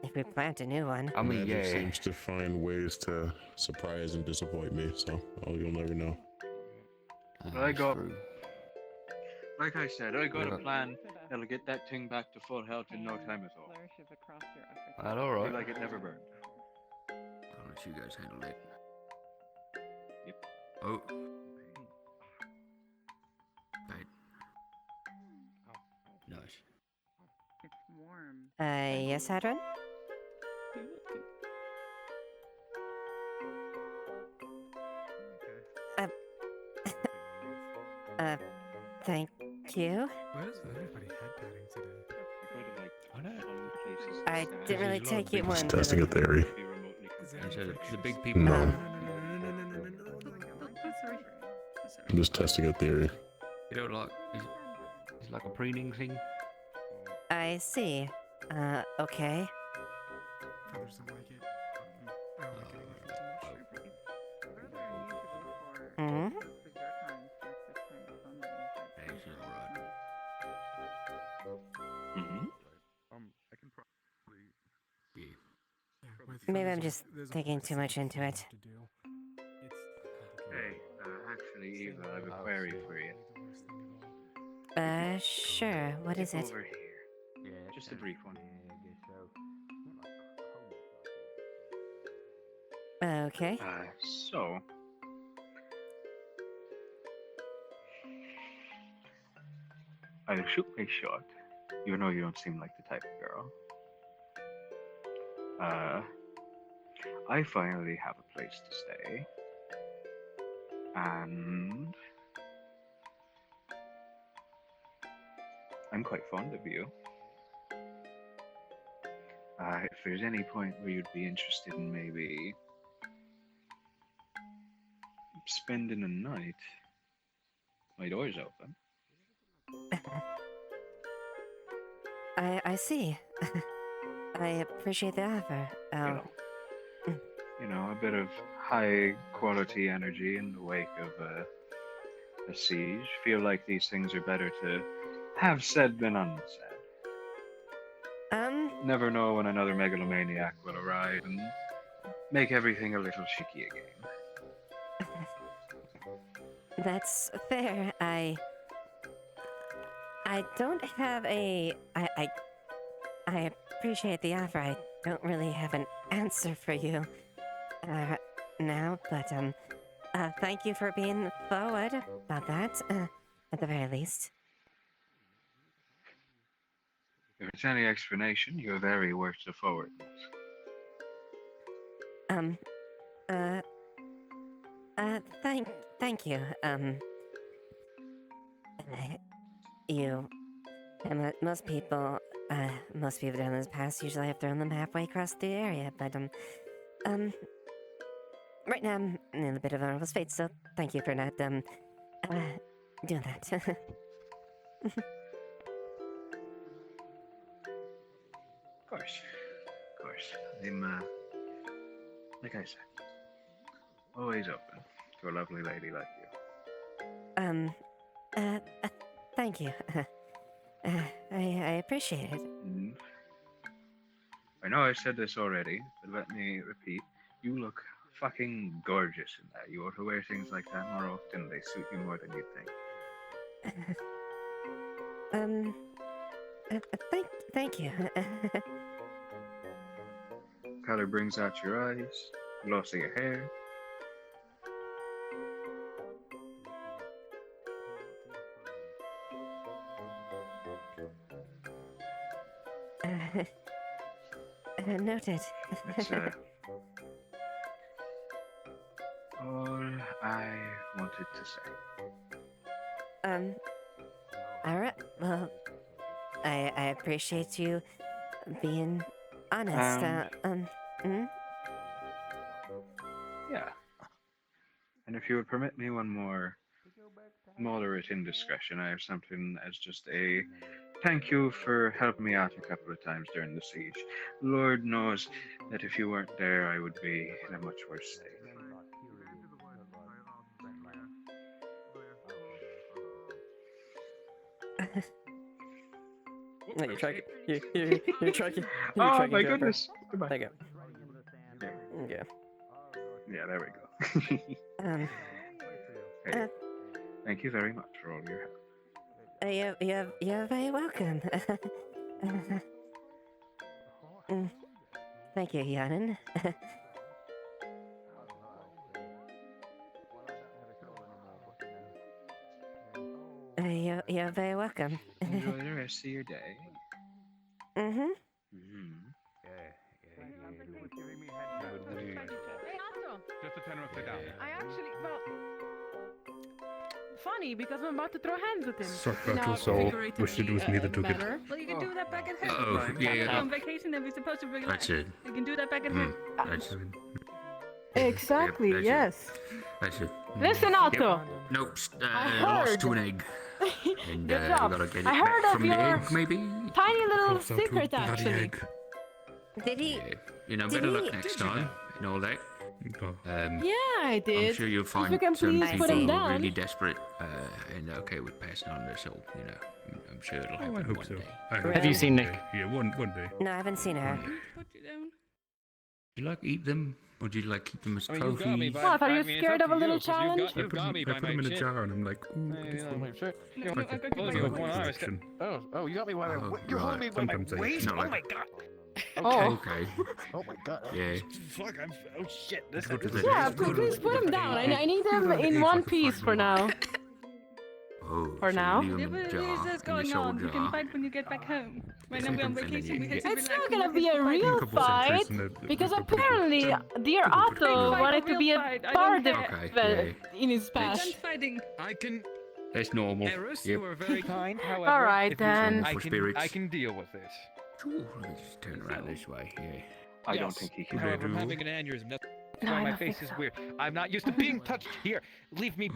If we plant a new one. I mean, Magic yeah. seems to find ways to surprise and disappoint me, so you'll never know. Like I said, I got a plan that'll get that thing back to full health in no time at all. Well, alright. Like it never burned. I'll let you guys handle it. Oh. Right. Nice. It's warm. Yes, Hadron? Thank you. Why is everybody head patting today? I didn't really take it one. Just testing a theory. The big people. No. Um, I'm just testing a theory. You don't like. It's like a preening thing. I see. Okay. Feathers don't like it. I don't like getting hit too much. Hmm? I can probably. Maybe I'm just thinking too much into it. Hey, actually, Eva, I have a query for you. Sure. What is it? Over here. Yeah, just a brief one. Okay. So. I'll shoot my shot, even though you don't seem like the type of girl. I finally have a place to stay. And I'm quite fond of you. If there's any point where you'd be interested in maybe spending a night, my door's open. I see. I appreciate the offer. You know, a bit of high quality energy in the wake of a siege. Feel like these things are better to have said than unsaid. Never know when another megalomaniac will arrive and make everything a little shaky again. That's fair. I don't have a. I appreciate the offer. I don't really have an answer for you now, but thank you for being forward about that. At the very least. If it's any explanation, you're very worth the forwardness. Thank you. You, and most people down this pass usually have thrown them halfway across the area, but right now I'm in a bit of a nervous state, so thank you for not doing that. Of course. I'm, like I said, always open to a lovely lady like you. Thank you. I appreciate it. I know I've said this already, but let me repeat. You look fucking gorgeous in that. You ought to wear things like that more often. They suit you more than you'd think. Thank you. Color brings out your eyes, gloss of your hair. Noted. That's all I wanted to say. Alright, well, I appreciate you being honest. Yeah. And if you would permit me one more moderate indiscretion, I have something as just a thank you for helping me out a couple of times during the siege. Lord knows that if you weren't there, I would be in a much worse state. No, you're tracking. You're tracking. Oh my goodness! Goodbye. There you go. Okay. Yeah, there we go. Hey, thank you very much for all your help. You're very welcome. Thank you, Yanin. welcome. Enjoy the rest of your day. Mm-hmm. Just to turn him upside down. I actually, well, funny because I'm about to throw hands with him. So, wish to do with me the took it. Well, you can do that back at home. Oh, yeah. On vacation, then we're supposed to relax. That's it. You can do that back at home. That's Exactly. Yep, yes. That's it. Listen, Otto. Nope, I lost heard. to an egg. And Good we job. gotta get it I back heard of from the your egg, maybe? tiny little Close out to secret, bloody actually. egg. Did he? You know, Did better he- luck next time and all that. Yeah, I did. I'm sure you'll If find you can some please people put him who are down. really desperate and okay with passing on this, so, you know, I'm sure it'll happen I hope one so. day. Have you seen Nick? Yeah, one day. No, I haven't seen her. Do you like eat them? Or do you like keep them as I mean, you've got me trophies? by, Oh, I thought you I were mean, it's scared up of a to little you, 'cause challenge. You've got me I by put my them in a chin. jar and I'm like, ooh, Hey, this one. my shirt. No, Like, I got you close by me my with one waist. arm. Collection. Oh, you got me by my Oh, You're holding me by my Sometimes I- waist? no, Oh like- my god. Oh. Okay. Oh my god. Yeah. Fuck, I'm. Oh shit. This Go to is. the- Yeah, please put him down. I need him in one piece for now. Oh, For so now? you leave 'em in a jar, in your soul jar. when you get back home. Right now we're on vacation, we had to It's not gonna be a real fight because apparently dear Otto wanted to be a bard Okay, in his past. I can. That's normal. Eris, Yep. you are very kind. However, All right, if you- then. I For can. spirits. I can deal with it. Sure, let me just turn around this way, yeah. I don't Yes. think he can. However, I'm having an aneurysm. That's No, why I my don't face think is so. weird. I'm not used to being touched. Here, leave me.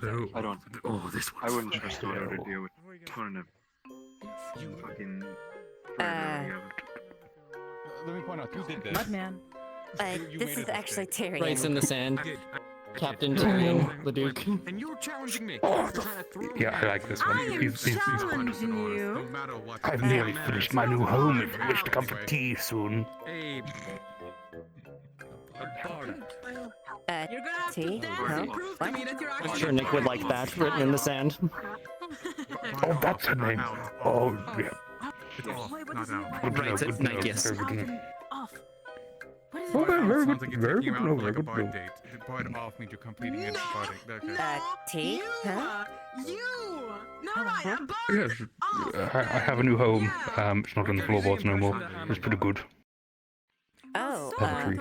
Hello. I don't. Oh, this I one's wouldn't trust Otto to deal with turning a fucking. Let me point out, who did this? Mudman. You This made is a actually mistake. Tyrion. Writes in the sand. Captain Tyrion, the Duke. And you're challenging me. Yeah, I like this one. He's challenging you. No matter what. I've nearly finished my new home if you wish to come for tea soon. A bard. You're gonna have tea? to dance Huh? and prove to me that you're I'm actually. sure Nick would like that written in the sand. Oh, that's her name. Oh, yeah. Good to know, Writes good it to know, Nick, yes. very good to know. Off. What is Oh, it? very Sounds good, like you're very taking good him to know, out very like a good to bard know. date. The bard off means you're completing it barding. Okay. Tea? Huh? You! No, I'm Yes, I have a new home. It's not on the floorboards no more. It's pretty good. Oh, Poetry.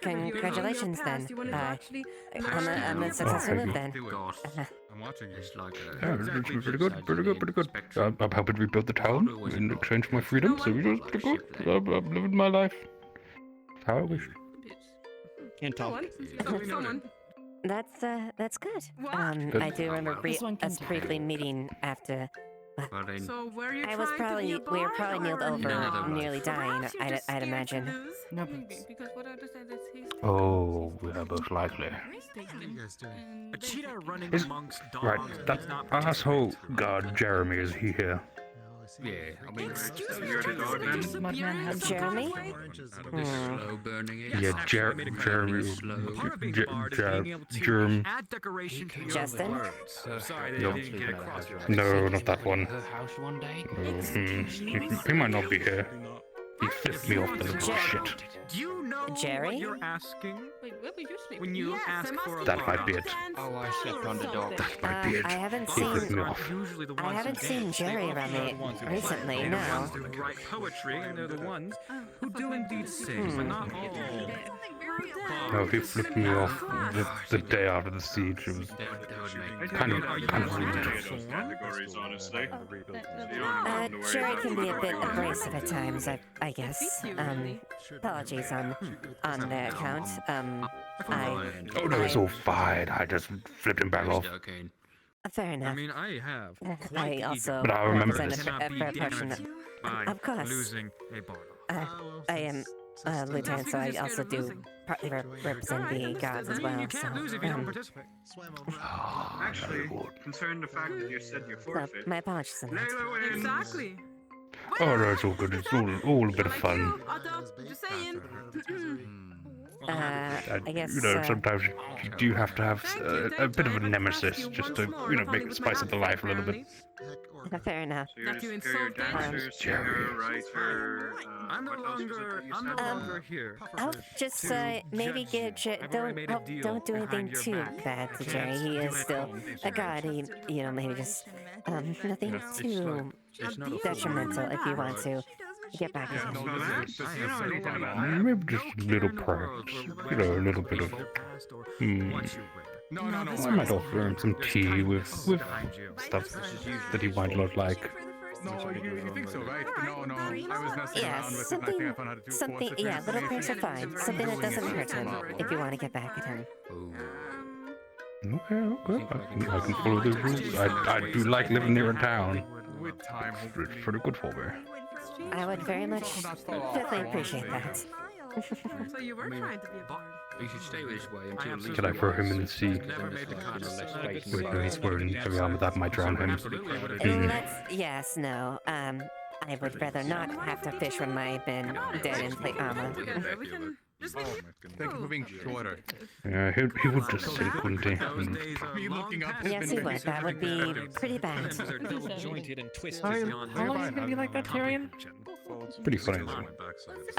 congratulations then. On the successful move then. God, I'm watching you. it's like Yeah, it's pretty good, pretty good, pretty good. I'm helping rebuild the town in exchange for my freedom, so it's pretty good. I'm living my life how I wish. Can't talk. Someone. That's good. Good. I do remember This one can us talk. briefly meeting after. Well then, So where are you I was trying to be probably a we were bard, probably kneeled or over, No. nearly dying. Perhaps you're just I'd scared to imagine. lose? No, Maybe, because what I understand is he's Oh, yeah, most likely. and A cheetah running Is- amongst dogs. Right, that does not asshole guard Jeremy, is he here? yeah, I mean, Excuse me, You're the Jason, dog you're man? disappearing Mudman has some Jeremy? kind of way? slow burning it. Yeah, Jeremy, Part of being a bard is being able to Germ. add decoration to your Justin? words. Sorry that No. I didn't get across. No, not that one. Her house one day. No, he might not be here. He flipped me off the little shit. Do you know Jerry? what you're asking Wait, where were you sleeping? when you Yes, ask I'm for a asking That for might be a it. dance Oh, I slept or on the dog. something. Might be it. I haven't He flipped seen me off. usually the I ones haven't who seen dance. Jerry They around often are me the ones who recently, play. no. They're the ones who write poetry, and they're the ones who do indeed sing, but not all. No, he flipped me off the day after the siege. It was That would make kind of rude. Categories, honestly. Jerry can be a bit abrasive at times, I guess. Apologies on that account. Oh no, it's all fine. I just flipped him back off. Fair enough. I mean, I have. I also But I remember represent this. a fair portion of. By Of course. losing a bottle. I am a lieutenant, so I also do partly represent the gods as well. So, participate. Actually, concerning the fact that you said you so forfeit. my apologies on that. Layla wins. Exactly. Oh no, it's all good. It's all a bit of fun. Otto, just saying. I guess. You know, sometimes you do have to have a bit of a nemesis just to, make the spice of the life a little bit. Fair enough. So you're That you a superior insulted? dancer, singer, writer. I'm no what else was it that you I'm no said? longer here. I'll just to maybe judge give you. I've already made a deal don't do anything behind your too back. bad to I Jerry. can't He do is it still home. a god. He, maybe just nothing It's too it's not a detrimental if you want to get back at him. Maybe just little perks. You know, a little bit of. I might offer him some tea with stuff that he might not like. No, you think so, right? No, I was messing Yeah, around with it and I think I found out how to do something. force it. Yeah, little perks are fine. Something that doesn't hurt him if you want to get back at him. Okay. I can follow the rules. I do like living near a town. With time, It's pretty good for me. I would very much definitely appreciate that. So you were trying to be a bard. You should stay this way until least. Can I throw him in the sea? Wait, no, he's wearing heavy armor. That might drown him. Yes, no. I would rather not have to fish when I've been dead in plate armor. Thank you for being shorter. Yeah, he would just sink, wouldn't he? Me looking up Yes, he would. That would be pretty bad. Jointed and twisted. How long is it gonna be like that, Tyrion? Pretty funny.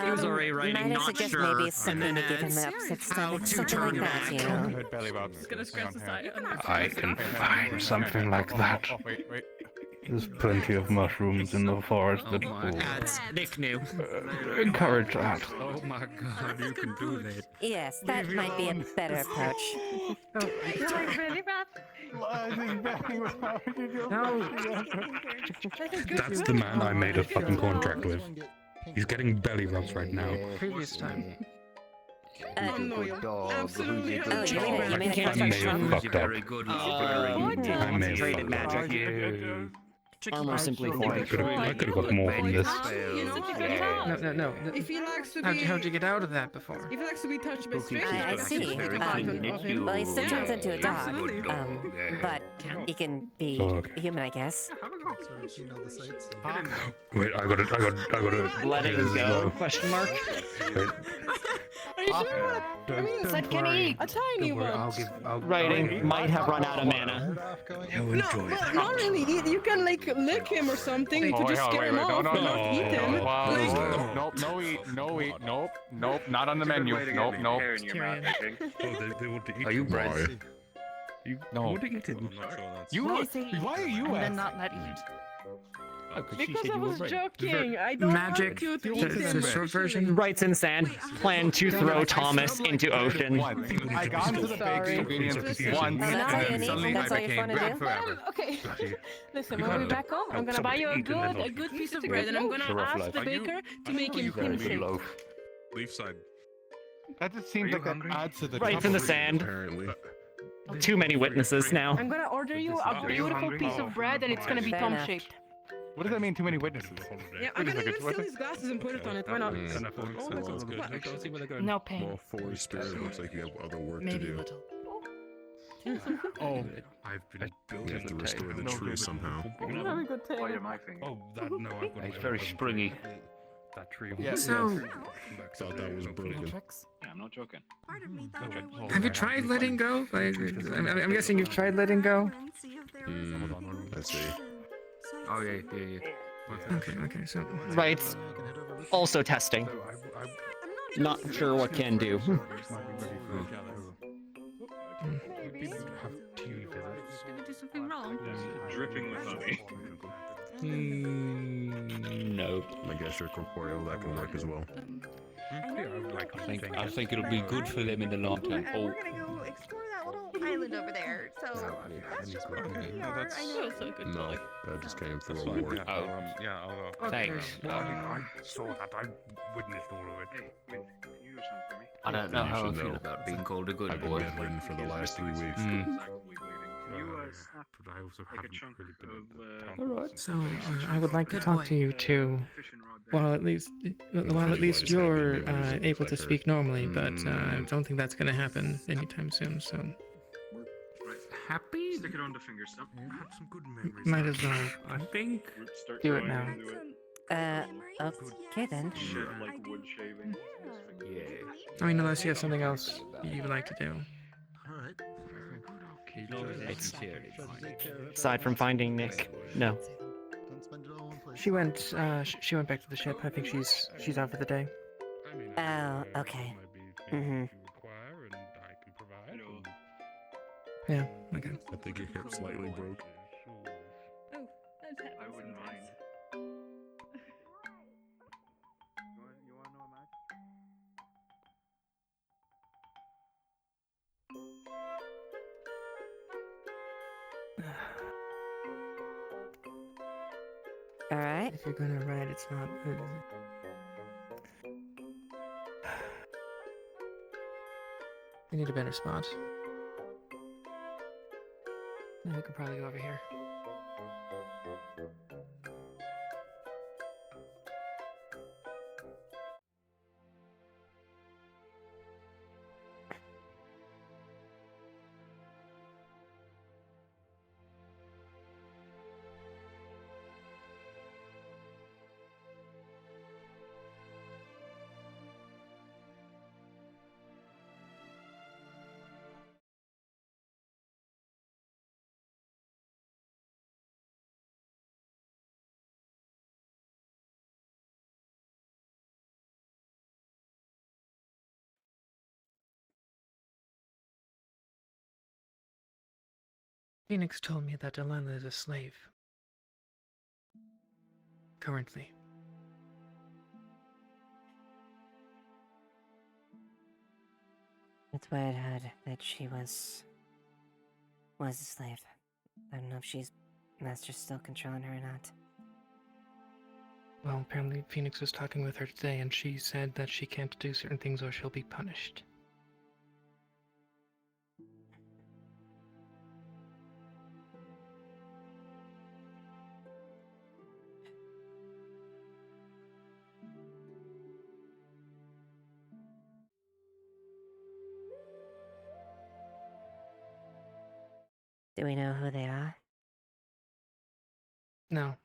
He was already writing, might I not suggest sure, maybe something to give him an upset stomach, something like that, you know? I can find something like that. There's plenty of mushrooms in the forest that will Nick knew. encourage that. Oh my god, you can do that. Yes, that might be a better approach. That's the man I made a fucking contract with. He's getting belly rubs right now. Previous time. Absolutely. Oh, you made a I contract may have from... fucked up. I may have Traded fucked up. magic. Armor simply I forged. could have got more from this. No. If he likes to be, How'd you get out of that before? if he likes to be touched by strangers, I see. Well, he still turns into a dog. But he can be human, I guess. Wait, I gotta. Letting go? Question mark. Wait. Are you sure? I mean, Said can eat. a tiny one. Writing might have run out of mana. No, well, not really. You can like lick him or something to just scare him off, but not eat him. Nope, no eat, nope, not on the menu. Nope. They want to eat. Are you Brad? No. Want to eat him? Why are you And then asking? not let eat. Because I was joking. I don't Magic. want you to eat him. The short version. Writes in sand. Plan to throw Thomas into ocean. I got into the big convenience once, That's all you and need? suddenly I That's all you're became fun to Brad do? forever. Okay. Listen, when we back home, I'm gonna buy you a good piece of bread, and I'm gonna ask the baker to make him pin shaped. Leaf side. That just seems like that adds to the Writes in the trouble. sand. Apparently. Too many witnesses now. I'm gonna order you a beautiful piece of bread, and it's gonna be Fair thumb enough. shaped. What does that mean, too many witnesses? Yeah, I'm gonna even steal his glasses and put it on it. Why not? Sounds good. No pain. Well, for spirit, looks like you have other work to Maybe a do. little. Oh, I've been built You have to restore the tree somehow. You have a good tail. Oh, that no, I've got. It's very springy. That tree. Yeah. So, Thought that was broken. Yeah, I'm not joking. Have you tried letting go? Like, I'm guessing you've tried letting go. Let's see. Oh yeah. Okay. So, Writes. Also testing. Not sure what can do. Something wrong. Dripping with honey. Nope. I guess your corporeal that can work as well. I think it'll be good for them in the long term. Oh, We're gonna go explore that little island over there. So that's just where we are. I know it's so good. No, that just came through a war. Yeah, I'll go. Thanks. I saw that. I witnessed all of it. Can you do something for me? I don't know You how I should feel know. about being called a good I've been boy. bedridden for the last 3 weeks. Can you snap But I also like a haven't chunk really been of at the town. so I would like to talk to you too. Well, at least you're able to speak normally, but I don't think that's going to happen anytime soon. So happy? Stick it on the finger stump. I have some good memories. might as well I think. Start do it growing now. into it. Okay then. Shit, like wood shaving. Yeah. I mean, unless you have something else you would like to do. It's Aside from finding Nick, no. She went. She went back to the ship. I think she's out for the day. Oh, okay. Mm-hmm. Yeah. Okay. I think your hip slightly broke. Oh, that's happened. I wouldn't mind. You wanna know a match? All right. If you're gonna ride, it's not. I need a better spot. We could probably go over here. Phoenix told me that Delilah is a slave. Currently. That's why I'd heard that she was a slave. I don't know if Master's still controlling her or not. Well, apparently Phoenix was talking with her today, and she said that she can't do certain things or she'll be punished. Do we know who they are? No.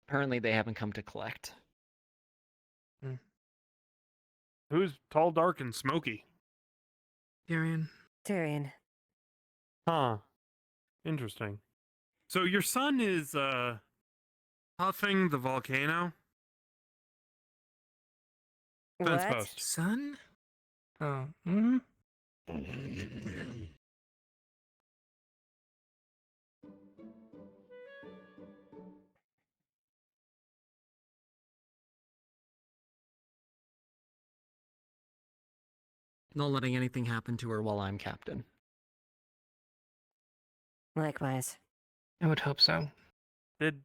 Apparently, they haven't come to collect. Who's tall, dark, and smoky? Tyrion. Tyrion. Huh. Interesting. So your son is huffing the volcano? Fence What? post. Son? Oh. Hmm. Not letting anything happen to her while I'm captain. Likewise. I would hope so. Did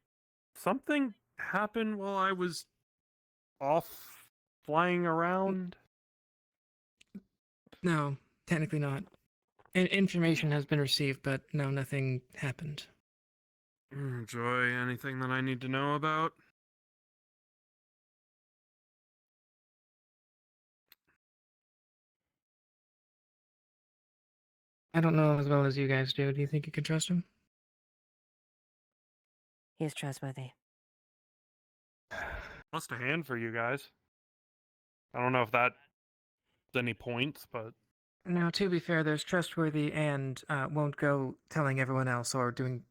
something happen while I was off flying around? No, technically not. Information has been received, but no, nothing happened. Joy, anything that I need to know about? I don't know as well as you guys do. Do you think you can trust him? He's trustworthy. Lost a hand for you guys. I don't know if that's any points, but Now, to be fair, there's trustworthy and won't go telling everyone else or doing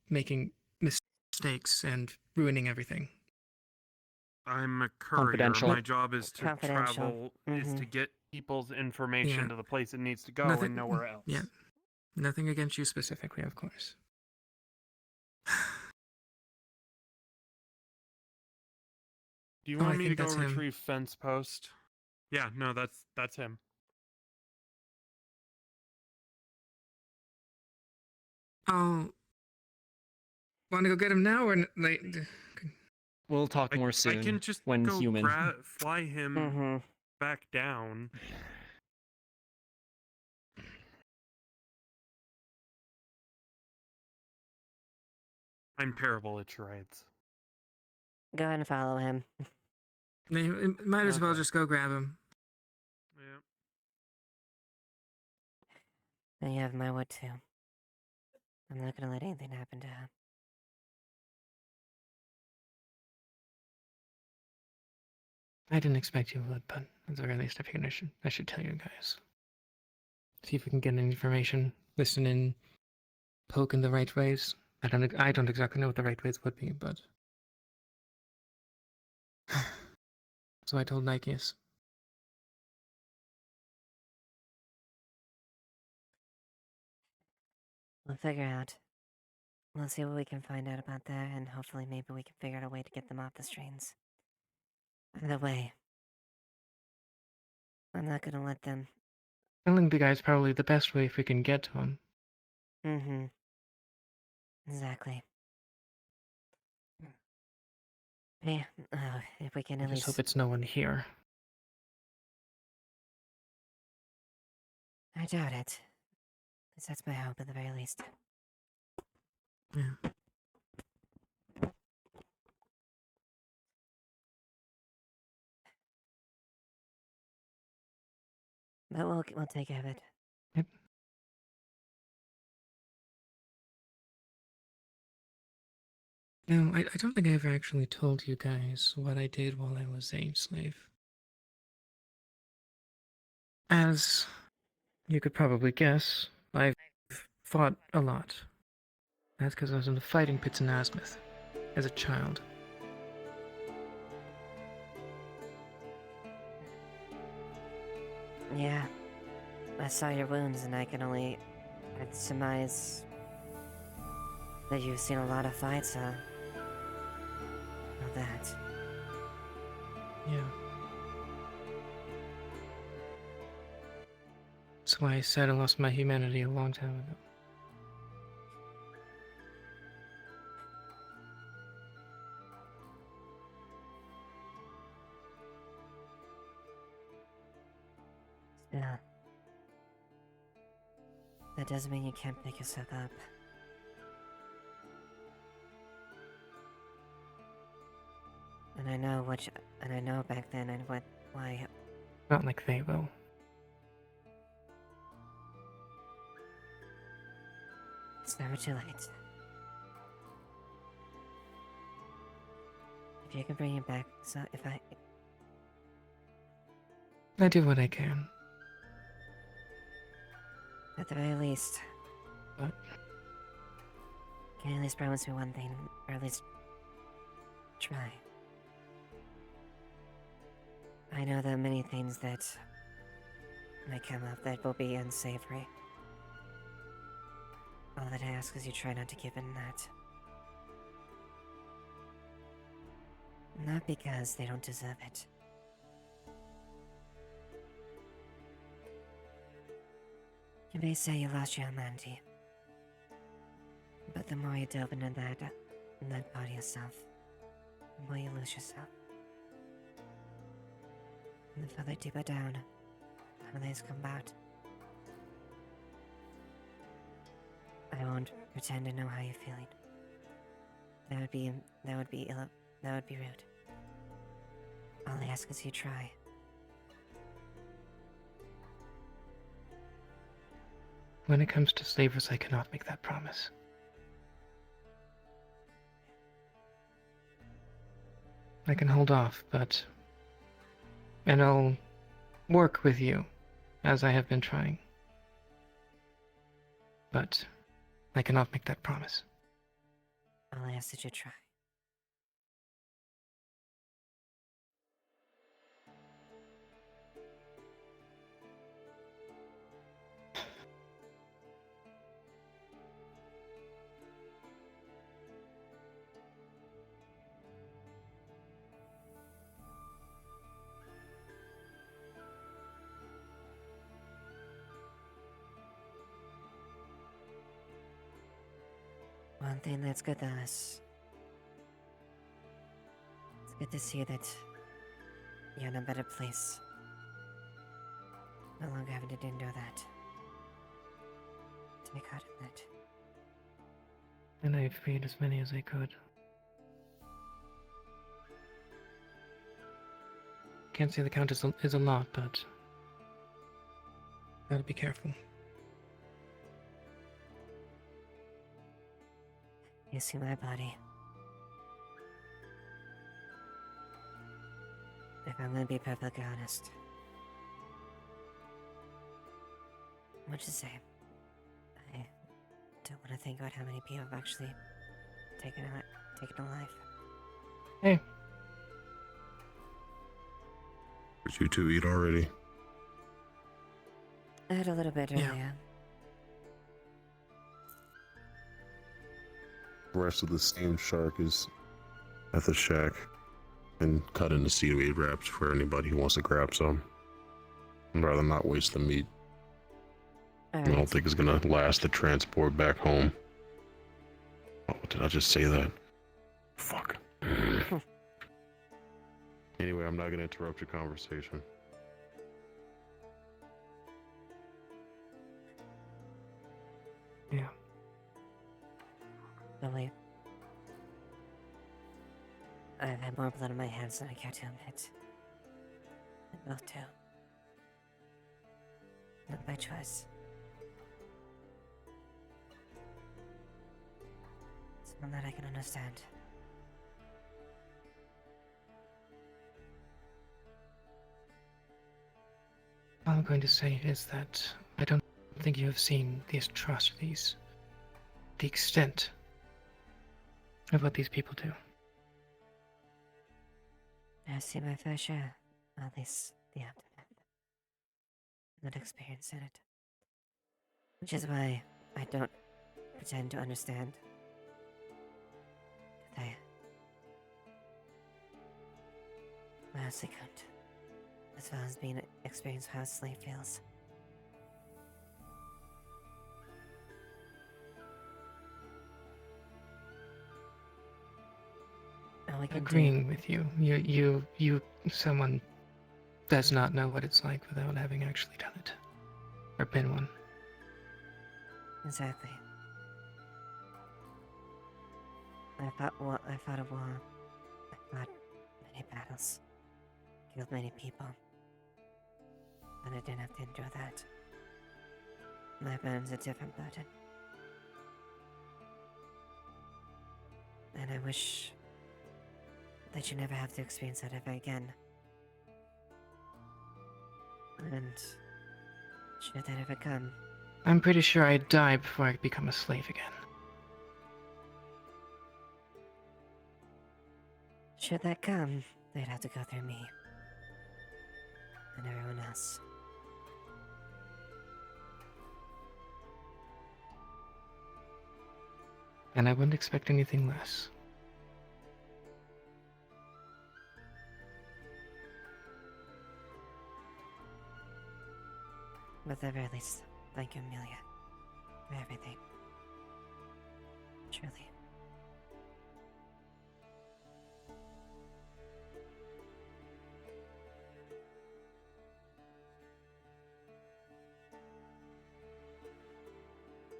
making mistakes and ruining everything. I'm a courier. Confidential. My job is to Confidential. travel, is to get people's information Yeah. to the place it needs to go Nothing- and nowhere else. Yeah. Nothing against you specifically, of course. Do you Oh, want I me to think go that's him. retrieve fence post? Yeah, no, that's him. Oh. Want to go get him now or late? We'll talk more soon. I can just when go human. fly him Mm-hmm. back down. I'm terrible at charades. Go ahead and follow him. Might as well just go grab him. Yeah. And you have my word too. I'm not gonna let anything happen to her. I didn't expect you would, but at the very least, I figured I should tell you guys. See if we can get any information, listen in, poke in the right ways. I don't exactly know what the right ways would be, but so I told Nikeus. We'll figure out. We'll see what we can find out about that, and hopefully maybe we can figure out a way to get them off the streets. By the way, I'm not gonna let them. Telling the guy's probably the best way if we can get to him. Mm-hmm. Exactly. Yeah, if we can I at just least. hope it's no one here. I doubt it. At least that's my hope at the very least. Yeah. But we'll take care of it. Yep. No, I don't think I ever actually told you guys what I did while I was a slave. As you could probably guess, I've fought a lot. That's because I was in the fighting pits in Asmith as a child. Yeah. I saw your wounds, and I can only surmise that you've seen a lot of fights, huh? Of that. Yeah. That's why I said I lost my humanity a long time ago. Yeah. That doesn't mean you can't pick yourself up. And I know and I know back then and why. Not like they will. It's never too late. If you can bring it back, so if I do what I can. at the very least. What? Can you at least promise me one thing, or at least try? I know there are many things that might come up that will be unsavory. All that I ask is you try not to give in that. Not because they don't deserve it. You may say you lost your humanity, but the more you delve into that part of yourself, the more you lose yourself. And the further deeper down, how these come out. I won't pretend to know how you're feeling. That would be rude. All I ask is you try. When it comes to slavers, I cannot make that promise. I can hold off, and I'll work with you, as I have been trying. But I cannot make that promise. All I ask is you try. One thing that's good to us. It's good to see that you're in a better place. No longer having to endure that. Take heart in that. And I freed as many as I could. Can't say the count is a lot, but gotta be careful. You see my body. if I'm gonna be perfectly honest, what you say? I don't want to think about how many people have actually taken a life. Hey. Did you two eat already? I had a little bit earlier. The rest of the steamed shark is at the shack and cut into seaweed wraps for anybody who wants to grab some. I'd rather not waste the meat. I don't think it's gonna last the transport back home. Oh, did I just say that? Fuck. Anyway, I'm not gonna interrupt your conversation. Yeah. Billy. I've had more blood on my hands than I care to admit. I will too. Not by choice. It's one that I can understand. All I'm going to say is that I don't think you have seen these atrocities, the extent of what these people do. I've seen my fair share, at least the aftermath. Not experienced in it. Which is why I don't pretend to understand. I honestly can't. As well as being experienced how a slave feels. All I can Agreeing with you. Someone does not know what it's like without having actually done it. Or been one. Exactly. I fought a war. I fought many battles. Killed many people. But I didn't have to endure that. My burden's a different burden. And I wish that you never have to experience that ever again. And should that ever come, I'm pretty sure I'd die before I become a slave again. should that come, they'd have to go through me. And everyone else. And I wouldn't expect anything less. At the very least, thank you, Amelia, for everything. Truly.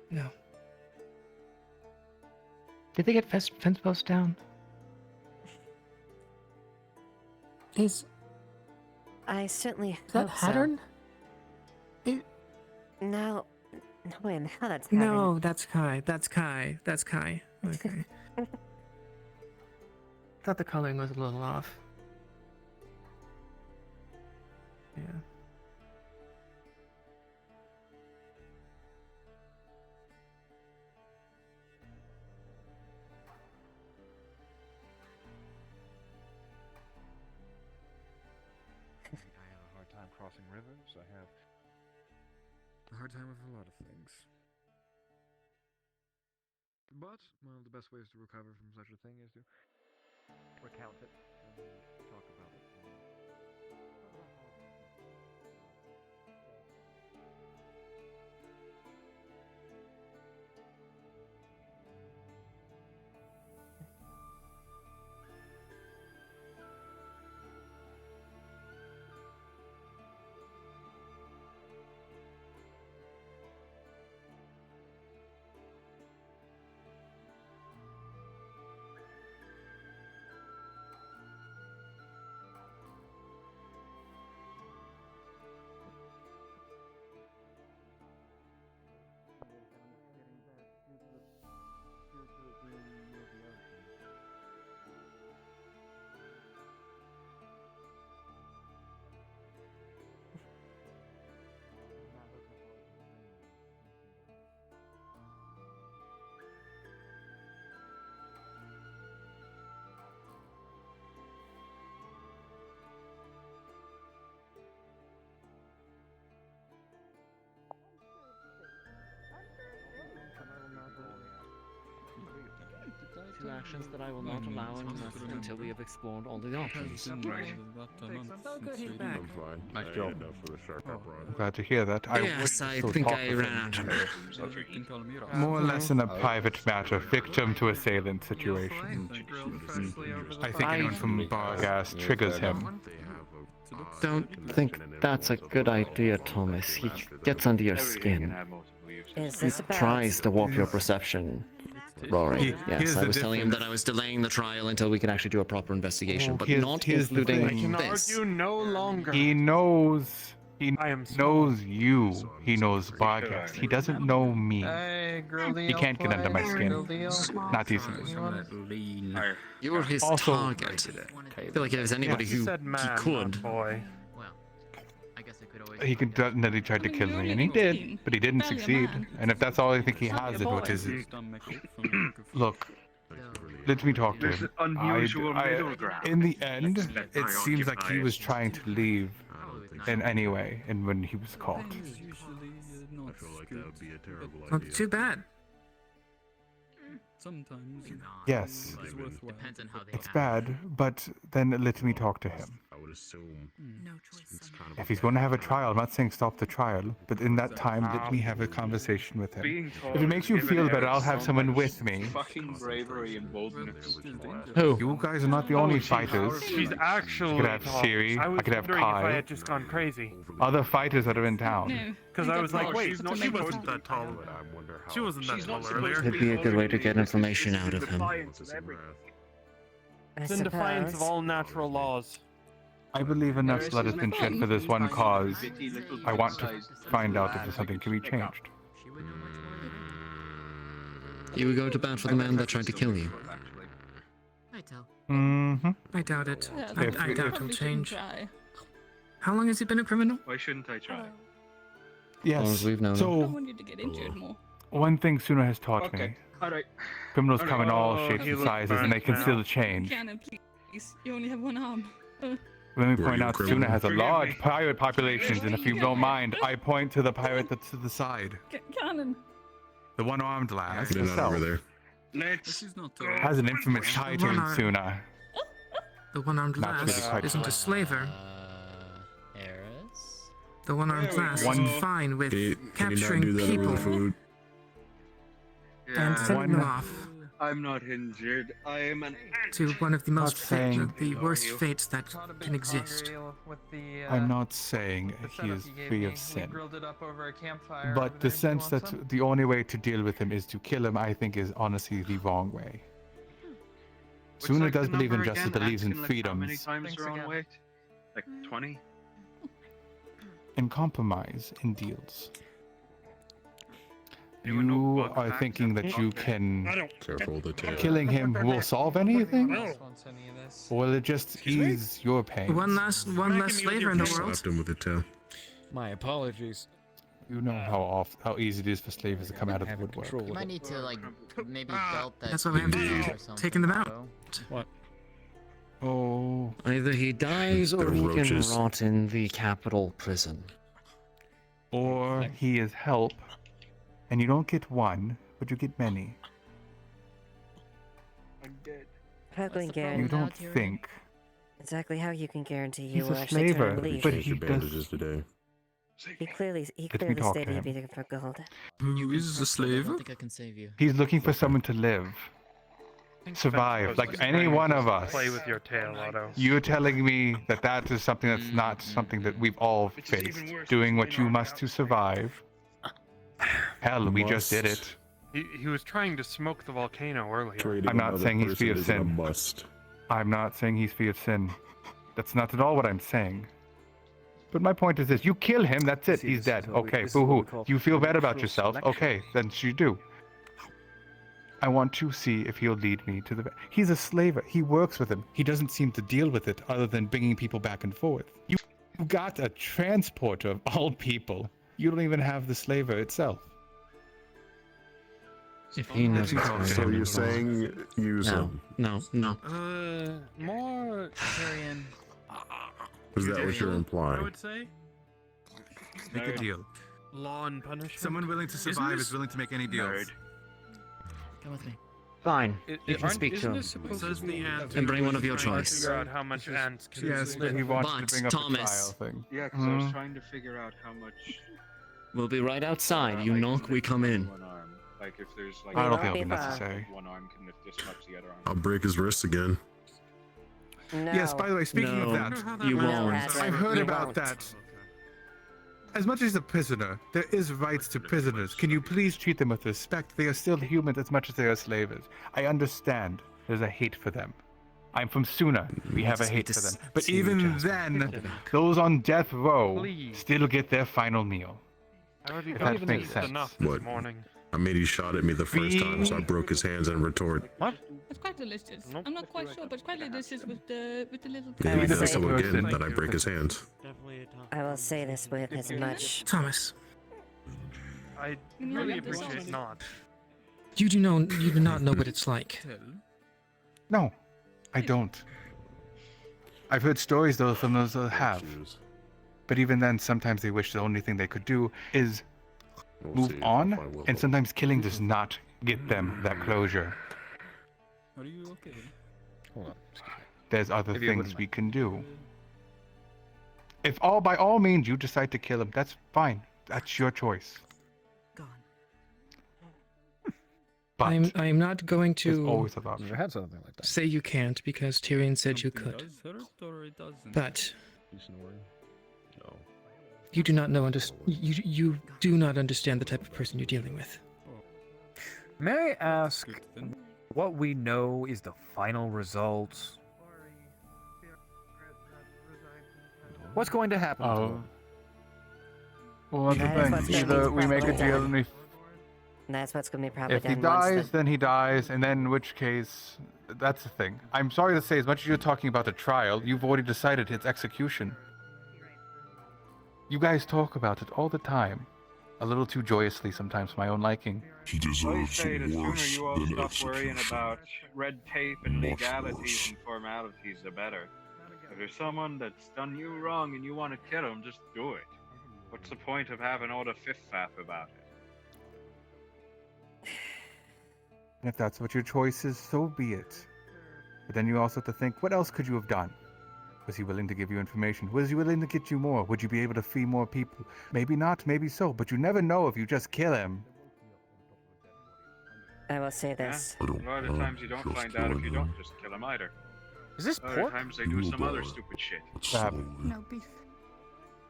No. Did they get fence posts down? Is I certainly that hope so. Hattern? No, no way in hell that's No, that's Kai. That's Kai. That's Kai. Okay. Thought the coloring was a little off. Yeah. I have a hard time crossing rivers. I have a hard time with a lot of things. But one of the best ways to recover from such a thing is to recount it and talk about it. actions that I will not allow until we have explored all the options. So good he's back. I'm fine. Nice I job. had enough for the shark I brought. I'm glad to hear that. Yes, I still think talk I with ran him. out of More or less in a private matter, victim to assailant situation. I think anyone from Bargas triggers him. Don't think that's a good idea, Thomas. He gets under your skin. Is He this about... tries to warp your perception. Rory, yes, here's I the was telling him that difference. I was delaying the trial until we could actually do a proper investigation, but not here's the including thing. this. no longer. He knows. He knows you. He knows Bargas. He doesn't know me. Hey, girl He deal, can't get under my play, skin. girl deal. Not easily. You were his Also- target. I feel like if there's anybody Yes. who Said man, he not could. boy. He could definitely try to kill me, and he did, but he didn't succeed. And if that's all I think he has, then what is it? Look, let me talk to This him. unusual middle ground. In the end, it seems like he was trying to leave in any way, and when he was caught. I feel like that would be a terrible Not idea. too bad. Sometimes. Yes, Depends on how they it's bad, but then let me talk to him. I would assume it's kind of If he's going to have a trial, I'm not saying stop the trial, but in that time, let me have a conversation with him. Being If it makes you feel better, I'll have someone with me. Fucking bravery and boldness. Who? You guys are not the only fighters. She's actually. I could have tall. Siri, I was I could have wondering if I Kai. had just gone crazy. Other fighters that are in town. Because I was like, wait, she wasn't that tall. She wasn't that tall earlier. Could be a good way to get information out of him. it's in defiance of all natural laws. I believe enough blood has been shed for this one cause. I want to find out if something can be changed. You would go to bat for the man that tried to kill you. Mm-hmm. I doubt it. If- I doubt if- he'll change. How long has he been a criminal? Why shouldn't I try? long Yes. as we've known So, wanted to get injured more. one thing Suna has taught me. Okay. Alright. Criminals come in all Oh, shapes he and looks sizes, and they can burnt still now. change. Cannon, please. You only have one arm. Let me Were point you a out, criminal? Suna has a Forgive large me. pirate population, and if you don't mind, I point to the pirate that's to the side. Cannon. The one-armed lass Get it out herself over there. Let's go. has an infamous tie to him, One-armed. Suna. The one-armed Not really lass quite isn't sure. a slaver. Eris? The one-armed There we lass go. is fine with Can you not capturing do that over people the food? and sending them One- off I'm not injured. I am an to one of the most saying- the worst fates that can exist. I'm not saying he is free of sin. But the sense that the only way to deal with him is to kill him, I think, is honestly the wrong way. What's Suna like does the believe in number justice, again? believes in Asking, like, how many freedoms, times they're on weight? Like 20? and compromise in deals. Anyone know You what are facts thinking are? that you can Careful the tail. killing him will solve anything, or will it just ease your pain? One less slaver in the world. Slapped him with the tail. My apologies. You know how easy it is for slavers to come out of the woodwork. Control You of might it. need to like maybe belt that. That's why we have Indeed. or something, taken them out. bro. What? Oh, Either he dies or They're he can roaches. rot in the capital prison. or he is help, and you don't get one, but you get many. I'm dead. How can we You guarantee don't think exactly how you can guarantee you he's will a actually turn slaver, and leave? but Change he your does. bandages today. He clearly me stated talk to he'd him. be looking for gold. Who is the I slaver? don't think I can save you. He's looking for someone to live, survive, like any one of us. Play with your tail, Otto. You're telling me that that is something that's not something that we've all faced. Doing what you must to survive. Hell, we just did it. He was trying to smoke the volcano earlier. Trading I'm not another saying he's free of person isn't a sin. must. I'm not saying he's free of sin. That's not at all what I'm saying. But my point is this: you kill him, that's it. He's dead. Okay, boo-hoo. You feel bad about yourself. Okay, then you do. I want to see if he'll lead me to the. He's a slaver. He works with him. He doesn't seem to deal with it other than bringing people back and forth. You got a transporter of all people. You don't even have the slaver itself. If he knows So you're saying use him? No. More. Is that what you're I implying? would say. Make a deal. Law and punishment. Someone willing to Isn't survive this- is willing to make any deals. Come with me. Fine. You can Aren't- speak to isn't him. it supposed Says to the be ant. And bring one of your trying to choice. figure out how much ants can Yes, That he wanted But, to bring up the Thomas- trial thing. Yeah, because I was trying to figure out how much. We'll be right outside. You I can knock, we lift come with in. one arm. Like if there's like. I don't think won't it'll be be far. necessary. One arm can lift this much, the other arm. I'll break his wrists again. No. Yes, by the way, speaking No, of that, you No, won't. Hadron, I've heard you about won't. that. As much as he's a prisoner, there is rights to prisoners. Can you please treat them with respect? They are still humans as much as they are slavers. I understand there's a hate for them. I'm from Suna. We have a hate for them. But even then, those on death row Please. still get their final meal. I already If got that makes sense. enough this What? morning. I made he shot at me the first time, so I broke his hands in retort. What? It's quite delicious. Nope. I'm not quite sure, but it's quite delicious with the little. If he would does say- so again, then I break his hands. I will say this with as much. Thomas, I You mean really like this appreciate sauce? not. you do not know what it's like. No, I don't. I've heard stories though from those that have. But even then, sometimes they wish the only thing they could do is move on, and sometimes killing does not get them that closure. Are you okay? Hold on. Excuse me. There's other If you things wouldn't we can do. If by all means you decide to kill him, that's fine. That's your choice. But I'm not going there's to always an option. Never had something like that. say you can't because Tyrion said you could. Does hurt or it doesn't? But He's snoring? No. you do not know you do not understand the type of person you're dealing with. May I ask Good then. what we know is the final result? What's going to happen to Oh. him? Well, that's That is the what's thing. gonna Either be we make a probably deal done. and we That's what's gonna be probably if he done once dies, then he dies, and then in which case, that's the thing. I'm sorry to say, as much as you're talking about the trial, you've already decided its execution. You guys talk about it all the time. A little too joyously sometimes for my own liking. He I deserves say the sooner worse you all than stop worrying execution. about red tape and Much legalities worse. and formalities, the better. If there's someone that's done you wrong and you want to kill him, just do it. What's the point of having all the fiff-faff about it? And if that's what your choice is, so be it. But then you also have to think, what else could you have done? Was he willing to give you information? Was he willing to get you more? Would you be able to free more people? Maybe not, maybe so, but you never know if you just kill him. I will say this. A lot of times you don't find out if you don't just kill him either. Is this Other pork? times they do some other stupid shit. No beef.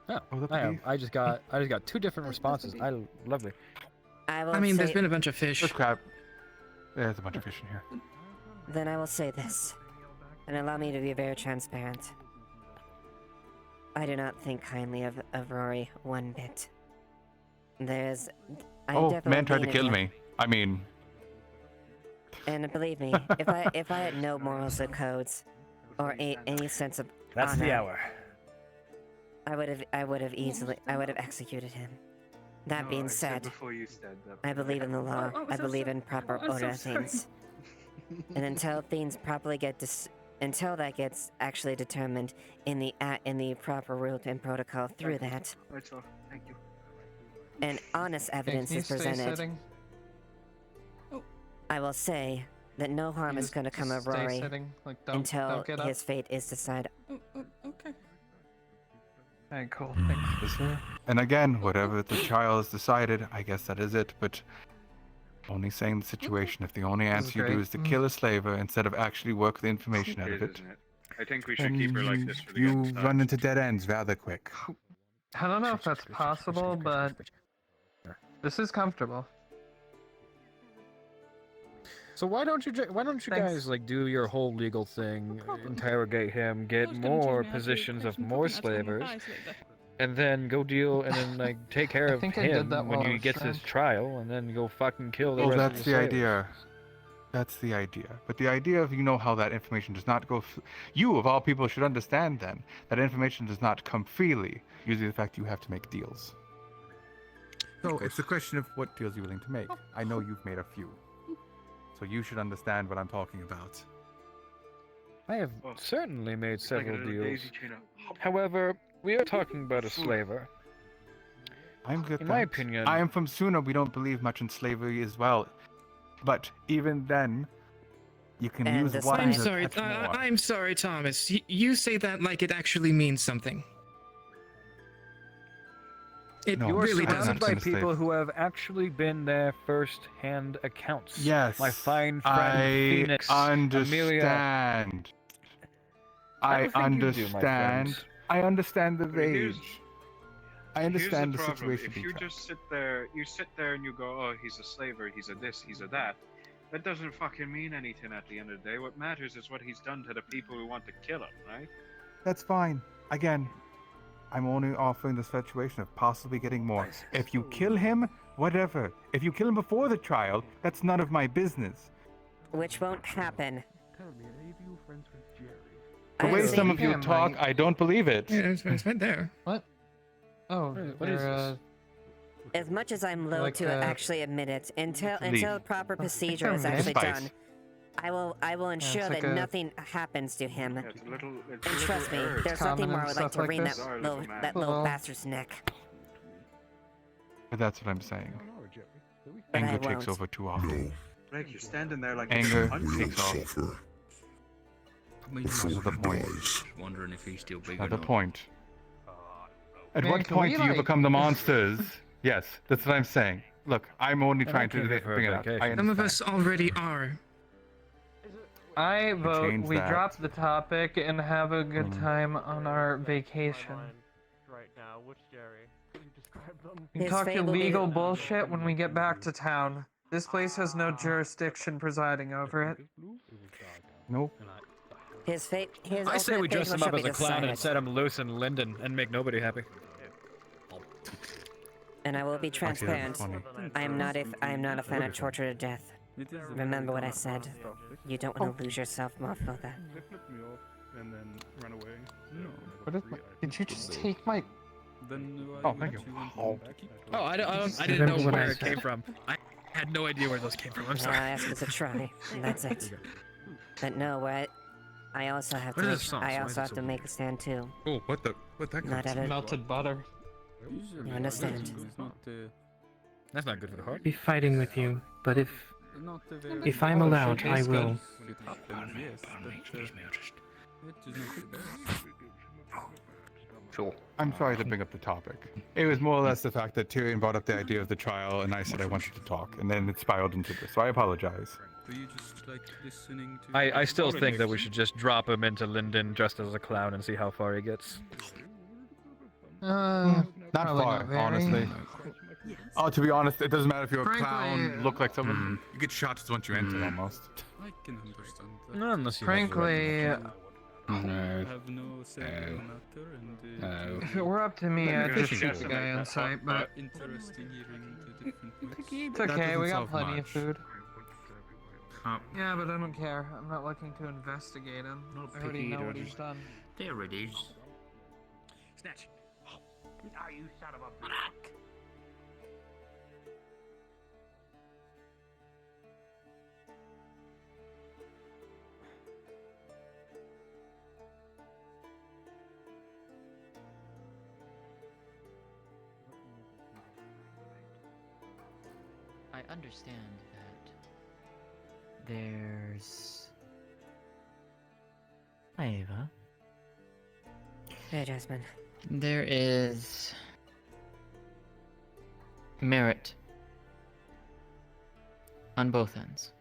Oh, Oh, the I am. beef? I just got two different responses. Lovely. I will I mean, say, there's been a bunch of fish. Just crap. There's a bunch of fish in here. Then I will say this, and allow me to be very transparent. I do not think kindly of Rory one bit. There's. I Oh, definitely man tried to lean kill into- me. I mean, And believe me, if I had no morals or codes, or any sense of That's honor, the hour. I would have executed him. That being said, Before you said that. I believe in the law. Oh, I'm I so believe sorry. in proper I'm so order of sorry. things. And until things properly get until that gets actually determined in the proper route and protocol through that, That's all. Thank you. and honest evidence Can you is stay presented, sitting? I will say that no harm is going to come of Stay Rory sitting. Like, don't until get up. his fate is decided. Okay. Alright, cool. Thanks. and again, whatever the trial has decided, I guess that is it, but only saying the situation. If the only This is answer you do great. is to kill a slaver instead of actually work the information out of it, Isn't it? I think we should then keep her like this for the you next time. run into dead ends rather quick. I don't know if that's possible, but this is comfortable. So why don't you Thanks. guys like do your whole legal thing, interrogate him, get was gonna more choose me. I was positions really of pushing more fucking ass on my slavers, thighs later. and then go deal and then like take care I of think I did him that when while I he was gets his drunk. trial, and then go fucking kill the Oh, rest that's of the slavers. idea. That's the idea. But the idea of how that information does not go. You of all people should understand then that information does not come freely. Usually, the fact you have to make deals. So it's a question of what deals you're willing to make. I know you've made a few, so you should understand what I'm talking about. I have Oh, certainly made Like a several little deals. daisy chain of- However, we are talking about a slaver. I'm good. In my thanks. opinion- I am from Suna. We don't believe much in slavery as well. But even then, You can And use despite- one I'm to sorry. catch more. I'm sorry, Thomas. You say that like it actually means something. It No, You are really surrounded doesn't. by people who have actually been there first-hand accounts. Yes, My fine friend I Phoenix, Amelia. understand. I don't think you do, my friend. understand. I understand the But here's- rage. I understand the Here's problem. situation. If you being just sit there and you go, "Oh, he's a slaver, he's a this, he's a that," that doesn't fucking mean anything at the end of the day. What matters is what he's done to the people who want to kill him, right? That's fine. Again, I'm only offering the situation of possibly getting more. If you kill him, whatever. If you kill him before the trial, that's none of my business. Which won't happen. The I way see some of you him, talk, right? I don't believe it. Yeah, it's right there. What? Oh, What is they're, As much as I'm loath Like, to actually admit it, until Leave. proper procedure they're is actually Spice. done, I will ensure like that a- nothing happens to him. Yeah, it's a little. It's And a trust me, little urge. there's Common nothing more I and would like stuff to like wring this? that little Well- little bastard's neck. But that's what I'm saying. But I Anger takes won't. over too often. Like you're standing there like Anger you're takes off. suffer. This is the point. Wondering if he's still big Not the enough. point. At Man, what can point we, do you like- become the monsters? Yes, that's what I'm saying. Look, I'm only And I trying to came here for a bring it up. vacation. I Some of understand. us already are. I vote change we that. drop the topic and have a good Mm. time on our vacation. Right now, which Jerry? Can you describe them? We can His talk fable illegal is- bullshit when we get back to town. This place has no jurisdiction presiding over it. Nope. His fate. His I say we ultimate dress fate him shall up be as a clown and decided. set him loose in Linden and make nobody happy. And I will be transparent. funny. I am not a fan of torture to death. Remember what I said. You don't want to lose yourself, Mothra. They flipped me off and then ran away. What is my, did you just take my... Oh, thank you. Oh. Oh, I didn't Remember know what I where it said. came from. I had no idea where those came from. I'm All sorry. I asked was a try, and that's it. But no, I also have to. What is Make, this sauce? I Why also is it have so to make a stand too. Oh, what the? What that? Not at it. Melted butter. You understand? That's not good for the heart. Be fighting with you, but if I'm allowed, I will. Sure. I'm sorry to bring up the topic. It was more or less the fact that Tyrion brought up the idea of the trial, and I said I wanted to talk, and then it spiraled into this. So I apologize. I still think that we should just drop him into Linden just as a clown and see how far he gets. Not probably far, not very. honestly. Oh, to be honest, it doesn't matter if you're a Frankly, clown, look like someone. You get shot just once you enter, almost. I can understand that. No, unless you Frankly, I have no say in the matter, and if it were up to me, I'd just shoot the guy on sight, but interesting hearing the different points. it's okay, we got plenty of food. Yeah, but I don't care. I'm not looking to investigate him. I already know what he's done. There it is. Snatch. Are you son of a bitch? I understand that there's... Hi, Eva. Hey, Jasmine. There is... merit on both ends.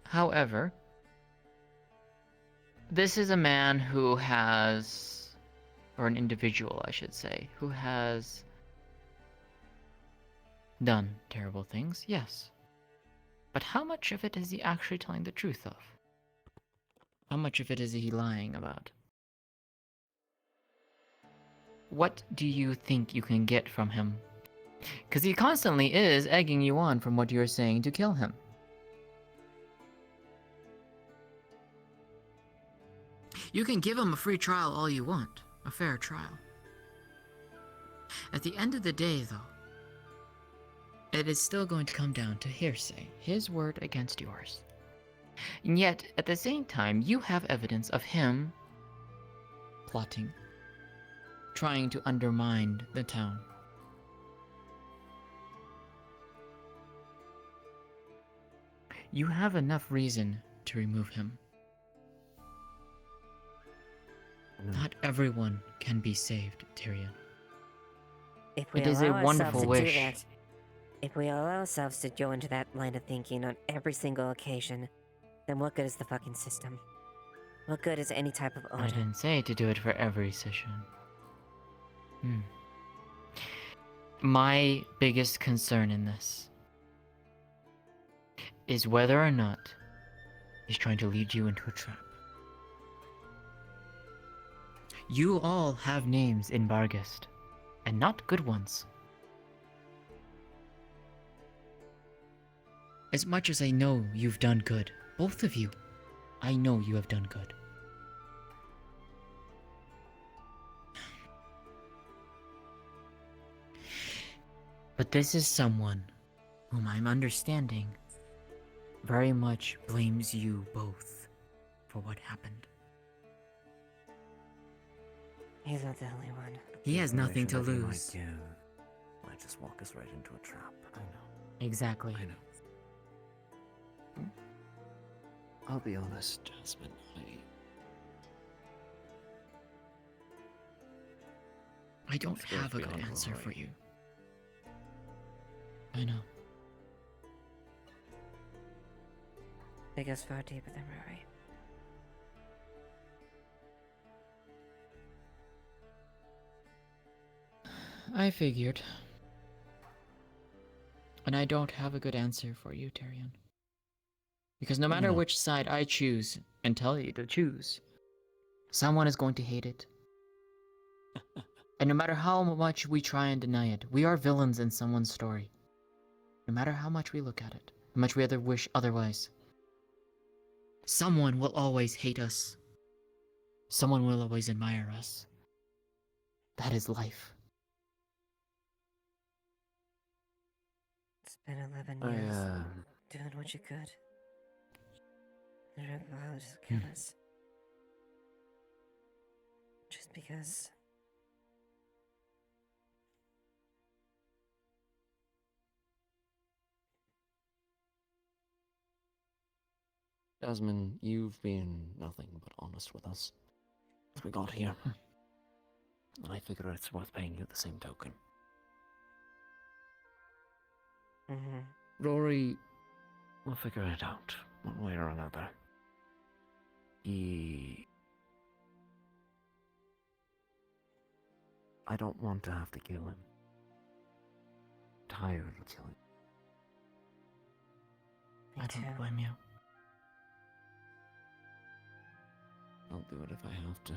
However, this is a man who has, or an individual, I should say, who has done terrible things, yes. But how much of it is he actually telling the truth of? How much of it is he lying about? What do you think you can get from him? Because he constantly is egging you on from what you're saying to kill him. You can give him a free trial all you want, a fair trial. At the end of the day, though, it is still going to come down to hearsay, his word against yours. And yet, at the same time, you have evidence of him plotting, trying to undermine the town. You have enough reason to remove him. Not everyone can be saved, Tyrion. If we It is a allow ourselves wonderful to wish. do that, if we allow ourselves to go into that line of thinking on every single occasion, then what good is the fucking system? What good is any type of I order? didn't say to do it for every session. My biggest concern in this is whether or not he's trying to lead you into a trap. You all have names in Barghest, and not good ones. As much as I know you've done good, both of you, I know you have done good. But this is someone whom I'm understanding very much blames you both for what happened. He's not the only one. He has nothing to Information that lose. you might give might just walk us right into a trap. I know. Exactly. I know. I'll be honest, Jasmine. I don't This goes have a good beyond answer for worry. you. I know. It goes far deeper than Rory. I figured. And I don't have a good answer for you, Tyrion. Because no matter which side I choose and tell you to choose, someone is going to hate it. And no matter how much we try and deny it, we are villains in someone's story. No matter how much we look at it, how much we wish otherwise. Someone will always hate us. Someone will always admire us. That is life. It's been 11 I, years doing what you could. The red will just kill us. Just because. Jasmine, you've been nothing but honest with us as we got here. And I figure it's worth paying you the same token. Rory, we'll figure it out, one way or another. I don't want to have to kill him. Tired of killing. I don't blame you. I'll do it if I have to.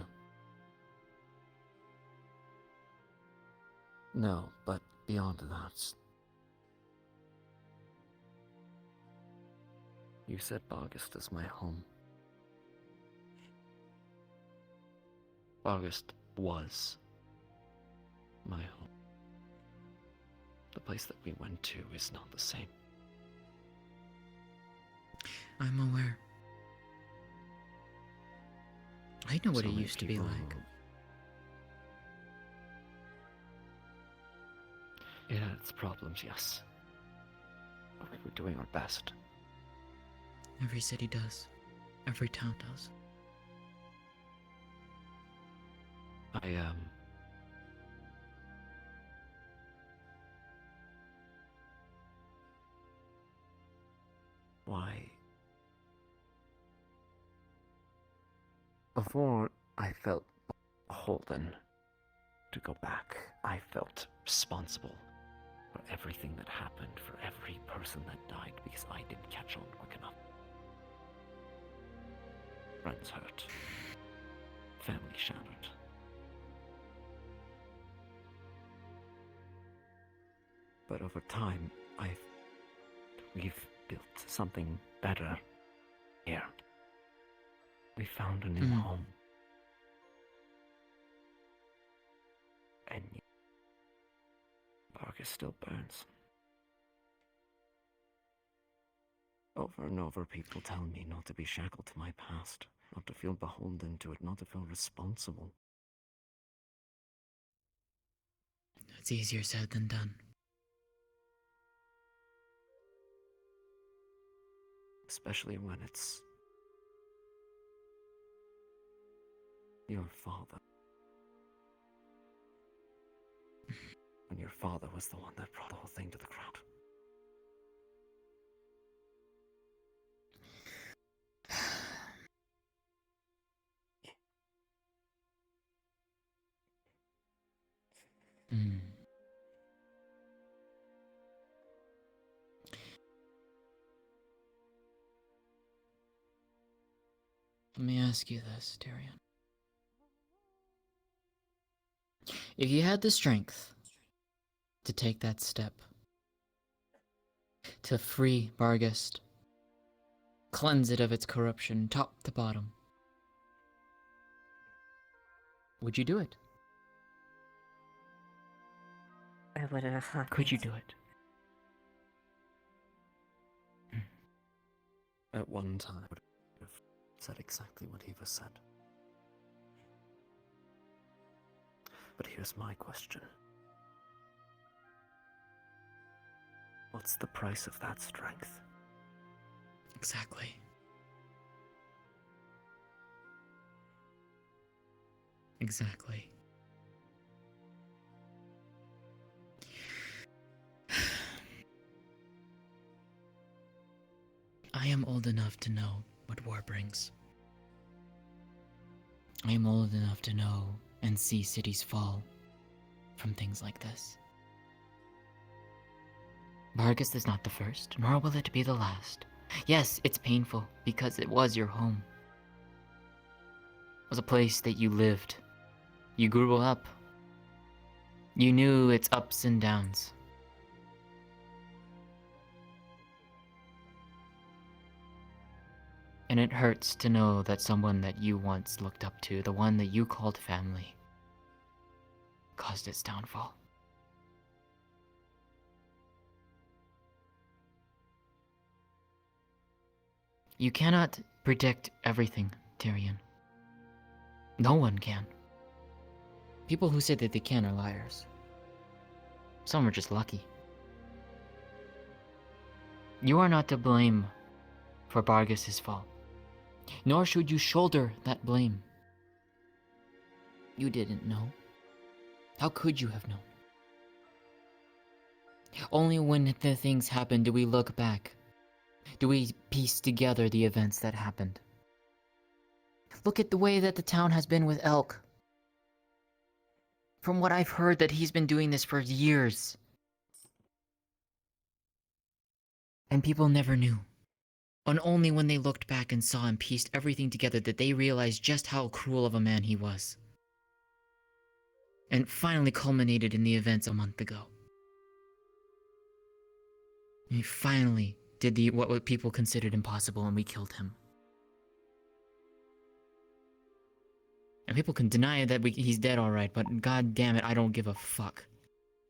No, but beyond that. You said Barghest is my home. Barghest was my home. The place that we went to is not the same. I'm aware. I know what So it many used to be people- like. It had its problems, yes. But we were doing our best. Every city does. Every town does. Why? Before I felt beholden to go back, I felt responsible for everything that happened, for every person that died, because I didn't catch on quick enough. Friends hurt. Family shattered. But over time, we've built something better here. We found a new home. And Barghest still burns. Over and over, people tell me not to be shackled to my past, not to feel beholden to it, not to feel responsible. It's easier said than done. especially when it's your father. When your father was the one that brought the whole thing to the ground. Hmm. Let me ask you this, Tyrion. If you had the strength to take that step, to free Barghest, cleanse it of its corruption, top to bottom, would you do it? I would have. Could you do it? At one time, I would have said exactly what Eva said. But here's my question. What's the price of that strength? Exactly. Exactly. I am old enough to know what war brings. I am old enough to know and see cities fall from things like this. Barghest is not the first, nor will it be the last. Yes, it's painful, because it was your home. It was a place that you lived. You grew up. You knew its ups and downs. And it hurts to know that someone that you once looked up to, the one that you called family, caused its downfall. You cannot predict everything, Tyrion. No one can. People who say that they can are liars. Some are just lucky. You are not to blame for Barghest's fall, nor should you shoulder that blame. You didn't know. How could you have known? Only when the things happen do we look back. Do we piece together the events that happened? Look at the way that the town has been with Elk. From what I've heard, that he's been doing this for years. And people never knew. And only when they looked back and saw and pieced everything together that they realized just how cruel of a man he was. And it finally culminated in the events a month ago. He finally did what people considered impossible, and we killed him. And people can deny that he's dead, alright, but god damn it, I don't give a fuck.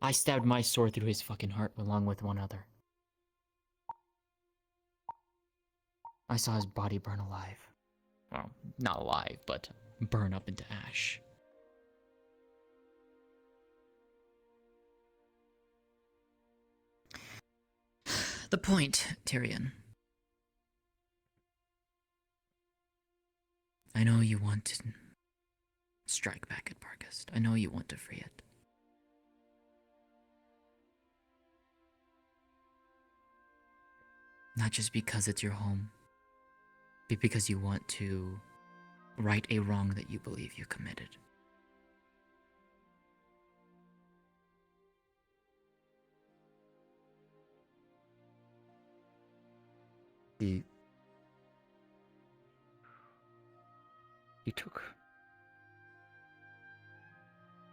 I stabbed my sword through his fucking heart along with one other. I saw his body burn alive. Well, not alive, but burn up into ash. The point, Tyrion. I know you want to strike back at Barghest. I know you want to free it. Not just because it's your home, but because you want to right a wrong that you believe you committed. He took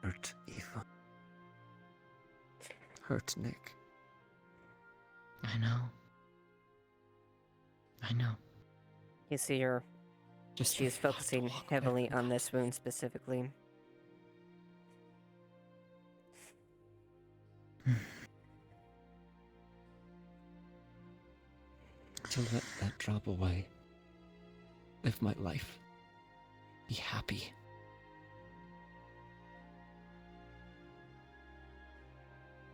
hurt Eva. Hurt Nick. I know. I know. You see, she's focusing heavily on this wound specifically. To let that drop away. Live my life. Be happy.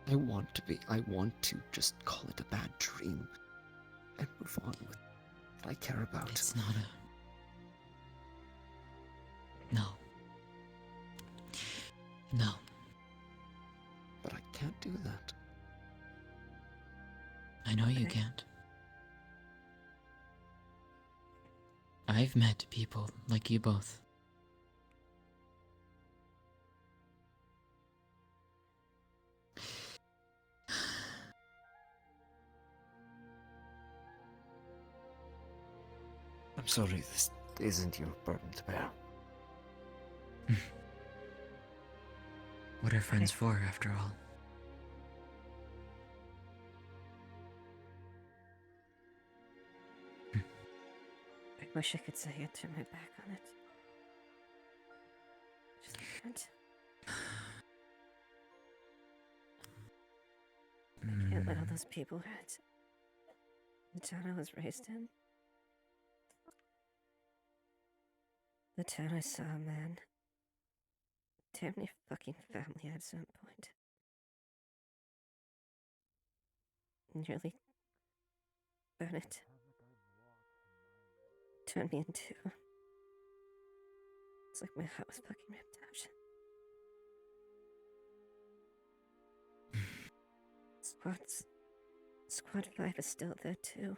I want to just call it a bad dream and move on with that I care about. It's not a... No. No. But I can't do that. I know you can't. I've met people like you both. I'm sorry, this isn't your burden to bear. What are friends for, after all? I wish I could say I'd turn my back on it. Just can't. I can't let all those people hurt. The town I was raised in. The town I saw a man. Damn near fucking family at some point. Nearly burn it. Turn me into. It's like my heart was fucking ripped out. Squad 5 is still there too.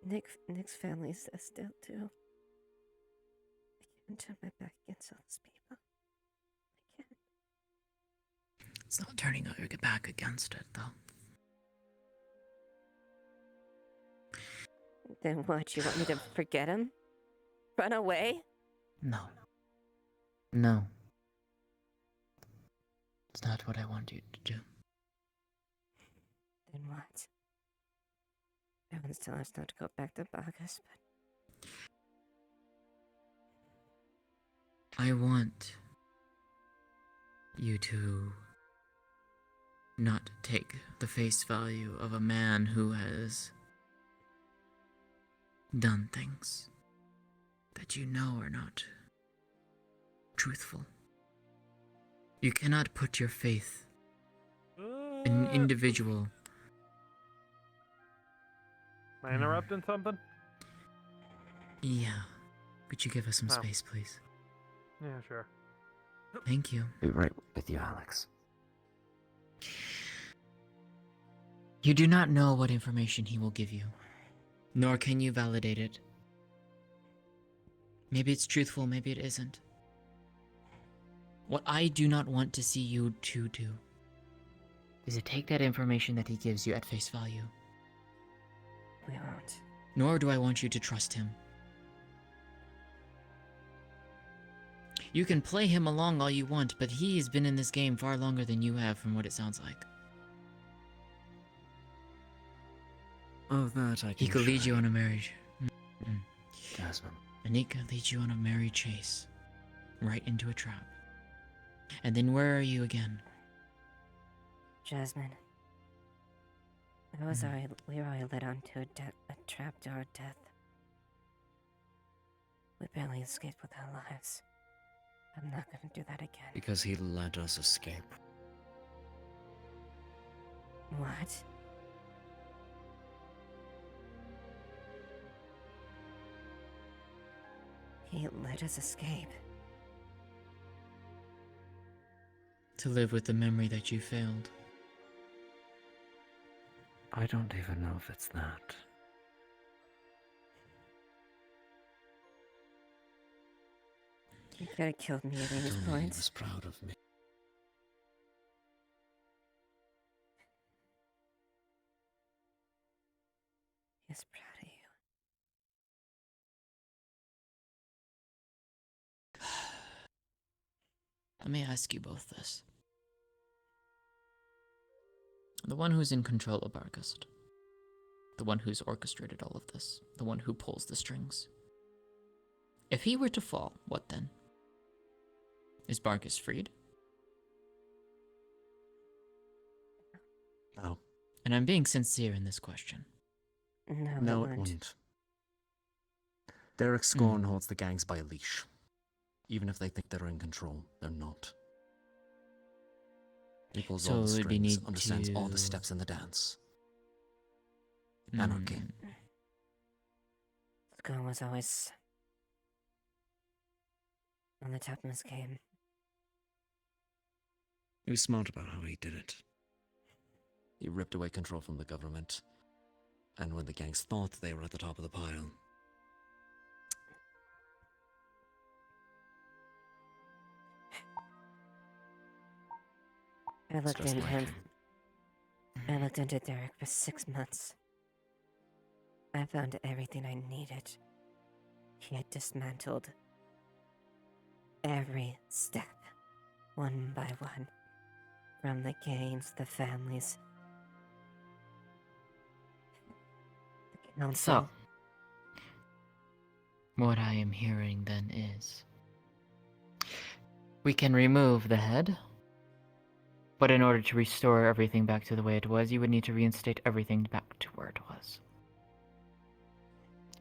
Nick's family is there still too. I can't turn my back against all these people. I can't. It's not turning your back against it, though. Then what? You want me to forget him? Run away? No. No. It's not what I want you to do. Then what? Everyone's telling us not to go back to Vargas, but... I want you to not take the face value of a man who has done things that you know are not truthful. You cannot put your faith in an individual. Am I interrupting something? Yeah. Could you give us some Oh. space, please? Yeah, sure. Thank you. Be right with you, Alex. You do not know what information he will give you, nor can you validate it. Maybe it's truthful, maybe it isn't. What I do not want to see you to do is to take that information that he gives you at face value. We won't. Nor do I want you to trust him. You can play him along all you want, but he has been in this game far longer than you have, from what it sounds like. Oh, that I can He could lead try. you on a marriage. Jasmine. And he could lead you on a merry chase. Right into a trap. And then where are you again? Jasmine. We were already led onto a trapdoor of death. We barely escaped with our lives. I'm not gonna do that again. Because he let us escape. What? He let us escape. To live with the memory that you failed. I don't even know if it's that. He could have killed me at any He point. was proud of me. He's proud of you. Let me ask you both this. The one who's in control of Bargust. The one who's orchestrated all of this. The one who pulls the strings. If he were to fall, what then? Is Bargust freed? No. And I'm being sincere in this question. No, it wouldn't. Derek Scorn holds the gangs by a leash. Even if they think they're in control, they're not. He pulls all the So we strings, need understands all the to- steps in the dance. Anarchy. Falcon was always on the top of his game. He was smart about how he did it. He ripped away control from the government, and when the gangs thought they were at the top of the pile, I looked just into like him. him. I looked into Derek for 6 months. I found everything I needed. He had dismantled every step, one by one. From the gangs, the families, the council. So, what I am hearing then is, we can remove the head, but in order to restore everything back to the way it was, you would need to reinstate everything back to where it was.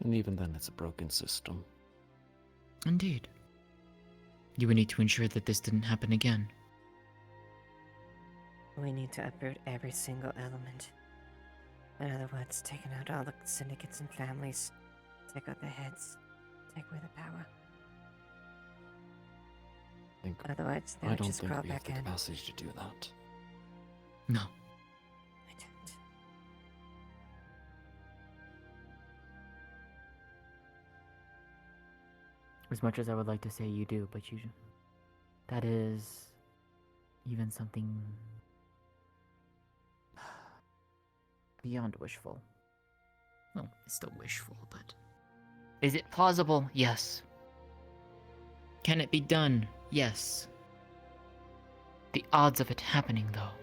And even then, it's a broken system. Indeed. You would need to ensure that this didn't happen again. We need to uproot every single element. In other words, taking out all the syndicates and families, take out the heads, take away the power. Otherwise, I they'll don't just think crawl we have back the in. capacity to do that. No. I don't. As much as I would like to say you do, but you... That is... even something... beyond wishful. Well, it's still wishful, but... Is it plausible? Yes. Can it be done? Yes. The odds of it happening, though.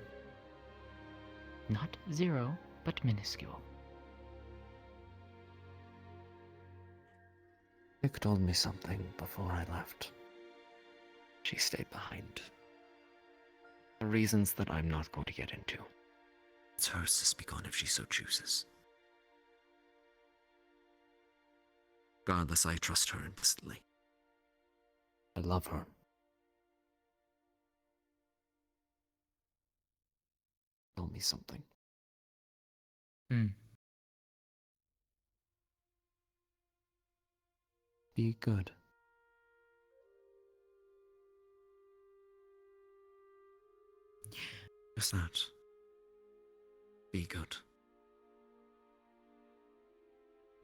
Not zero, but minuscule. Nick told me something before I left. She stayed behind. For reasons that I'm not going to get into. It's hers to speak on if she so chooses. Regardless, I trust her implicitly. I love her. Tell me something. Be good. Just that. Be good.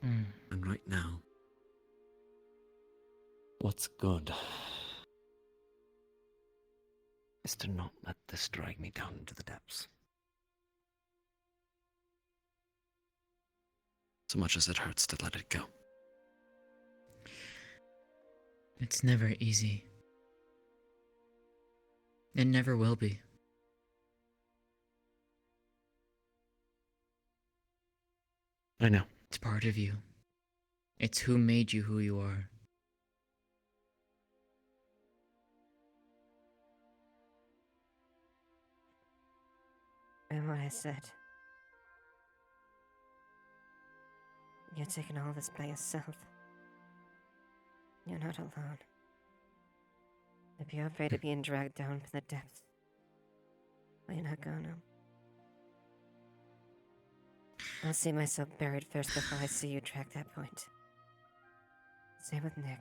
And right now, what's good is to not let this drag me down into the depths. So much as it hurts to let it go. It's never easy. It never will be. I know. It's part of you. It's who made you who you are. And what I said. You're taking all this by yourself. You're not alone. If you're afraid of being dragged down from the depths, well, you're not gonna. I'll see myself buried first before I see you track that point. Same with Nick.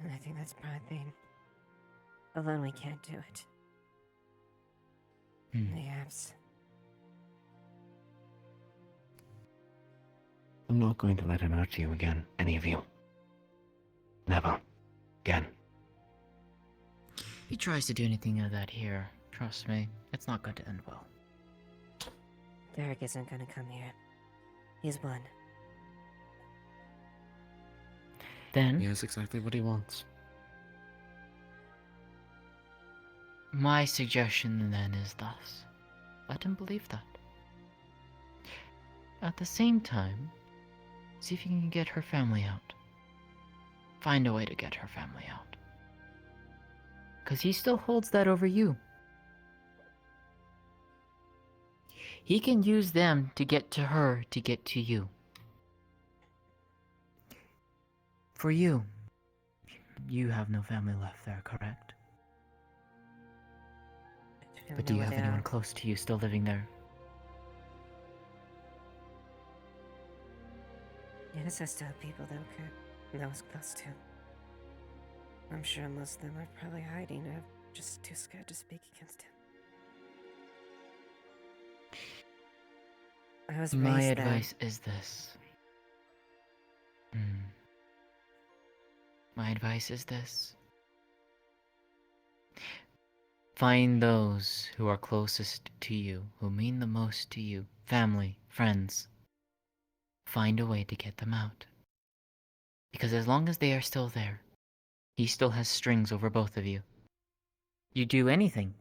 And I think that's part of the thing. Alone we can't do it. The apps. I'm not going to let him hurt you again, any of you. Never. Again. He tries to do anything of that here. Trust me, it's not going to end well. Derek isn't gonna come here. He's won. Then, He has exactly what he wants. my suggestion then is thus. Let him believe that. At the same time, see if you can get her family out. Find a way to get her family out. 'Cause he still holds that over you. He can use them to get to her to get to you. For you, you have no family left there, correct? But do you have anyone close to you still living there? guess I still have people that I was close to. I'm sure most of them are probably hiding. I'm just too scared to speak against him. I was My raised advice is this. My advice is this. Find those who are closest to you, who mean the most to you, family, friends. Find a way to get them out. Because as long as they are still there, he still has strings over both of you. You do anything,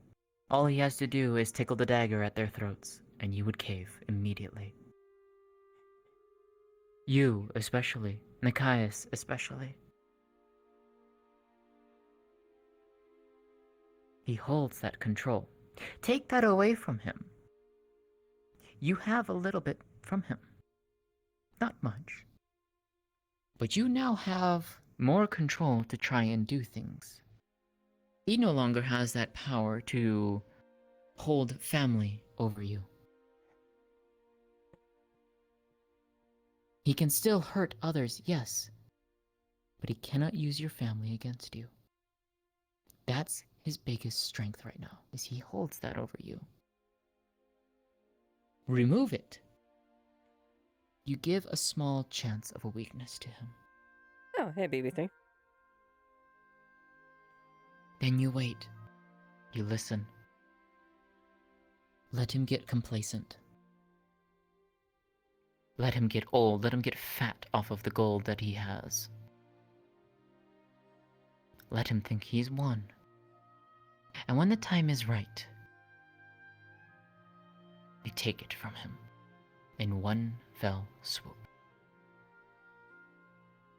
all he has to do is tickle the dagger at their throats, and you would cave immediately. You especially, Nikias especially. He holds that control. Take that away from him. You have a little bit from him. Not much. But you now have more control to try and do things. He no longer has that power to hold family over you. He can still hurt others, yes, but he cannot use your family against you. That's his biggest strength right now, is he holds that over you. Remove it. You give a small chance of a weakness to him. Oh, hey, BB3. Then you wait. You listen. Let him get complacent. Let him get old. Let him get fat off of the gold that he has. Let him think he's won. And when the time is right, you take it from him in one fell swoop.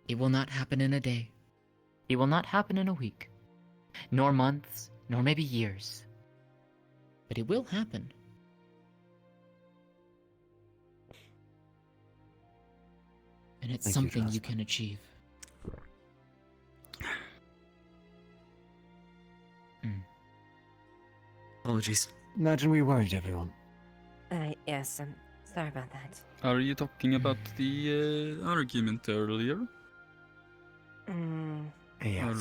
It will not happen in a day. It will not happen in a week, nor months, nor maybe years. But it will happen. And it's Thank you, something you Jasmine. can achieve. Apologies. Imagine we worried everyone. Yes, I'm sorry about that. Are you talking about the argument earlier? Yes. Our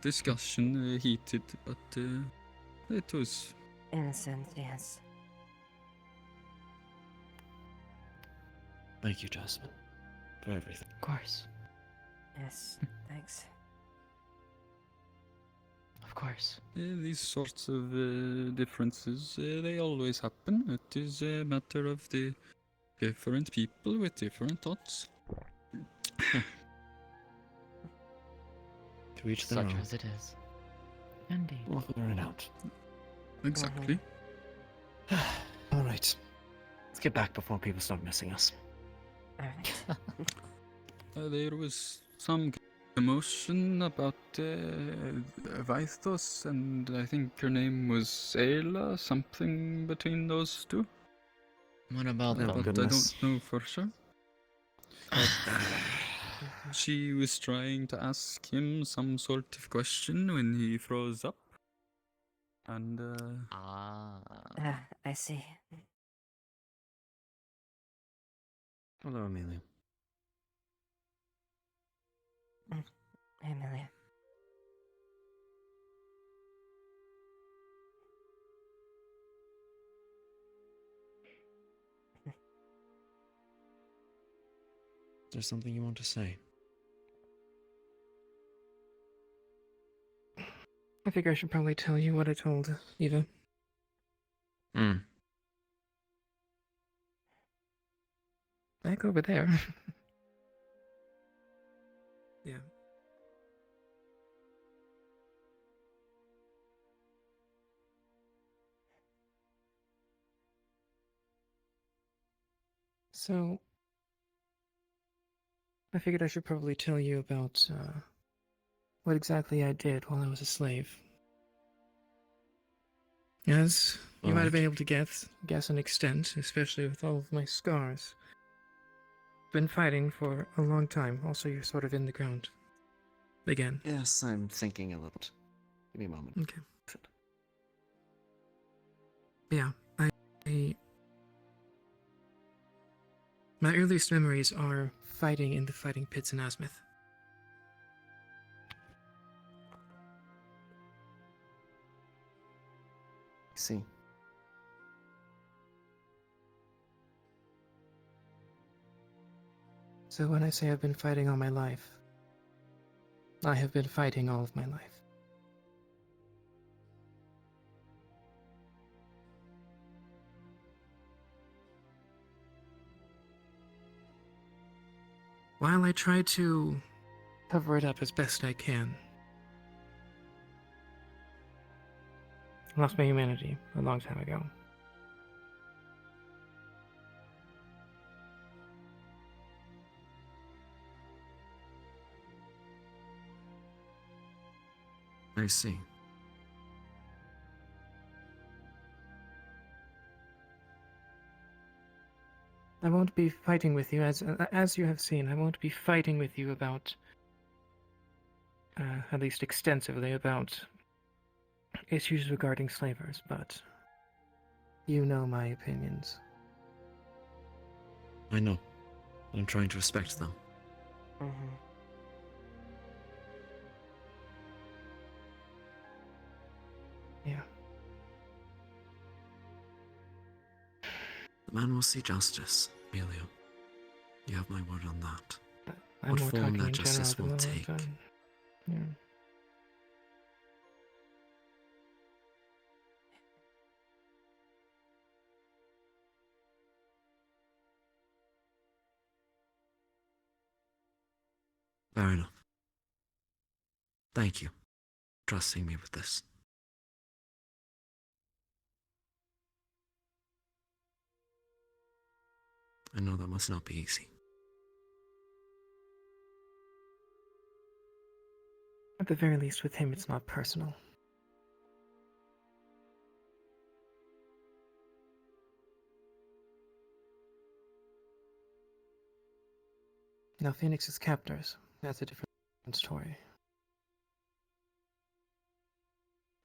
discussion heated, but it was... Innocent, yes. Thank you, Jasmine, for everything. Of course. Yes, thanks. Of course. These sorts of differences, they always happen. It is a matter of the different people with different thoughts. To each their Such own. as it is. Indeed. We'll figure it out. Exactly. All right. Let's get back before people start missing us. Alright. There was some commotion about Vaithos, and I think her name was Ayla, something between those two. What about Oh, them? But goodness. I don't know for sure. She was trying to ask him some sort of question when he froze up. And, I see. Hello, Amelia. Hey, Amelia. Is there something you want to say? I figure I should probably tell you what I told Eva. Back over there. Yeah. So, I figured I should probably tell you about what exactly I did while I was a slave. As you might have been able to guess an extent, especially with all of my scars. Been fighting for a long time. Also, you're sort of in the ground. Again. Yes, I'm thinking a little. Give me a moment. Okay. Yeah, my earliest memories are fighting in the fighting pits in Asmith. I see. So when I say I've been fighting all my life, I have been fighting all of my life. While I try to cover it up as best I can, I lost my humanity a long time ago. I see. I won't be fighting with you, as you have seen. I won't be fighting with you about, at least extensively, about issues regarding slavers, but you know my opinions. I know. I'm trying to respect them. Yeah. The man will see justice, Emilio. You have my word on that. I'm What more form talking that in general justice at the will moment, take. but, yeah. Fair enough. Thank you for trusting me with this. I know that must not be easy. At the very least, with him, it's not personal. Now, Phoenix's captors, that's a different story.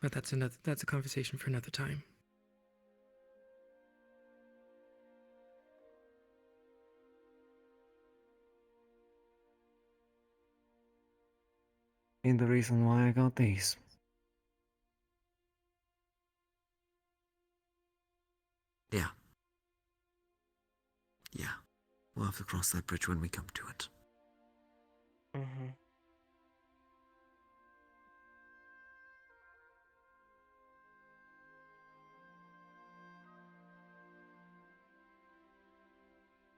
But that's a conversation for another time. And the reason why I got these. Yeah. Yeah. We'll have to cross that bridge when we come to it.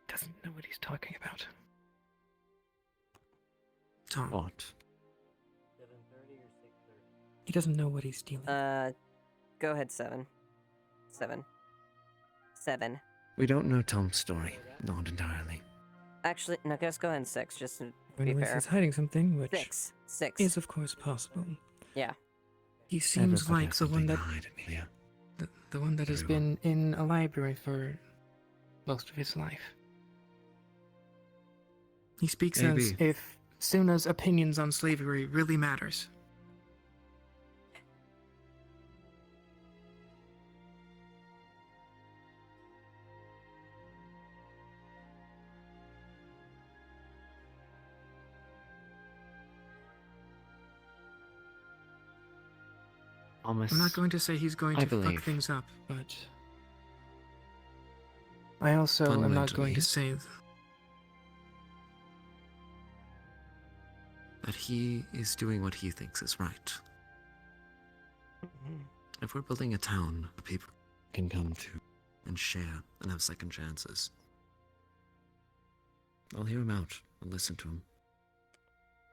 Doesn't know what he's talking about. Tom. What? He doesn't know what he's dealing with. Go ahead, 7. 7. 7. We don't know Tom's story. Not entirely. Actually, no, just go ahead and 6, just to be Unless fair. he's hiding something, which 6. is of course possible. Yeah. He seems Everybody like has the one something to that hide, Amelia. the one that has been in a library for most of his life. He speaks as Maybe. if Suna's opinions on slavery really matters. Almost. I'm not going to say he's going I to fuck believe. things up, but I also am not going to say that he is doing what he thinks is right. If we're building a town that people can come to and share and have second chances, I'll hear him out and listen to him.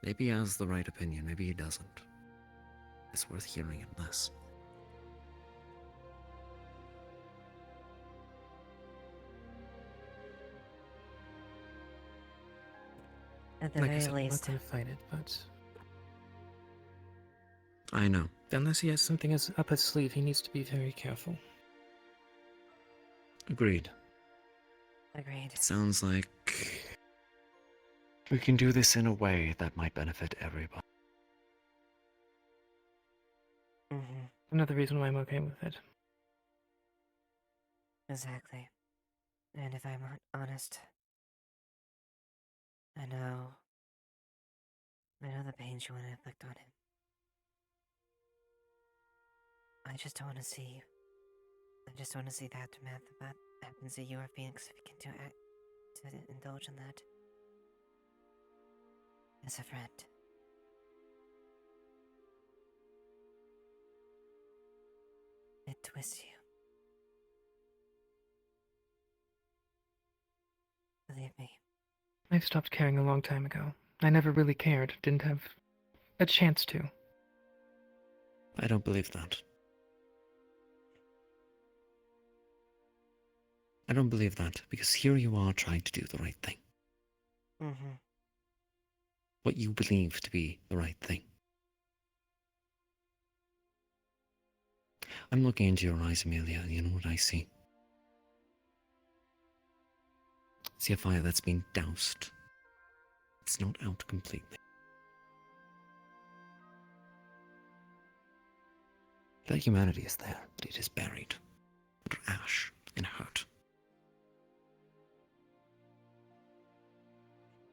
Maybe he has the right opinion, maybe he doesn't. It's worth hearing him less. At the like I very said, I'm not least. going to fight it, but I know. unless he has something up his sleeve, he needs to be very careful. Agreed. Agreed. Sounds like We can do this in a way that might benefit everybody. Another reason why I'm okay with it. Exactly. And if I'm honest, I know. I know the pains you want to inflict on him. I just don't want to see. I just want to see the aftermath of what happens to you or Phoenix if you can to indulge in that. As a friend. It twists you. Believe me. I've stopped caring a long time ago. I never really cared. Didn't have a chance to. I don't believe that. I don't believe that, because here you are trying to do the right thing. Mm-hmm. What you believe to be the right thing. I'm looking into your eyes, Amelia, and you know what I see? I see a fire that's been doused. It's not out completely. That humanity is there, but it is buried under ash and hurt.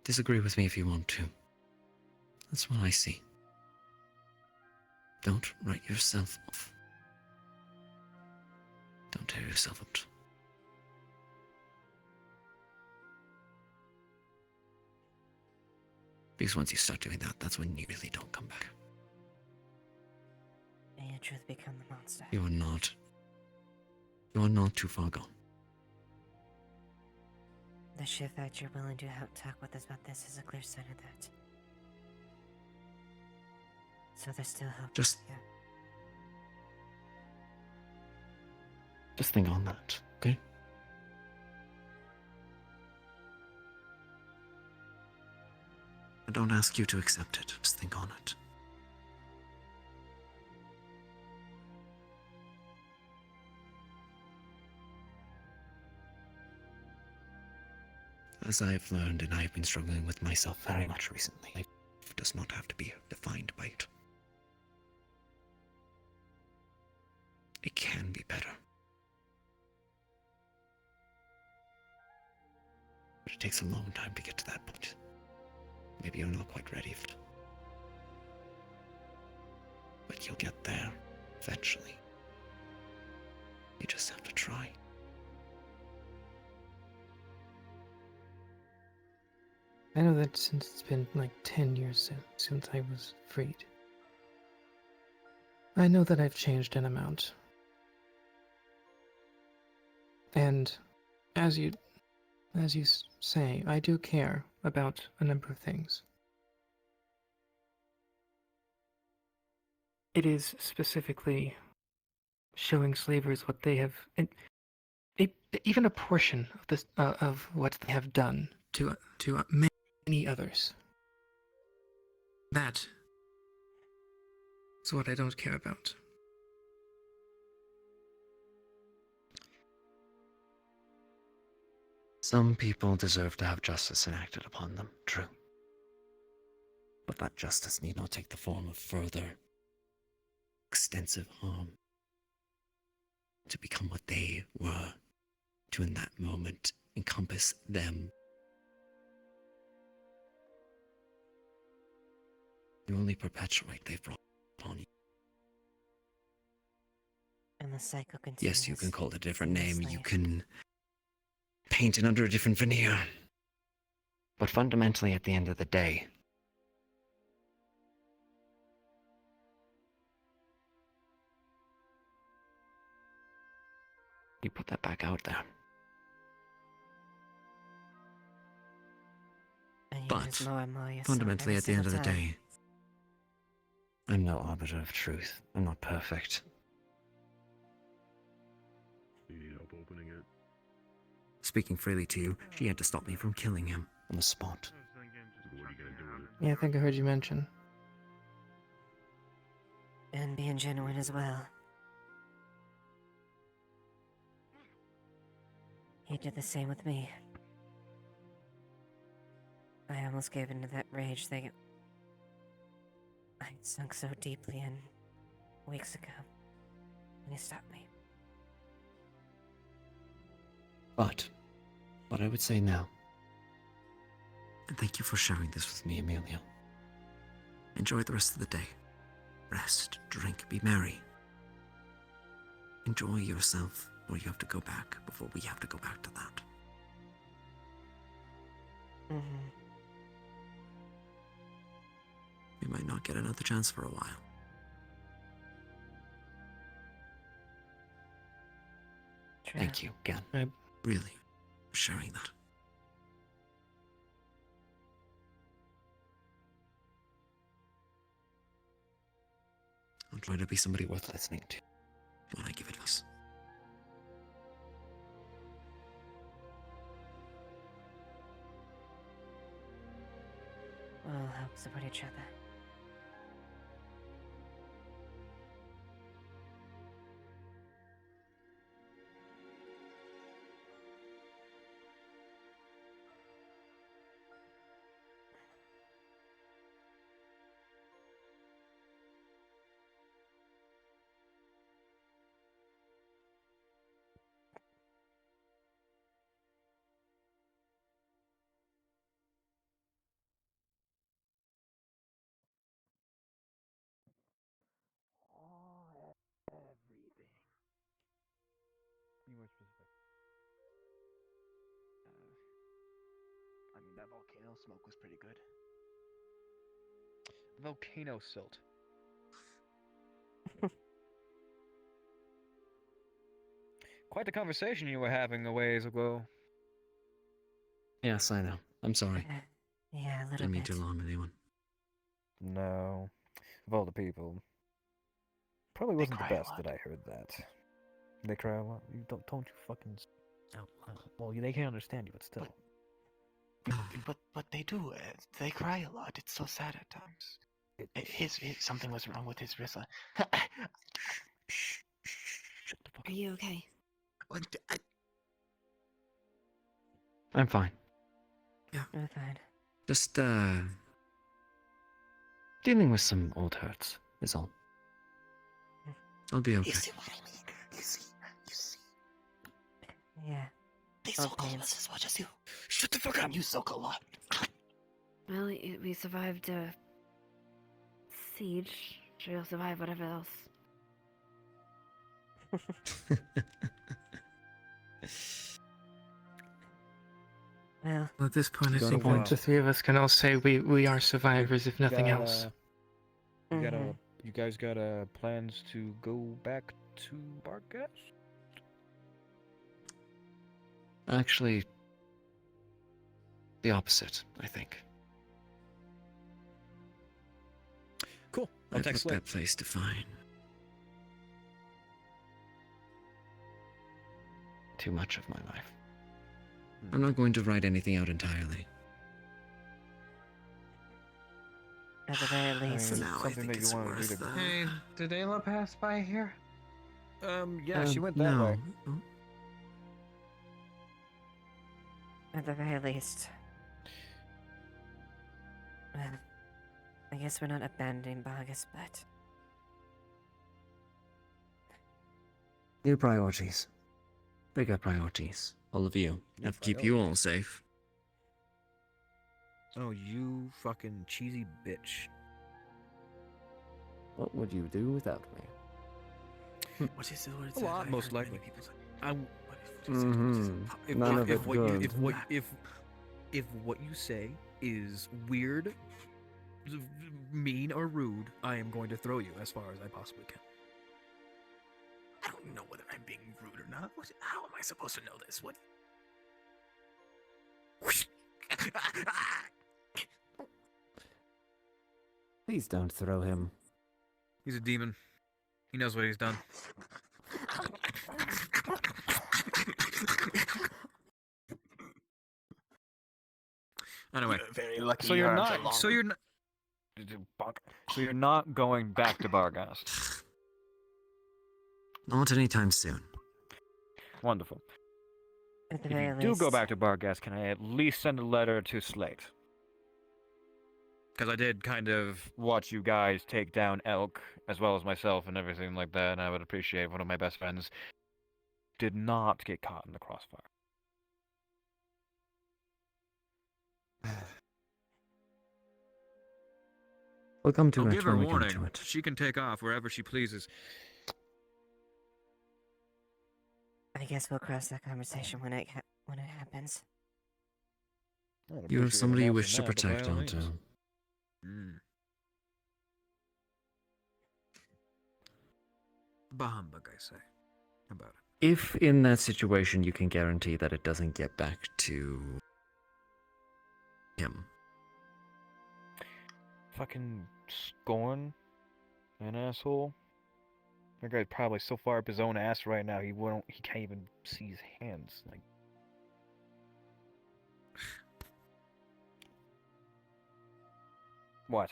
Disagree with me if you want to. That's what I see. Don't write yourself off. Don't tear yourself up. Because once you start doing that, that's when you really don't come back. May your truth become the monster. You are not. You are not too far gone. The sheer fact you're willing to talk with us about this is a clear sign of that. So there's still hope. Just yeah. Just think on that, okay? I don't ask you to accept it, just think on it. As I've learned, and I've been struggling with myself very much recently, life does not have to be defined by it. It can be better. But it takes a long time to get to that point. Maybe you're not quite ready for it. But you'll get there, eventually. You just have to try. I know that since it's been like 10 years since I was freed. I know that I've changed an amount. And as you say, I do care about a number of things. It is specifically showing slavers what they have, even a portion of this of what they have done to many others. That is what I don't care about. Some people deserve to have justice enacted upon them, true. But that justice need not take the form of further, extensive harm. To become what they were, to in that moment encompass them. You only perpetuate what they've brought upon you. And the cycle continues. Yes, you can call it a different name, you can paint it under a different veneer. But fundamentally, at the end of the day, you put that back out there. But fundamentally, at the end of the day, I'm no arbiter of truth. I'm not perfect. You need help opening it? Speaking freely to you, she had to stop me from killing him on the spot. What are you gonna do with it? Yeah, I think I heard you mention. And being genuine as well. He did the same with me. I almost gave into that rage that I sunk so deeply in weeks ago. And he stopped me. But what I would say now And thank you for sharing this with me, Emilio. Enjoy the rest of the day. Rest, drink, be merry. Enjoy yourself, or you have to go back before we have to go back to that. We might not get another chance for a while. Thank you again. Really, for sharing that. I'll try to be somebody worth listening to when I give advice. We'll help support each other. Be more specific. I mean, that volcano smoke was pretty good. Volcano silt. Quite the conversation you were having a ways ago. Yes, I know. I'm sorry. Yeah, a little Didn't mean bit. to alarm anyone. No. Of all the people. Probably wasn't the best that I heard that. They cry a lot? You don't you fucking... Well, they can't understand you, but still. But they do. They cry a lot. It's so sad at times. Something was wrong with his wrist. Are you okay? I'm fine. I'm fine. Just, dealing with some old hurts, is all. I'll be okay. You see what I mean? You see. Yeah. They soak almost as much as you. Shut the fuck up. You soak a lot. Well, we survived a siege. Sure, you'll survive whatever else. Well, At this point, I Got a think point. the three of us can all say we are survivors, if nothing else. You guys got plans to go back to Bargas? Actually, the opposite, I think. Cool. I'll text that place to find. Too much of my life. I'm not going to write anything out entirely. At the very least. For now, I think it's worth that. Hey, did Ayla pass by here? Yeah, she went that way. At the very least. Well, I guess we're not abandoning Bargas, but... New priorities. Bigger priorities. All of you. Have to keep you all safe. Oh, you fucking cheesy bitch. What would you do without me? What is the word? A lot, most likely. None of it good. If what you say is weird, mean, or rude, I am going to throw you as far as I possibly can. I don't know whether I'm being rude or not. How am I supposed to know this? What? Please don't throw him. He's a demon. He knows what he's done. Anyway, very lucky. so you're not going back to Barghast. Not anytime soon. Wonderful. At the If very you least. do go back to Barghast, can I at least send a letter to Slate? Because I did kind of watch you guys take down Elk, as well as myself and everything like that, and I would appreciate one of my best friends did not get caught in the crossfire. We'll come to I'll it give her when we come warning. to it. She can take off wherever she pleases. I guess we'll cross that conversation when it happens. You have somebody you wish to protect, Alto. Bah humbug, I say. About it. If in that situation you can guarantee that it doesn't get back to him. Fucking Scorn, an asshole. That guy's probably so far up his own ass right now he can't even see his hands. Like, what?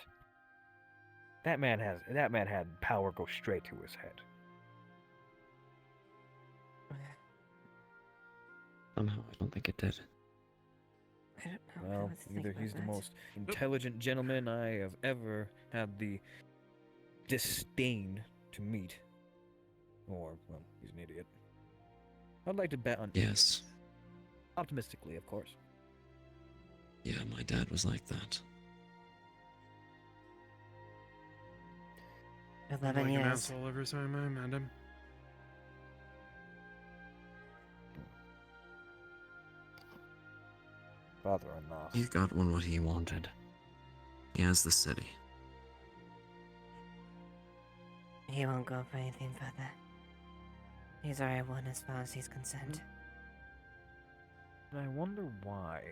That man had power go straight to his head. Somehow, I don't think it did. I don't know. Well, either he's the most intelligent gentleman I have ever had the disdain to meet, or, well, he's an idiot. I'd like to bet on Yes. Optimistically, of course. Yeah, my dad was like that. 11 like years. an asshole every time I met him. Father enough. He's got what he wanted. He has the city. He won't go for anything further. He's already won as far as he's concerned. And I wonder why.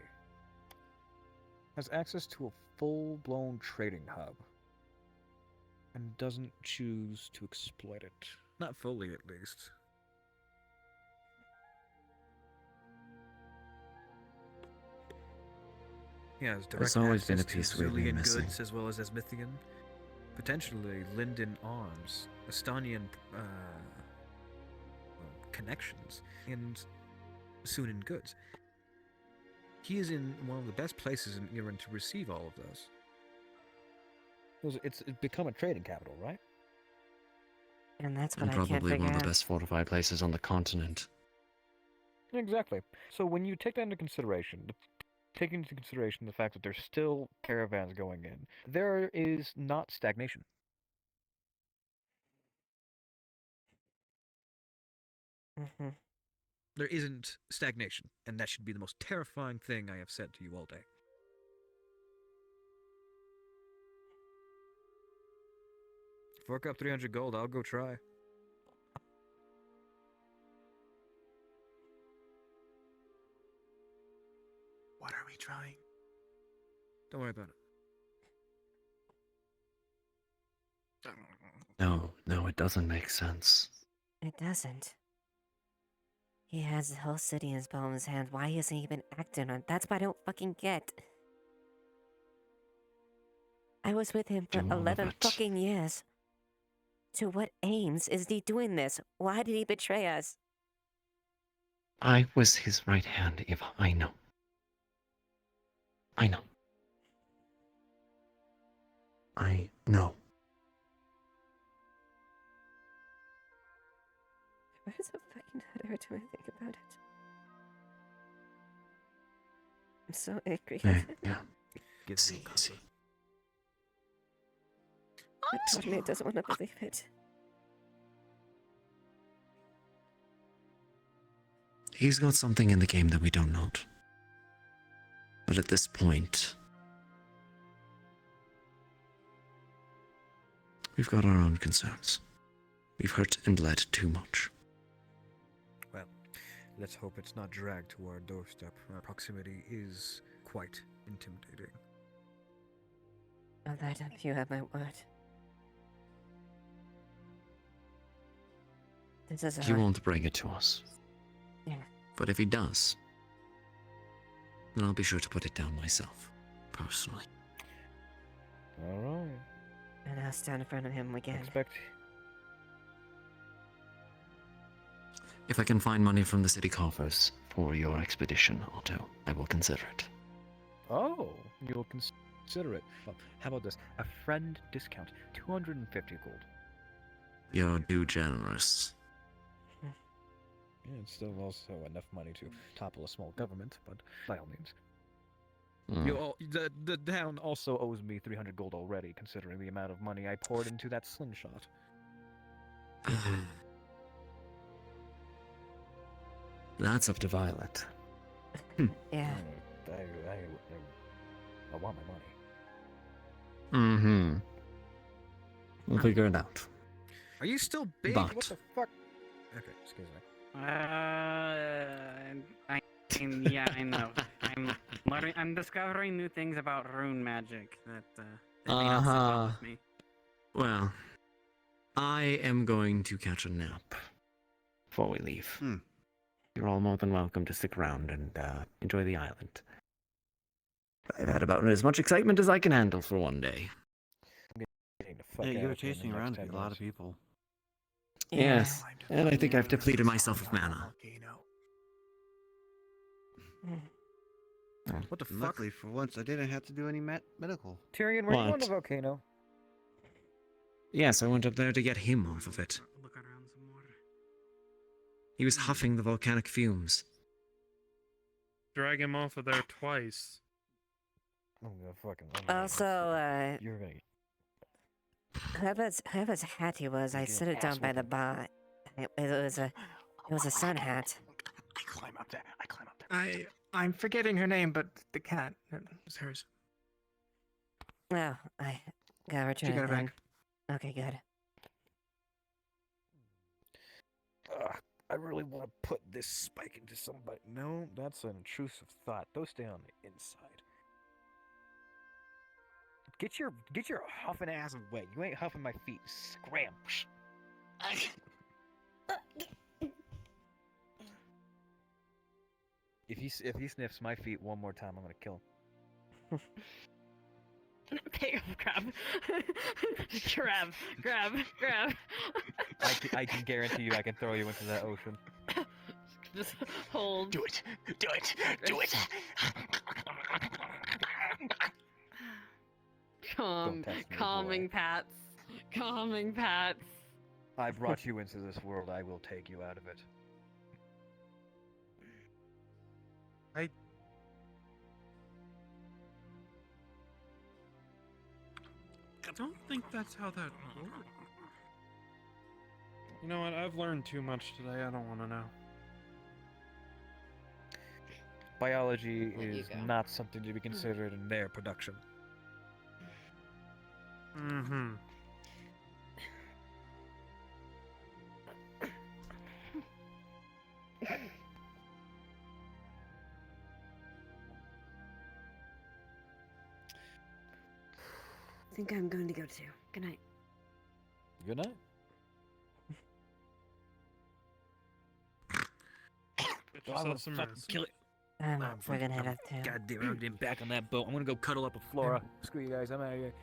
Has access to a full-blown trading hub and doesn't choose to exploit it. Not fully, at least. He has direct There's always been a access piece to we've been Zulian missing. goods as well as Asmithian. Potentially Linden arms, Estonian connections, and Sunan goods. He is in one of the best places in Iran to receive all of those. It's become a trading capital, right? And that's what And I can't probably figure one of out. the best fortified places on the continent. Exactly. So when you take that into consideration, taking into consideration the fact that there's still caravans going in, there is not stagnation. Mm-hmm. There isn't stagnation, and that should be the most terrifying thing I have said to you all day. Fork up 300 gold, I'll go try. What are we trying? Don't worry about it. No, it doesn't make sense. It doesn't. He has the whole city in his palm of his hand. Why isn't he even acting on it? That's what I don't fucking get. I was with him for Do all of 11 it. fucking years. To what aims is he doing this? Why did he betray us? I was his right hand, Eva. I know. I know. I know. Why does it fucking hurt every time I think about it? I'm so angry at it. Yeah. See. But part of me doesn't want to believe it. He's got something in the game that we don't know. But at this point, we've got our own concerns. We've hurt and bled too much. Well, let's hope it's not dragged to our doorstep. Our proximity is quite intimidating. On that, you have my word. This is He won't bring it to us. Yeah. But if he does, then I'll be sure to put it down myself, personally. Alright. And I'll stand in front of him again. If I can find money from the city coffers for your expedition, Otto, I will consider it. Oh, you'll consider it. Well, how about this? A friend discount, 250 gold. You're too generous. Yeah, it's still also enough money to topple a small government, but by all means. The town also owes me 300 gold already, considering the amount of money I poured into that slingshot. That's up to Violet. Yeah. I want my money. Mm-hmm. We'll figure it out. Are you still big? But- What the fuck? Okay, excuse me. Yeah, I know. I'm learning. I'm discovering new things about rune magic that may not sit well with me. Well, I am going to catch a nap before we leave. You're all more than welcome to stick around and enjoy the island. I've had about as much excitement as I can handle for one day. Yeah, you were chasing around a lot of people. Yes, and I think I've depleted myself of mana. What the fuck? Luckily, for once, I didn't have to do any medical. Tyrion, were you on What? the volcano? Yes, I went up there to get him off of it. He was huffing the volcanic fumes. Drag him off of there twice. I'm gonna fucking. Also, You're gonna. whoever's hat he was, I set it down by the bar. It was a sun hat. I climb up there. I'm forgetting her name, but the cat is hers. Oh, I gotta return She got it then. back. Okay, good. I really want to put this spike into somebody. No, that's an intrusive thought. Those stay on the inside. Get your huffing ass away. You ain't huffing my feet. Scram. If he sniffs my feet one more time, I'm gonna kill him. Pick up, grab. I can guarantee you I can throw you into that ocean. Just hold. Do it. Do it. Do it. Calming pats. Calming pats. I brought you into this world. I will take you out of it. I don't think that's how that works. You know what? I've learned too much today. I don't want to know. Biology There you is go. not something to be considered in their production. Mm-hmm. I think I'm going to go too. Good night. Good night. Kill it. We're gonna head up too. God damn it, I'm getting back on that boat. I'm gonna go cuddle up with Flora. Screw you guys, I'm out of here.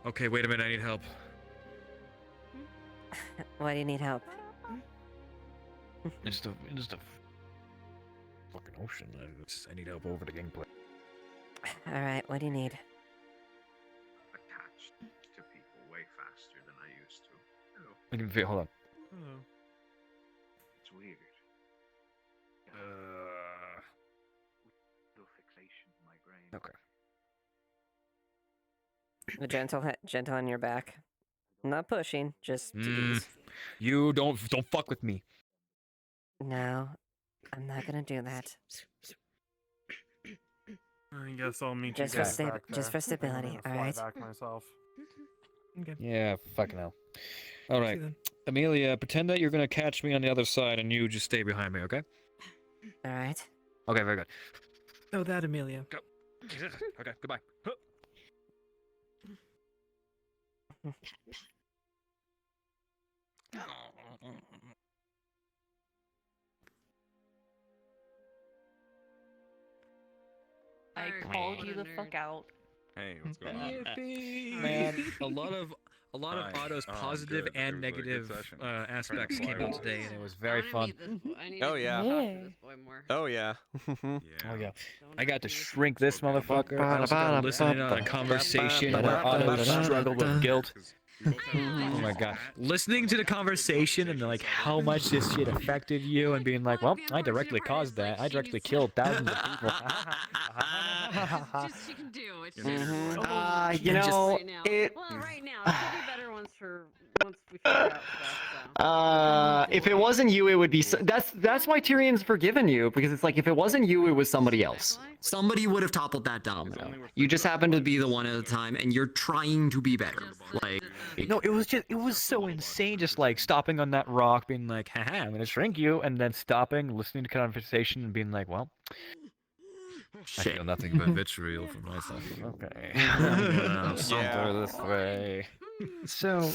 Okay, wait a minute, I need help. Why do you need help? It's the fucking ocean. I need help over the gangplank. All right, what do you need? Attached to people way faster than I used to. Hello. I can feel. Hold on. Hello. It's weird. Little fixation in my brain. Okay. The gentle on your back. I'm not pushing, just ease. You don't fuck with me. No, I'm not gonna do that. I guess I'll meet Just you for guys back there. just for stability, I'm gonna alright? fly back myself. Okay. Yeah, fucking hell. All right, See you then. Amelia, pretend that you're gonna catch me on the other side, and you just stay behind me, okay? All right. Okay, very good. Oh, that Amelia. Go. Okay, goodbye. I called you the fuck out. Hey, what's going on? Man, a lot of Hi. Otto's Oh, positive good. and It was a good negative session. aspects Trying to came out fly today, and it was very fun. Oh yeah. Oh yeah. Oh yeah. I got to shrink this motherfucker. I also got to listen in on a conversation where Otto struggled with guilt. Oh my god. Listening to the conversation and like how much this shit affected you and being like, well, I directly caused that. I directly killed thousands of people. She can do it. You know, it. Well, right now, it could be better once we figure out stuff. If it wasn't you, it would be. That's why Tyrion's forgiven you, because it's like if it wasn't you, it was somebody else. Somebody would have toppled that domino. You just happen to be the one at a time, and you're trying to be better. Like, No, it was so insane just like stopping on that rock, being like, haha, I'm gonna shrink you, and then stopping, listening to conversation and being like, well, I feel nothing but vitriol for myself. Okay. Somewhere this way. So,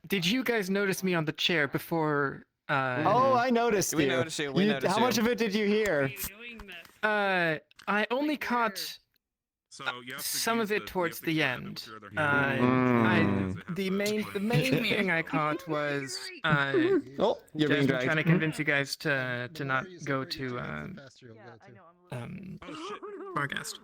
did you guys notice me on the chair before? Oh, I noticed you. We noticed you. We noticed How much of it did you hear? I only caught some of it towards the end. The main thing I caught was oh, you're being dragged. trying to convince you guys to not go to Barghast.